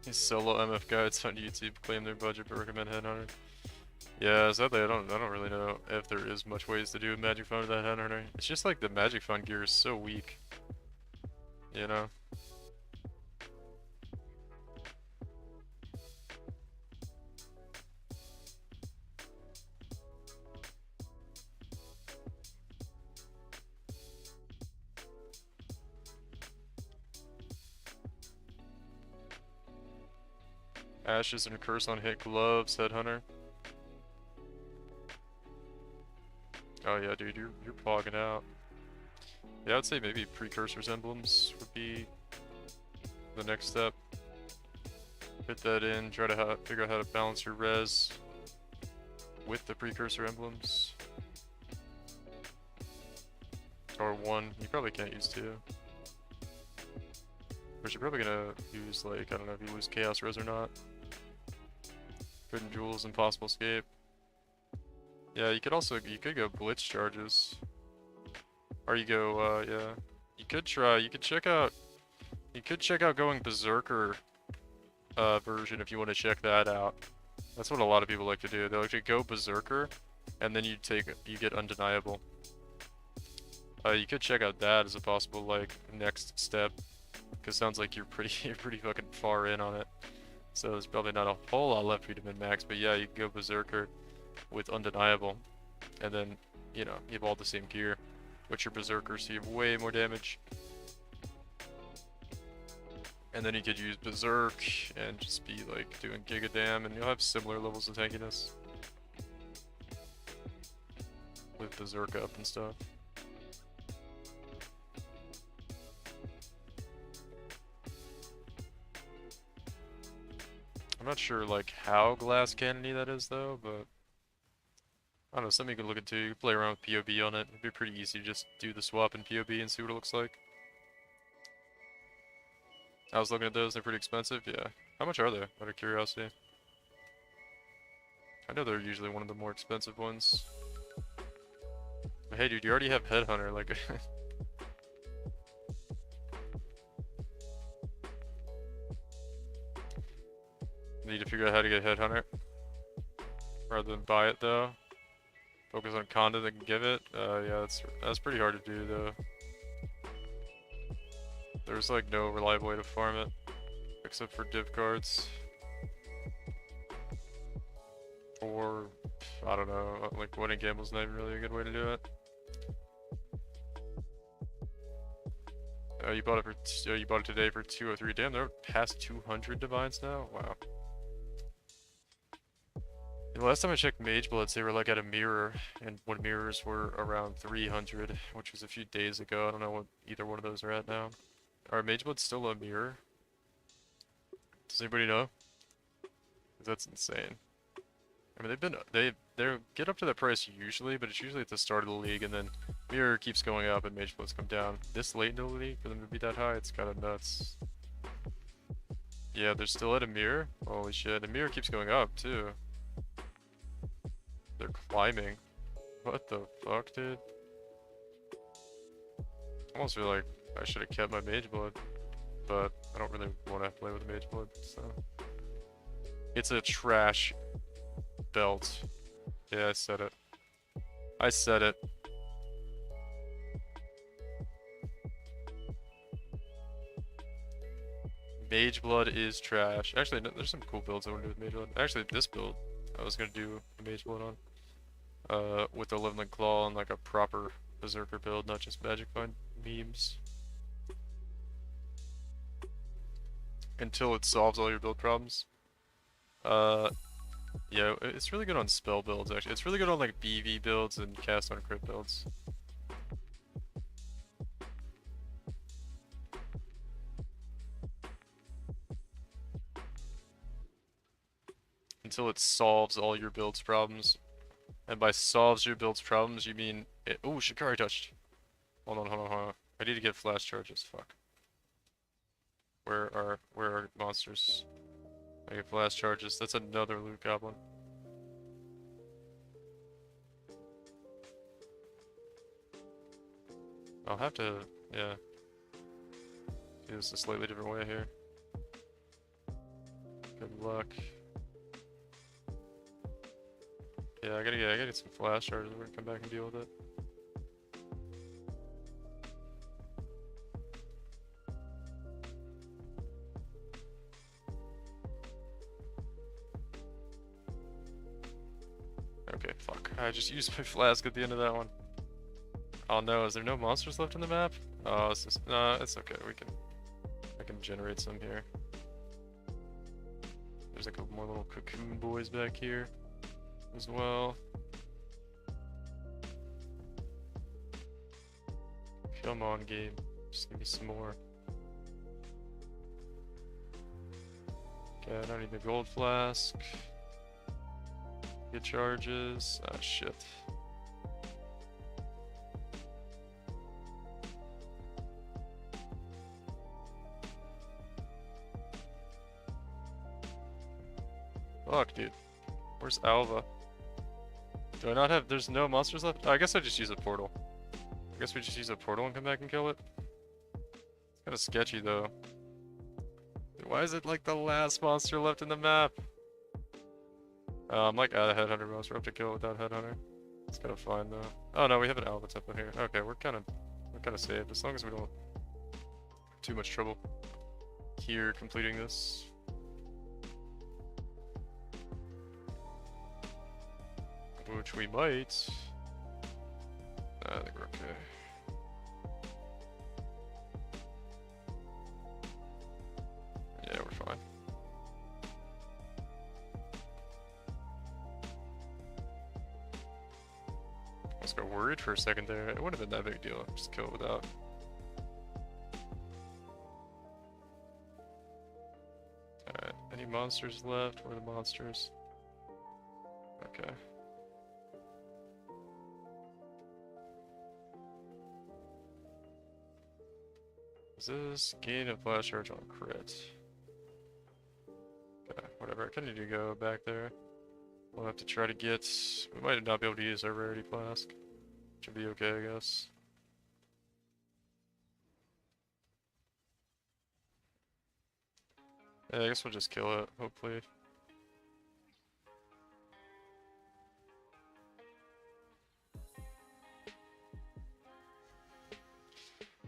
These solo MF guides on YouTube claim their budget but recommend Headhunter. Yeah, sadly I don't really know if there is much ways to do a Magic Phone with that Headhunter. It's just like the Magic Phone gear is so weak. You know? Ashes and Curse on hit gloves, Headhunter. Oh yeah, dude, you're pogging out. Yeah, I'd say maybe Precursors Emblems would be the next step. Fit that in, try to figure out how to balance your res with the Precursor Emblems. Or one, you probably can't use two. But you're probably gonna use, like, I don't know if you lose Chaos Res or not. Hidden Jewels, Impossible Escape. Yeah, you could go Blitz Charges. Or you go, yeah. You could check out going Berserker version if you want to check that out. That's what a lot of people like to do. They like to go Berserker, and then you get Undeniable. You could check out that as a possible, like, next step. Because sounds like you're pretty fucking far in on it. So there's probably not a whole lot left for you to min-max, but yeah, you can go Berserker with Undeniable. And then, you know, you have all the same gear. But you're Berserker, so you have way more damage. And then you could use Berserk and just be like doing Giga Dam, and you'll have similar levels of tankiness. With Berserk up and stuff. I'm not sure like how glass cannony that is though, but I don't know, something you could look into. You could play around with POB on it. It'd be pretty easy to just do the swap in POB and see what it looks like. I was looking at those, they're pretty expensive, yeah. How much are they, out of curiosity? I know they're usually one of the more expensive ones. But hey dude, you already have Headhunter, like... Need to figure out how to get Headhunter. Rather than buy it though. Focus on content and give it. Yeah, that's pretty hard to do though. There's like no reliable way to farm it. Except for div cards. Or, I don't know, like winning gamble's not even really a good way to do it. You bought it today for 203. Damn, they're past 200 divines now? Wow. The last time I checked Mage Bloods, they were like at a mirror, and when mirrors were around 300, which was a few days ago. I don't know what either one of those are at now. Are Mage Bloods still a mirror? Does anybody know? 'Cause that's insane. I mean, they get up to that price usually, but it's usually at the start of the league, and then mirror keeps going up and Mage Bloods come down. This late in the league for them to be that high, it's kind of nuts. Yeah, they're still at a mirror. Holy shit, and mirror keeps going up too. They're climbing. What the fuck, dude? I almost feel like I should have kept my Mage Blood, but I don't really want to play with Mage Blood, so... It's a trash belt. Yeah, I said it. I said it. Mage Blood is trash. Actually, no, there's some cool builds I want to do with Mage Blood. Actually, this build I was going to do a Mage Blood on. With the Liveling Claw and like a proper Berserker build, not just Magic Find memes. Until it solves all your build problems. Yeah, it's really good on spell builds actually. It's really good on like BV builds and cast on crit builds. Until it solves all your build's problems. And by solves your build's problems, you mean it. Oh, Shikari touched. Hold on. I need to get flash charges. Fuck. Where are monsters? I get flash charges. That's another loot goblin. I'll have to, yeah, do this a slightly different way here. Good luck. Yeah, I gotta get some flash charges. We're gonna come back and deal with it. Okay, fuck. I just used my flask at the end of that one. Oh no, is there no monsters left in the map? Oh, it's just, it's okay. I can generate some here. There's a couple more little cocoon boys back here as well. Come on, game. Just give me some more. Okay, I don't need the gold flask. Get charges. Ah, shit. Fuck, dude. Where's Alva? Do I not have... There's no monsters left? Oh, I guess I just use a portal. I guess we just use a portal and come back and kill it. It's kind of sketchy, though. Dude, why is it like the last monster left in the map? I'm like out of Headhunter most. We're up to kill without Headhunter. It's kind of fine, though. Oh, no, we have an Alva template here. Okay, we're kind of saved. As long as we don't have too much trouble here completing this. Which we might. I think we're okay. Yeah, we're fine. I just got worried for a second there. It wouldn't have been that big a deal. Just kill it without. Alright, any monsters left? Where are the monsters? Okay. Is this gain a flash charge on crit? Okay, whatever. I kind of need to go back there. We'll have to try to get... We might not be able to use our rarity flask. Should be okay, I guess. Yeah, I guess we'll just kill it, hopefully.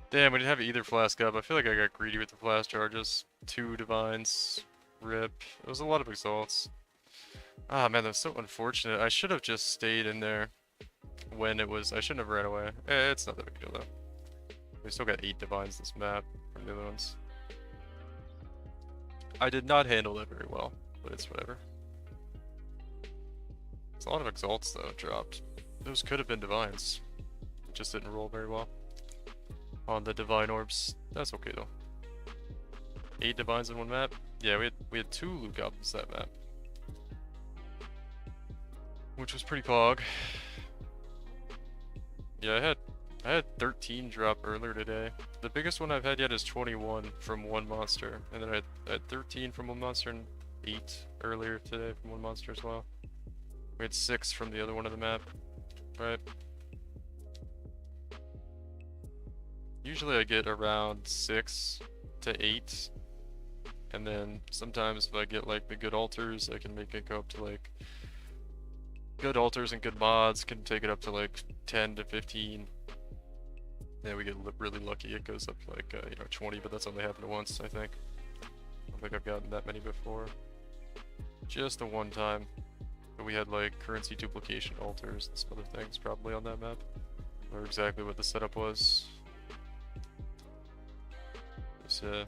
Damn, we didn't have either flask up. I feel like I got greedy with the flask charges. 2 divines. Rip. It was a lot of exalts. Ah, man, that's so unfortunate. I should have just stayed in there when it was... I shouldn't have ran away. It's not that big a deal, though. We still got 8 divines this map from the other ones. I did not handle that very well, but it's whatever. It's a lot of exalts, though, dropped. Those could have been divines. It just didn't roll very well on the divine orbs. That's okay, though. 8 divines in one map? Yeah, we had 2 loot goblins that map. Which was pretty pog. Yeah, I had 13 drop earlier today. The biggest one I've had yet is 21 from one monster. And then I had 13 from one monster and 8 earlier today from one monster as well. We had 6 from the other one of the map. Right. Usually I get around 6 to 8. And then sometimes if I get like the good altars, I can make it go up to like... Good altars and good mods can take it up to like 10 to 15. Then we get really lucky, it goes up to like, 20, but that's only happened once, I think. I don't think I've gotten that many before. Just the one time. But we had like currency duplication altars and some other things probably on that map. Or exactly what the setup was. So,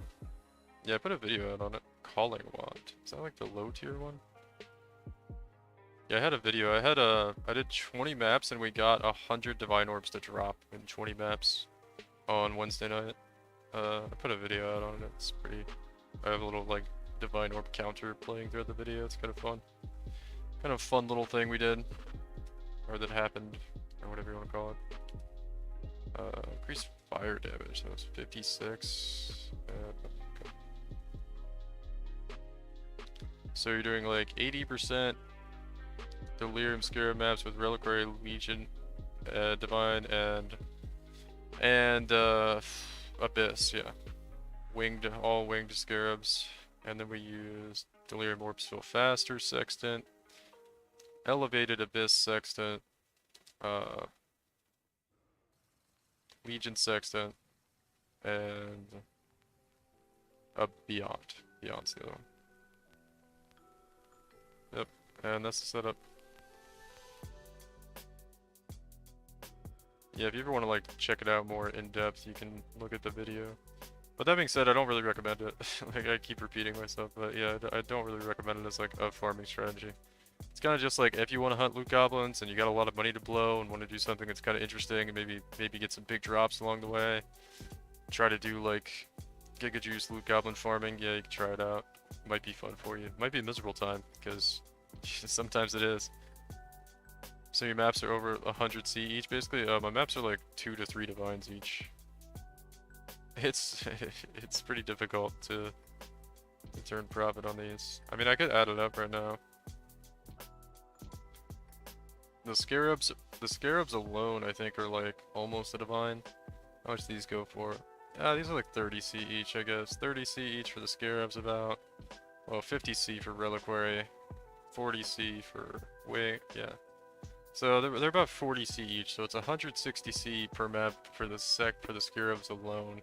yeah, I put a video out on it. Calling wand. Is that like the low tier one? Yeah, I had a video. I did 20 maps and we got 100 divine orbs to drop in 20 maps on Wednesday night. I put a video out on it. It's pretty... I have a little like divine orb counter playing throughout the video. It's kind of fun. Kind of fun little thing we did. Or that happened. Or whatever you want to call it. Increased fire damage. So it's 56. Okay. So you're doing like 80% Delirium Scarab maps with Reliquary Legion, Divine, and And Abyss, yeah. All winged scarabs. And then we use Delirium Orbs Feel Faster Sextant, Elevated Abyss Sextant, uh, Legion Sextant, and Beyond. Beyond's the other one. Yep, and that's the setup. Yeah, if you ever want to like check it out more in depth, you can look at the video. But that being said, I don't really recommend it. Like I keep repeating myself, but yeah, I don't really recommend it as like a farming strategy. It's kind of just like if you want to hunt loot goblins and you got a lot of money to blow and want to do something that's kind of interesting and maybe get some big drops along the way. Try to do like Giga Juice loot goblin farming. Yeah, you can try it out. It might be fun for you. It might be a miserable time because sometimes it is. So your maps are over 100 C each, basically. My maps are like 2 to 3 divines each. It's it's pretty difficult to turn profit on these. I mean, I could add it up right now. The scarabs alone, I think, are like almost a divine. How much do these go for? Yeah, these are like 30 C each, I guess. 30 C each for the scarabs, about, well, 50 C for reliquary, 40 C for wing, yeah. So they're about 40 C each, so it's 160 C per map for the scarabs alone.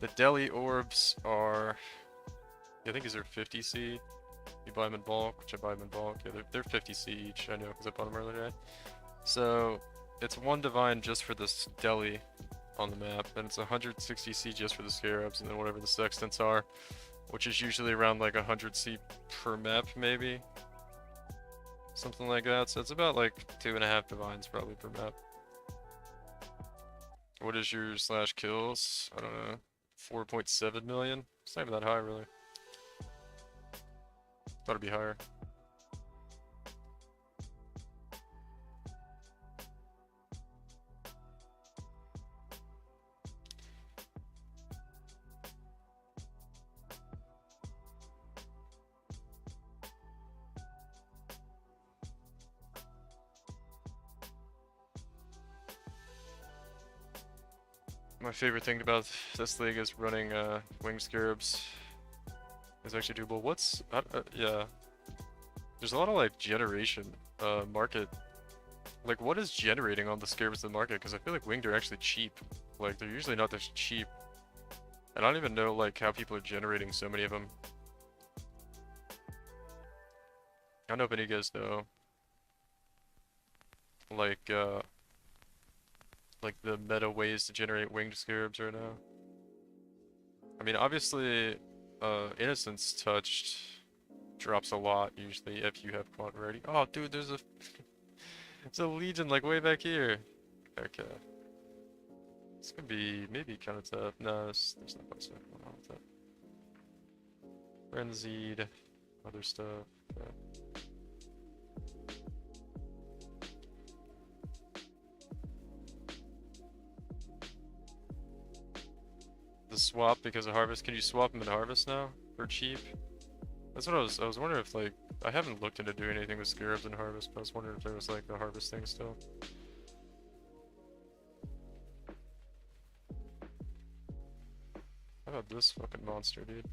The deli orbs are, I think these are 50 C. You buy them in bulk, which I buy them in bulk. Yeah, they're 50 C each, I know, because I bought them earlier today. So it's one divine just for this deli on the map, and it's 160 C just for the scarabs, and then whatever the sextants are, which is usually around like 100 C per map, maybe. Something like that, so it's about like 2.5 divines probably per map. What is your slash kills? I don't know. 4.7 million? It's not even that high, really. Thought it'd be higher. My favorite thing about this league is running winged scarabs. It's actually doable. Yeah. There's a lot of like generation market. Like what is generating on the scarabs in the market? Because I feel like winged are actually cheap. Like they're usually not this cheap. And I don't even know like how people are generating so many of them. I don't know if any of you guys know. Like the meta ways to generate winged scarabs right now. I mean, obviously, Innocence Touched drops a lot usually if you have quad ready. Oh, dude, there's a it's a legion like way back here. Okay, it's gonna be maybe kind of tough. No, there's not much going on with that. Frenzied, other stuff. Yeah. The swap because of harvest. Can you swap them in harvest now for cheap? That's what I was wondering if like I haven't looked into doing anything with scarabs in harvest, but I was wondering if there was like the harvest thing still. How about this fucking monster, dude?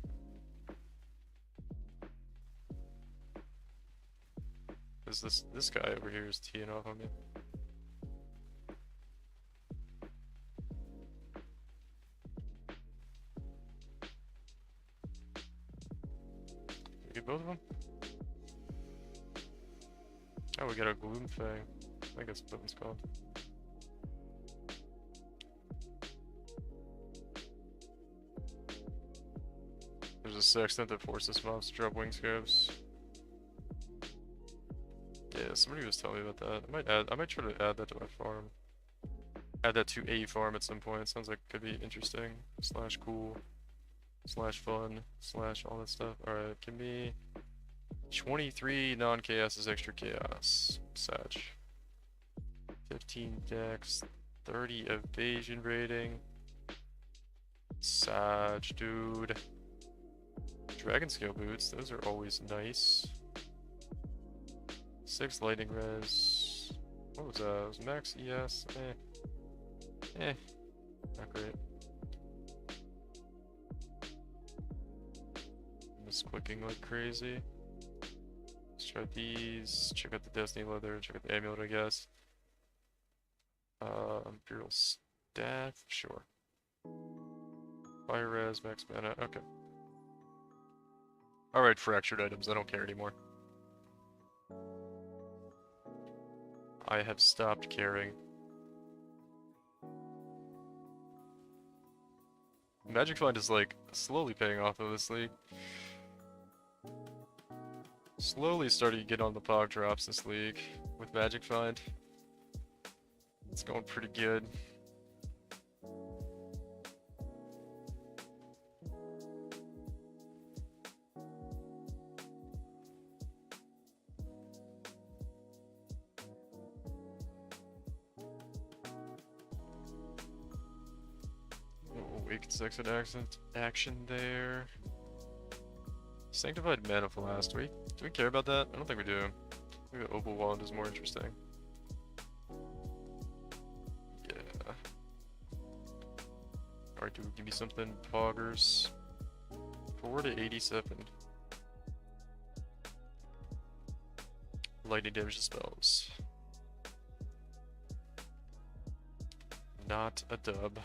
Is this guy over here is teeing off on me? Get both of them? Oh, we got a Gloom Fang. I think that's what it's called. There's a sextant that forces mobs to drop wing scarabs. Yeah, somebody was telling me about that. I might try to add that to my farm. Add that to a farm at some point. Sounds like it could be interesting. Slash cool. Slash fun. Slash all that stuff. Alright, give me 23 non-chaos is extra chaos. Sag. 15 dex. 30 evasion rating. Sag, dude. Dragon scale boots, those are always nice. 6 lightning res. What was that? It was max ES. Not great. I'm just clicking like crazy. Let's try these. Check out the Destiny Leather. Check out the Amulet, I guess. Imperial Staff. Sure. Fire Res, Max Mana. Okay. Alright, fractured items. I don't care anymore. I have stopped caring. Magic Find is like slowly paying off of this league. Slowly starting to get on the pog drops this league with Magic Find. It's going pretty good. Wicked Sex action there. Sanctified Manifold. Do we care about that? I don't think we do. I think the Opal Wand is more interesting. Yeah. Alright, dude, give me something. Poggers. 4 to 87. Lightning damage spells. Not a dub.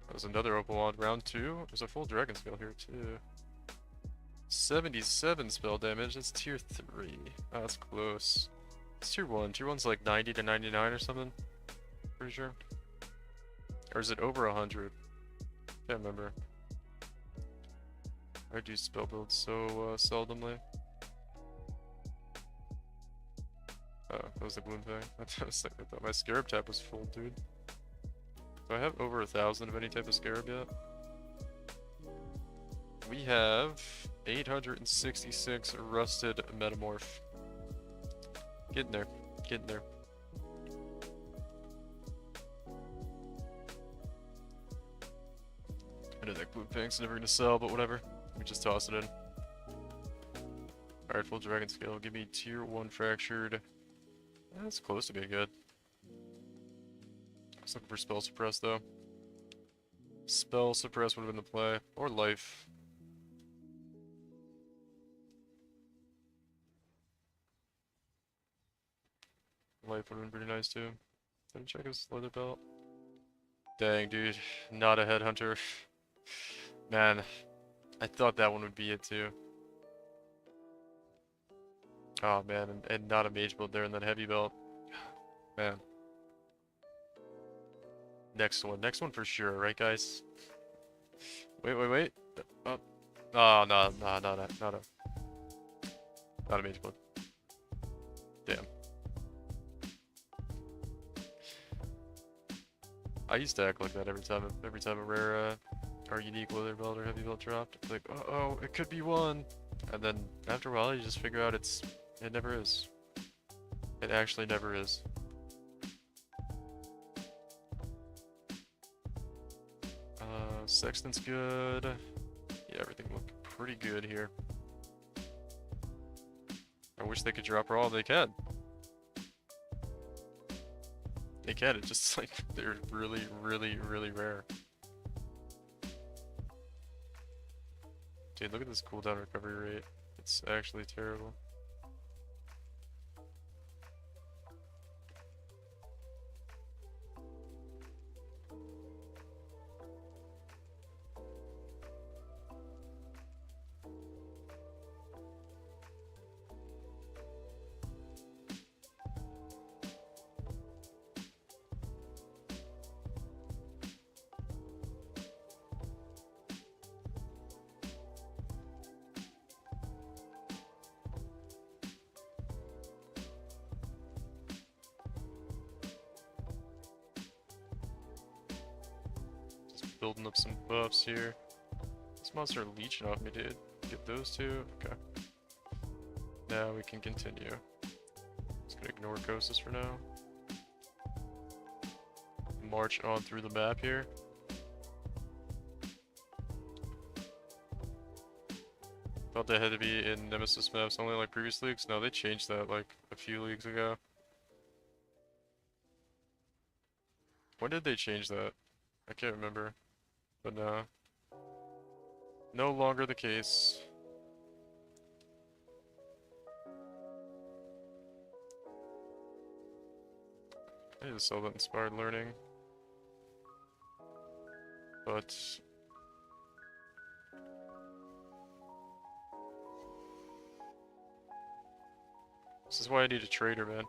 That was another Opal Wand. Round 2. There's a full Dragon Scale here too. 77 spell damage. That's tier 3. Oh, that's close. It's tier 1. Tier 1's like 90 to 99 or something. Pretty sure. Or is it over 100? Can't remember. I do spell builds so seldomly. Oh, that was the Gloom thing. I thought my Scarab Tap was full, dude. Do I have over 1,000 of any type of Scarab yet? We have 866 Rusted Metamorph. Getting there. Getting there. I know that Gloom Fang's never gonna sell, but whatever. We just toss it in. Alright, full Dragon Scale. Give me tier 1 Fractured. That's close to being good. I was looking for Spell Suppress though. Spell Suppress would have been the play. Or Life. Life would have been pretty nice too. Didn't check his leather belt. Dang, dude. Not a Headhunter. Man, I thought that one would be it too. Oh man, and not a mage build there in that heavy belt. Man. Next one for sure, right guys? Wait. Oh, oh no, not a mage build. Damn. I used to act like that every time a rare or unique leather belt or heavy belt dropped. It's like, oh, it could be one. And then after a while you just figure out it never is. It actually never is. Sexton's good. Yeah, everything looked pretty good here. I wish they could drop raw. They can. They can. It's just like they're really, really, really rare. Dude, look at this cooldown recovery rate. It's actually terrible. Building up some buffs here. This monster leeching off me, dude. Get those two. Okay. Now we can continue. Just gonna ignore Kosis for now. March on through the map here. Thought they had to be in Nemesis maps only like previous leagues. No, they changed that like a few leagues ago. When did they change that? I can't remember. But no. No longer the case. I need to sell that inspired learning. But this is why I need a trader, man.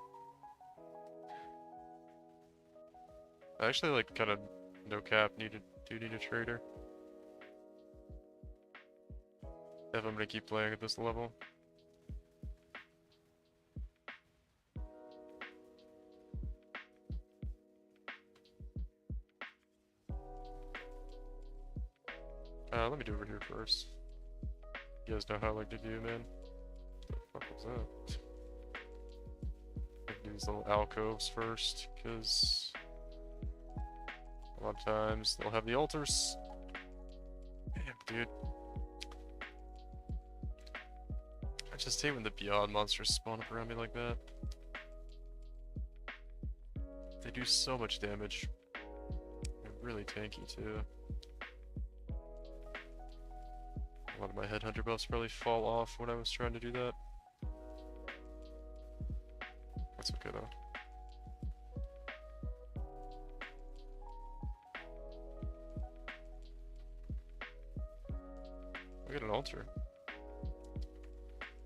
I actually like kind of no cap do need a trader. If I'm gonna keep playing at this level. Let me do over here first. You guys know how I like to do, man. What the fuck was that? Do these little alcoves first, because a lot of times they'll have the altars. Damn, dude. I just hate when the Beyond monsters spawn up around me like that. They do so much damage. They're really tanky too. A lot of my headhunter buffs probably fall off when I was trying to do that. That's okay though. I got an altar.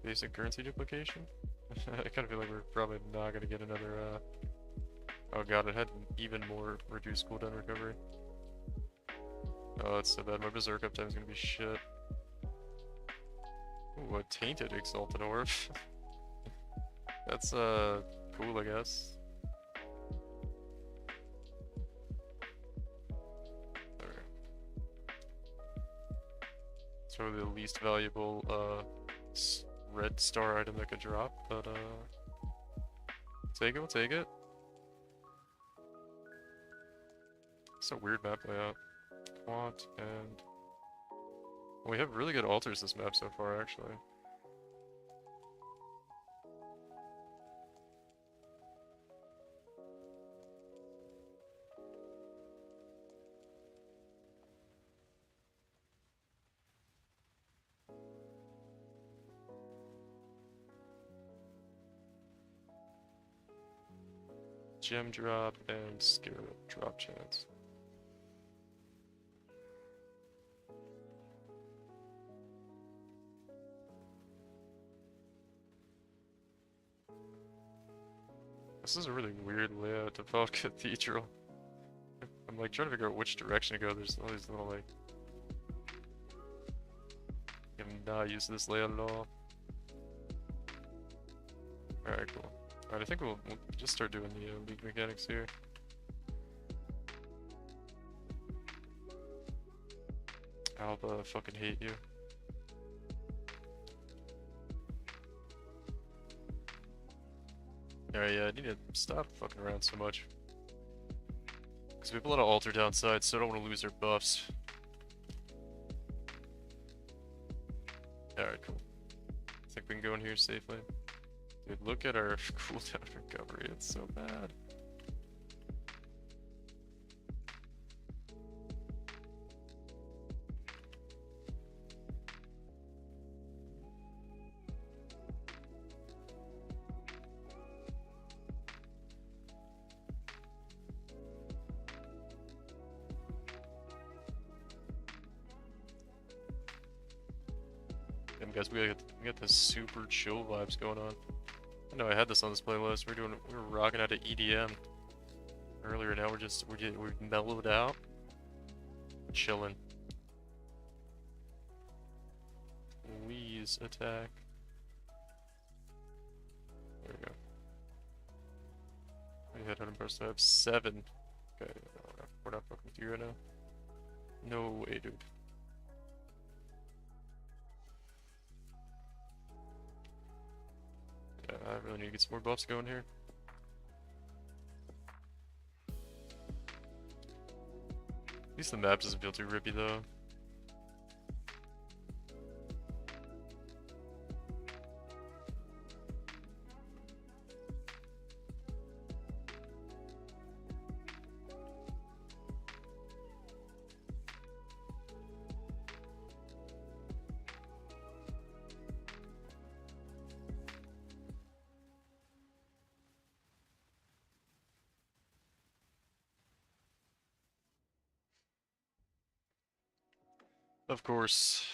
Basic currency duplication? I kind of feel like we're probably not gonna get another, oh god, it had an even more reduced cooldown recovery. Oh, that's so bad. My berserk uptime is gonna be shit. Ooh, a tainted exalted orb. That's, cool, I guess. Alright. It's probably the least valuable, red star item that could drop, but, we'll take it. It's a weird map layout. Quant and... We have really good altars this map so far, actually. Gem drop and scarab drop chance. This is a really weird layout to Vault Cathedral. I'm like trying to figure out which direction to go. There's all these little like... I have not used this layout at all. Alright, cool. Alright, I think we'll just start doing the league mechanics here. Alba, I fucking hate you. Alright, yeah, I need to stop fucking around so much. Because we have a lot of altar downside, so I don't want to lose our buffs. Alright, cool. I think we can go in here safely. Dude, look at our cooldown recovery, it's so bad. Damn guys, we got the super chill vibes going on. I know I had this on this playlist. We were rocking out at EDM earlier. Now we're mellowed out, chilling. Please attack. There we go. We hit 100%. I have 7. Okay, we're not fucking with you right now. No way, dude. Yeah, I really need to get some more buffs going here. At least the map doesn't feel too rippy though. Of course.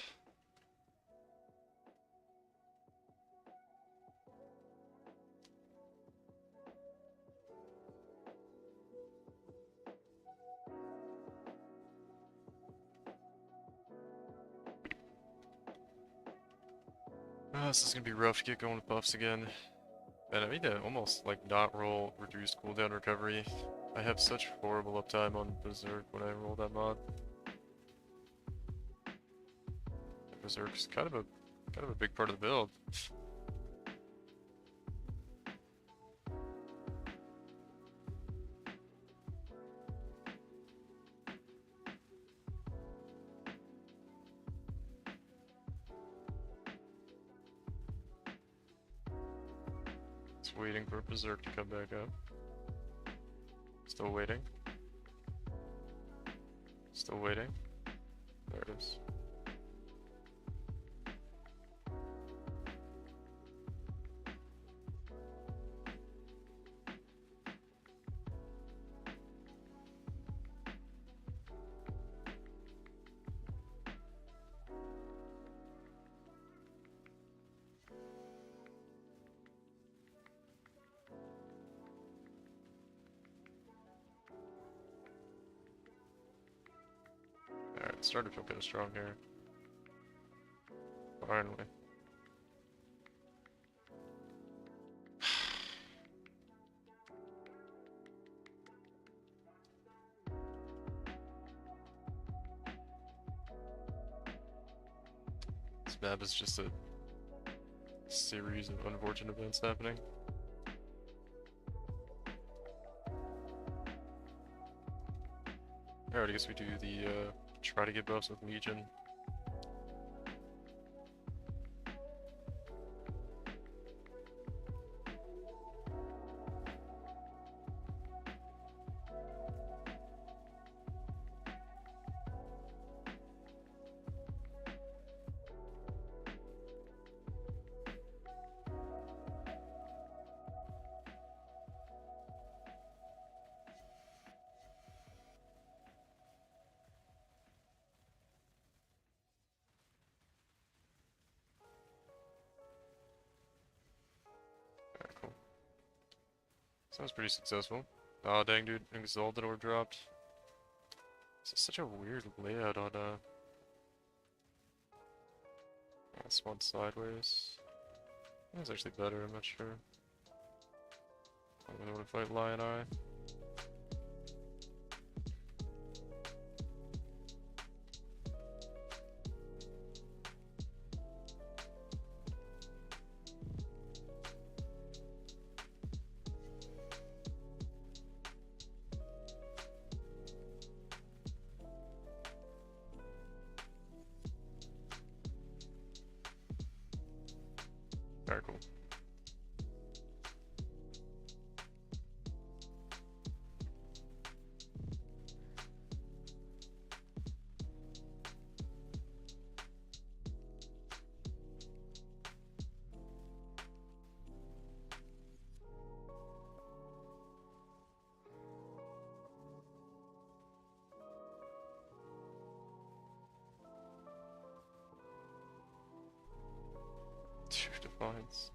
Oh, this is gonna be rough to get going with buffs again. Man, I need to almost like not roll reduced cooldown recovery. I have such horrible uptime on Berserk when I roll that mod. Berserk's kind of a big part of the build. Just waiting for Berserk to come back up. Still waiting. Still waiting. There it is. Alright, it's starting to feel kind of strong here. Finally. This map is just a series of unfortunate events happening. Alright, I guess we do the, try to get buffs with Legion. Alright, cool. Sounds pretty successful. Oh dang dude, Exalted Orb dropped. This is such a weird layout on this one sideways. That's actually better, I'm not sure. I don't really want to fight Lion Eye. Very cool. Two Defiance.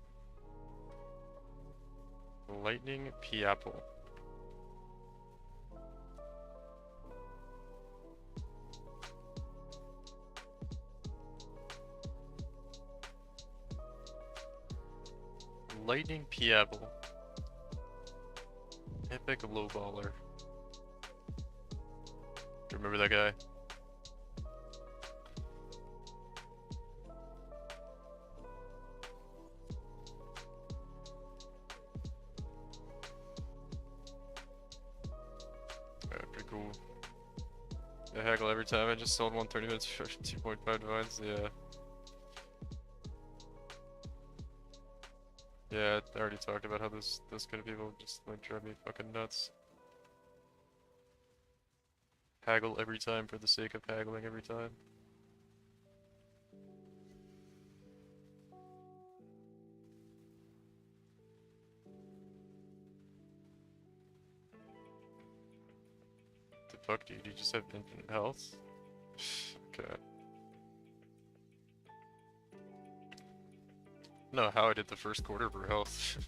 Lightning Piapple. Lightning Piapple. Epic Lowballer. Do you remember that guy? Pretty cool. Yeah, haggle every time. I just sold 130 minutes for 2.5 divides. Yeah. Yeah, I already talked about how those kind of people just like drive me fucking nuts. Haggle every time for the sake of haggling every time. The fuck, dude? You just have infinite health? Okay. don't know how I did the first quarter for health.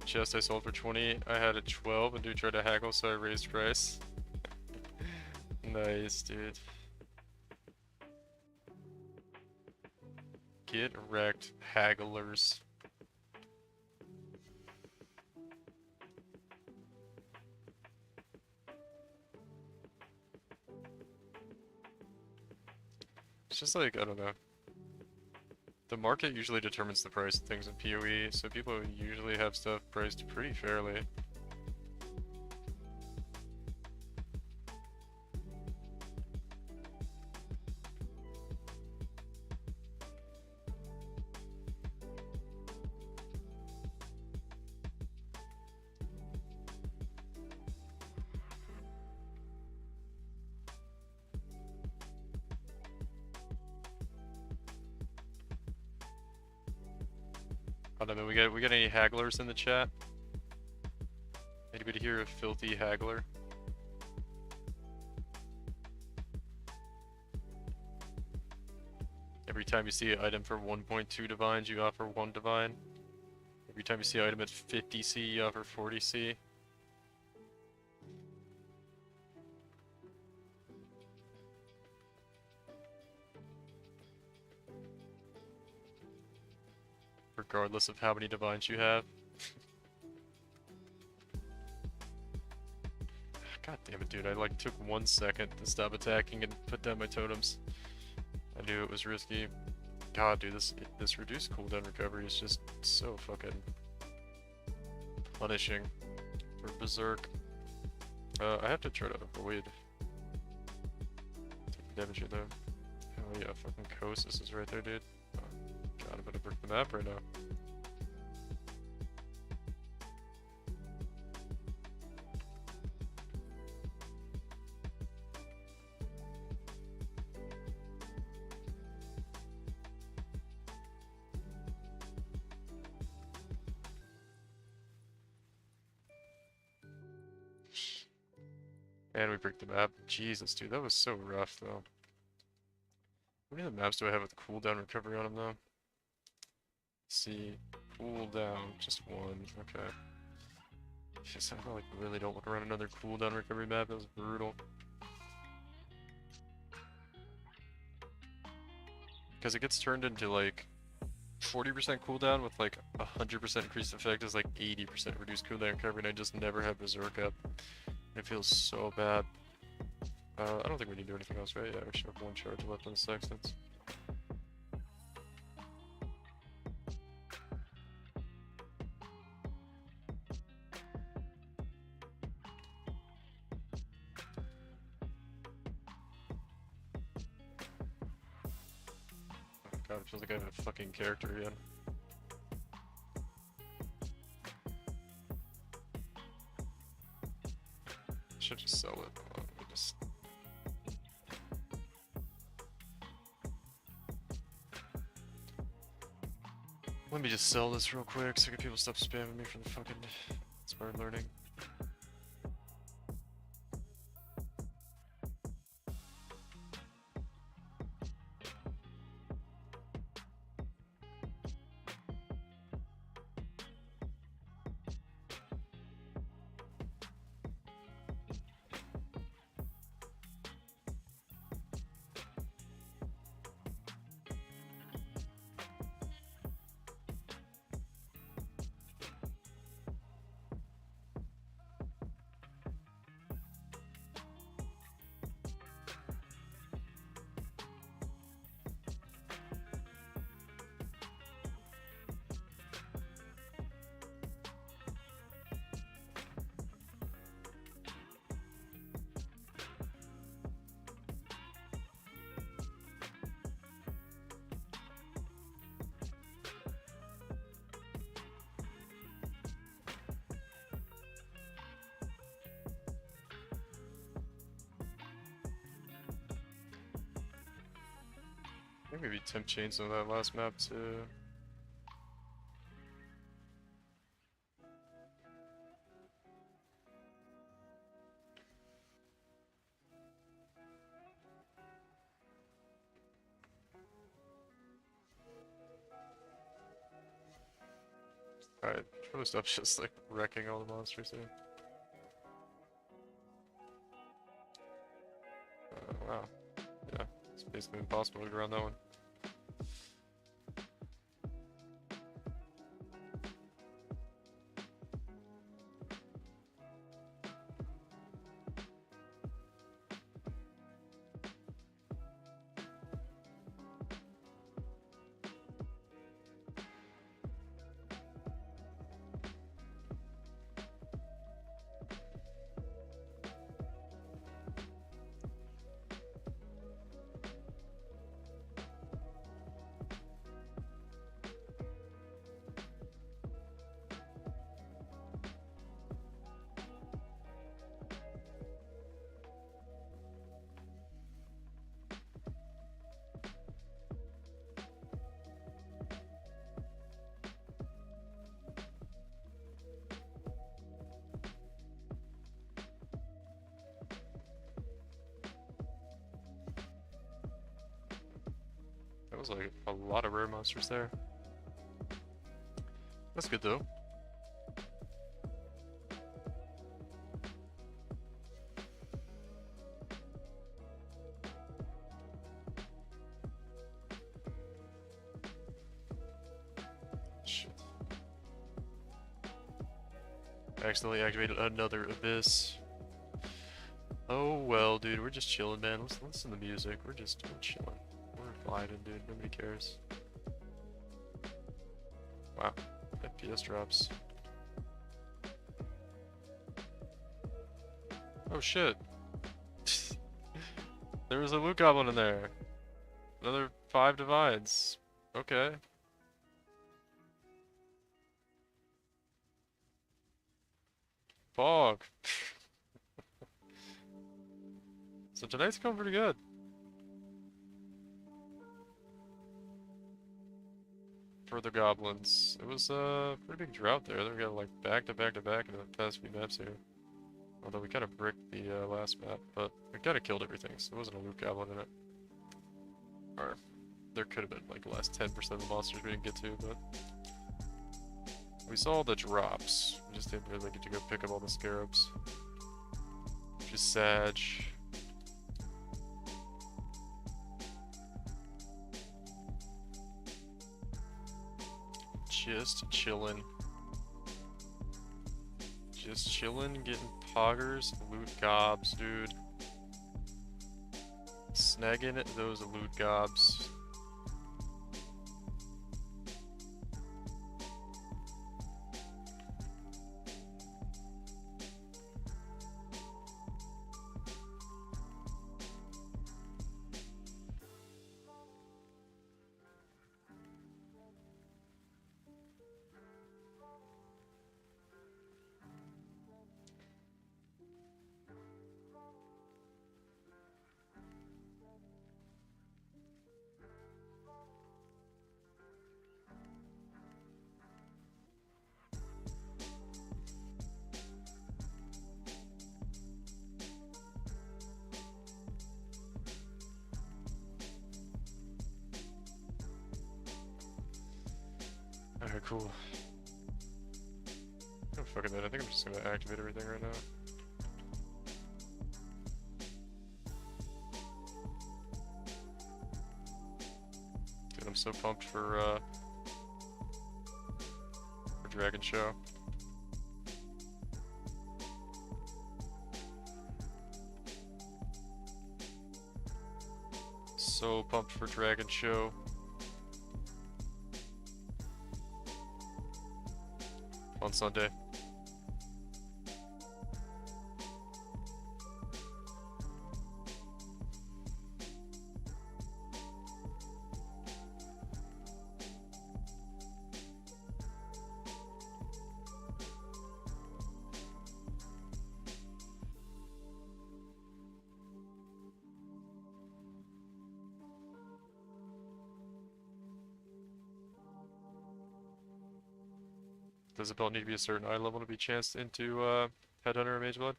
Chest I sold for 20. I had a 12 and dude tried to haggle, so I raised price. Nice, dude. Get wrecked, hagglers. It's just like, I don't know. The market usually determines the price of things in PoE, so people usually have stuff priced pretty fairly. I don't know, we got any hagglers in the chat? Anybody here a filthy haggler? Every time you see an item for 1.2 divines, you offer 1 divine. Every time you see an item at 50C, you offer 40C. Regardless of how many divines you have. God damn it, dude. I like took 1 second to stop attacking and put down my totems. I knew it was risky. God, dude, this reduced cooldown recovery is just so fucking punishing for Berserk. I have to try to avoid taking damage here though. Oh yeah, fucking Kosis is right there, dude. Oh, God, I better break the map right now. And we break the map. Jesus, dude, that was so rough, though. How many of the maps do I have with cooldown recovery on them, though? Let's see, cooldown, just 1, okay. Just, I like, really don't want to run another cooldown recovery map, that was brutal. Because it gets turned into, like, 40% cooldown with, like, 100% increased effect is, like, 80% reduced cooldown recovery, and I just never have Berserk up. It feels so bad. I don't think we need to do anything else, right? Yeah, we should have 1 charge left on the Sextants. Oh god, it feels like I have a fucking character again. Should just sell it. Hold on, let me just... Let me just sell this real quick so people stop spamming me for the fucking inspired learning. I think maybe temp chains on that last map too. Alright, other stuff's just like wrecking all the monsters here. Wow. Yeah, it's basically impossible to get around that one. That was like a lot of rare monsters there. That's good though. Shit. I accidentally activated another abyss. Oh well, dude, we're just chilling, man. Let's listen to the music. We're chilling. We're vibing, dude. Nobody cares. Wow. FPS drops. Oh shit. There was a loot goblin in there. Another 5 divides. Okay. Fog. So tonight's going pretty good. For the goblins. It was a pretty big drought there. They got like back to back to back in the past few maps here. Although we kind of bricked the last map, but we kind of killed everything, so there wasn't a loot goblin in it. Or there could have been like the last 10% of the monsters we didn't get to, but we saw the drops. We just didn't really get to go pick up all the scarabs. Which is sad. Just chillin'. Just chillin', getting poggers, loot gobs, dude. Snagging those loot gobs. Alright, cool. Oh, fuck it, I think I'm just gonna activate everything right now. Dude, I'm so pumped for Dragon Show. So pumped for Dragon Show. On Sunday. Does the belt need to be a certain eye level to be chanced into Headhunter or Mage Blood?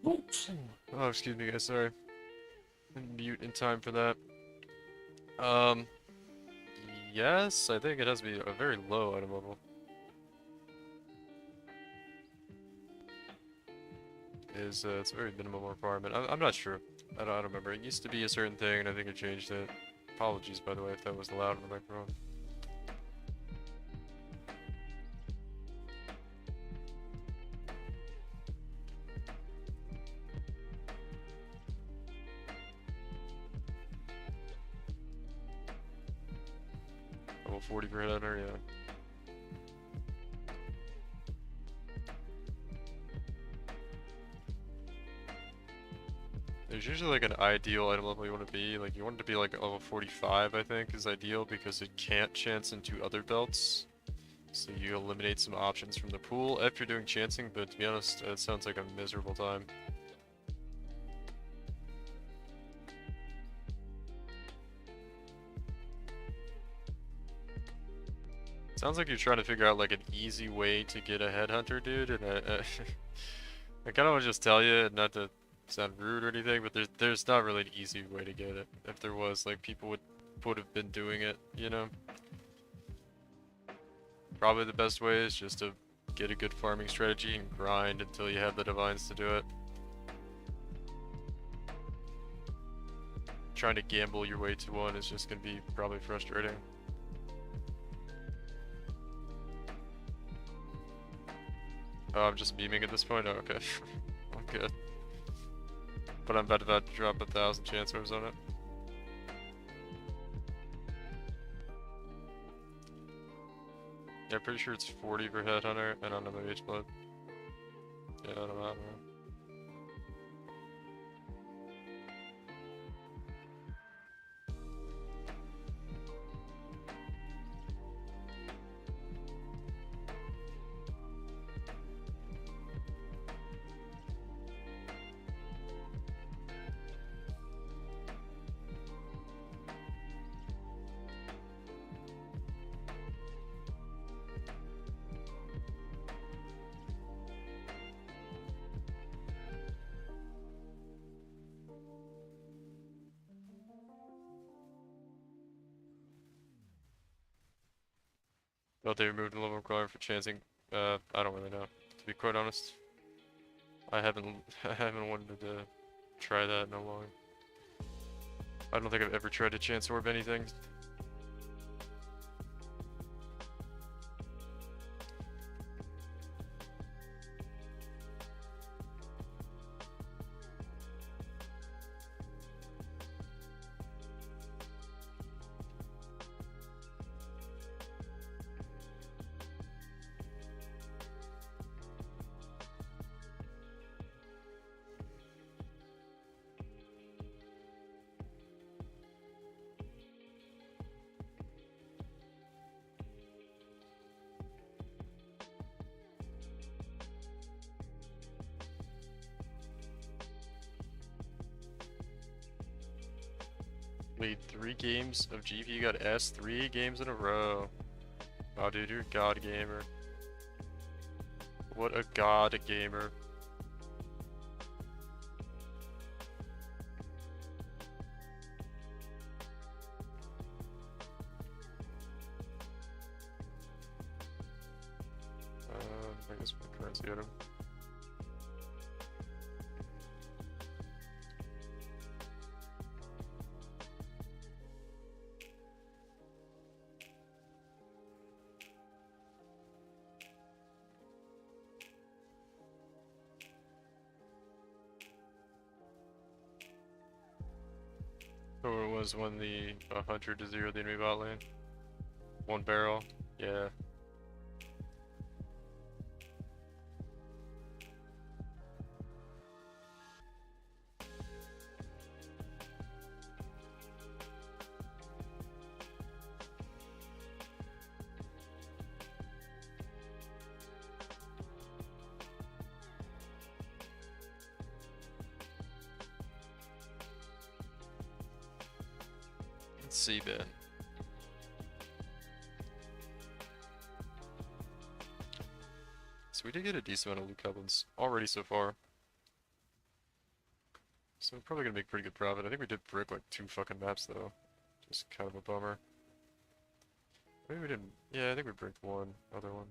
Oh, excuse me guys, sorry. Didn't mute in time for that. Yes, I think it has to be a very low item level. It's a very minimum requirement. I'm not sure. I don't remember. It used to be a certain thing, and I think it changed it. Apologies, by the way, if that was loud on the microphone. Level 40 per header, yeah. There's usually like an ideal item level you want to be. Like you want it to be like level 45, I think, is ideal because it can't chance into other belts. So you eliminate some options from the pool if you're doing chancing, but to be honest, it sounds like a miserable time. Sounds like you're trying to figure out like an easy way to get a headhunter, dude, and I kind of want to just tell you, not to sound rude or anything, but there's not really an easy way to get it. If there was, like, people would have been doing it, you know? Probably the best way is just to get a good farming strategy and grind until you have the divines to do it. Trying to gamble your way to one is just gonna be probably frustrating. Oh, I'm just memeing at this point? Oh, okay. I'm good. But I'm about to drop 1,000 chance orbs on it. Yeah, pretty sure it's 40 per headhunter, and on the mage blood. Yeah, I don't know. Thought they removed the level requirement for chancing. I don't really know, to be quite honest. I haven't I haven't wanted to try that in a long. I don't think I've ever tried to chance orb anything. Played 3 games of GP, got S 3 games in a row. Wow, dude, you're a god gamer. What a god gamer. I guess for currency item. So it was when the 100 to 0 the enemy bot lane. 1 barrel. Yeah. Let's see, Ben. So we did get a decent amount of loot goblins already so far. So we're probably gonna make pretty good profit. I think we did brick like 2 fucking maps though. Just kind of a bummer. Maybe we didn't. Yeah, I think we bricked one. Other one.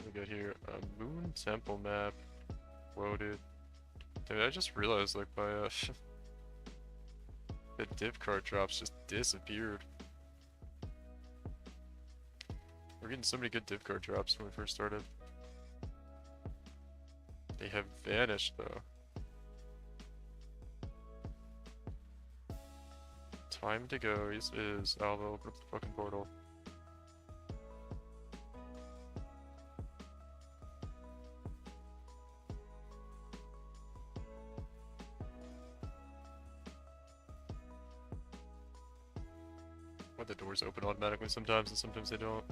We got here a Moon Temple map. Whoa, dude. Dude, I just realized, like, my, the div card drops just disappeared. We're getting so many good div card drops when we first started. They have vanished, though. Time to go is Alva, open up the fucking portal. But the doors open automatically sometimes, and sometimes they don't.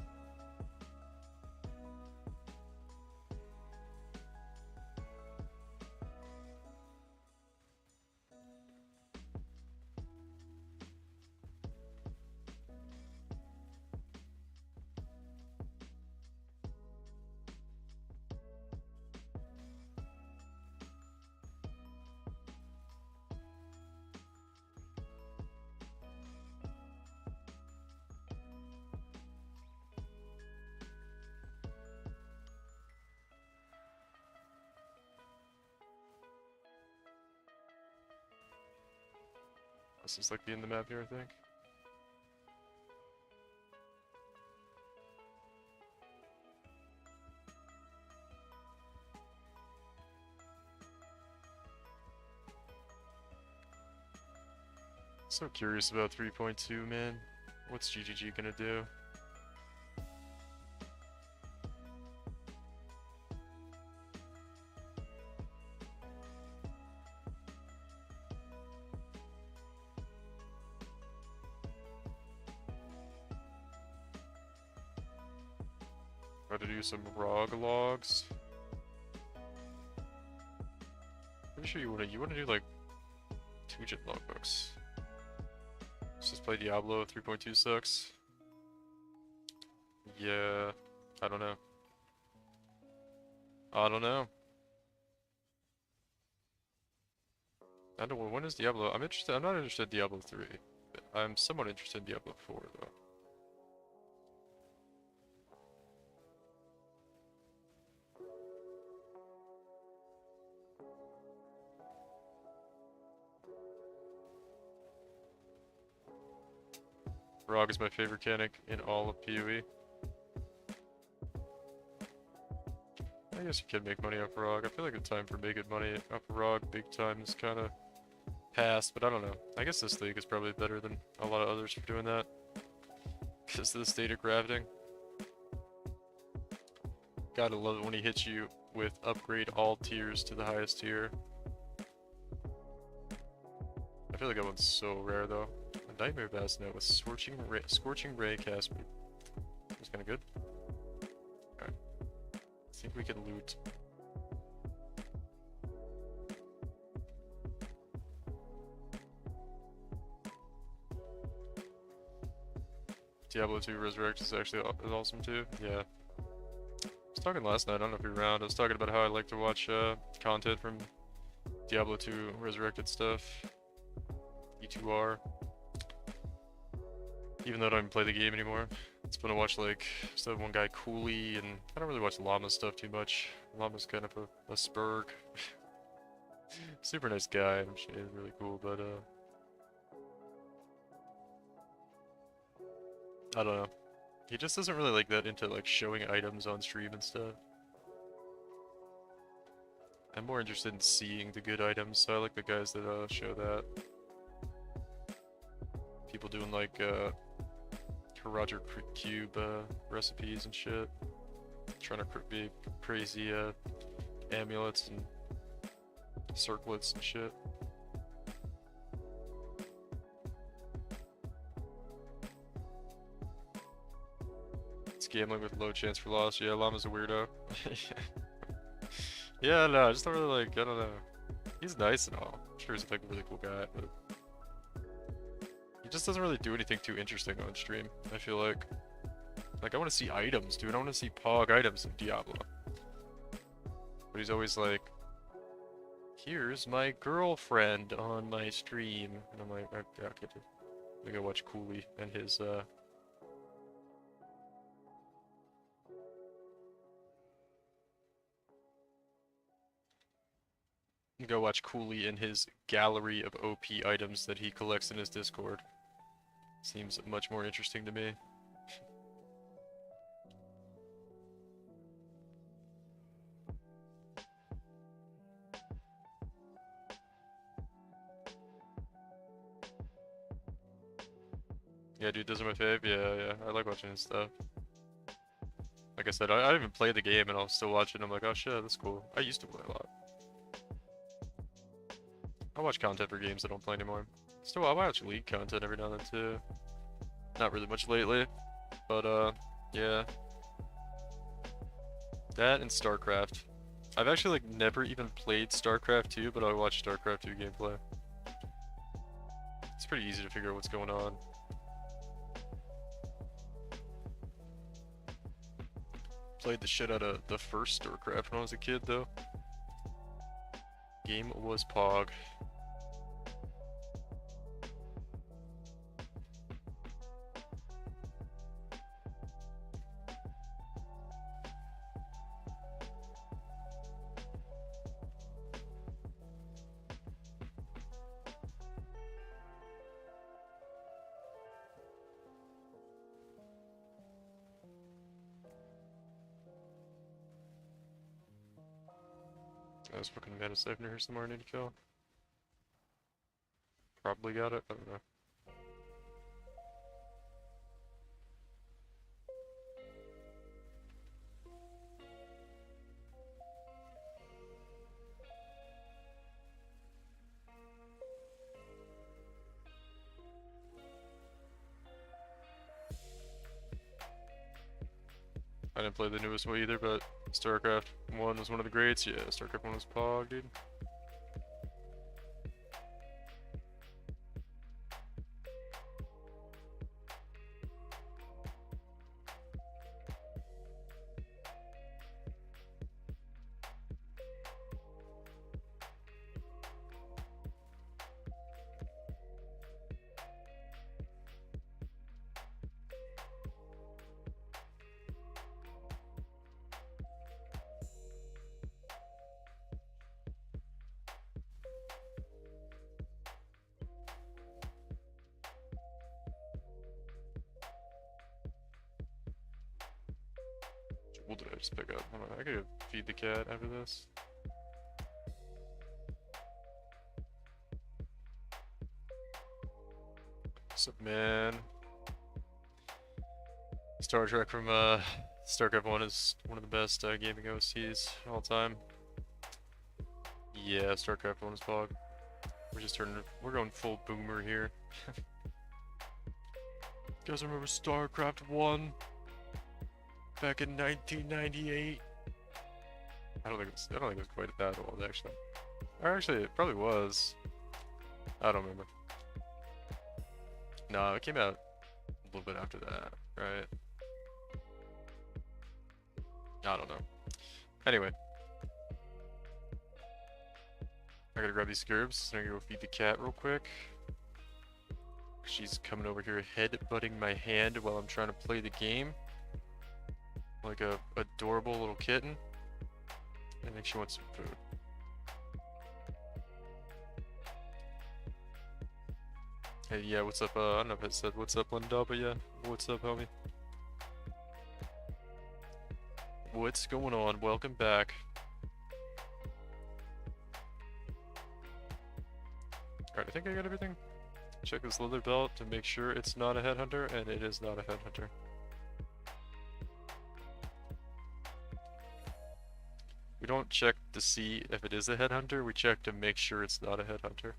This is like the end of the map here, I think. So curious about 3.2, man. What's GGG gonna do? Try to do some ROG logs. Pretty sure you wanna do like 2-gen logbooks. Let's just play Diablo. 3.2 sucks. Yeah, I don't know. I don't know. I don't know, when is Diablo? I'm not interested in Diablo 3. I'm somewhat interested in Diablo 4 though. ROG is my favorite mechanic in all of PoE. I guess you can make money off ROG. I feel like the time for making money off ROG big time is kind of past, but I don't know. I guess this league is probably better than a lot of others for doing that. Because of the state of crafting. Gotta love it when he hits you with upgrade all tiers to the highest tier. I feel like that one's so rare though. A Nightmare Bassinet with Scorching Ray cast me. That's kinda good. Alright. I think we can loot. Diablo 2 Resurrect is actually awesome too. Yeah. I was talking last night, I don't know if you were around, I was talking about how I like to watch content from Diablo 2 Resurrected stuff. E2R. Even though I don't even play the game anymore. It's fun to watch like, so one guy Cooley, and I don't really watch Llama stuff too much. Llama's kind of a spurg. Super nice guy, I'm sure he's really cool, but I don't know. He just doesn't really like that into like showing items on stream and stuff. I'm more interested in seeing the good items, so I like the guys that show that. People doing like Roger Cube recipes and shit. Trying to be crazy amulets and circlets and shit. It's gambling with low chance for loss. Yeah, Llama's a weirdo. Yeah, no, I just don't really like, I don't know. He's nice and all. I'm sure he's like a really cool guy, but he just doesn't really do anything too interesting on stream, I feel like. Like, I want to see items, dude. I want to see Pog items in Diablo. But he's always like, here's my girlfriend on my stream. And I'm like, okay, dude. We go watch Cooley and his, go watch Cooley and his gallery of OP items that he collects in his Discord. Seems much more interesting to me. Yeah, dude, those are my fave. Yeah, I like watching his stuff. Like I said, I don't even play the game and I'll still watch it and I'm like, oh shit, that's cool. I used to play a lot. I watch content for games I don't play anymore. Still, I watch League content every now and then too. Not really much lately, but yeah. That and StarCraft. I've actually like never even played StarCraft 2, but I watch StarCraft 2 gameplay. It's pretty easy to figure out what's going on. Played the shit out of the first StarCraft when I was a kid though. Game was Pog. I was fucking Mana Siphon here somewhere I need to kill. Probably got it, I don't know. I didn't play the newest one either, but StarCraft 1 was one of the greats. Yeah, StarCraft 1 was Pog, dude. What did I just pick up? Hold on, I gotta feed the cat after this. What's up, man? Star Trek from StarCraft 1 is one of the best gaming OSTs of all time. Yeah, StarCraft 1 is Pog. We're going full boomer here. You guys remember StarCraft 1? Back in 1998? I don't think it was quite that old, actually. Or actually, it probably was. I don't remember. No, it came out a little bit after that, right? I don't know. Anyway. I gotta grab these scarabs, and I'm gonna go feed the cat real quick. She's coming over here head-butting my hand while I'm trying to play the game. Like a adorable little kitten. I think she wants some food. Hey, yeah, what's up? I don't know if it said what's up, Linda, but yeah, what's up, homie? What's going on? Welcome back. Alright, I think I got everything. Check this leather belt to make sure it's not a headhunter, and it is not a headhunter. We don't check to see if it is a headhunter, we check to make sure it's not a headhunter.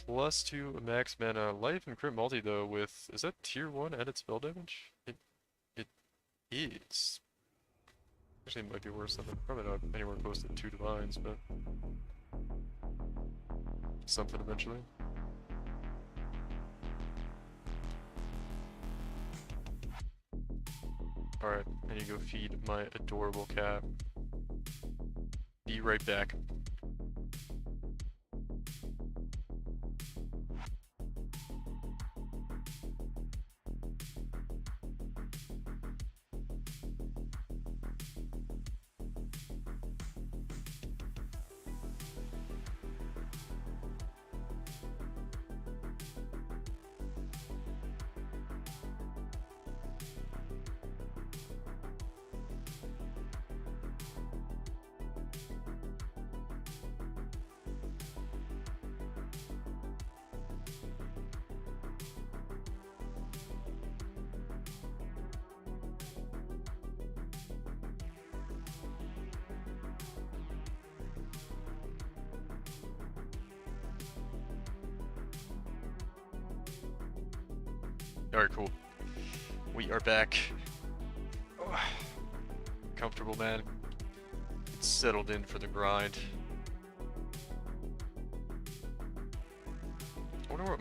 +2 max mana, life and crit multi though with, is that tier 1 added spell damage? It is. Actually, it might be worse than probably not anywhere close to 2 divines, but something eventually. Alright, I need to go feed my adorable cat. Be right back. Alright, cool. We are back. Oh, comfortable, man. It's settled in for the grind. I wonder what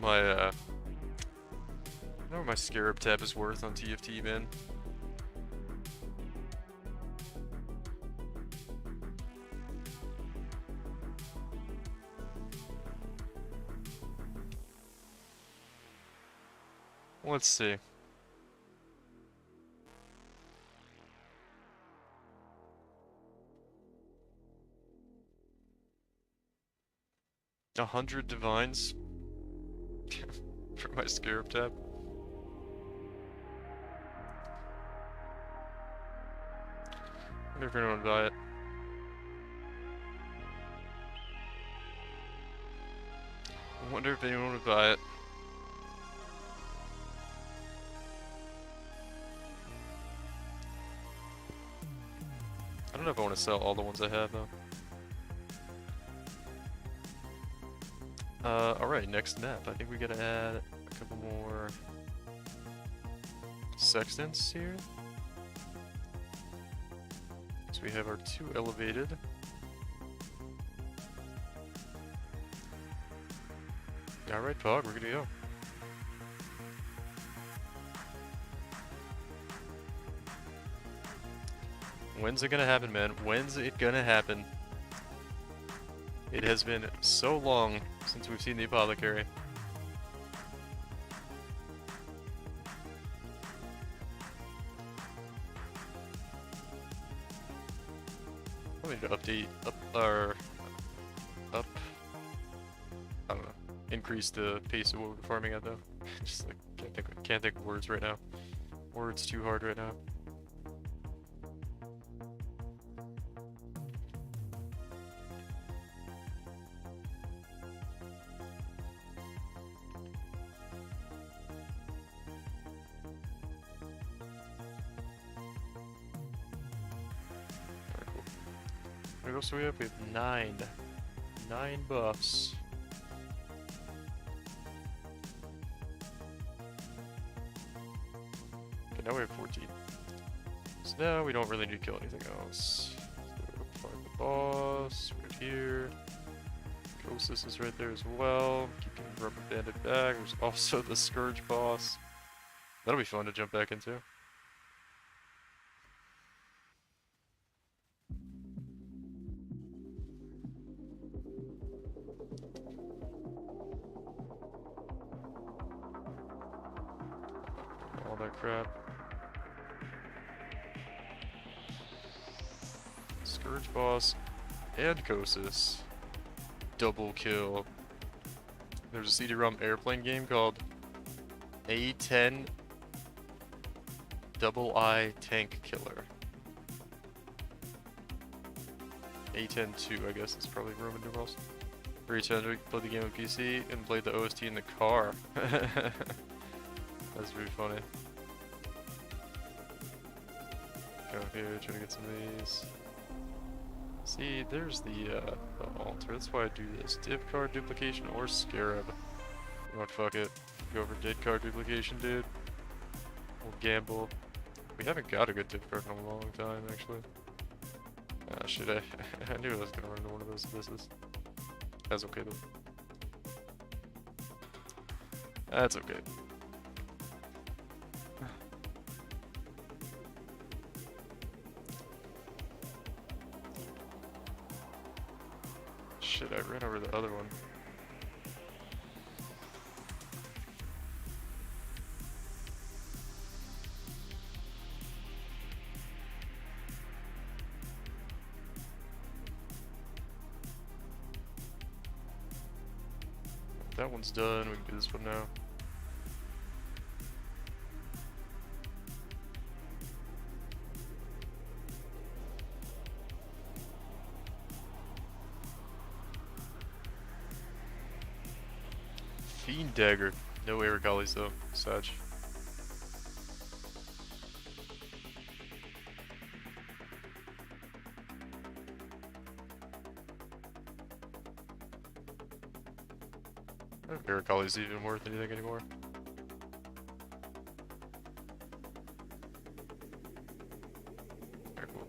my Scarab tab is worth on TFT, man. Let's see. $100 divines for my Scarab tab. I wonder if anyone would buy it. I wonder if anyone would buy it. I don't know if I want to sell all the ones I have though. Alright, next map. I think we gotta add a couple more sextants here. So we have our 2 elevated. Alright, Pog, we're good to go. When's it gonna happen, man? When's it gonna happen? It has been so long since we've seen the Apothecary. I need to update I don't know, increase the pace of what we're farming at though. Just like can't think of words right now. Words too hard right now. What else do we have? We have 9 buffs. Okay, now we have 14. So now we don't really need to kill anything else. So find the boss right here. Kosis is right there as well. Keep getting rubber banded back. There's also the Scourge boss. That'll be fun to jump back into. All that crap. Scourge boss and Kosis. Double kill. There's a CD-ROM airplane game called A10 Double I Tank Killer. A10-2, I guess, is probably Roman numerals. Very tender, played the game on PC and played the OST in the car. That's really funny. Go here, try to get some of these. See, there's the altar. That's why I do this. Div card duplication or Scarab. You know what, fuck it. Go over dead card duplication, dude. We'll gamble. We haven't got a good div card in a long time, actually. Ah, shit, I knew I was gonna run into one of those abysses. That's okay though. That's okay. Shit, I ran over the other one. That one's done, we can do this one now. Fiend Dagger. No Arigalis though, Sag. I don't know if Aracali's even worth anything anymore. Very cool.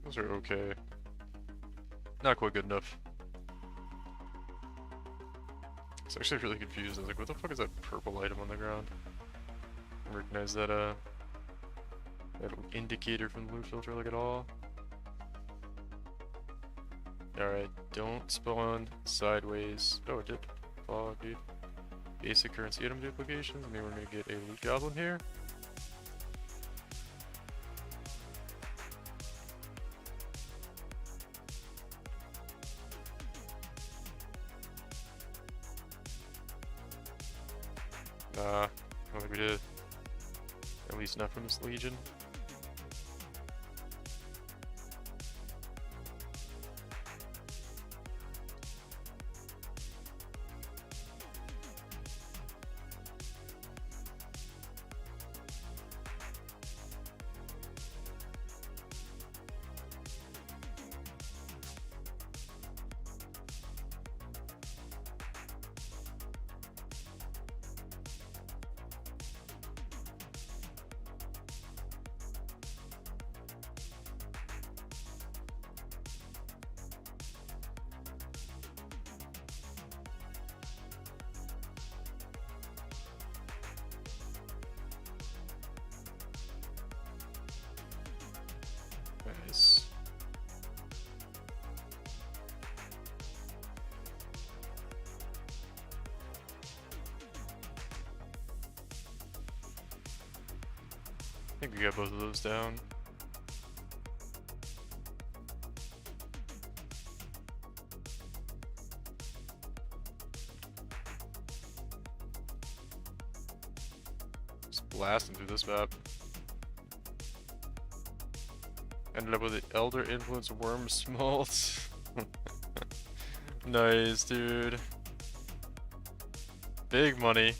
Those are okay. Not quite good enough. I was actually really confused. I was like, what the fuck is that purple item on the ground? I don't recognize that, that indicator from the loot filter like at all. Alright, don't spawn sideways. Oh, it did. Oh, dude. Basic currency item duplications. Maybe we're gonna get a loot goblin here. Nah, I don't think we did. At least not from this legion. Nice. I think we got both of those down. Just blasting through this map. Ended up with the Elder Influence Worm Smalt. Nice, dude. Big money.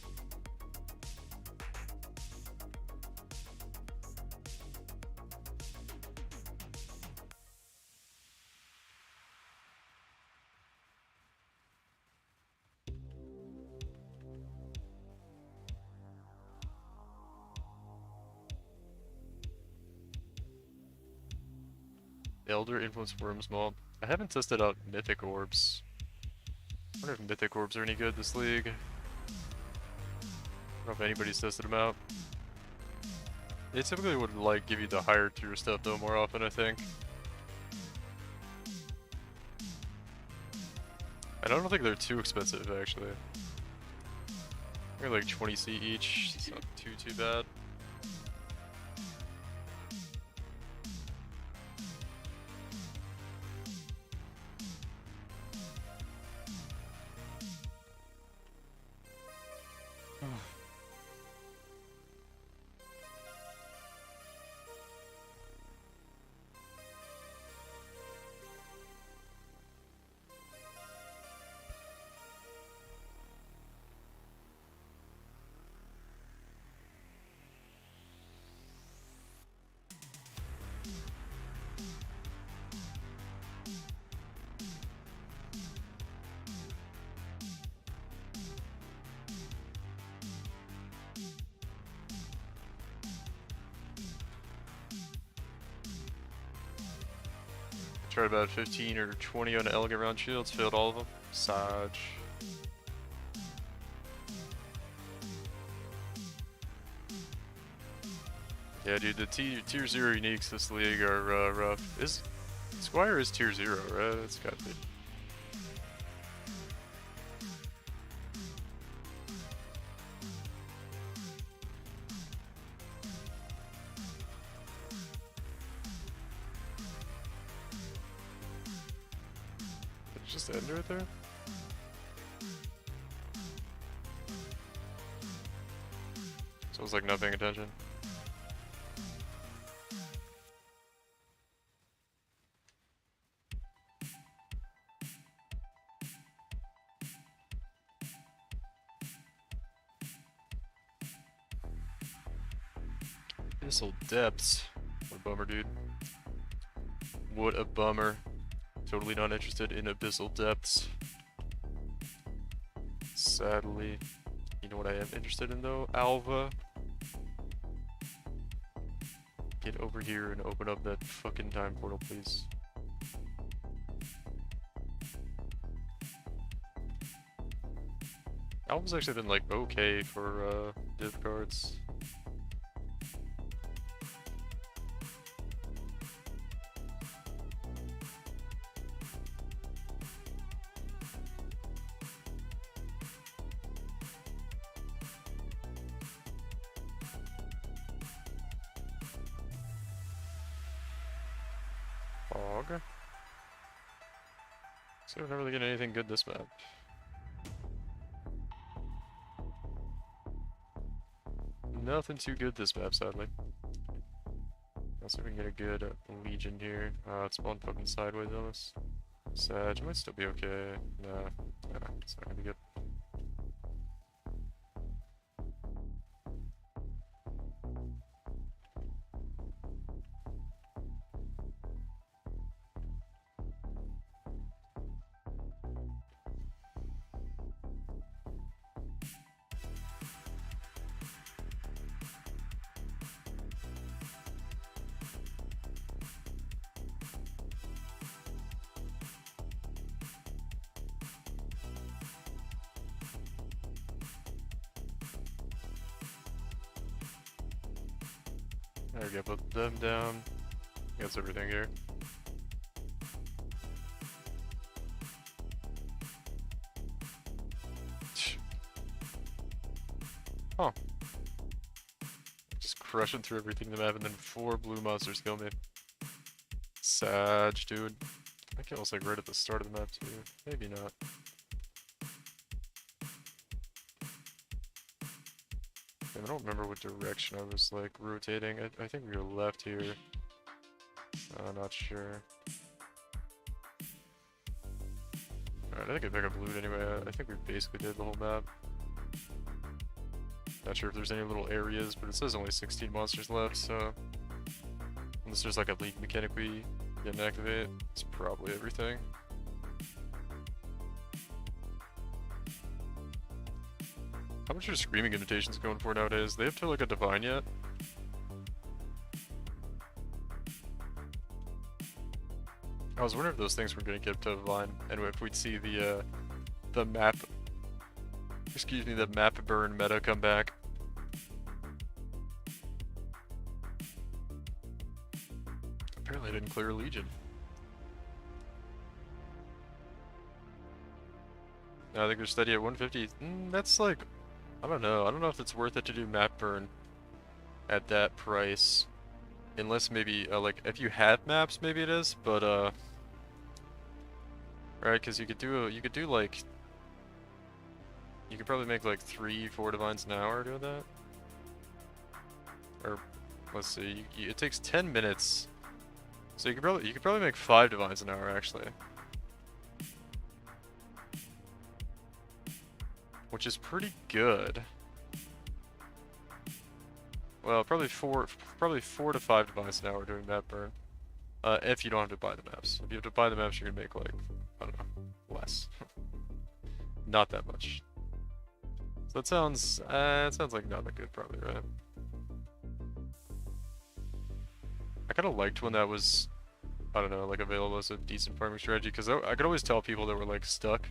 Elder Influence Worms Mob. I haven't tested out Mythic Orbs. I wonder if Mythic Orbs are any good this league. I don't know if anybody's tested them out. They typically would like give you the higher tier stuff though more often, I think. I don't think they're too expensive actually. They're like 20C each. It's not too bad. Tried about 15 or 20 on elegant round shields, failed all of them. Saj. Yeah, dude, the tier 0 uniques this league are rough. Squire is tier 0, right? It's gotta be. Did it just end right there? So it was like not paying attention. Abyssal Depths. What a bummer, dude. What a bummer. Totally not interested in Abyssal Depths. Sadly. You know what I am interested in though? Alva. Get over here and open up that fucking time portal, please. Alva's actually been like okay for div cards. Fog. So we're not really getting anything good this map. Nothing too good this map, sadly. Let's see if we can get a good Legion here. It's spawned fucking sideways on us. Sag might still be okay. Nah, it's not gonna be good. There we go, put them down. That's everything here. Huh. Just crushing through everything in the map and then 4 blue monsters kill me. Sag, dude. I kill us like right at the start of the map too. Maybe not. I don't remember what direction I was like rotating. I think we were left here. I'm not sure. Alright, I think I pick up loot anyway. I think we basically did the whole map. Not sure if there's any little areas, but it says only 16 monsters left, so unless there's like a league mechanic we didn't activate, it's probably everything. How much are Screaming Invitations going for nowadays? They have to like a Divine yet? I was wondering if those things were gonna get to Divine, and if we'd see the map, excuse me, the map burn meta come back. Apparently I didn't clear a Legion. I think they're steady at 150. That's like, I don't know. I don't know if it's worth it to do map burn at that price. Unless maybe, like, if you have maps, maybe it is, but, right, because you could do like, you could probably make like 3-4 divines an hour doing that. Or, let's see, it takes 10 minutes. So you could probably make 5 divines an hour, actually. Which is pretty good. Well, probably 4 to 5 divines an hour doing map burn. If you don't have to buy the maps. If you have to buy the maps, you're gonna make like, I don't know, less. Not that much. So that sounds like not that good, probably, right? I kind of liked when that was I don't know, like available as a decent farming strategy. Because I could always tell people that were like stuck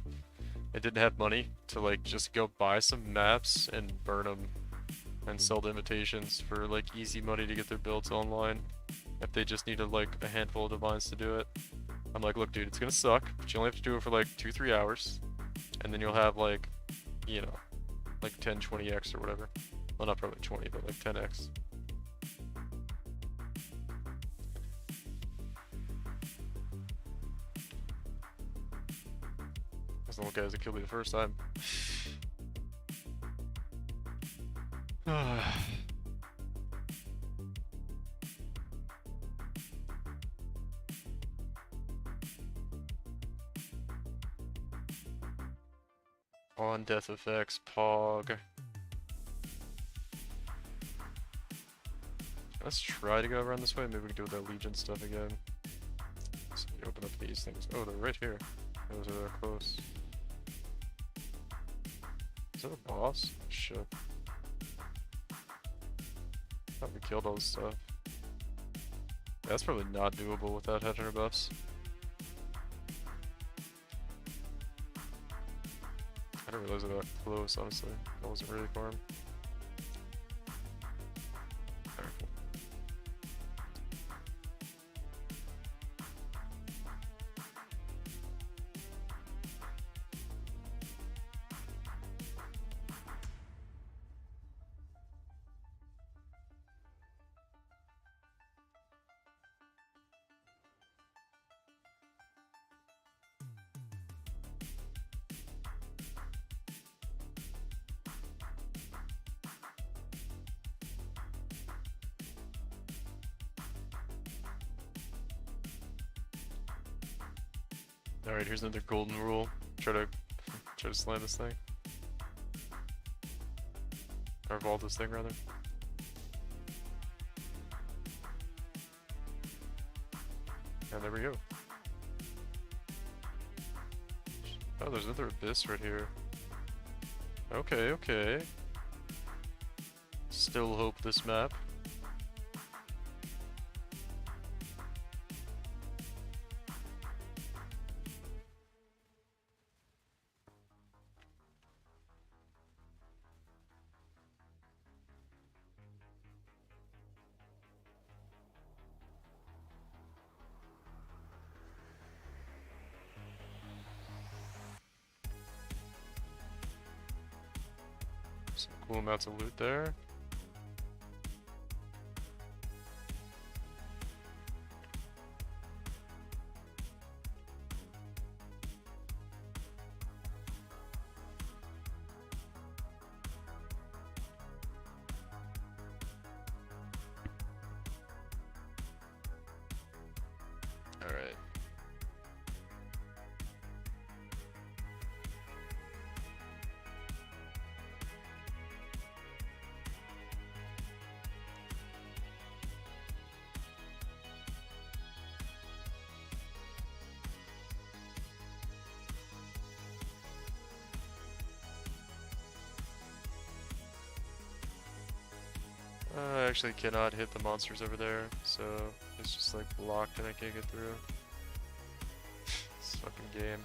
and didn't have money to like just go buy some maps and burn them and sell the invitations for like easy money to get their builds online if they just needed like a handful of divines to do it. I'm like, look dude, it's gonna suck, but you only have to do it for like 2-3 hours and then you'll have like, you know, like 10-20x or whatever. Well, not probably 20, but like 10x. Those little guys that killed me the first time. On death effects, Pog. Let's try to go around this way. Maybe we can do that Legion stuff again. So you open up these things. Oh, they're right here. Those are close. Is that a boss? Shit. Thought we killed all this stuff. Yeah, that's probably not doable without headhunter buffs. I didn't realize they were that close, honestly. That wasn't really for him. Alright, cool. Alright, here's another golden rule. Try to slam this thing. Or vault this thing, rather. And there we go. Oh, there's another abyss right here. Okay, okay. Still hope this map. Some cool amounts of loot there. Alright. I actually cannot hit the monsters over there, so it's just like blocked and I can't get through. This fucking game.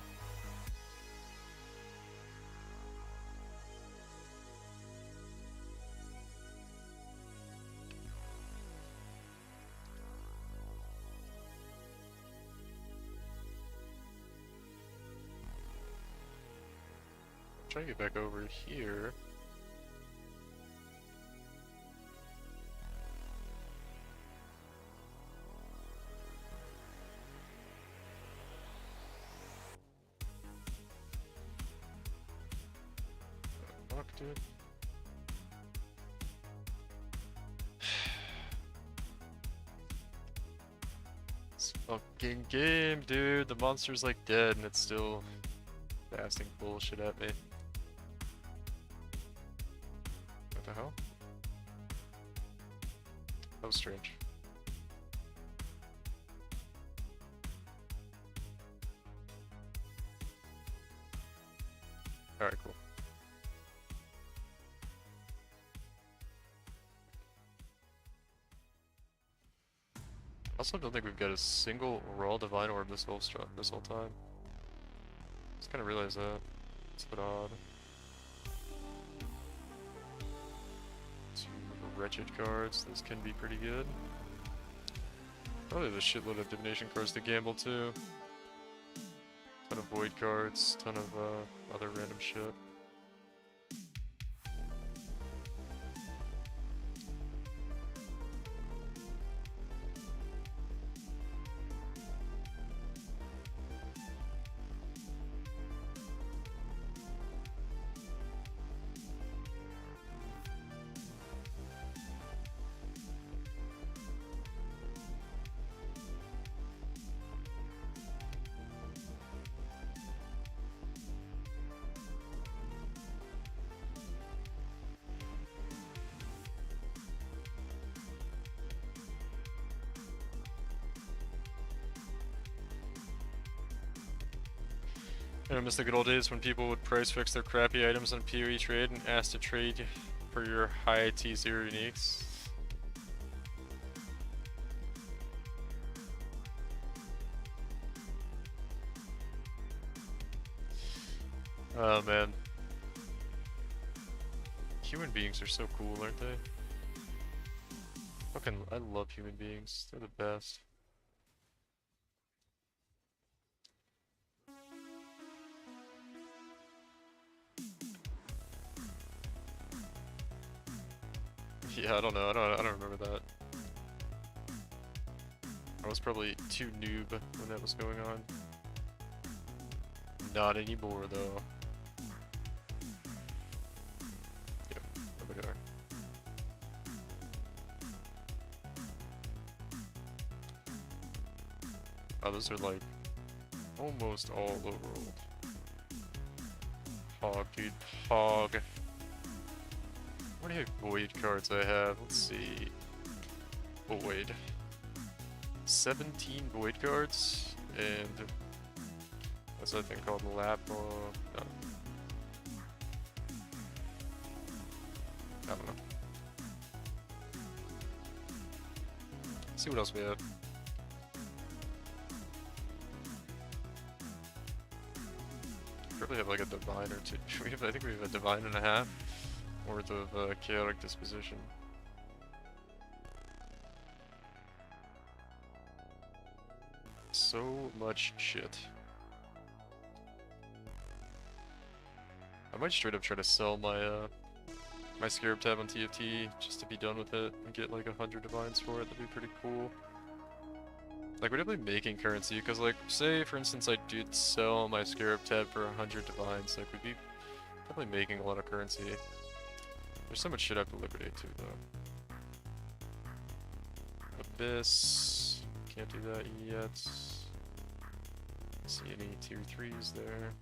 Try to get back over here. Fuck, dude. This fucking game, dude. The monster's like dead and it's still casting bullshit at me. What the hell? That was strange. Alright, cool. Also, don't think we've got a single Royal Divine Orb this whole time. Just kind of realized that. It's a bit odd. 2 Wretched cards. Those can be pretty good. Probably have a shitload of Divination cards to gamble too. Ton of Void cards. Ton of other random shit. I miss the good old days when people would price fix their crappy items on PoE trade and ask to trade for your high T0 uniques. Oh man. Human beings are so cool, aren't they? I love human beings. They're the best. Yeah, I don't know. I don't remember that. I was probably too noob when that was going on. Not anymore, though. Yep, there we are. Oh, those are like almost all overworld. Hog, dude. Hog. How many void cards I have? Let's see. Void. 17 void cards, and what's that thing called? Lap? No. I don't know. Let's see what else we have. Probably have like a divine or two. I think we have a divine and a half worth of chaotic disposition. So much shit. I might straight up try to sell my my Scarab tab on TFT just to be done with it and get like 100 divines for it. That'd be pretty cool. Like, we're definitely making currency, because like, say for instance I did sell my Scarab tab for 100 divines, like we'd be definitely making a lot of currency. There's so much shit I have to liquidate too, though. Abyss. Can't do that yet. See any tier 3s there.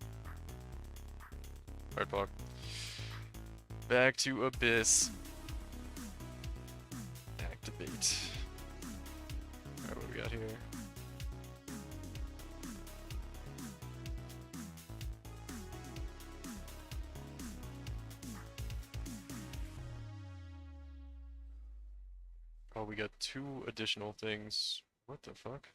Alright, Pog. Back to Abyss. Activate. Alright, what do we got here? Oh, we got 2 additional things. What the fuck?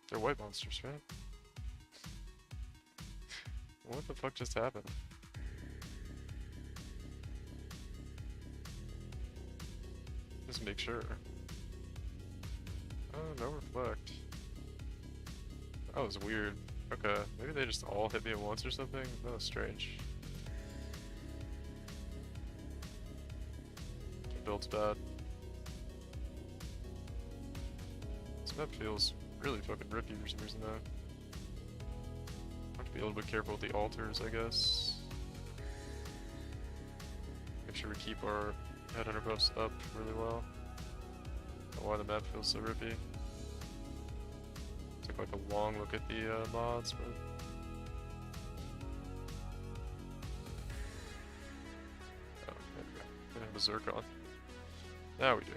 They're white monsters, right? What the fuck just happened? Just make sure. Oh, no reflect. That was weird. Okay, maybe they just all hit me at once or something? That was strange. The build's bad. This map feels really fucking rippy for some reason though. I have to be a little bit careful with the altars, I guess. Make sure we keep our headhunter buffs up really well. I don't know why the map feels so rippy. Took like a long look at the mods, but oh, there we go. We have a Zircon. Now we do.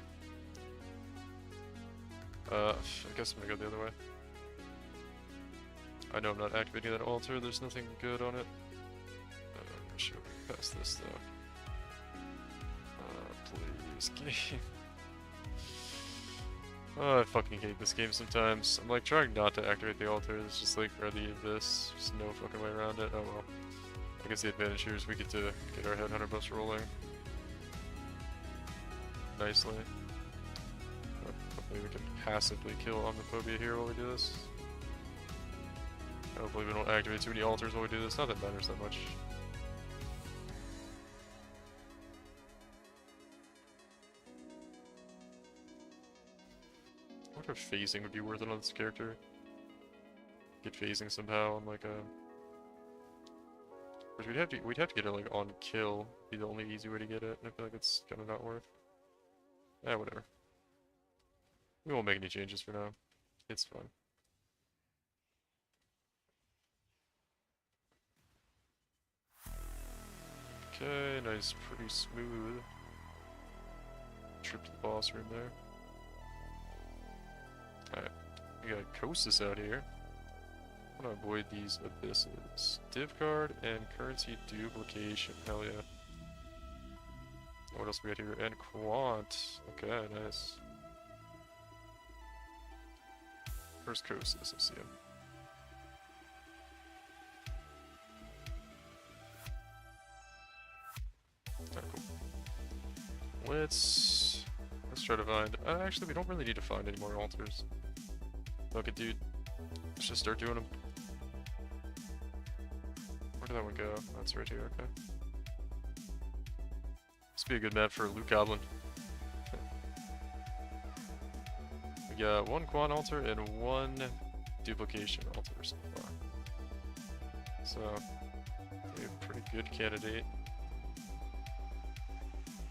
I guess I'm gonna go the other way. I know I'm not activating that altar, there's nothing good on it. Should pass this though. Please, game. Oh, I fucking hate this game sometimes. I'm like trying not to activate the altar, it's just like for the abyss. There's no fucking way around it. Oh well. I guess the advantage here is we get to get our headhunter buffs rolling nicely. Hopefully we can passively kill Omniphobia here while we do this. Hopefully we don't activate too many altars while we do this. Not that matters that much. I wonder if phasing would be worth it on this character. Get phasing somehow on like a... Which we'd have to get it like on kill. Be the only easy way to get it, and I feel like it's kind of not worth. Whatever. We won't make any changes for now. It's fine. Okay, nice, pretty smooth. Trip to the boss room there. Alright, we got Kosis out here. I want to avoid these abysses. Div card and currency duplication. Hell yeah. What else we got here? And Quant. Okay, nice. Where's Kosis? I see him. Alright, cool. Let's try to find... actually, we don't really need to find any more altars. Okay, dude. Let's just start doing them. Where did that one go? That's right here, okay. This would be a good map for Loot Goblin. We got one quad altar and one duplication altar so far. So, a pretty good candidate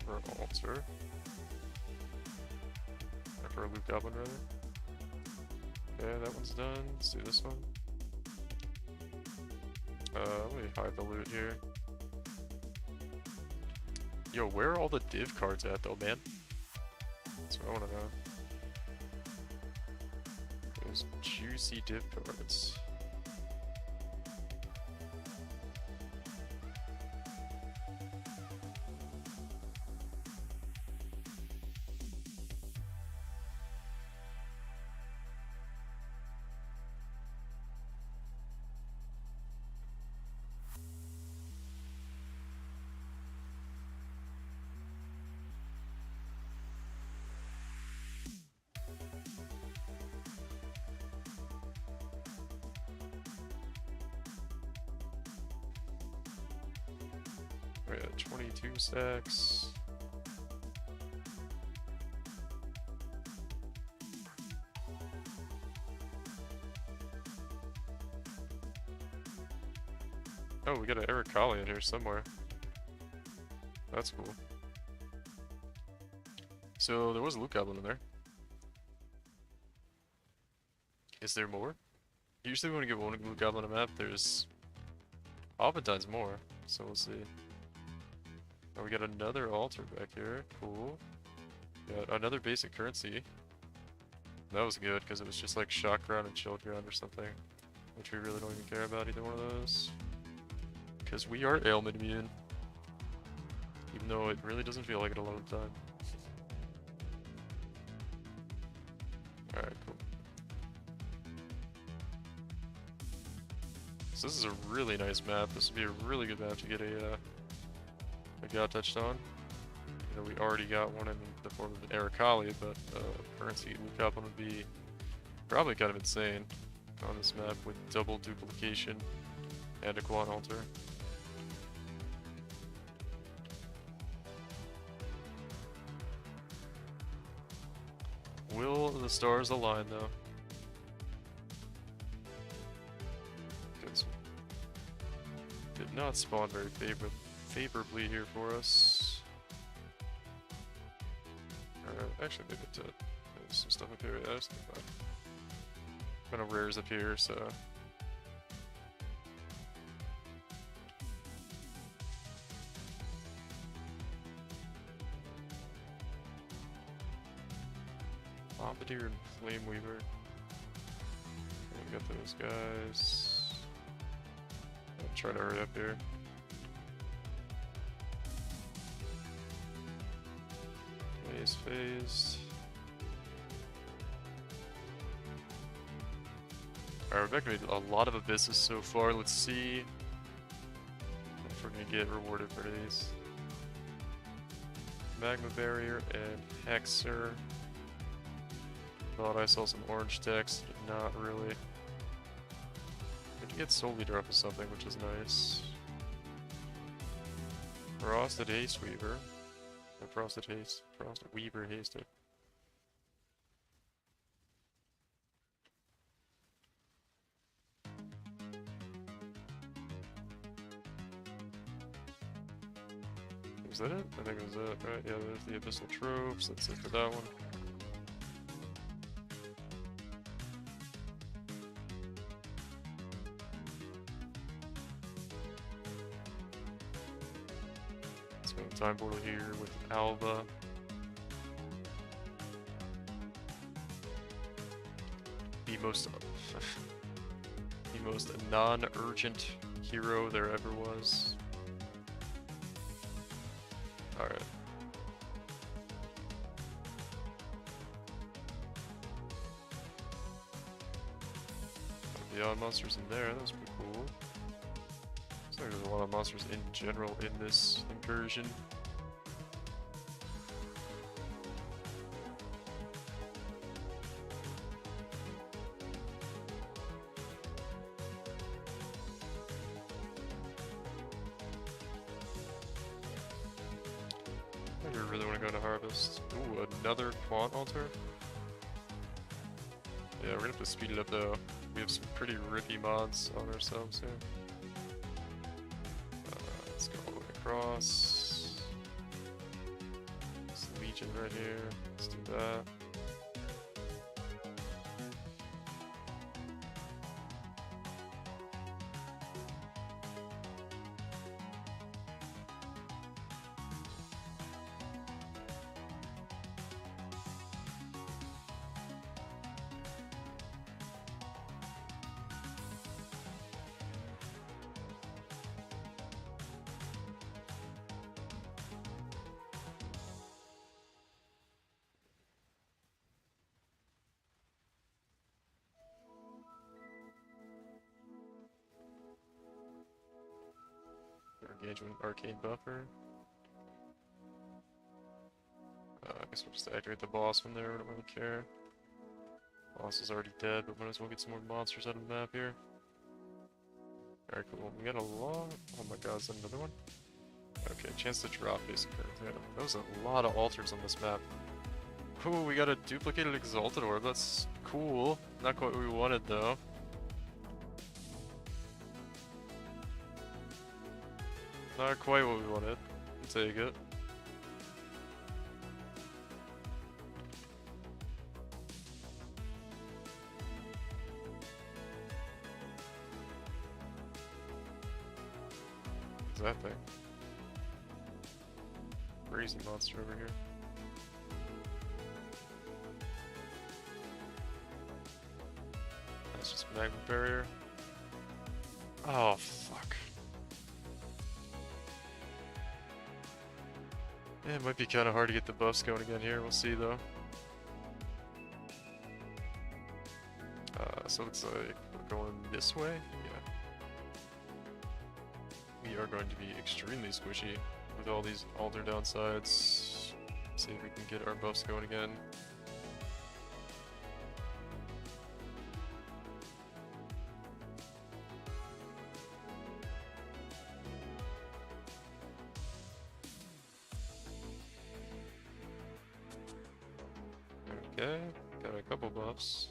for an altar. Or for a Loot Goblin, rather. Okay, that one's done. Let's do this one. Let me hide the loot here. Yo, where are all the div cards at though, man? That's what I wanna know. Those juicy div cards. We got 22 stacks. Oh, we got an Ericali in here somewhere. That's cool. So there was a Loot Goblin in there. Is there more? Usually when we get one Loot Goblin a map, there's oftentimes more. So we'll see. Oh, we got another altar back here. Cool. Got another basic currency. That was good because it was just like shock ground and shield ground or something, which we really don't even care about either one of those. Because we are ailment immune, even though it really doesn't feel like it a lot of the time. Alright, cool. So this is a really nice map. This would be a really good map to get a god touched on. You know, we already got one in the form of an Ericali, but currency Loot Goblin would be probably kind of insane on this map with double duplication and a quad altar. Will the stars align though? Because did not spawn very favorably here for us. Actually, maybe there's some stuff up here. Yeah, that's fine. Kind of rares up here, so. Bombardier and Flame Weaver. We got those guys. I'm trying to hurry up here. Phased. Alright, we've actually made a lot of abysses so far. Let's see if we're gonna get rewarded for these. Magma Barrier and Hexer. Thought I saw some orange text, but not really. We did get Soul Leader up with something, which is nice. Frosted Haste Weaver. Frosted Weaver Hasted. Was that it? I think it was it, right? Yeah, there's the Abyssal Tropes. That's it for that one. Let's go to Time Portal here with Alba. The most non-urgent hero there ever was. Alright. Beyond monsters in there, that was pretty cool. Looks like there's a lot of monsters in general in this incursion. I really want to go to Harvest. Ooh, another Quant Altar? Yeah, we're gonna have to speed it up though. We have some pretty rippy mods on ourselves here. Let's go all the way across. There's the Legion right here. Let's do that. Engagement Arcane Buffer. I guess we'll just activate the boss from there, we don't really care. Boss is already dead, but might as well get some more monsters out of the map here. Very cool. We got a lot. Oh my god, is that another one? Okay, chance to drop basic curve. That was a lot of altars on this map. Ooh, we got a duplicated Exalted Orb. That's cool. Not quite what we wanted though. Not quite what we wanted. I'll take it. What's that thing? Crazy monster over here. That's just Magma Barrier. Oh, fuck. Yeah, it might be kind of hard to get the buffs going again here. We'll see though. So it looks like we're going this way. Yeah. We are going to be extremely squishy with all these altar downsides. See if we can get our buffs going again. Okay, got a couple buffs.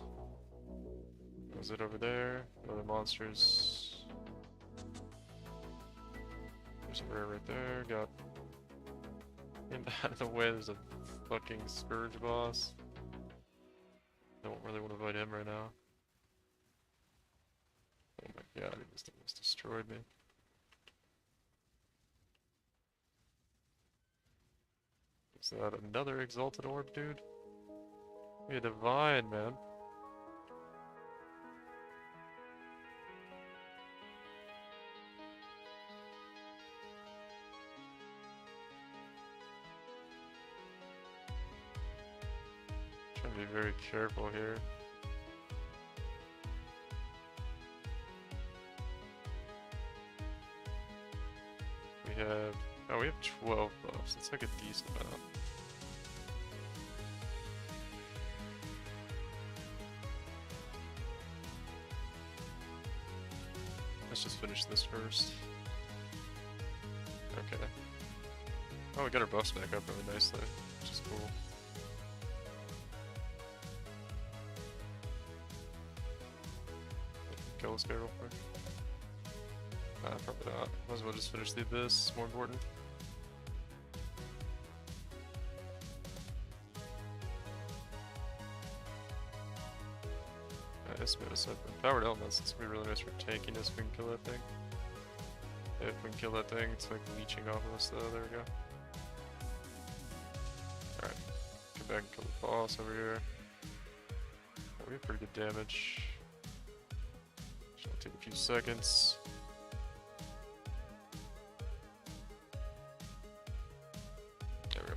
Was it over there? Other monsters. There's a rare right there. Got him out of the way. There's a fucking Scourge boss. Don't really want to fight him right now. Oh my god, he just almost destroyed me. Is that another Exalted Orb, dude? You're divine, man. Careful here. We have... Oh, we have 12 buffs. That's like a decent amount. Let's just finish this first. Okay. Oh, we got our buffs back up really nicely, which is cool. Kill this guy real quick. Nah, probably not. Might as well just finish the abyss, more important. Nice, we got a powered elements. It's gonna be really nice for tankiness if we can kill that thing. If we can kill that thing, it's like leeching off of us though, there we go. Alright, come back and kill the boss over here. Oh, we have pretty good damage. Should take a few seconds. There we go.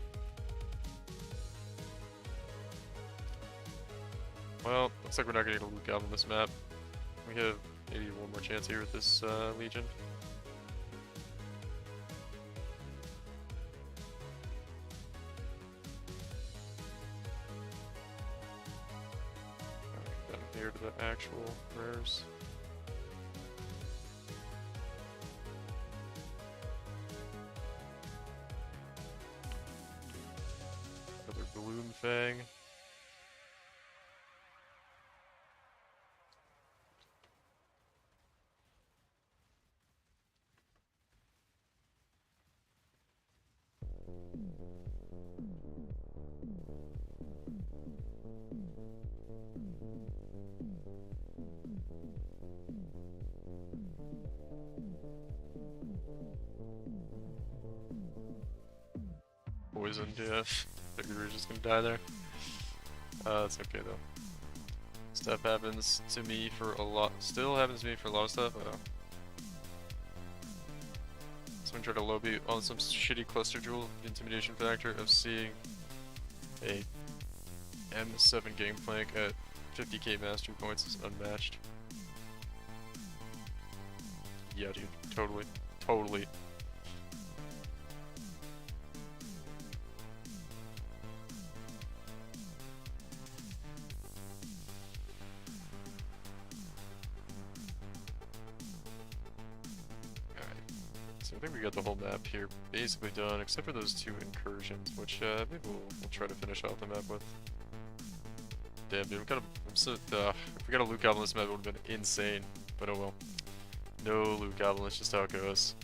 Well, looks like we're not gonna get a loot goblin this map. We have maybe one more chance here with this Legion. Down here to the actual rares. Another Balloon Fang. Poisoned, yeah. Figured we were just gonna die there. That's okay though. Stuff happens to me for a lot. Still happens to me for a lot of stuff. Someone tried to lobby on some shitty cluster jewel. The intimidation factor of seeing a M7 gangplank at 50k mastery points is unmatched. Yeah, dude. Totally. Totally. So I think we got the whole map here basically done, except for those two incursions, which maybe we'll try to finish off the map with. Damn, dude, if we got a loot goblin this map, it would have been insane, but oh well. No loot goblin, that's just how it goes.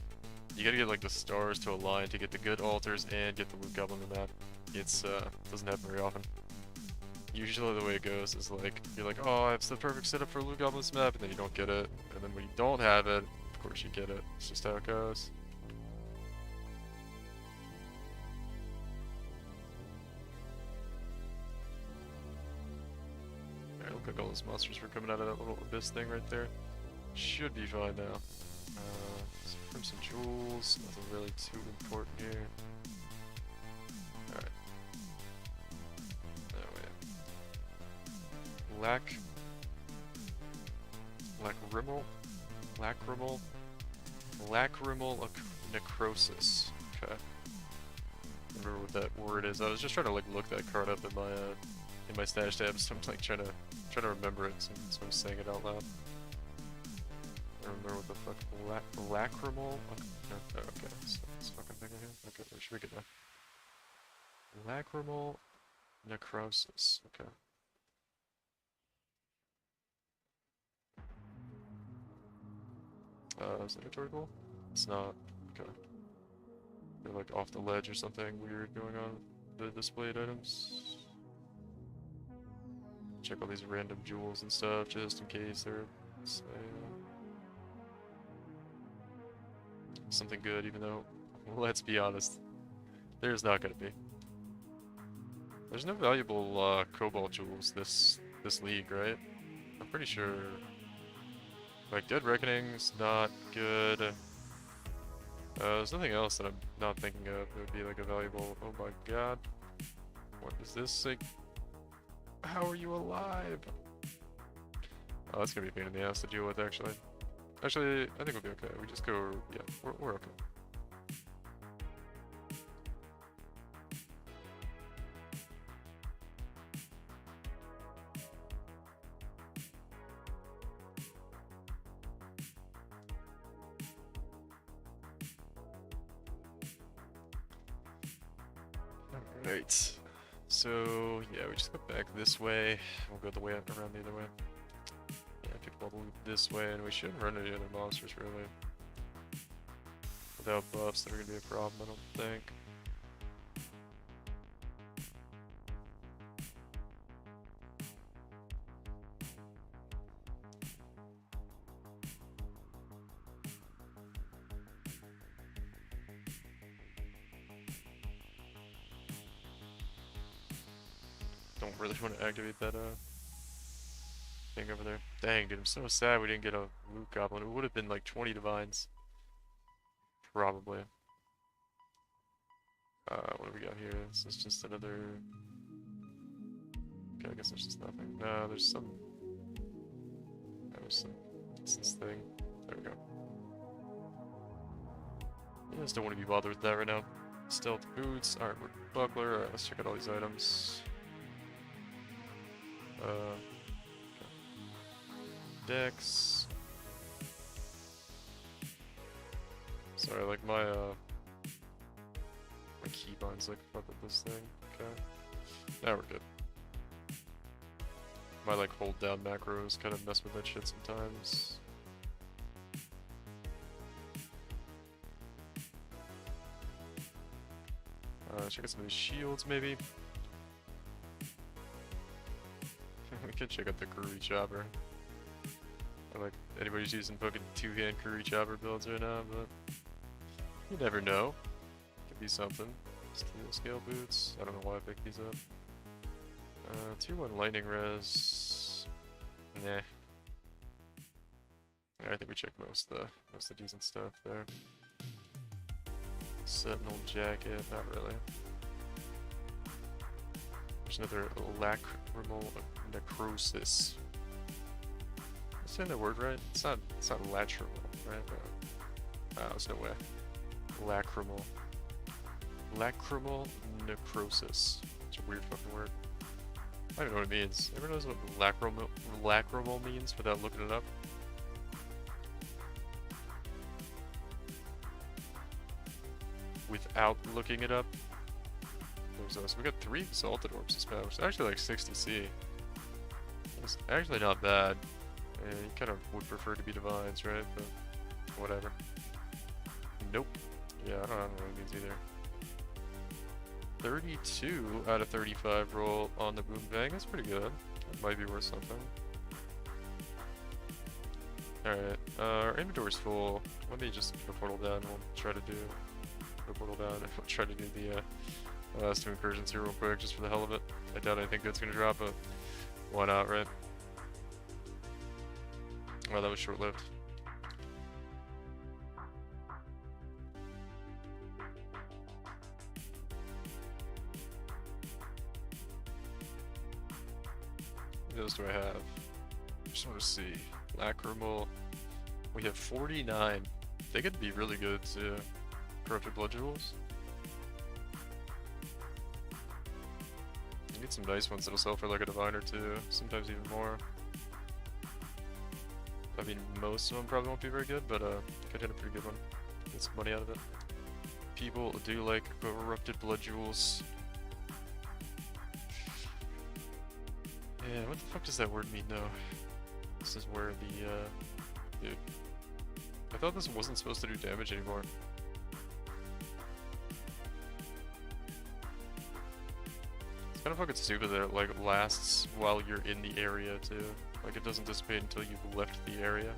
You gotta get like the stars to align to get the good altars and get the loot goblin in the map. It's doesn't happen very often. Usually the way it goes is like, you're like, oh, I have the perfect setup for a loot goblin this map, and then you don't get it, and then when you don't have it, of course you get it. It's just how it goes. Alright, look like all those monsters were coming out of that little abyss thing right there. Should be fine now. From some jewels, nothing really too important here. Alright. Oh yeah. Lacrimal necrosis. Okay. Remember what that word is. I was just trying to like look that card up in my stash tabs. So I'm like trying to remember it, so I'm saying it out loud. I don't remember what the fuck lacrimal. No, oh, okay, so it's fucking thing here. Okay, where should we get that? Lacrimal necrosis. Okay. Is that a turtle? It's not. Okay. They're like off the ledge or something weird going on with the displayed items. Check all these random jewels and stuff just in case they're something good, even though, let's be honest, there's not gonna be. There's no valuable cobalt jewels this league, right? I'm pretty sure. Like, Dead Reckoning's not good. There's nothing else that I'm not thinking of that would be like a valuable. Oh my god. What is this? Like, How are you alive? Oh, that's gonna be a pain in the ass to deal with, actually. Actually, I think we'll be okay. We just go, yeah, we're okay. Alright. So, yeah, we just go back this way. We'll go the way up around the other way. Yeah, pick up all the loot this way, and we shouldn't run into other monsters, really. Without buffs, they're gonna be a problem, I don't think. Don't really want to activate that thing over there. Dang, dude, I'm so sad we didn't get a loot goblin. It would have been like 20 divines. Probably. What do we got here? This is just another... Okay, I guess there's just nothing. No, there's some... There's some... What's this thing? There we go. I just don't want to be bothered with that right now. Stealth boots, armored buckler. Alright, let's check out all these items. Okay. Dex. Sorry, like my keybind's like up at this thing. Okay. Now we're good. My like hold down macros kind of mess with that shit sometimes. Check out some of these shields maybe. We could check out the Kurui chopper. I like anybody's using fucking two-hand Kurui chopper builds right now, but you never know. Could be something. Steel scale boots. I don't know why I picked these up. Tier 1 lightning res. Nah. Yeah, I think we checked most of the decent stuff there. Sentinel jacket, not really. There's another lacrimal necrosis. Am I saying that word right? It's not lacrimal, right? There's no way. Lacrimal. Lacrimal necrosis. It's a weird fucking word. I don't even know what it means. Everyone knows what lacrimal means without looking it up? Without looking it up? So we got 3 Exalted Orbs this match, which is actually like 60 C. It's actually not bad. And you kind of would prefer to be Divines, right? But whatever. Nope. Yeah, I don't know what it means either. 32 out of 35 roll on the Boom Bang. That's pretty good. That might be worth something. Alright, our inventory's full. Let me just go portal down. We'll try to do... Go portal down. We'll try to do the last 2 incursions here real quick, just for the hell of it. I doubt anything good's gonna drop, but why not, right? Well, that was short-lived. What else do I have? Just want to see. Lacrimal. We have 49. They could be really good too. Corrupted Blood Jewels. You need some nice ones that'll sell for like a divine or 2, sometimes even more. I mean, most of them probably won't be very good, but could hit a pretty good one. Get some money out of it. People do like Corrupted Blood Jewels. Yeah, what the fuck does that word mean though? This is where the, dude. I thought this wasn't supposed to do damage anymore. It's kind of fucking stupid that it like lasts while you're in the area too. Like it doesn't dissipate until you've left the area.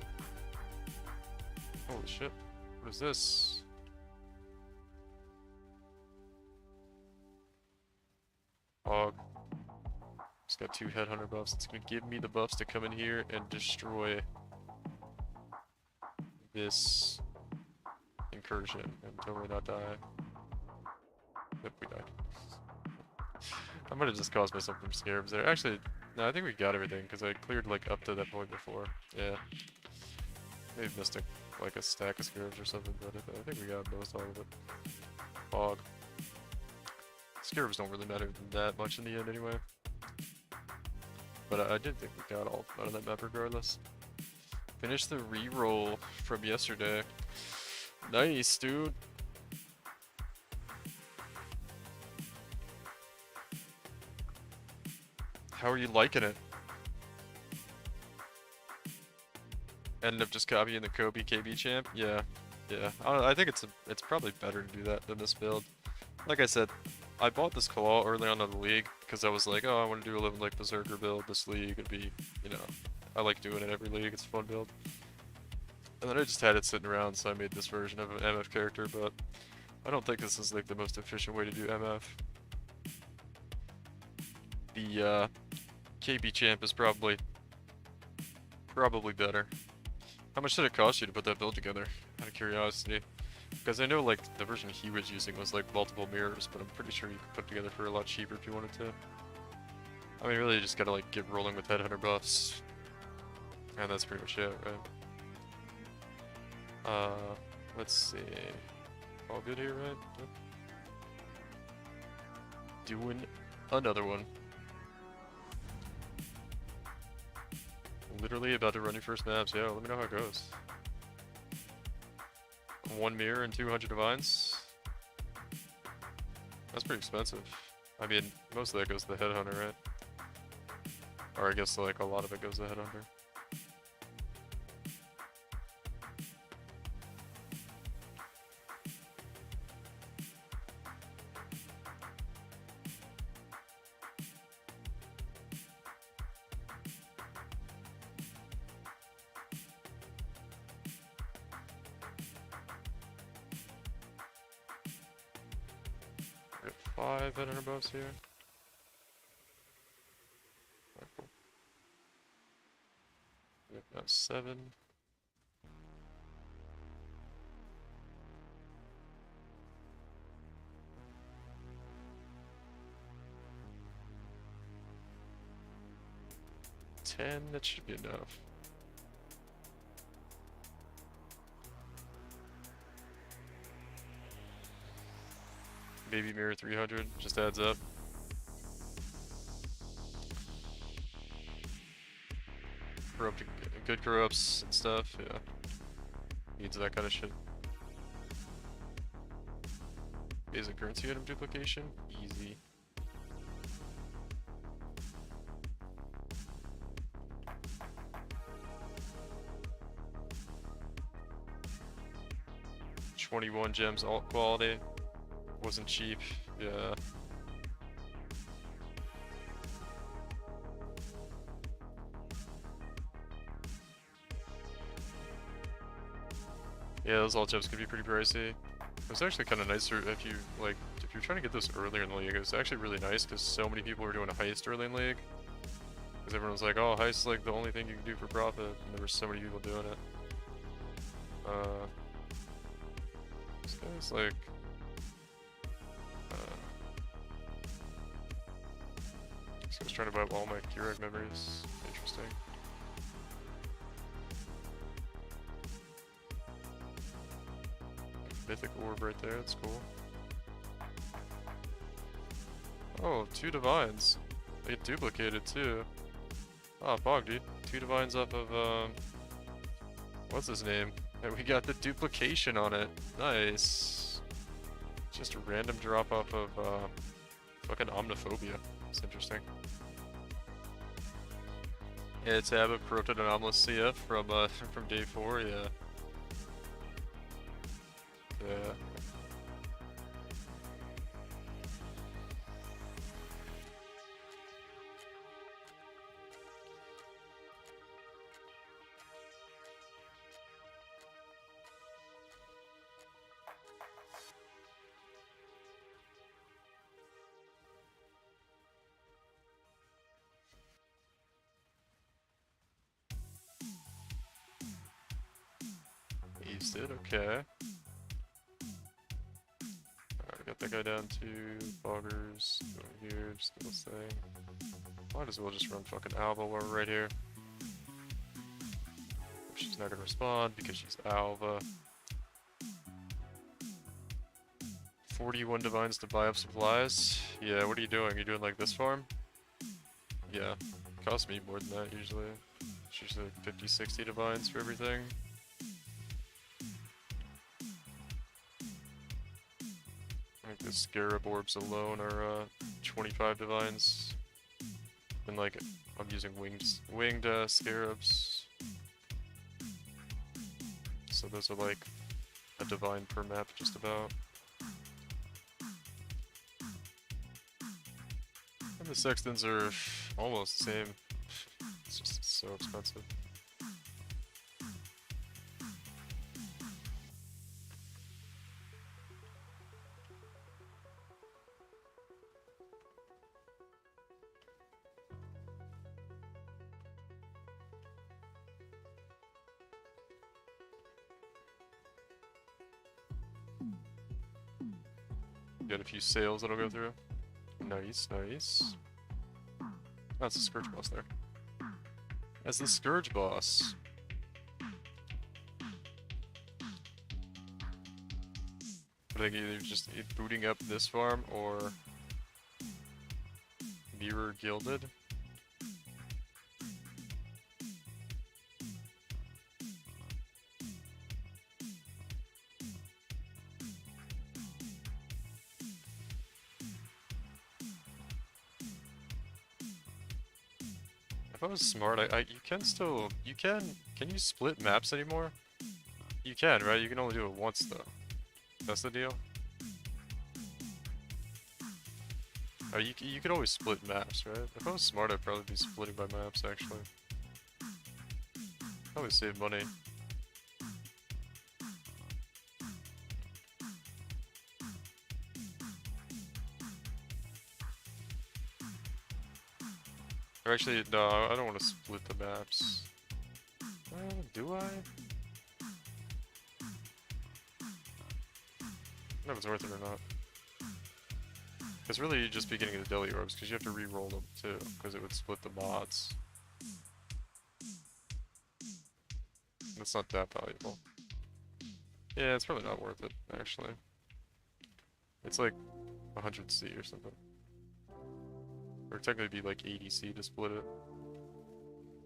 Holy shit. What is this? Hog. It's got 2 headhunter buffs. It's gonna give me the buffs to come in here and destroy this incursion and totally not die. Yep, we died. I might have just caused myself some scarabs there. Actually, no, I think we got everything because I cleared like up to that point before. Yeah. Maybe missed like a stack of scarabs or something, but I think we got most all of it. Fog. Scarabs don't really matter that much in the end anyway. But I did think we got all out of that map regardless. Finished the re-roll from yesterday. Nice, dude. How are you liking it? Ended up just copying the Kobe KB champ? Yeah. Yeah. I don't know, I think it's probably better to do that than this build. Like I said, I bought this claw early on in the league because I was like, oh, I want to do a little like Berserker build this league. It'd be, you know, I like doing it every league. It's a fun build. And then I just had it sitting around, so I made this version of an MF character, but I don't think this is like the most efficient way to do MF. The KB champ is probably better. How much did it cost you to put that build together? Out of curiosity. Because I know like the version he was using was like multiple mirrors, but I'm pretty sure you could put it together for a lot cheaper if you wanted to. I mean, really you just gotta like get rolling with headhunter buffs. And that's pretty much it, right? Let's see. All good here, right? Yep. Doing another one. Literally about to run your first maps. Yeah, let me know how it goes. 1 mirror and 200 divines. That's pretty expensive. I mean, most of that goes to the headhunter, right? Or I guess like a lot of it goes to the headhunter. We got 5 headhunter buffs here. Alright, cool. We have now 7. That should be enough. Baby mirror 300 just adds up. Good corrupts and stuff, yeah. Needs that kind of shit. Basic currency item duplication, easy. $21 gems alt quality. Wasn't cheap, yeah. Yeah, those alt gems could be pretty pricey. It was actually kind of nicer if you like, if you're trying to get this earlier in the league. It was actually really nice because so many people were doing a heist early in the league. Because everyone was like, oh, heist is like the only thing you can do for profit, and there were so many people doing it. This guy's like, this guy's trying to buy up all my Keurig memories. Interesting. Mythic orb right there, that's cool. Oh, 2 divines. They get duplicated too. Oh, Bog, dude. 2 divines off of, what's his name? And we got the duplication on it. Nice. Just a random drop off of, fucking Omniphobia. It's interesting. Yeah, tab of Corrupted Anomalous CF from day 4, yeah. Yeah. Eased it, okay. Alright, we got that guy down to Boggers. Go here, just do this thing. Might as well just run fucking Alva while we're right here. She's not gonna respond because she's Alva. 41 divines to buy up supplies. Yeah, what are you doing? You doing like this farm? Yeah, costs me more than that usually. It's usually like 50, 60 divines for everything. I think the scarab orbs alone are 25 divines. And like, I'm using winged scarabs. So those are like a divine per map just about. And the sextons are almost the same. It's just so expensive. Got a few sales that'll go through. Nice, nice. Oh, that's the Scourge boss there. As the Scourge boss. I think either just booting up this farm or Mirror Gilded. If I was smart, can you split maps anymore? You can, right? You can only do it once though. That's the deal? Oh, you could always split maps, right? If I was smart, I'd probably be splitting my maps, actually. Probably save money. Or actually, no, I don't want to split the maps. Do I? I don't know if it's worth it or not. Because really you'd just be getting the Deli Orbs, because you have to re-roll them too, because it would split the mods. That's not that valuable. Yeah, it's probably not worth it, actually. It's like 100 C or something. Or technically be like 80 C to split it.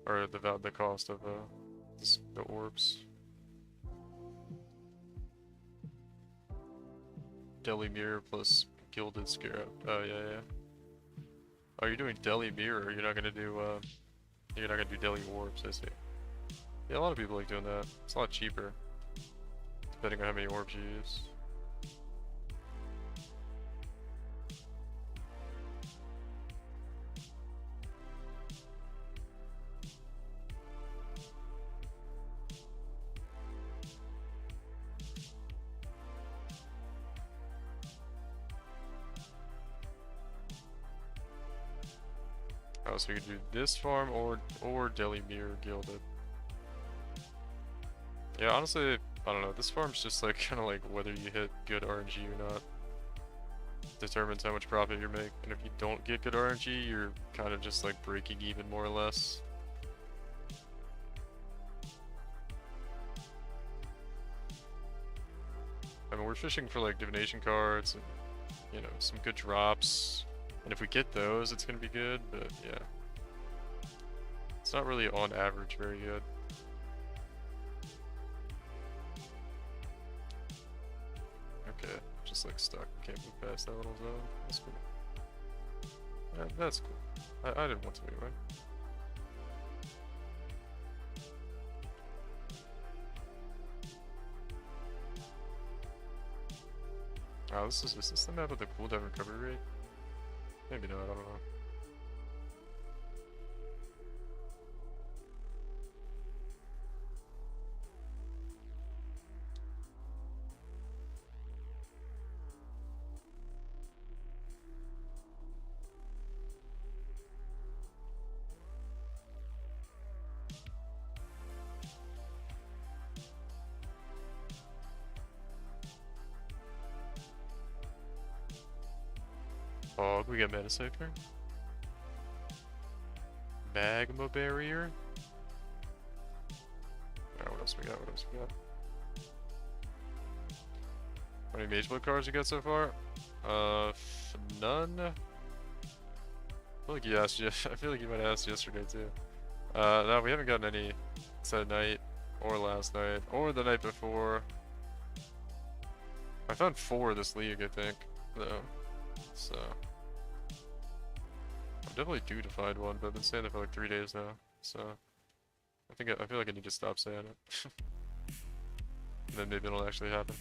Or the cost of the orbs. Deli Mirror plus Gilded Scarab. Oh yeah, yeah. Oh, you're doing Deli Mirror. You're not gonna do Deli Orbs. I see. Yeah, a lot of people like doing that. It's a lot cheaper, depending on how many orbs you use. Oh, so you can do this farm or Deli Mirror Gilded. Yeah, honestly, I don't know. This farm's just like kind of like whether you hit good RNG or not determines how much profit you make. And if you don't get good RNG, you're kind of just like breaking even more or less. I mean, we're fishing for like divination cards and, you know, some good drops. And if we get those, it's gonna be good, but yeah. It's not really on average very good. Okay, just like stuck. Can't move past that little zone. That's cool. Yeah, that's cool. I didn't want to anyway. Oh, is this the map with the cooldown recovery rate? Maybe not, I don't know. Fog, we got Mana Sipher. Magma Barrier. Alright, what else we got? What else we got? How many Mage Blade cards you got so far? None. I feel like you asked. I feel like you might have asked yesterday too. No, we haven't gotten any tonight, or last night, or the night before. I found 4 this league, I think, though. So I'm definitely due to find one, but I've been saying it for like 3 days now. So I feel like I need to stop saying it. And then maybe it'll actually happen.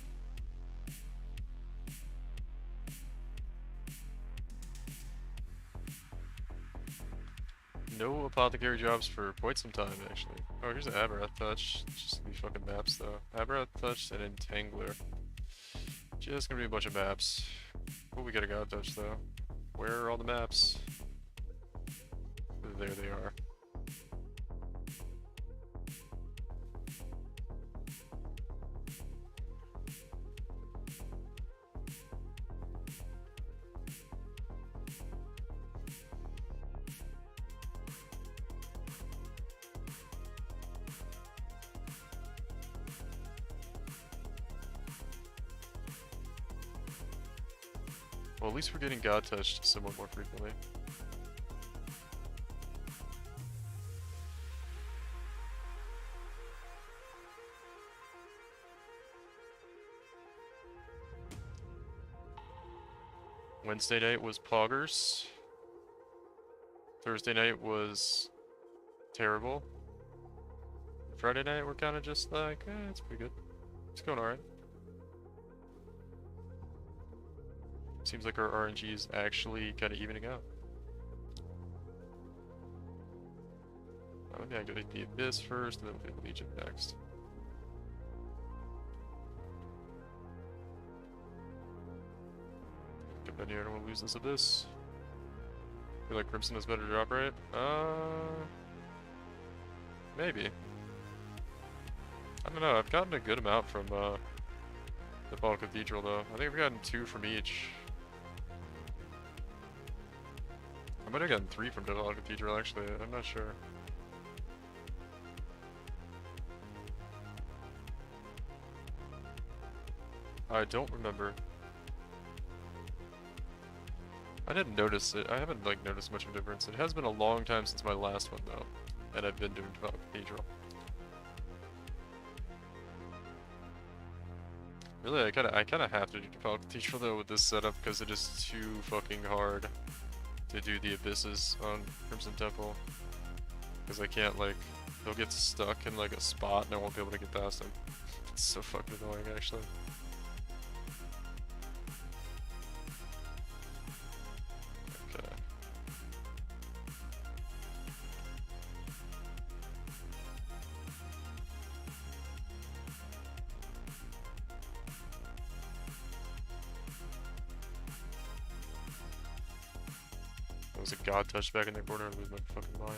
No apothecary jobs for quite some time, actually. Oh, here's an Aberrath Touch. It's just gonna be fucking maps, though. Aberrath Touch and Entangler. Just gonna be a bunch of maps. Oh, we got a God Touch, though. Where are all the maps? There they are. Well, at least we're getting God Touched somewhat more frequently. Wednesday night was Poggers. Thursday night was terrible. Friday night we're kind of just like, it's pretty good. It's going alright. Seems like our RNG is actually kind of evening out. Maybe I go to the Abyss first, and then we'll do the Legion next. Get down here and we'll lose this Abyss. I feel like Crimson has better drop rate. Maybe. I don't know, I've gotten a good amount from the Ball Cathedral though. I think I've gotten 2 from each. I might have gotten 3 from Ball Cathedral actually, I'm not sure. I don't remember. I didn't notice it. I haven't like noticed much of a difference. It has been a long time since my last one though, and I've been doing Ball Cathedral. Really, I kind of have to do Ball Cathedral though with this setup because it is too fucking hard to do the abysses on Crimson Temple. Because I can't like, they'll get stuck in like a spot and I won't be able to get past them. It's so fucking annoying actually. Okay. There was a God Touch back in the corner, I lose my fucking mind.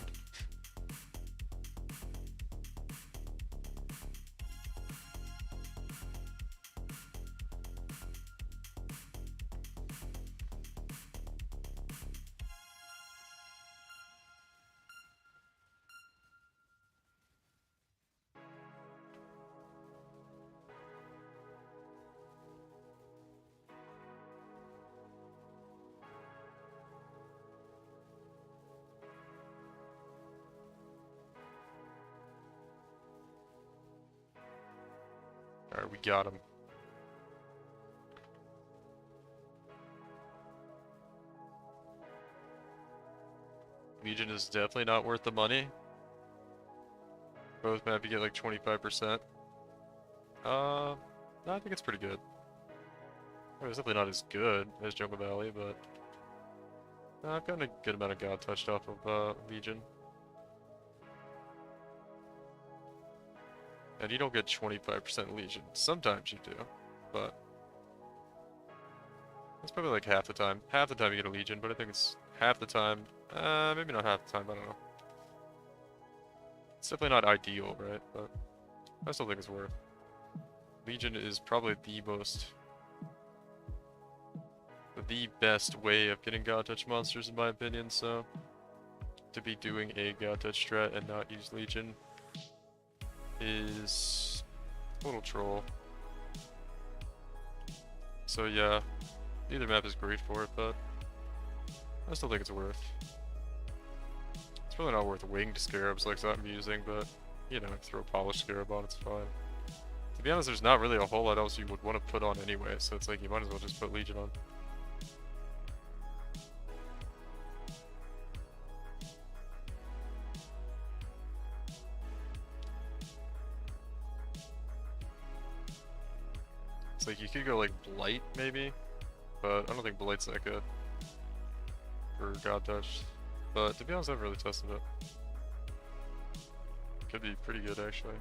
Alright, we got him. Legion is definitely not worth the money. Both map you get like 25%. No, I think it's pretty good. It's definitely not as good as Jungle Valley, but I've gotten a good amount of God touched off of Legion. And you don't get 25% Legion. Sometimes you do, but it's probably like half the time. Half the time you get a Legion, but I think it's half the time. Maybe not half the time, I don't know. It's definitely not ideal, right? But I still think it's worth. Legion is probably the the best way of getting God Touch monsters in my opinion, so to be doing a God Touch strat and not use Legion is total troll. So yeah, either map is great for it, but I still think it's worth. It's really not worth winged scarabs like I'm using, but you know, throw polished scarab on, it's fine. To be honest, there's not really a whole lot else you would want to put on anyway, so it's like you might as well just put Legion on. It's like you could go like Blight maybe, but I don't think Blight's that good for God Touch. But to be honest, I haven't really tested it. Could be pretty good actually.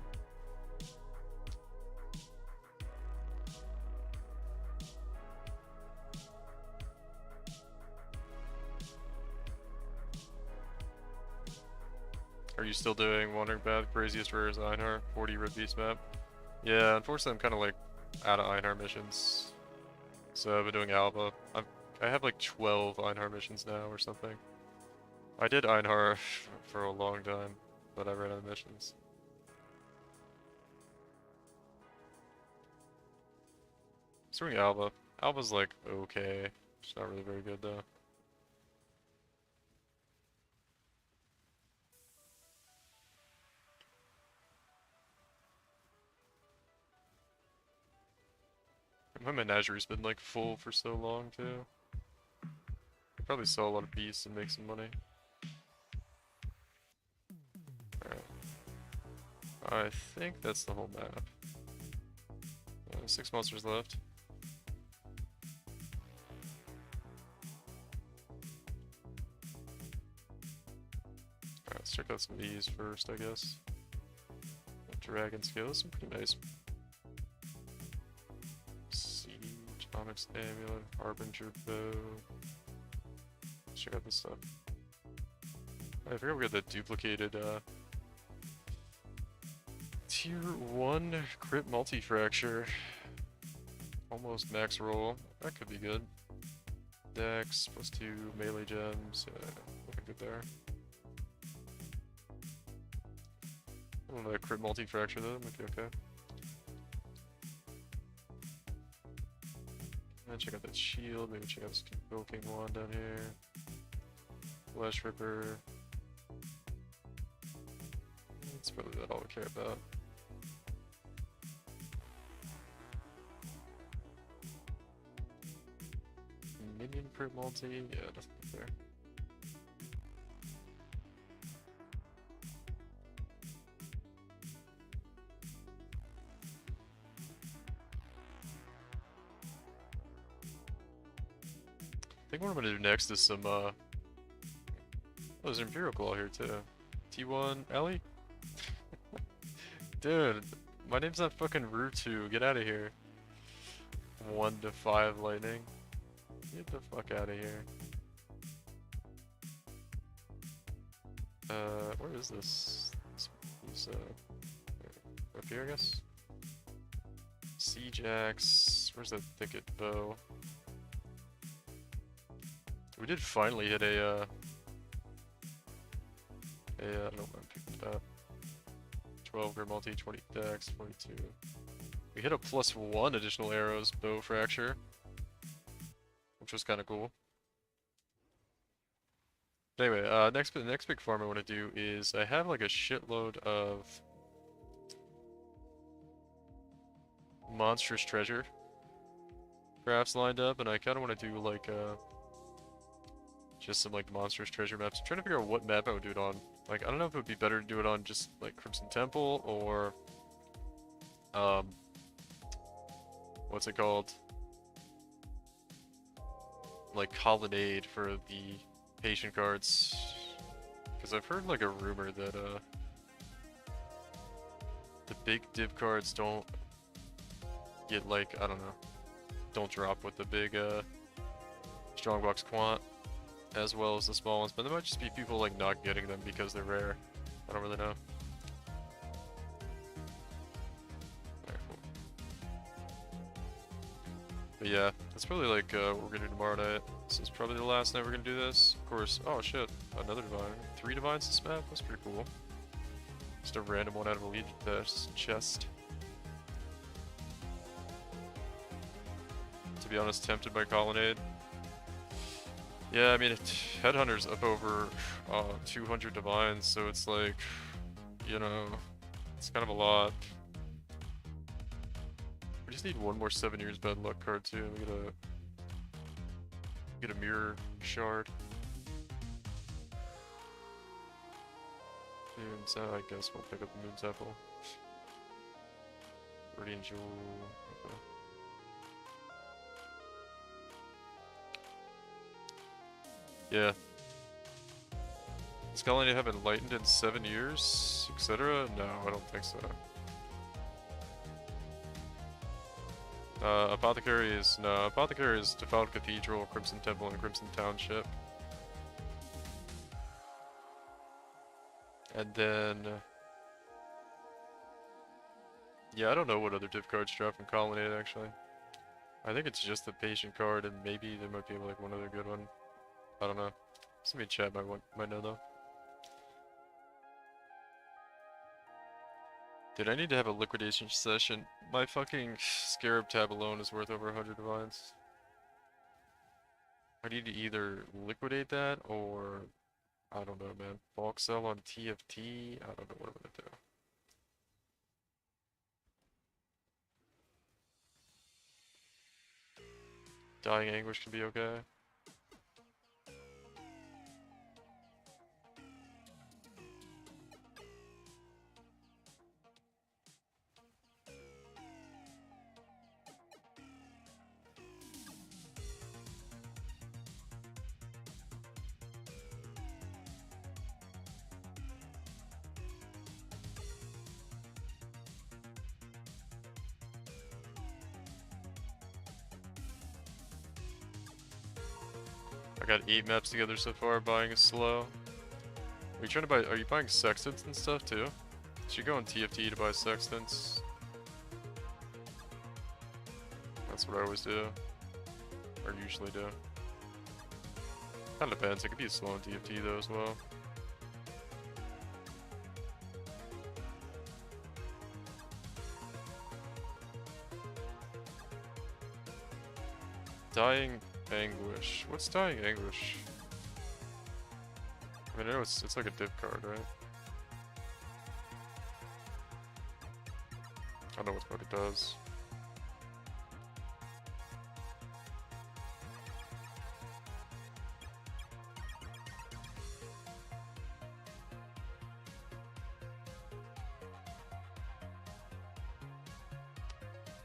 Are you still doing Wandering Path, Craziest Rares, Einhar, 40 Red Beast map? Yeah, unfortunately I'm kind of like out of Einhar missions. So I've been doing Alba. I have like 12 Einhar missions now or something. I did Einhar for a long time, but I ran out of missions. Just doing Alba. Alba's like okay. It's not really very good though. My menagerie's been like full for so long too. I probably sell a lot of beasts and make some money. Alright. I think that's the whole map. 6 monsters left. Alright, let's check out some of these first, I guess. Dragon scale, those are pretty nice. Siege, Onyx Amulet, Harbinger Bow. Let's check out this stuff. I forgot we got the duplicated Tier 1 crit multi-fracture. Almost max roll. That could be good. Dex, +2 melee gems. Looking good there. I don't know that crit multi-fracture though, might be okay. And check out that shield, maybe check out this King Wand down here. Flesh Ripper. That's probably about all we care about. Minion crit multi? Yeah, nothing there. I think what I'm gonna do next is some, oh, there's an Imperial Claw here too. T1 Ellie? Dude, my name's not fucking Rutu, get out of here. 1 to 5 lightning. Get the fuck out of here. Where is this? This up here, I guess? Siege Axe. Where's that Thicket Bow? We did finally hit a, I don't know what I'm picking that. 12 grit multi, 20 dex, 22. We hit a +1 additional arrows bow fracture, which was kind of cool. But anyway, the next big farm I want to do is I have like a shitload of monstrous treasure crafts lined up, and I kind of want to do like just some like monstrous treasure maps. I'm trying to figure out what map I would do it on. Like, I don't know if it would be better to do it on just like Crimson Temple or what's it called? Like Colonnade for the patient cards. Because I've heard like a rumor that the big div cards don't get like, I don't know, don't drop with the big strongbox quant as well as the small ones, but there might just be people like not getting them because they're rare. I don't really know. Alright, cool. But yeah, that's probably like what we're gonna do tomorrow night. This is probably the last night we're gonna do this. Of course. Oh shit, another divine. 3 divines this map. That's pretty cool. Just a random one out of a Legion chest. To be honest, tempted by Colonnade. Yeah, I mean, Headhunter's up over 200 divines, so it's like, you know, it's kind of a lot. We just need one more 7 years bad luck card too. We get a mirror shard. Moon's I guess we'll pick up the Moon's Apple. Radiant Jewel. Okay. Yeah. Does Kalandra have Enlightened in 7 years, etc.? No, I don't think so. Apothecary is... No, Apothecary is Defiled Cathedral, Crimson Temple, and Crimson Township. And then... yeah, I don't know what other div cards drop from Colonnade, actually. I think it's just the Patient card, and maybe there might be like one other good one. I don't know. Somebody in chat might know though. Dude, I need to have a liquidation session. My fucking Scarab tab alone is worth over 100 divines. I need to either liquidate that or... I don't know, man. Bulk sell on TFT? I don't know what I'm gonna do. Dying Anguish can be okay. I got 8 maps together so far, buying is slow. Are you trying to buy, are you buying sextants and stuff too? Should go on TFT to buy sextants. That's what I always do. Or usually do. Kinda depends, it could be slow on TFT though as well. Dying Anguish. What's Dying Anguish? I mean, I know it's like a div card, right? I don't know what it does.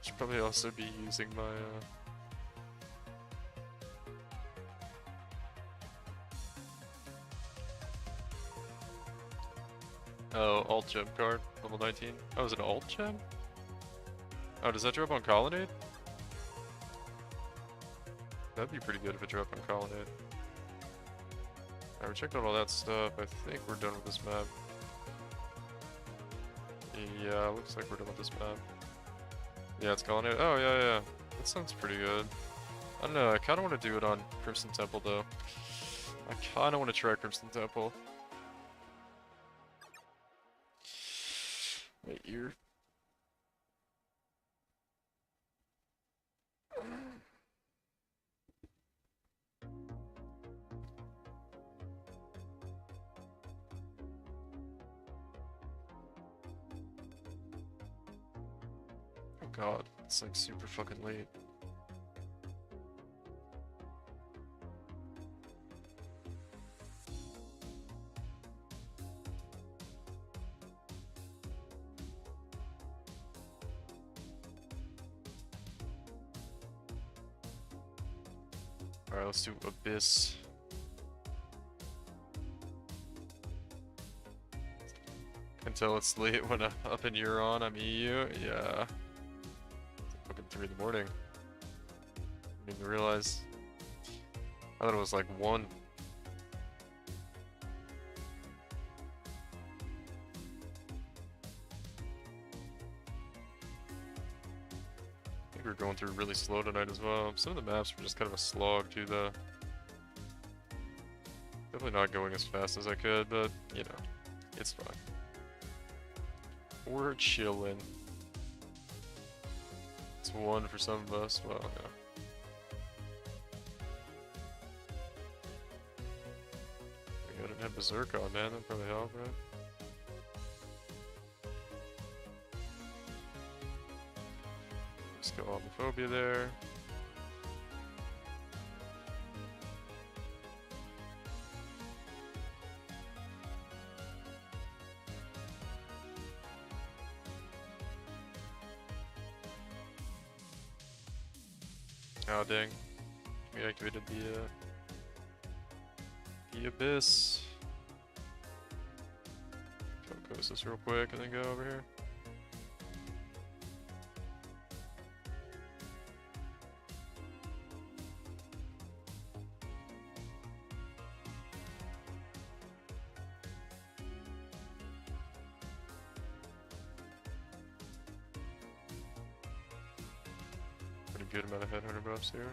Should probably also be using my oh, alt gem card, level 19. Oh, is it an alt gem? Oh, does that drop on Colonnade? That'd be pretty good if it dropped on Colonnade. Alright, we checked out all that stuff. I think we're done with this map. Yeah, looks like we're done with this map. Yeah, it's Colonnade. Oh, yeah, yeah. That sounds pretty good. I don't know, I kinda wanna do it on Crimson Temple, though. I kinda wanna try Crimson Temple. My ear. Oh god, it's like super fucking late. Alright, let's do Abyss. Can tell it's late when I'm up and you're on, I'm EU. Yeah. It's fucking 3 in the morning. Didn't even realize. I thought it was like 1. We're going through really slow tonight as well. Some of the maps were just kind of a slog too, though. Definitely not going as fast as I could, but, you know, it's fine. We're chilling. It's one for some of us, well, yeah. I didn't have Berserk on, man, that'd probably help, right? Just go homophobia there. Oh dang, we activated the abyss. Close this real quick and then go over here. Pretty good amount of headhunter buffs here.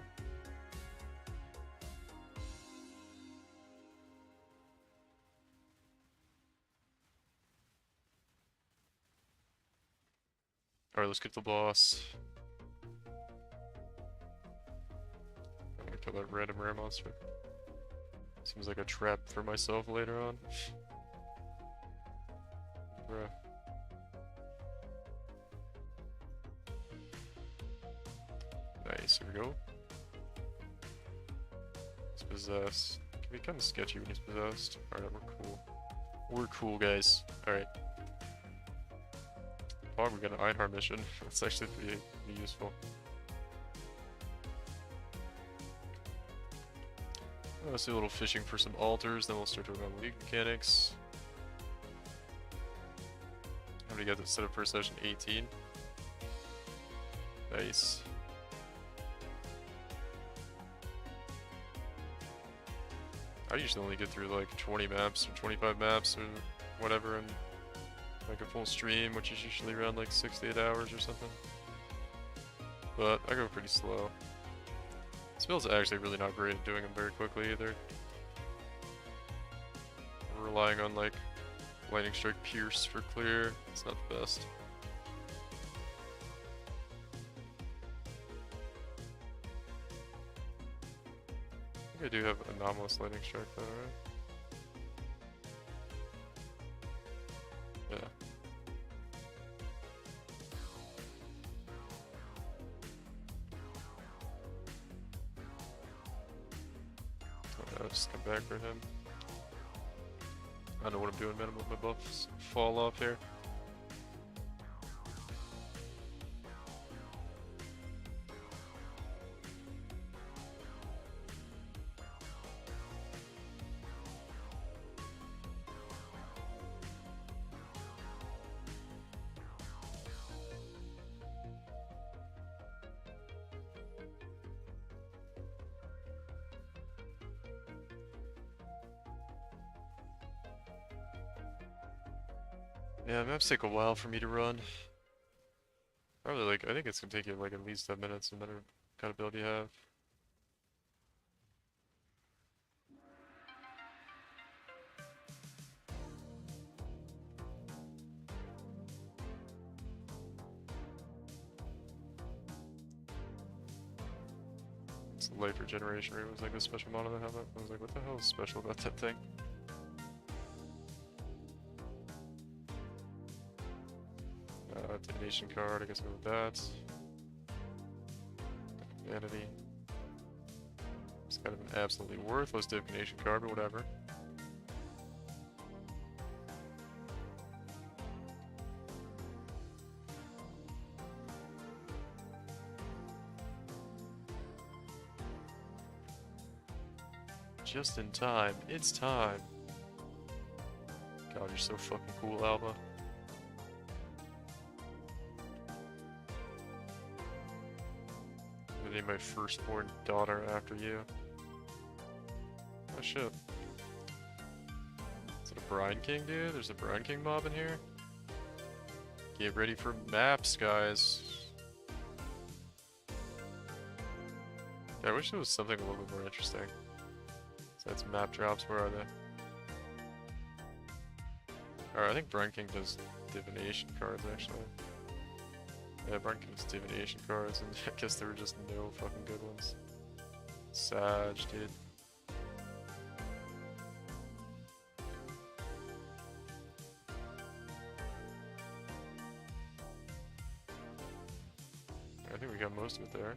Alright, let's get the boss. I'm gonna kill that random rare monster. Seems like a trap for myself later on. Bruh. Nice, here we go. He's possessed. Can be kind of sketchy when he's possessed. Alright, we're cool. We're cool, guys. Alright. Oh, we got an Einhar mission. That's actually pretty useful. Let's do a little fishing for some altars, then we'll start doing on league mechanics. How many got that set up for session? 18. Nice. I usually only get through like 20 maps or 25 maps or whatever in like a full stream, which is usually around like 6 to 8 hours or something. But I go pretty slow. This build's actually really not great at doing them very quickly either. I'm relying on like Lightning Strike Pierce for clear. It's not the best. I think I do have Anomalous Lightning Strike though, right? Yeah. I'll just come back for him. I know what I'm doing, man. I'm letting my buffs fall off here. Yeah, maps take a while for me to run. Probably like, I think it's gonna take you like at least 10 minutes no matter what kind of build you have. It's the life regeneration rate was like a special mod of the helmet. I was like, what the hell is special about that thing? Divination card, I guess I'll go with that. Vanity. It's kind of an absolutely worthless divination card, but whatever. Just in time. It's time. God, you're so fucking cool, Alba. I named my firstborn daughter after you. Oh shit. Is it a Brine King, dude? There's a Brine King mob in here? Get ready for maps, guys. Yeah, I wish there was something a little bit more interesting. Besides map drops, where are they? Alright, I think Brun King does divination cards actually. Yeah, Brun King's divination cards, and I guess there were just no fucking good ones. Sag, dude. I think we got most of it there.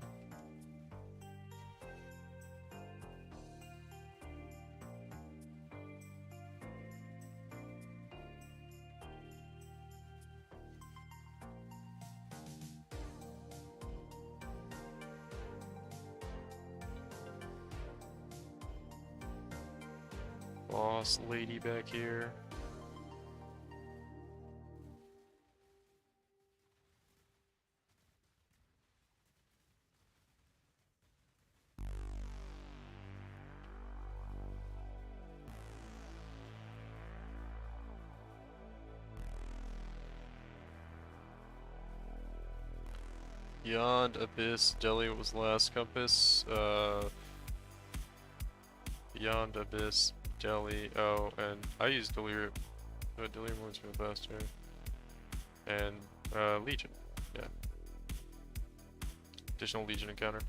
Boss lady back here. Beyond Abyss, Delhi was last compass. Beyond Abyss, Delhi. Oh, and I used Delirium. Delirium ones for the best, right? And Legion. Yeah. Additional Legion encounter.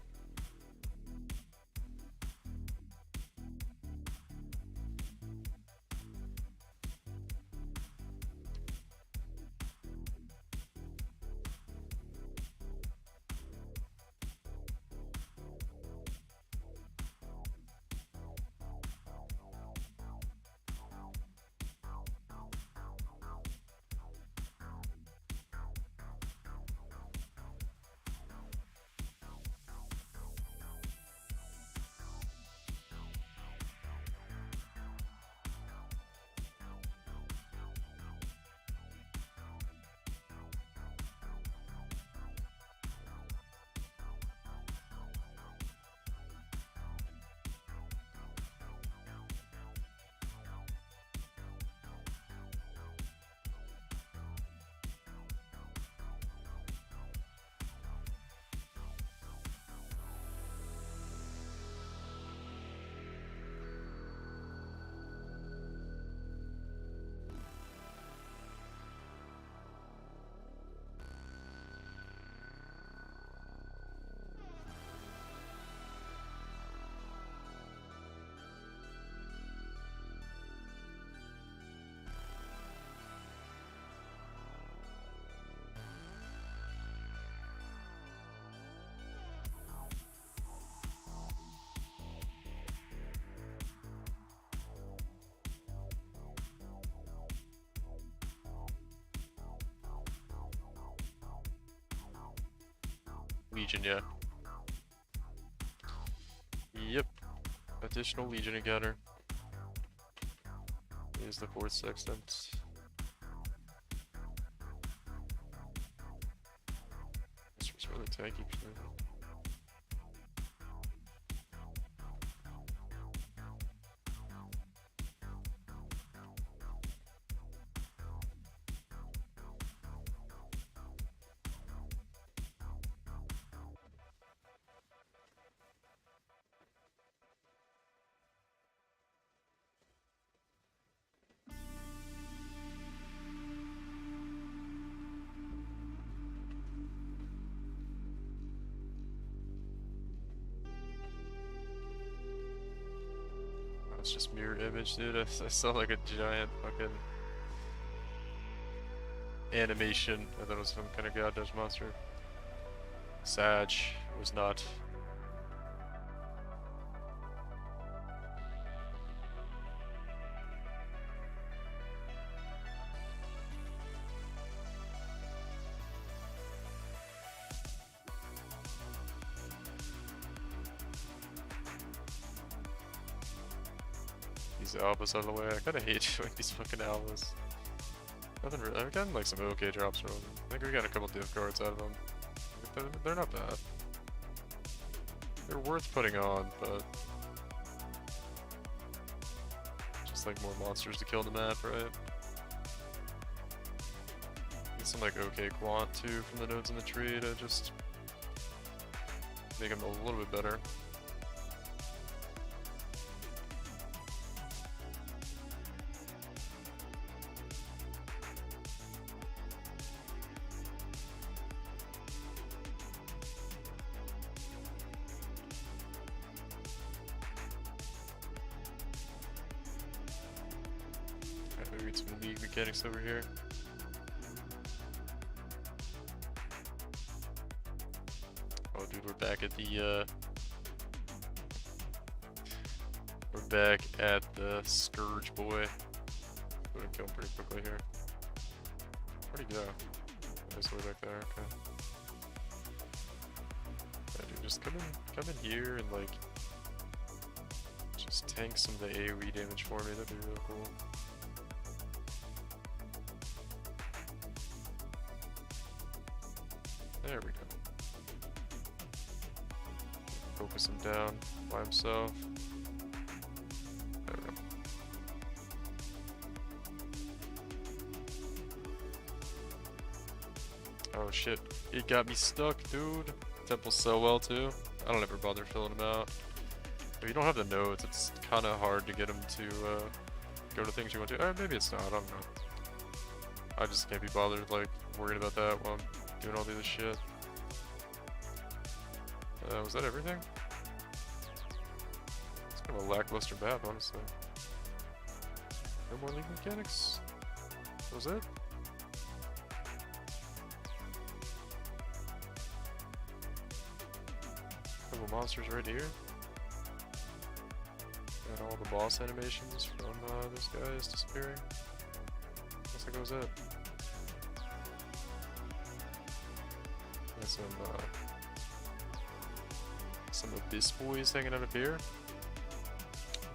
Legion, yeah. Yep. Additional Legion encounter. Here's the 4th sextant. This was really tanky for me. It's just mirror image, dude. I saw like a giant fucking animation. I thought it was some kind of god dodge monster. Sag was not. These albas out of the way. I kinda hate doing these fucking albas. Nothing really. I've gotten like some okay drops from them. I think we got a couple div cards out of them. They're not bad. They're worth putting on, but just like more monsters to kill the map, right? Get some like okay quant too from the nodes in the tree to just make them a little bit better. get some league mechanics over here. Oh, dude, we're back at the we're back at the Scourge boy. Gonna kill him pretty quickly here. Where'd he go? Nice way back there. Okay. Yeah, dude, just come in here and like just tank some of the AoE damage for me. That'd be really cool. There we go. Focus him down by himself. There we go. Oh shit, it got me stuck, dude. Temple's so well too. I don't ever bother filling them out. If you don't have the nodes, it's kind of hard to get them to go to things you want to. Maybe it's not, I don't know. I just can't be bothered like worrying about that while I'm doing all the other shit. Was that everything? It's kind of a lackluster map, honestly. No more league mechanics? That was it? Couple monsters right here. And all the boss animations from this guy is disappearing. Looks like that was it. And some Abyss boys hanging out up here.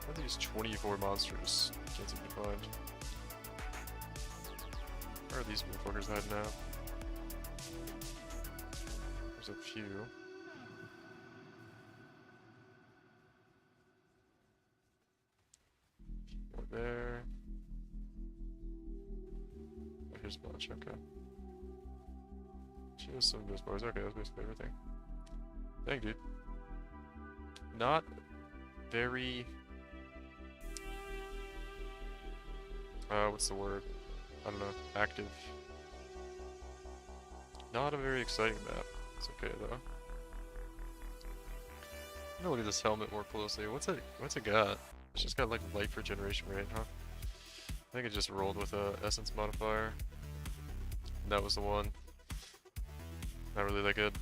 What are these 24 monsters? Can't seem to find. Where are these motherfuckers hiding out? There's a few. More there. Oh, here's a bunch, okay. Just some of those boys. Okay, that's basically everything. Dang, dude. Not very... what's the word? I don't know. Active. Not a very exciting map. It's okay, though. I'm gonna look at this helmet more closely. What's it got? It's just got, like, life regeneration rate, huh? I think it just rolled with a essence modifier. And that was the one. Not really that good.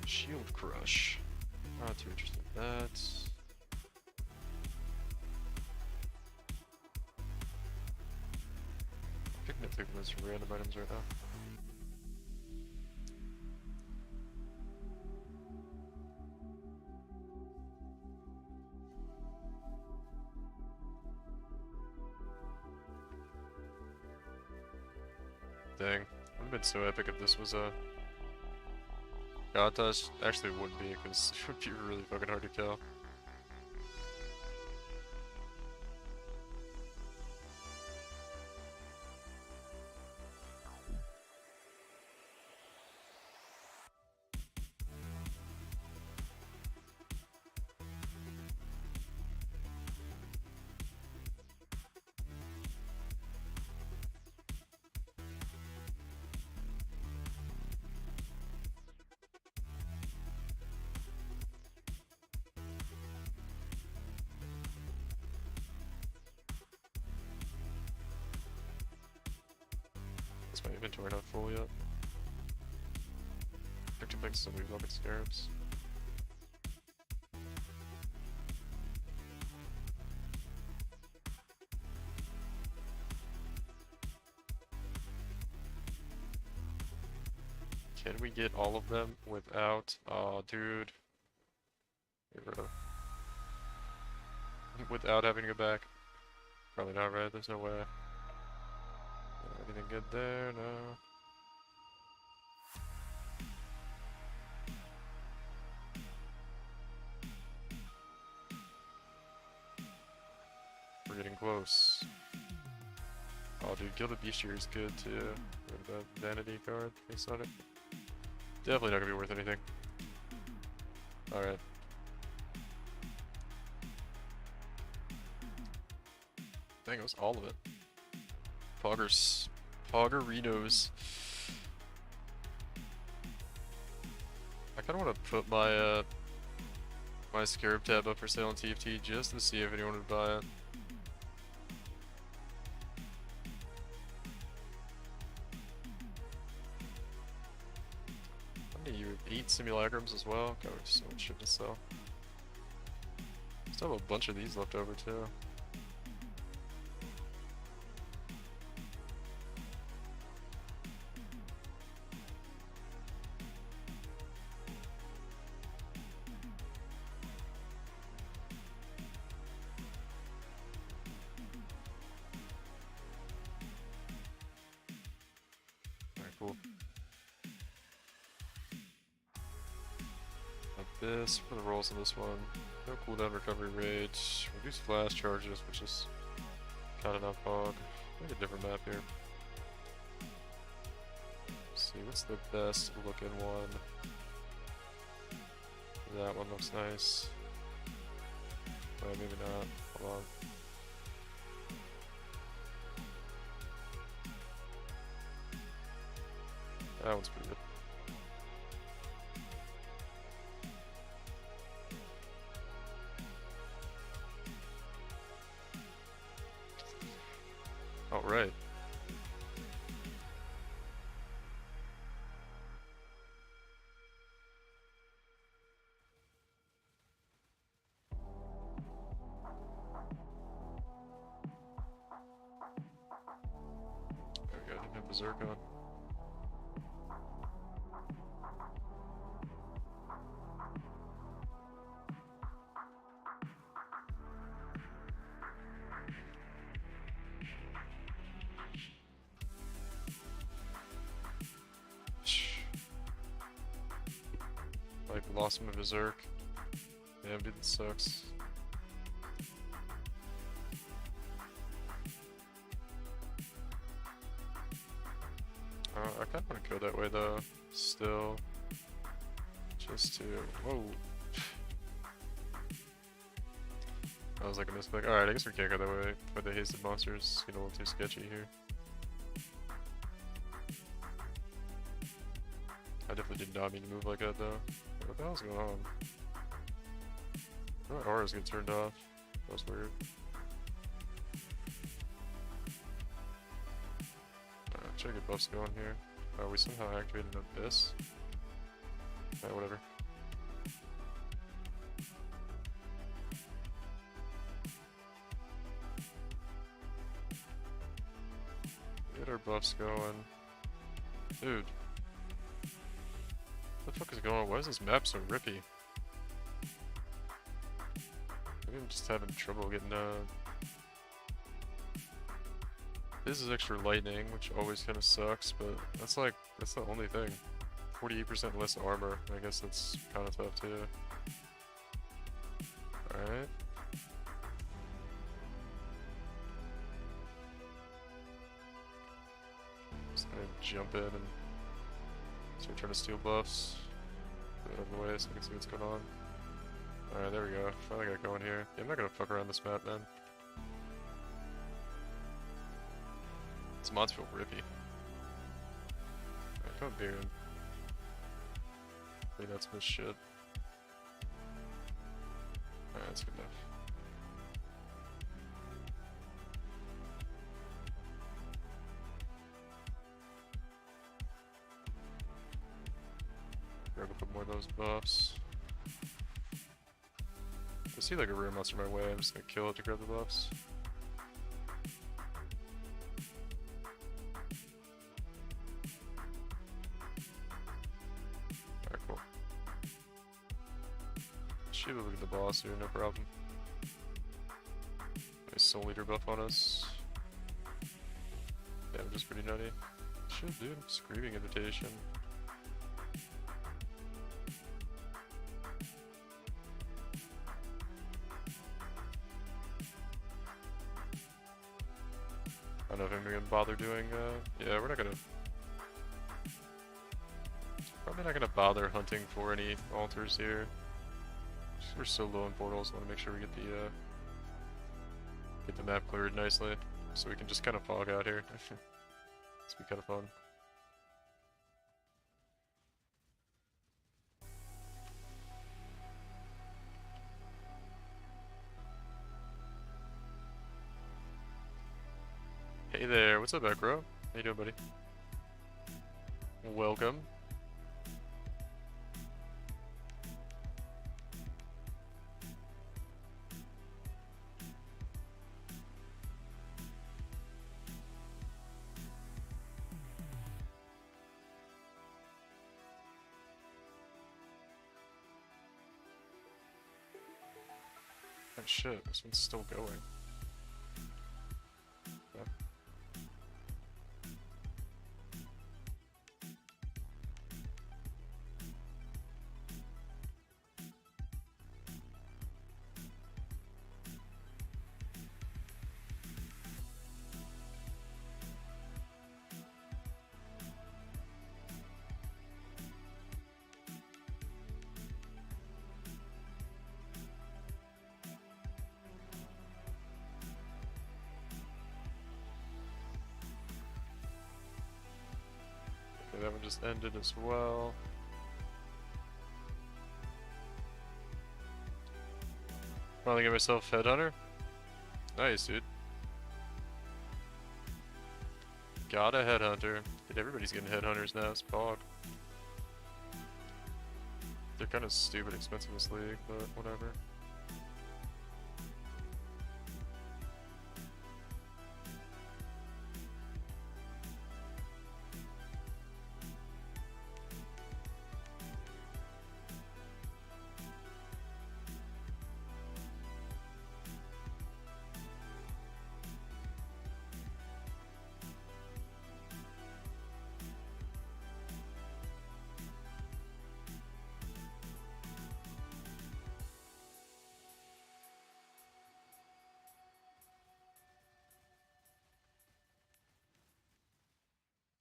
Shield Crush. Not too interested in that. Picking pigments from random items right now. Dang. Would have been so epic if this was a God Touch. Actually, it wouldn't be, because it would be really fucking hard to kill. Is my inventory not full yet? Picked up like some weird looking scarabs. Can we get all of them without... Oh, dude. Get rid of... Without having to go back? Probably not, right? There's no way. Anything good there? No. We're getting close. Oh, dude, Guild of Bestiary is good too. With the Vanity card based on it. Definitely not gonna be worth anything. Alright. Dang, it was all of it. Poggers. Poggerinos. I kinda wanna put my my Scarab tab up for sale on TFT just to see if anyone would buy it. How many you 8 simulagrams as well? God, we have so much shit to sell. Still have a bunch of these left over too. Cool. Like this for the rolls on this one. No cooldown recovery rate. Reduce flash charges, which is kind of not fog. Make a different map here. Let's see, what's the best looking one? That one looks nice. Maybe not. Hold on. That one's pretty good. All right. There we go. Didn't have Berserk on. Like, lost my Berserk. Damn, dude, that sucks. I kinda wanna go that way though, still. Just to. Whoa! I was like a misclick. Alright, I guess we can't go that way, but the hasted monsters get a little too sketchy here. I definitely did not mean to move like that though. What the hell's going on? My auras get turned off. That was weird. Alright, try to get buffs going here. Oh, we somehow activated an Abyss? Alright, whatever. Get our buffs going. Dude. What the fuck is going on? Why is this map so rippy? Maybe I'm just having trouble getting This is extra lightning, which always kind of sucks, but that's the only thing. 48% less armor. I guess that's kind of tough too. Alright. Just gonna jump in and start trying to steal buffs. Put it out of the way so we can see what's going on. Alright, there we go. Finally got going here. Yeah, I'm not gonna fuck around this map, man. These mods feel rippy. Alright, come here. I think that's my shit. Alright, that's good enough. Grab a couple more of those buffs. I see like a rare monster my way, I'm just gonna kill it to grab the buffs. Alright, cool. Should be able to get the boss here, no problem. Nice Soul Leader buff on us. Damage is pretty nutty. Shit, dude. Screaming Invitation. I don't know if I'm gonna bother doing, yeah, we're not gonna... Probably not gonna bother hunting for any altars here. We're so low on portals. I want to make sure we get the map cleared nicely, so we can just kind of fog out here. It's be kind of fun. Hey there, what's up, Acro? How you doing, buddy? Welcome. Oh shit, this one's still going. Yeah. Okay, that one just ended as well. Finally get myself Headhunter. Nice, dude. Got a Headhunter. Dude, everybody's getting Headhunters now, it's Pog. They're kind of stupid expensive in this league, but whatever.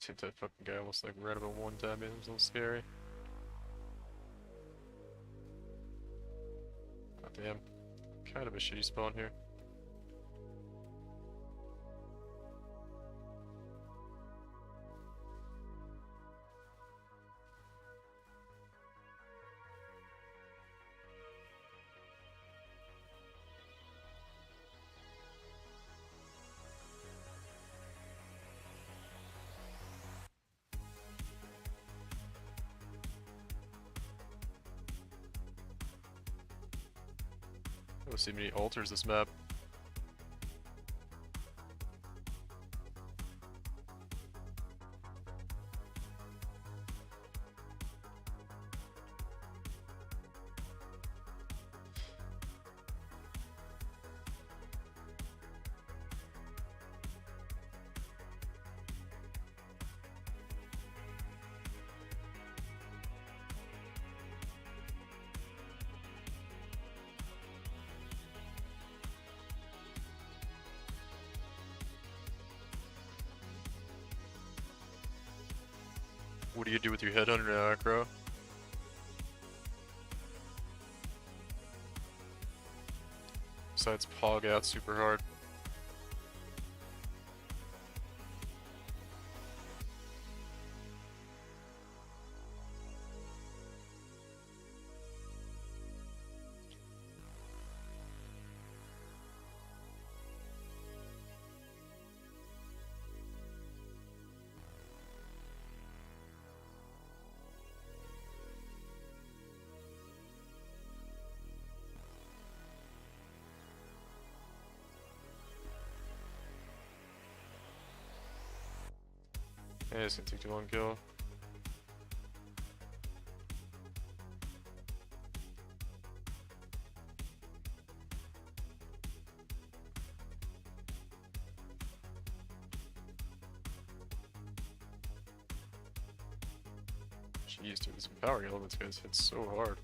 Hit that fucking guy almost like right about one time, it was a little scary. Oh damn. Kind of a shitty spawn here. I don't see many altars this map. What do you do with your Headhunter now, Acro? Besides pog out super hard. Yeah, it's gonna take too long to kill. Jeez, dude, these empowering elements guys hit so hard.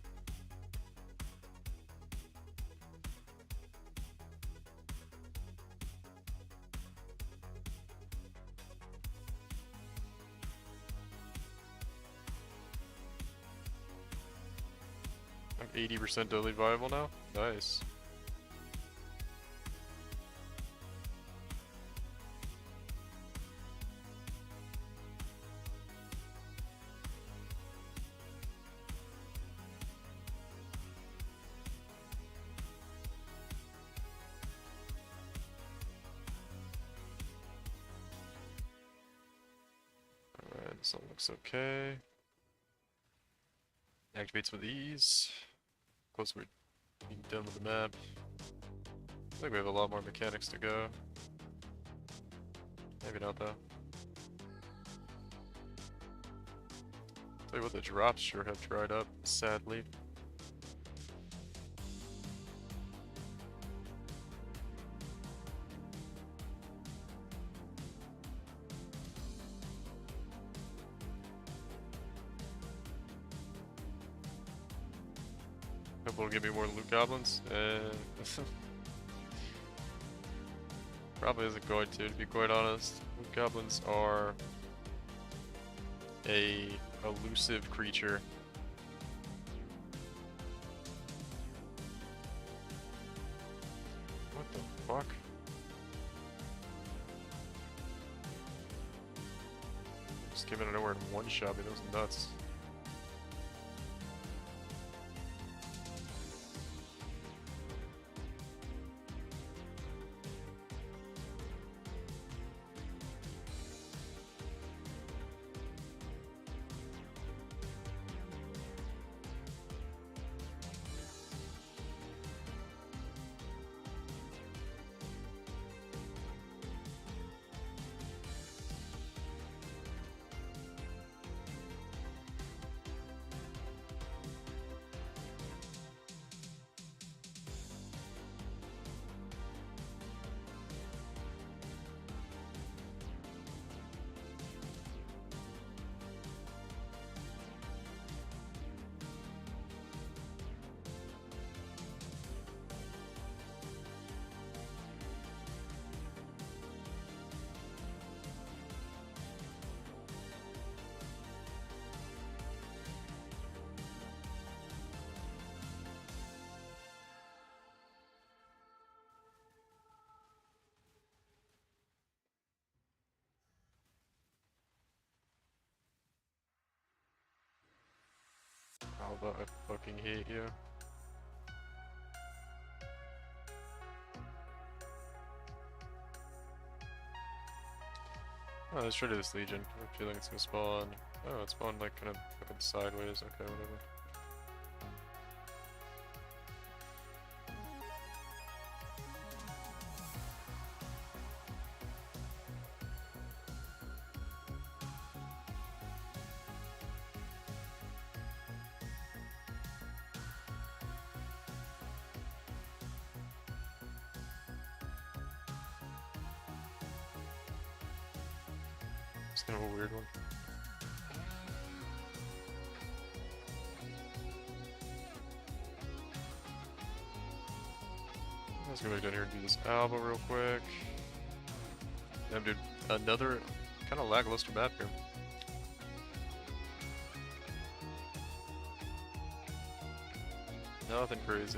I'm 80% daily viable now? Nice. Alright, this all looks okay. Activates with ease. Close, we're being done with the map. I think we have a lot more mechanics to go. Maybe not though. Tell you what, the drops sure have dried up, sadly. Hope it'll give me more loot goblins. Probably isn't going to be quite honest. Loot goblins are a elusive creature. What the fuck? Just came out of nowhere and one shot me, that was nuts. Alba, I fucking hate you. Oh, let's try to this Legion. I have a feeling it's gonna spawn. Oh, it spawned like kind of fucking sideways. Okay, whatever. It's kind of a weird one. Let's go back down here and do this Alba real quick. Damn, dude, another kind of lackluster map here. Nothing crazy.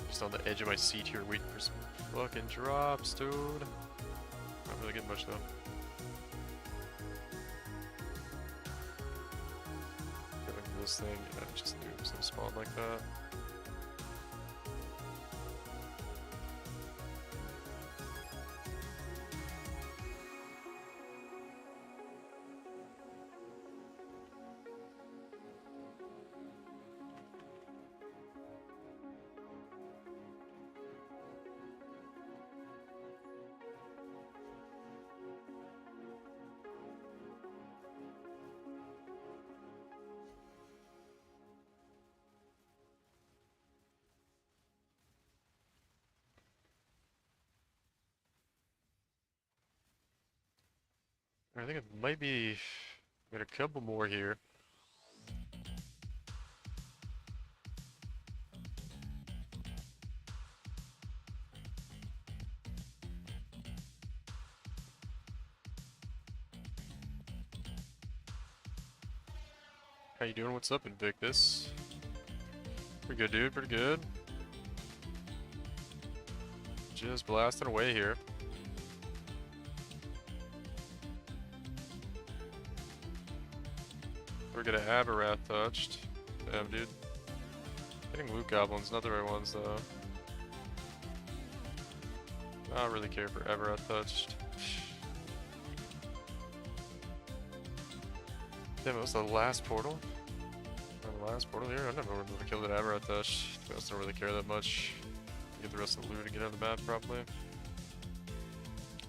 Just on the edge of my seat here waiting for some fucking drops, dude. Not really getting much though. Going to this thing, yeah, just knew it was gonna spawn like that. I think it might be. Got a couple more here. How you doing? What's up, Invictus? Pretty good, dude. Pretty good. Just blasting away here. We're gonna Aberrath touched. Damn, dude. Getting loot goblins, not the right ones though. I don't really care for Aberrath touched. Damn, it was the last portal? The last portal here? I never would have killed an Aberrath touched. I just don't really care that much. Get the rest of the loot and get on the map probably.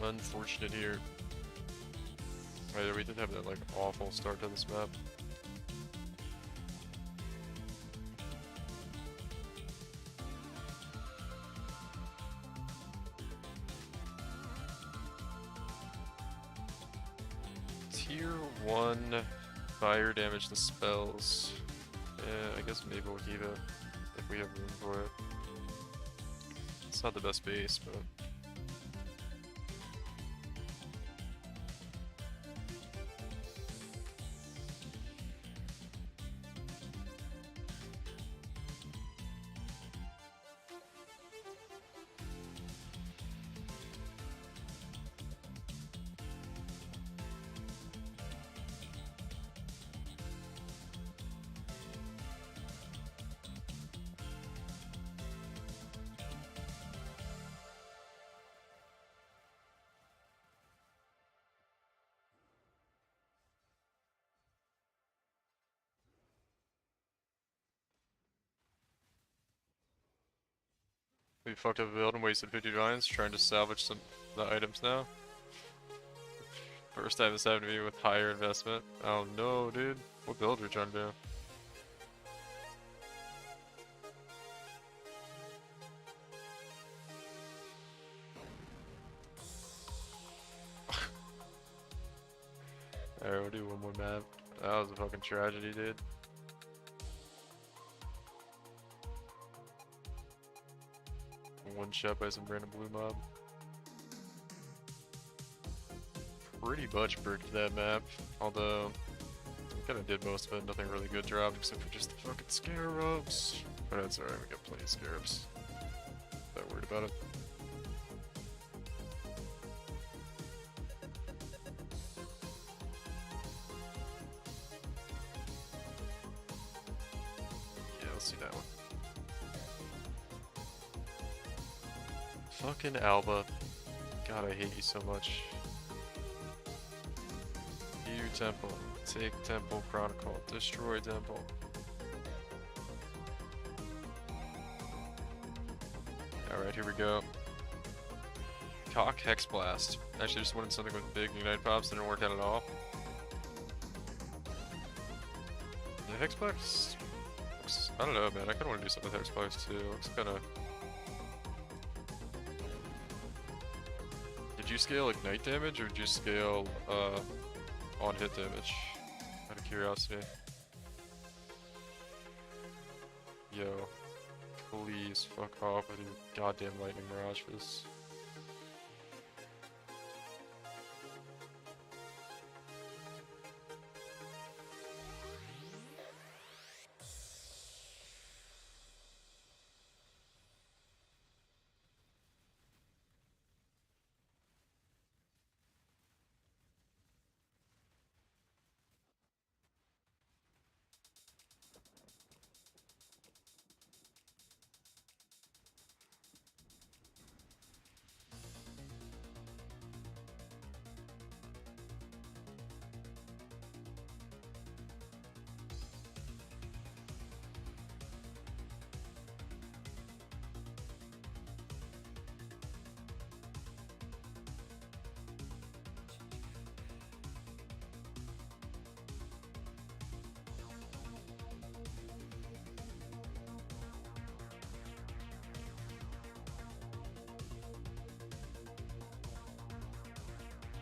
Unfortunate here. Oh yeah, we did have that like awful start to this map. Tier 1 fire damage to spells. Yeah, I guess maybe we'll keep it if we have room for it. It's not the best base, but we fucked up a build and wasted 50 divines trying to salvage some of the items now. First time this happened to me with higher investment. Oh no, dude. What build are you trying to do? Alright, we'll do one more map. That was a fucking tragedy, dude. One shot by some random blue mob. Pretty much bricked that map, although I kinda did most of it, nothing really good dropped except for just the fucking scarabs. But that's alright, we got plenty of scarabs. Not worried about it. Yeah, let's see that one. Fucking Alba. God, I hate you so much. View Temple. Take Temple Chronicle. Destroy Temple. Alright, here we go. Cock Hex Blast. Actually, just wanted something with big Ignite Pops, didn't work out at all. The Hex Blast looks, I don't know, man. I kinda wanna do something with Hex Blast too. Looks kinda. Did you scale Ignite damage or did you scale on hit damage? Out of curiosity. Yo. Please fuck off with your goddamn lightning mirage for this.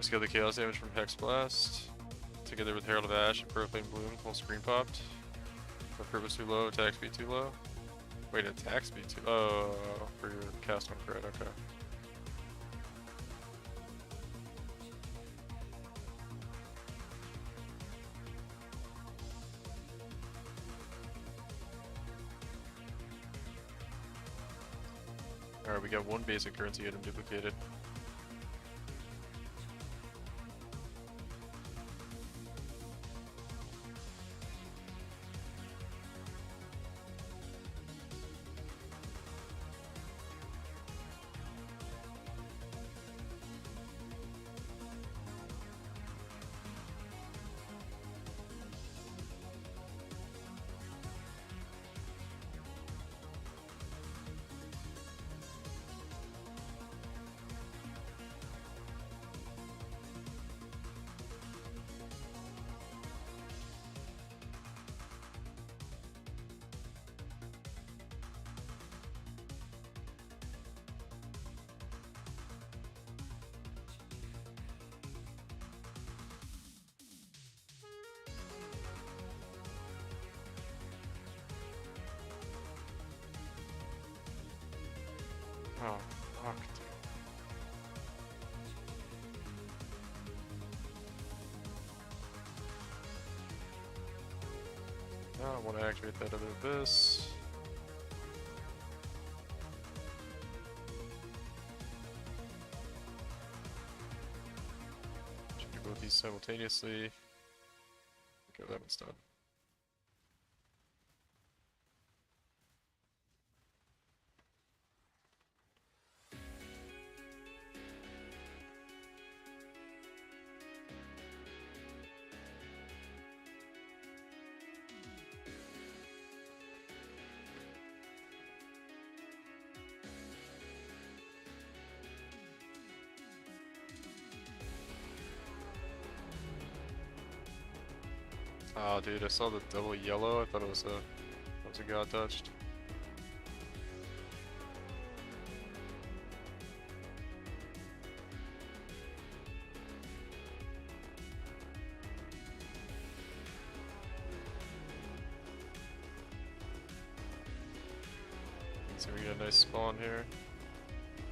Scale the chaos damage from Hex Blast. Together with Herald of Ash and Profane Bloom, whole screen popped. The purpose too low, attack speed too low. Wait, attack speed too low. Oh, for your cast on crit, okay. Alright, we got one basic currency item duplicated. Oh, fuck, dude. Now I want to activate that other abyss. Should do both these simultaneously. Okay, that one's done. Oh, dude, I saw the double yellow. I thought it was a god touched. So we get a nice spawn here.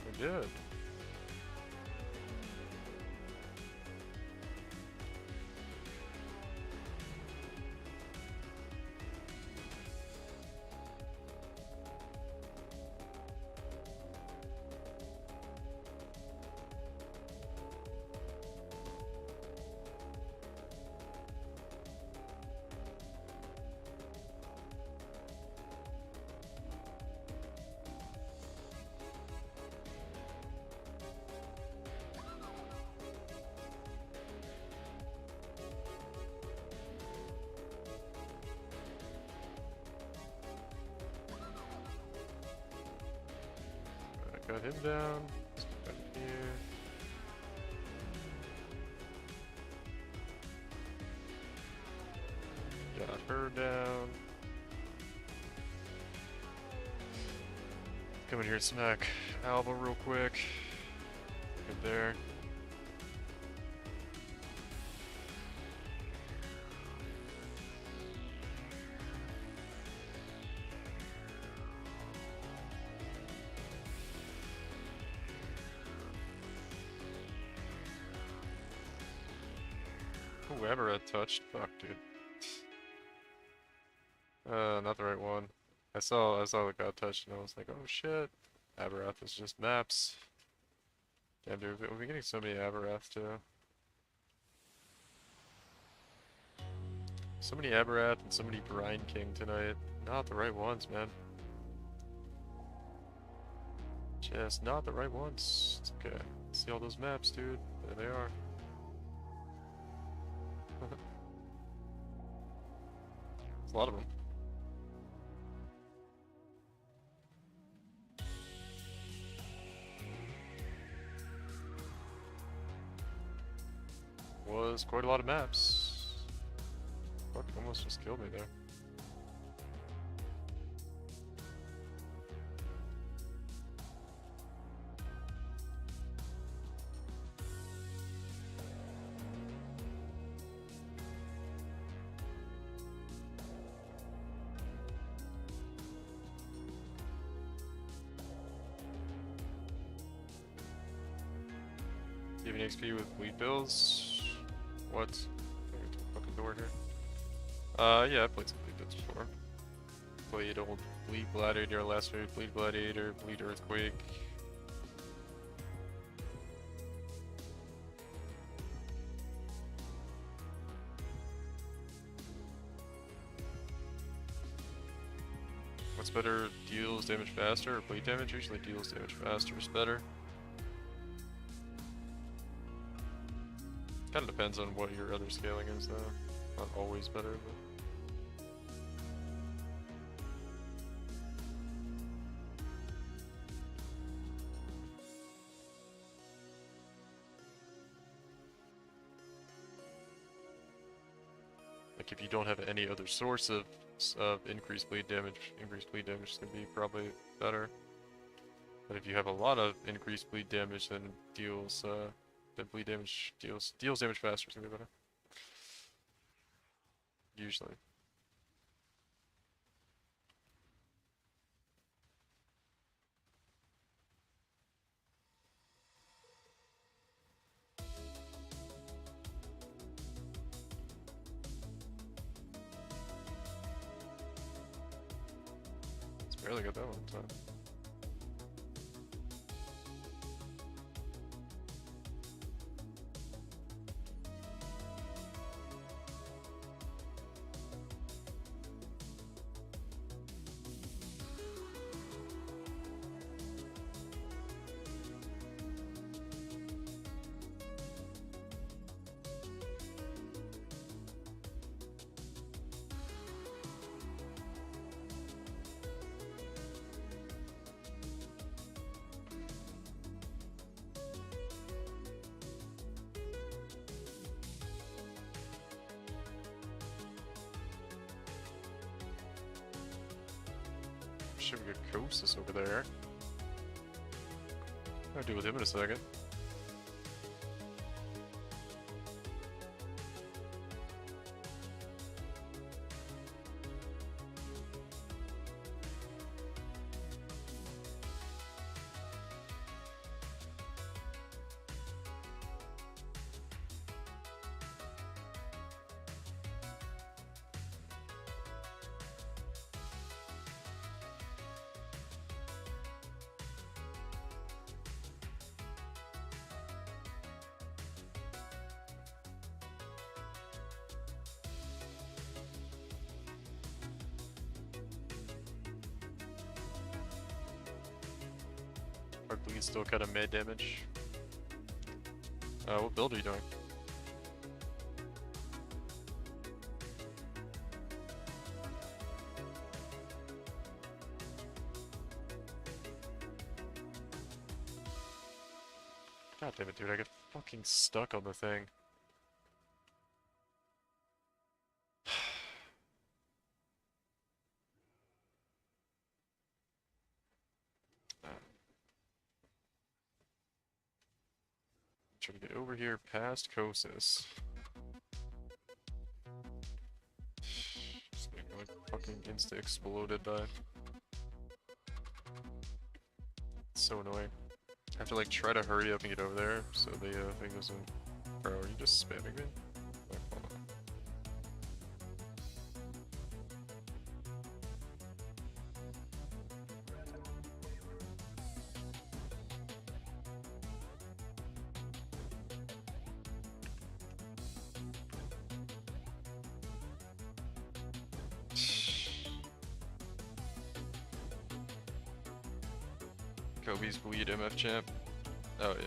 We did. Got him down. Let's get back here. Got her down. Come in here and smack Alba real quick. Good there. Whoever had touched, fuck, dude. Not the right one. I saw the god touched and I was like, oh shit. Aberath is just maps. Damn, dude, we're getting so many Aberath too. So many Aberath and so many Brine King tonight. Not the right ones, man. Just not the right ones. It's okay. See all those maps, dude? There they are. There's a lot of them. Was quite a lot of maps. Fuck, almost just killed me there. 20 XP with bleed bills. What? Fucking door here. Yeah, I played some bleed bills before. Played old bleed gladiator, last move, bleed gladiator, bleed earthquake. What's better, deals damage faster or bleed damage? Usually deals damage faster is better. Kinda depends on what your other scaling is though. Not always better, but... Like if you don't have any other source of increased bleed damage is gonna be probably better. But if you have a lot of increased bleed damage, then deals bleed damage deals damage faster is gonna be better. Usually. It's barely got that one time. Should we get Kosis over there? I'll deal with him in a second. Our bleed's still kind of mid damage. What build are you doing? God damn it, dude, I get fucking stuck on the thing. Try to get over here past Kosis. Just getting like fucking insta exploded by. It's so annoying. I have to like try to hurry up and get over there so the thing doesn't. Bro, are you just spamming me? Like, hold on. Kobe's bleed MF champ. Oh yeah.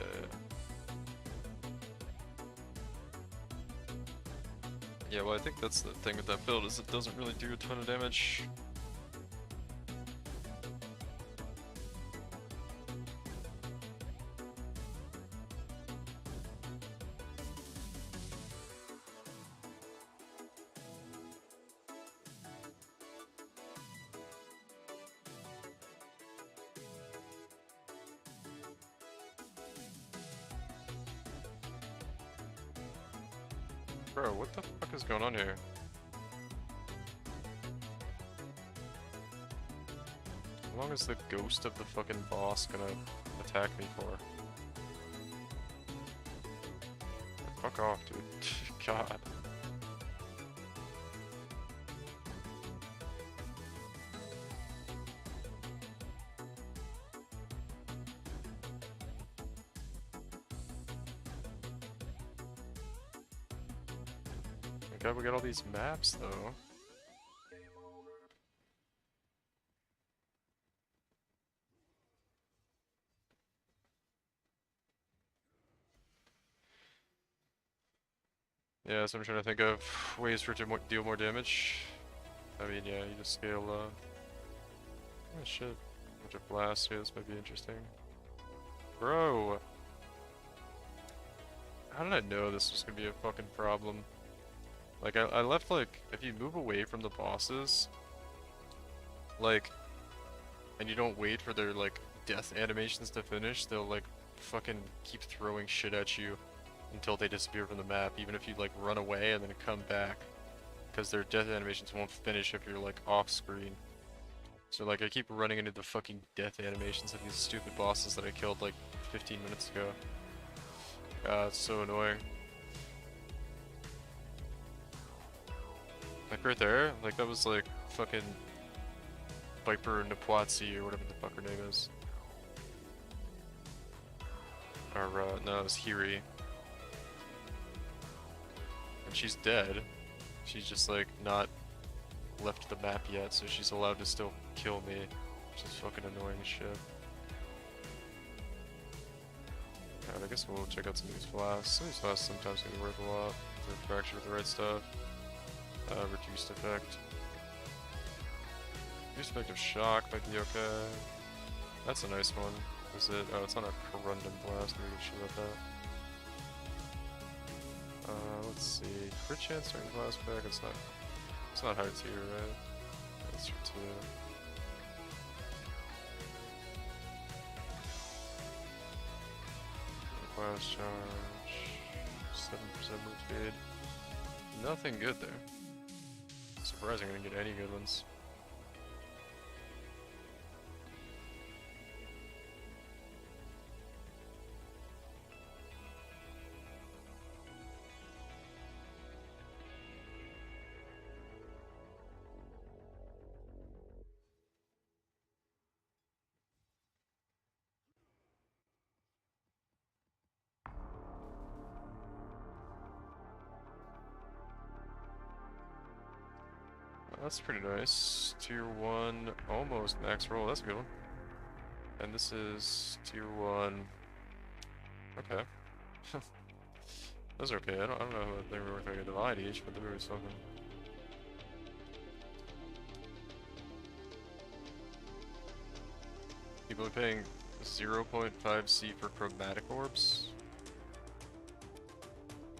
Yeah, well I think that's the thing with that build is it doesn't really do a ton of damage. Bro, what the fuck is going on here? How long is the ghost of the fucking boss gonna attack me for? fuck off, dude. God. God, we got all these maps though. Yeah, so I'm trying to think of ways for it to deal more damage. I mean, yeah, you just scale, oh shit. A bunch of blasts, yeah, this might be interesting. Bro! How did I know this was gonna be a fucking problem? Like, I left, like, if you move away from the bosses, like, and you don't wait for their, like, death animations to finish, they'll, like, fucking keep throwing shit at you until they disappear from the map, even if you, like, run away and then come back. Because their death animations won't finish if you're, like, off-screen. So, like, I keep running into the fucking death animations of these stupid bosses that I killed, like, 15 minutes ago. God, it's so annoying. Like, right there, like, that was, like, fucking Viper Nepoitsi or whatever the fuck her name is. Or, no, it was Hiri. And she's dead. She's just, like, not left the map yet, so she's allowed to still kill me. Which is fucking annoying as shit. Alright, I guess we'll check out some of these flasks. Some of these flasks sometimes can be worth a lot. They're fractured with the right stuff. Reduced effect. Reduced effect of shock might be okay. That's a nice one. Is it? Oh, it's on a Corundum blast. Maybe we should about that. Let's see. Crit chance during blast back. It's not high tier, right? That's your 2. Blast charge. 7% move speed. Nothing good there. Surprising I didn't get any good ones. That's pretty nice. Tier 1, almost max roll. That's a good one. And this is Tier 1. Okay. Those are okay. I don't know if they were like a divide each, but they were something. People are paying 0.5 C for chromatic orbs?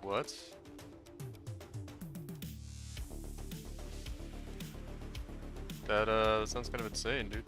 What? That sounds kind of insane, dude.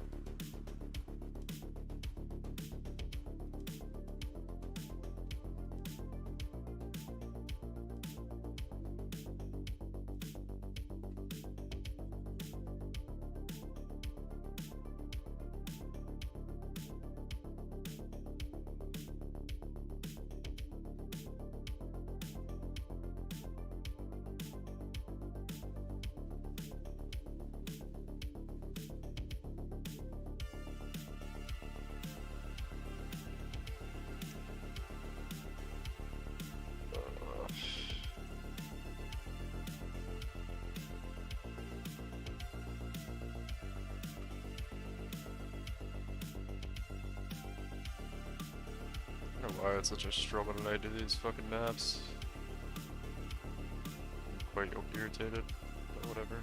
I don't know why it's such a struggle tonight to do these fucking maps. I'm quite irritated, but whatever.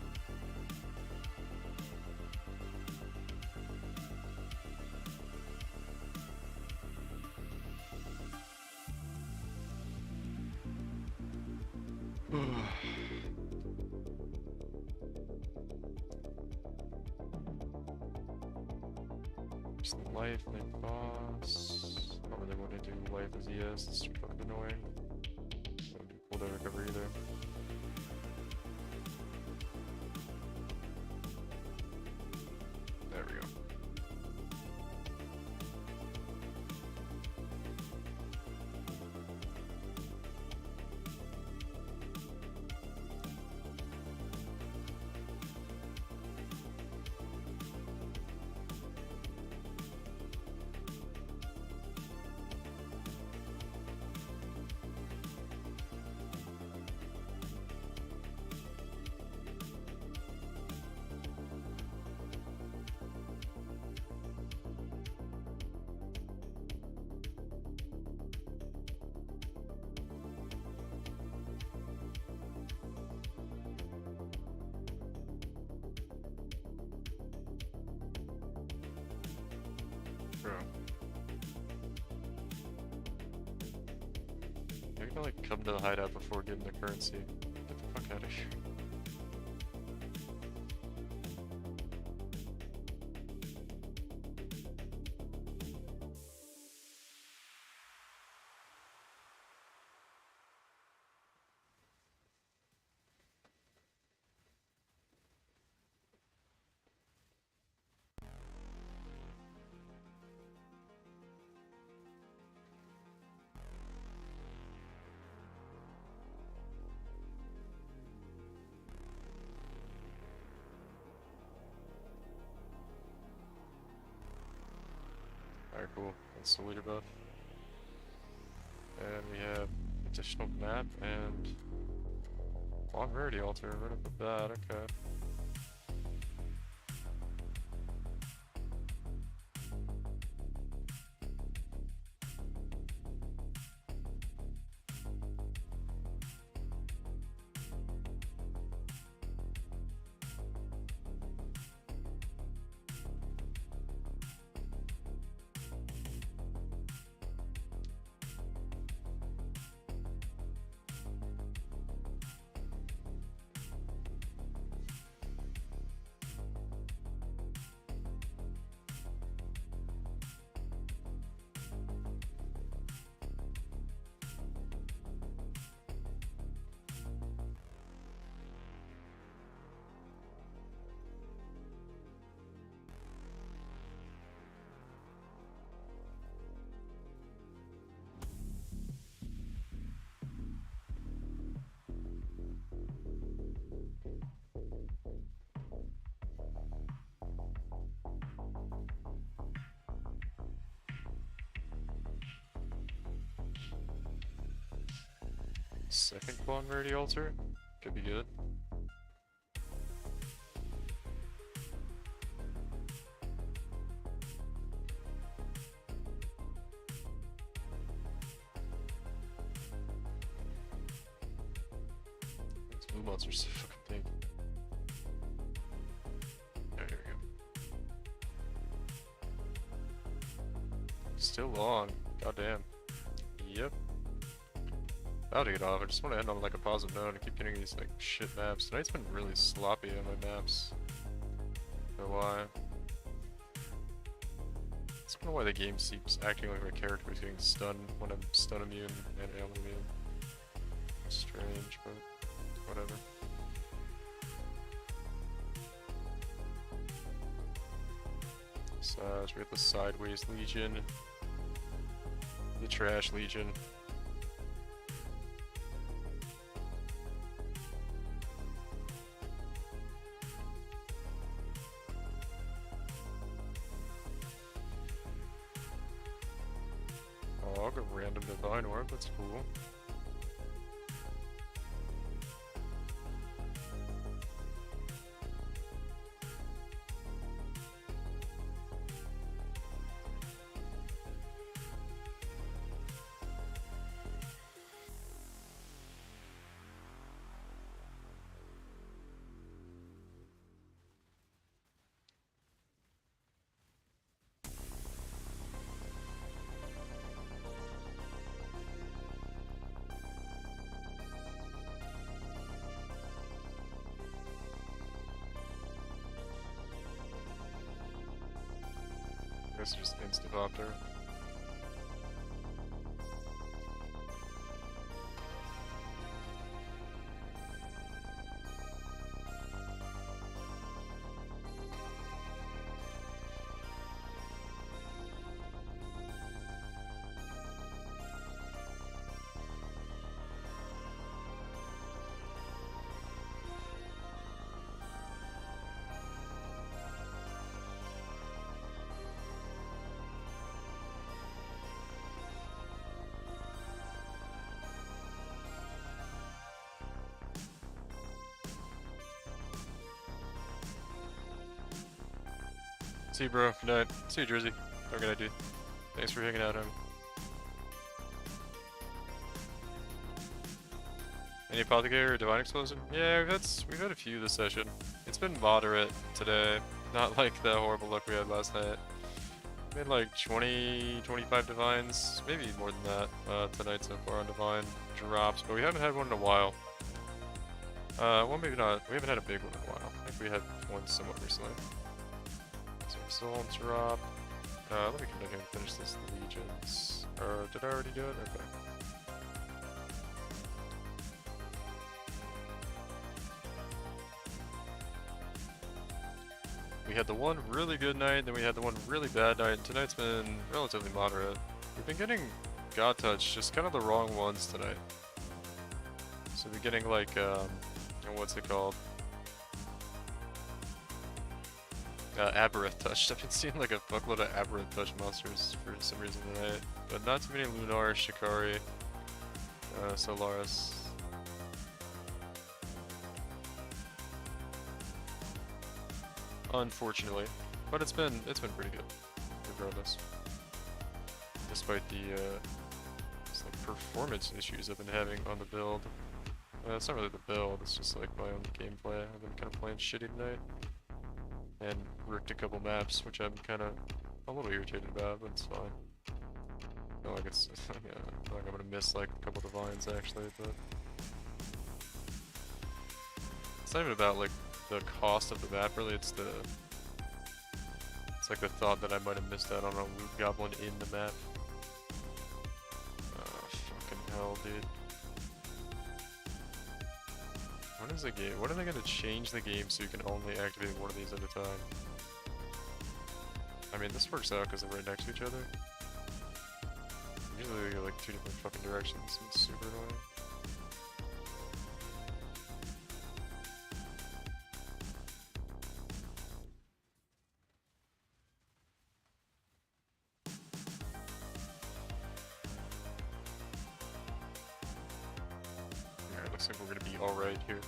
Just life, like boss. I don't really want to do life as ES, it's too fucking annoying. I don't do cooldown recovery either. There we go. gonna like come to the hideout before getting the currency. Get the fuck out of here. Alright, cool. That's the leader buff. And we have additional map and long rarity altar right up the bat, okay. Second Quan rarity altar? Could be good. These blue mods are so fucking big. Oh, here we go. Still long. Goddamn. Yep. About to get off. I just want to end on like a positive note. I keep getting these like shit maps. Tonight's been really sloppy on my maps. Don't know why. I don't know why the game keeps acting like my character is getting stunned when I'm stun immune and ail immune. Strange, but whatever. So we got the Sideways Legion, the Trash Legion. Oh, I'll go random Divine Orb, that's cool. I guess just insta-popped her. See you, bro. Good night. See you, Jersey. Have a good night, dude. Thanks for hanging out, homie. Any Apothecary or Divine Explosion? Yeah, we've had a few this session. It's been moderate today. Not like the horrible luck we had last night. Made like 20, 25 divines, maybe more than that tonight so far on divine drops, but we haven't had one in a while. Well, maybe not. We haven't had a big one in a while. I think we had one somewhat recently. So Soul drop. Let me come down here and finish this Legions. Or did I already do it? Okay. We had the one really good night, then we had the one really bad night, and tonight's been relatively moderate. We've been getting God Touch, just kind of the wrong ones tonight. So we're getting like, what's it called? Aberrant Touch. I've been seeing like a fuckload of Aberrant Touch monsters for some reason tonight. But not too many Lunar, Shikari, Solaris. Unfortunately. But it's been pretty good, regardless. Despite the like performance issues I've been having on the build. It's not really the build, it's just like my own gameplay. I've been kind of playing shitty tonight. And ripped a couple maps, which I'm kind of a little irritated about, but it's fine. I feel like it's, yeah, I feel like I'm gonna miss like a couple divines actually, but it's not even about like the cost of the map really, it's like the thought that I might have missed out on a loot goblin in the map. Fucking hell, dude. When is the game? When are they gonna change the game so you can only activate one of these at a time? I mean, this works out because they're right next to each other. Usually they go like two different fucking directions, and it's super annoying. Alright, looks like we're gonna be alright here.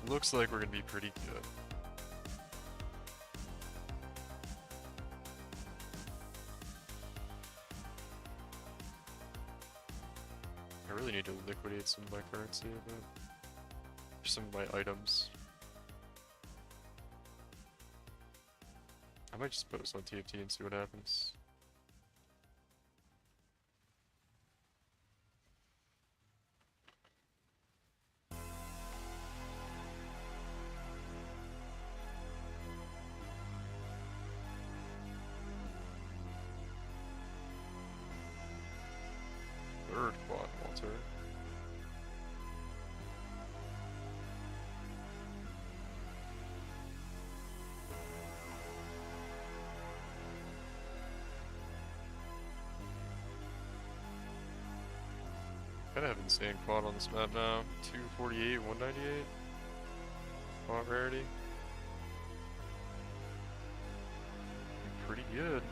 Looks like we're gonna be pretty good. I really need to liquidate some of my currency a bit. Or some of my items. I might just post on TFT and see what happens. Third quad, Walter. Kinda have insane quad on this map now. 248, 198. Quad rarity. Pretty good.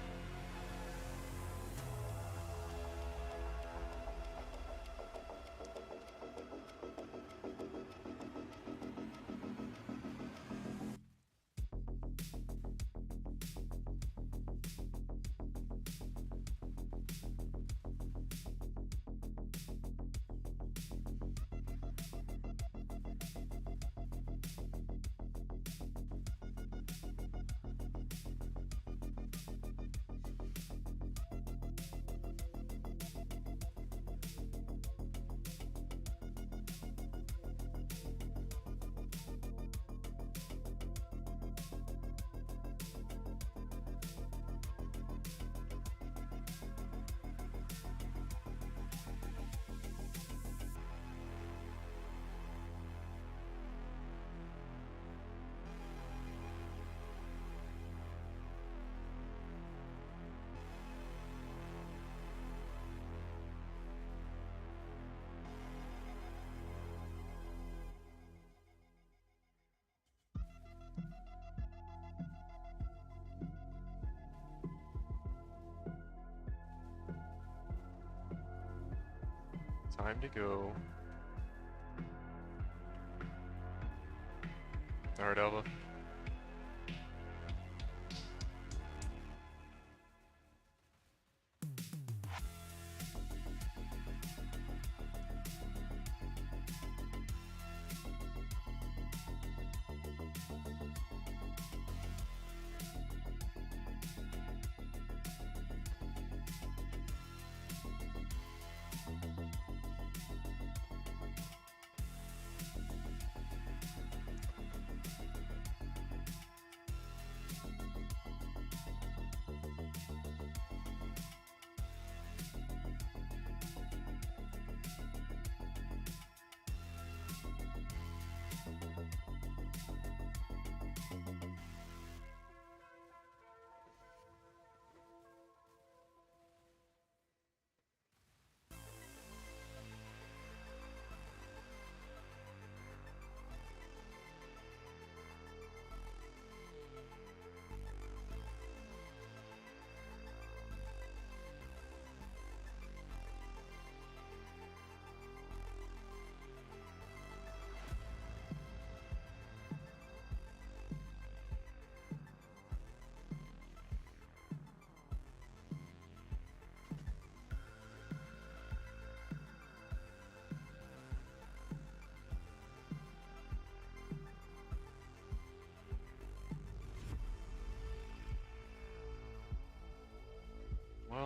Time to go. Alright, Alba.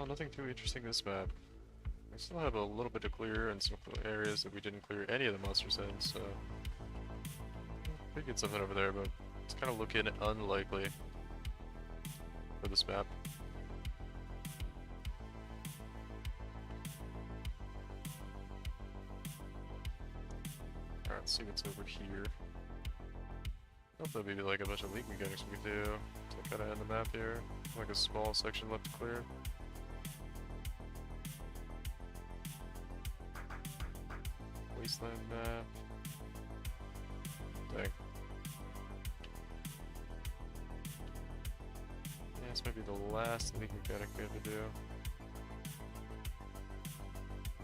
nothing too interesting this map. We still have a little bit to clear and some areas that we didn't clear any of the monsters in, so... Could get something over there, but it's kind of looking unlikely for this map. Alright, let's see what's over here. Hopefully maybe like a bunch of leak mechanics we can do to kind of end the map here. Like a small section left to clear. Wasteland map. Dang. Yeah, this might be the last leak mechanic we have to do.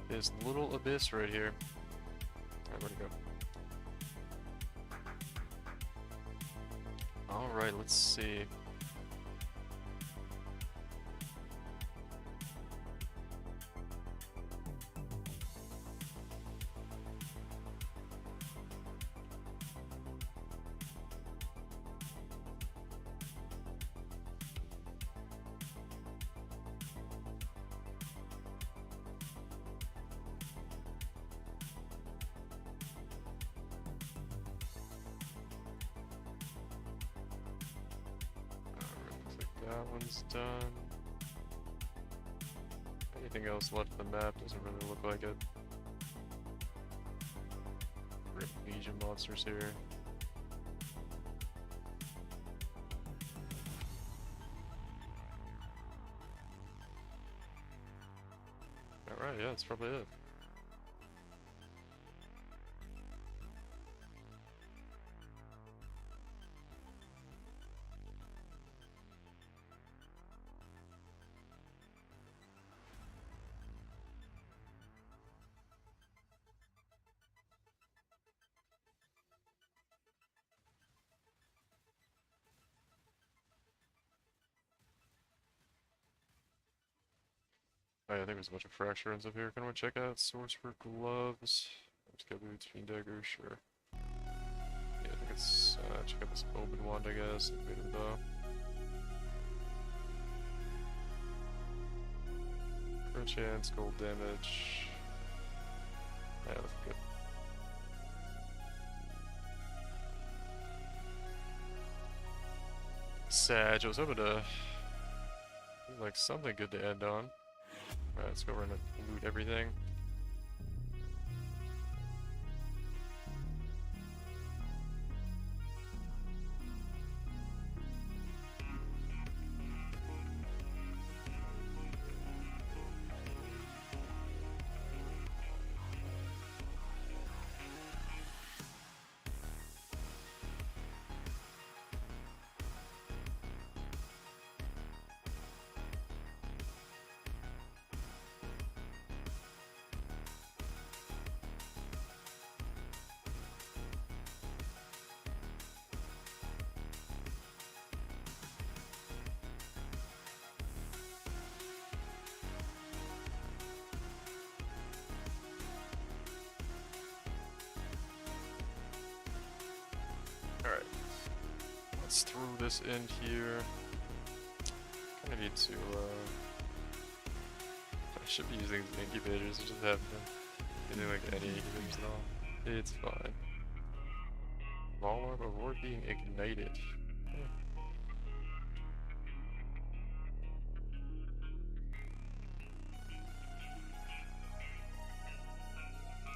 This little abyss right here. Alright, where'd it go? Alright, let's see. That one's done. Anything else left on the map doesn't really look like it. Rip Legion monsters here. Alright, yeah, that's probably it. Oh, yeah, I think there's a bunch of fracture runs up here. Can we check out swords for gloves? Let's go boots, fiend dagger, sure. Yeah, I think it's check out this open wand, I guess. Maybe the bow. Crit chance, gold damage. Yeah, that's good. Sag, I was hoping to like something good to end on. Alright, let's go run and loot everything. Alright, let's throw this in here. Kinda need to, I should be using the incubators, I just haven't been using like any incubators at all. It's fine. Volar before being ignited.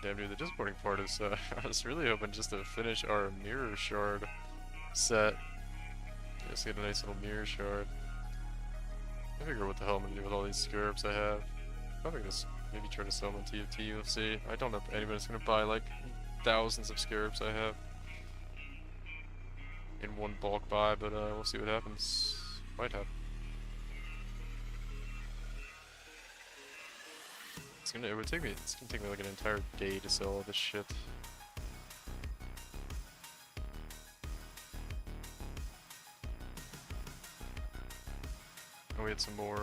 Damn dude, the disappointing part is I was really hoping just to finish our mirror shard set. Just get a nice little mirror shard. I figure what the hell I'm gonna do with all these scarabs I have. Probably just maybe try to sell them on TFT, you'll see. I don't know if anybody's gonna buy like thousands of scarabs I have in one bulk buy, but we'll see what happens. Might happen. It's gonna take me like an entire day to sell all this shit. Oh, we had some more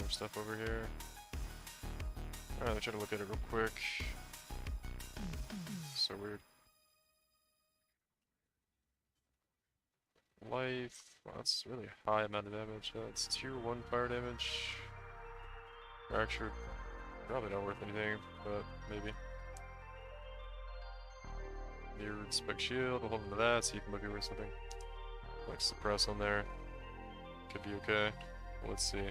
stuff over here. Alright, let me try to look at it real quick. So weird. life. Wow, that's a really high amount of damage. It's tier 1 fire damage. Fractured. Probably not worth anything, but maybe. Mirrored spec shield, we'll hold into that, see if it might be worth something. Like suppress on there. Could be okay. Let's see.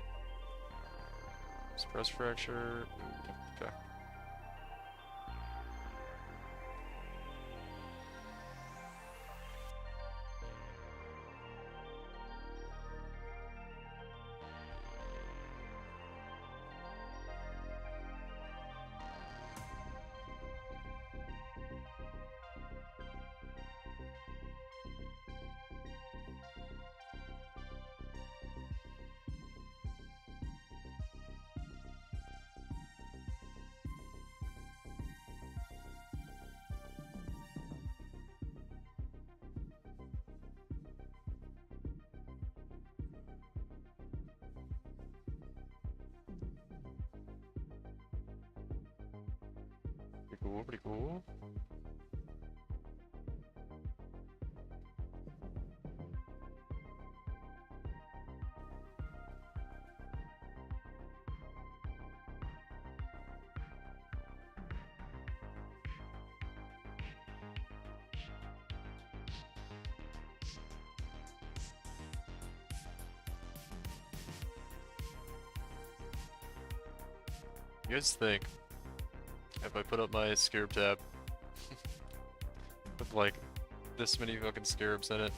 Suppress fracture. Okay. Pretty cool, pretty cool. You guys think if I put up my scarab tab with like this many fucking scarabs in it,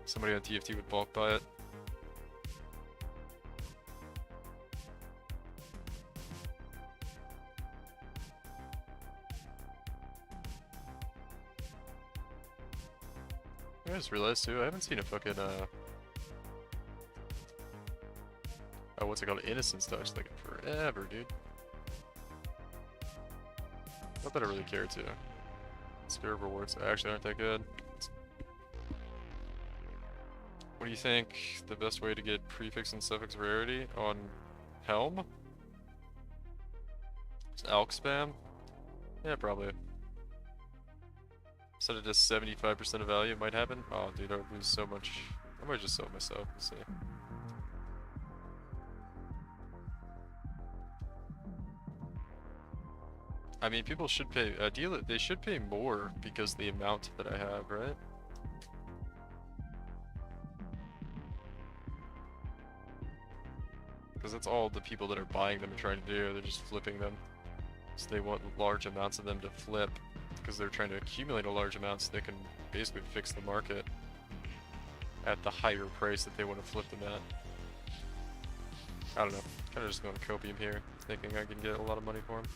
somebody on TFT would bulk buy it? I just realized too, I haven't seen a fucking oh, what's it called? Innocence touch like in forever, dude. Not that I really care to. Spirit rewards actually aren't that good. What do you think the best way to get prefix and suffix rarity on Helm? Is Alk spam? Yeah, probably. Set it to 75% of value, it might happen. Oh, dude, I would lose so much. I might just sell it myself. Let's see. I mean, people should pay. They should pay more because the amount that I have, right? Because that's all the people that are buying them are trying to do. They're just flipping them. So they want large amounts of them to flip because they're trying to accumulate a large amount so they can basically fix the market at the higher price that they want to flip them at. I don't know. Kind of just going copium here, thinking I can get a lot of money for them.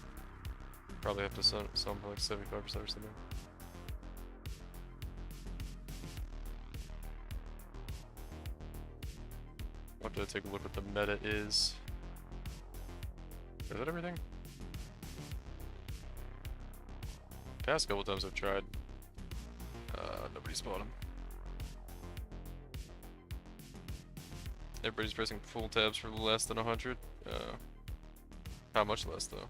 Probably have to sell them for like 75% or something. I'll have to take a look what the meta is. Is that everything? Past couple times I've tried. Nobody's bought them. Everybody's pressing full tabs for less than 100. How much less though?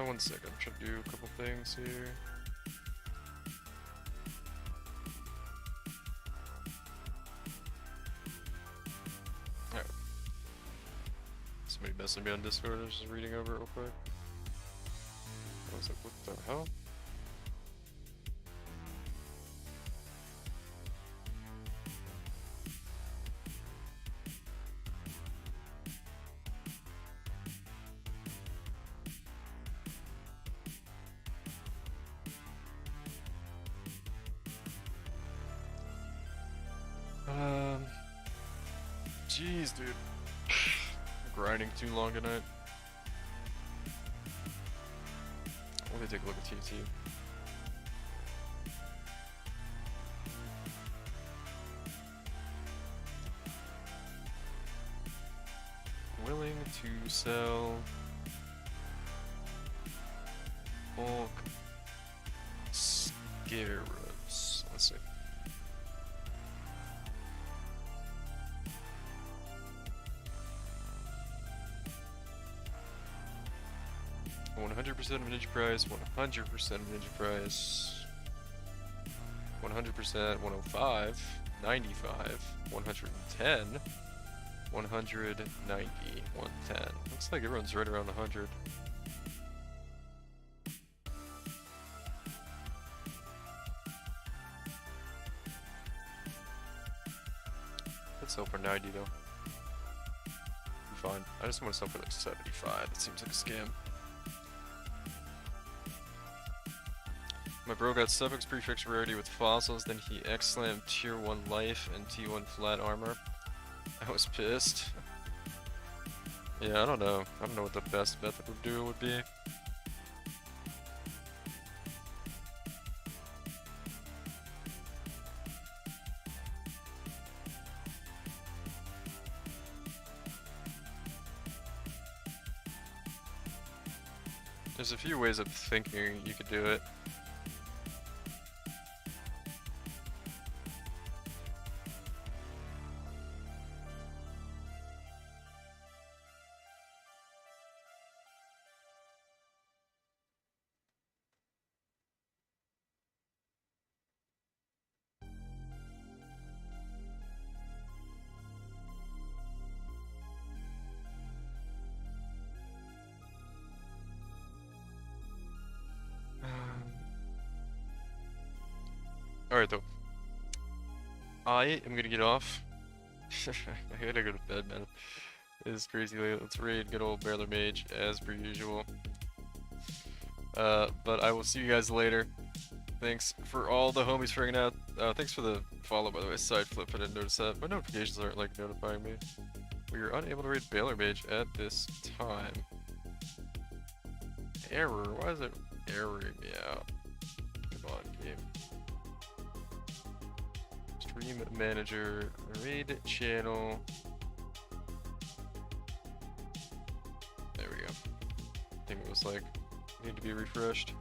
One second, I'm trying to do a couple things here. Alright. Let's somebody messaging me on Discord. I was just reading over it real quick. I was like, what the hell? Jeez, dude. Grinding too long tonight. Let me take a look at TT. Willing to sell bulk scarabs. Let's see. $100% of ninja price, 100% of ninja price, 100%, 105, 95, 110, 190, 110. Looks like everyone's right around 100. Let's sell for 90 though. Be fine. I just want to sell for like 75. It seems like a scam. My bro got Suffix prefix rarity with fossils, then he X-slammed tier 1 life and T1 flat armor. I was pissed. Yeah, I don't know. I don't know what the best method of do would be. There's a few ways of thinking you could do it. Alright though. I am gonna get off. I gotta go to bed, man. It is crazy late. Let's raid good old Barreler Mage as per usual. But I will see you guys later. Thanks for all the homies for hanging out. Thanks for the follow, by the way. Side flip, I didn't notice that. My notifications aren't like notifying me. We are unable to raid Barreler Mage at this time. Error? Why is it erroring me out? Come on, game. Stream manager, raid channel. There we go. I think it was like, need to be refreshed.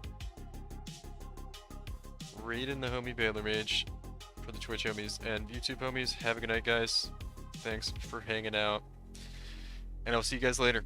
Raiding the homie Barreler Mage for the Twitch homies and YouTube homies. Have a good night, guys. Thanks for hanging out. And I'll see you guys later.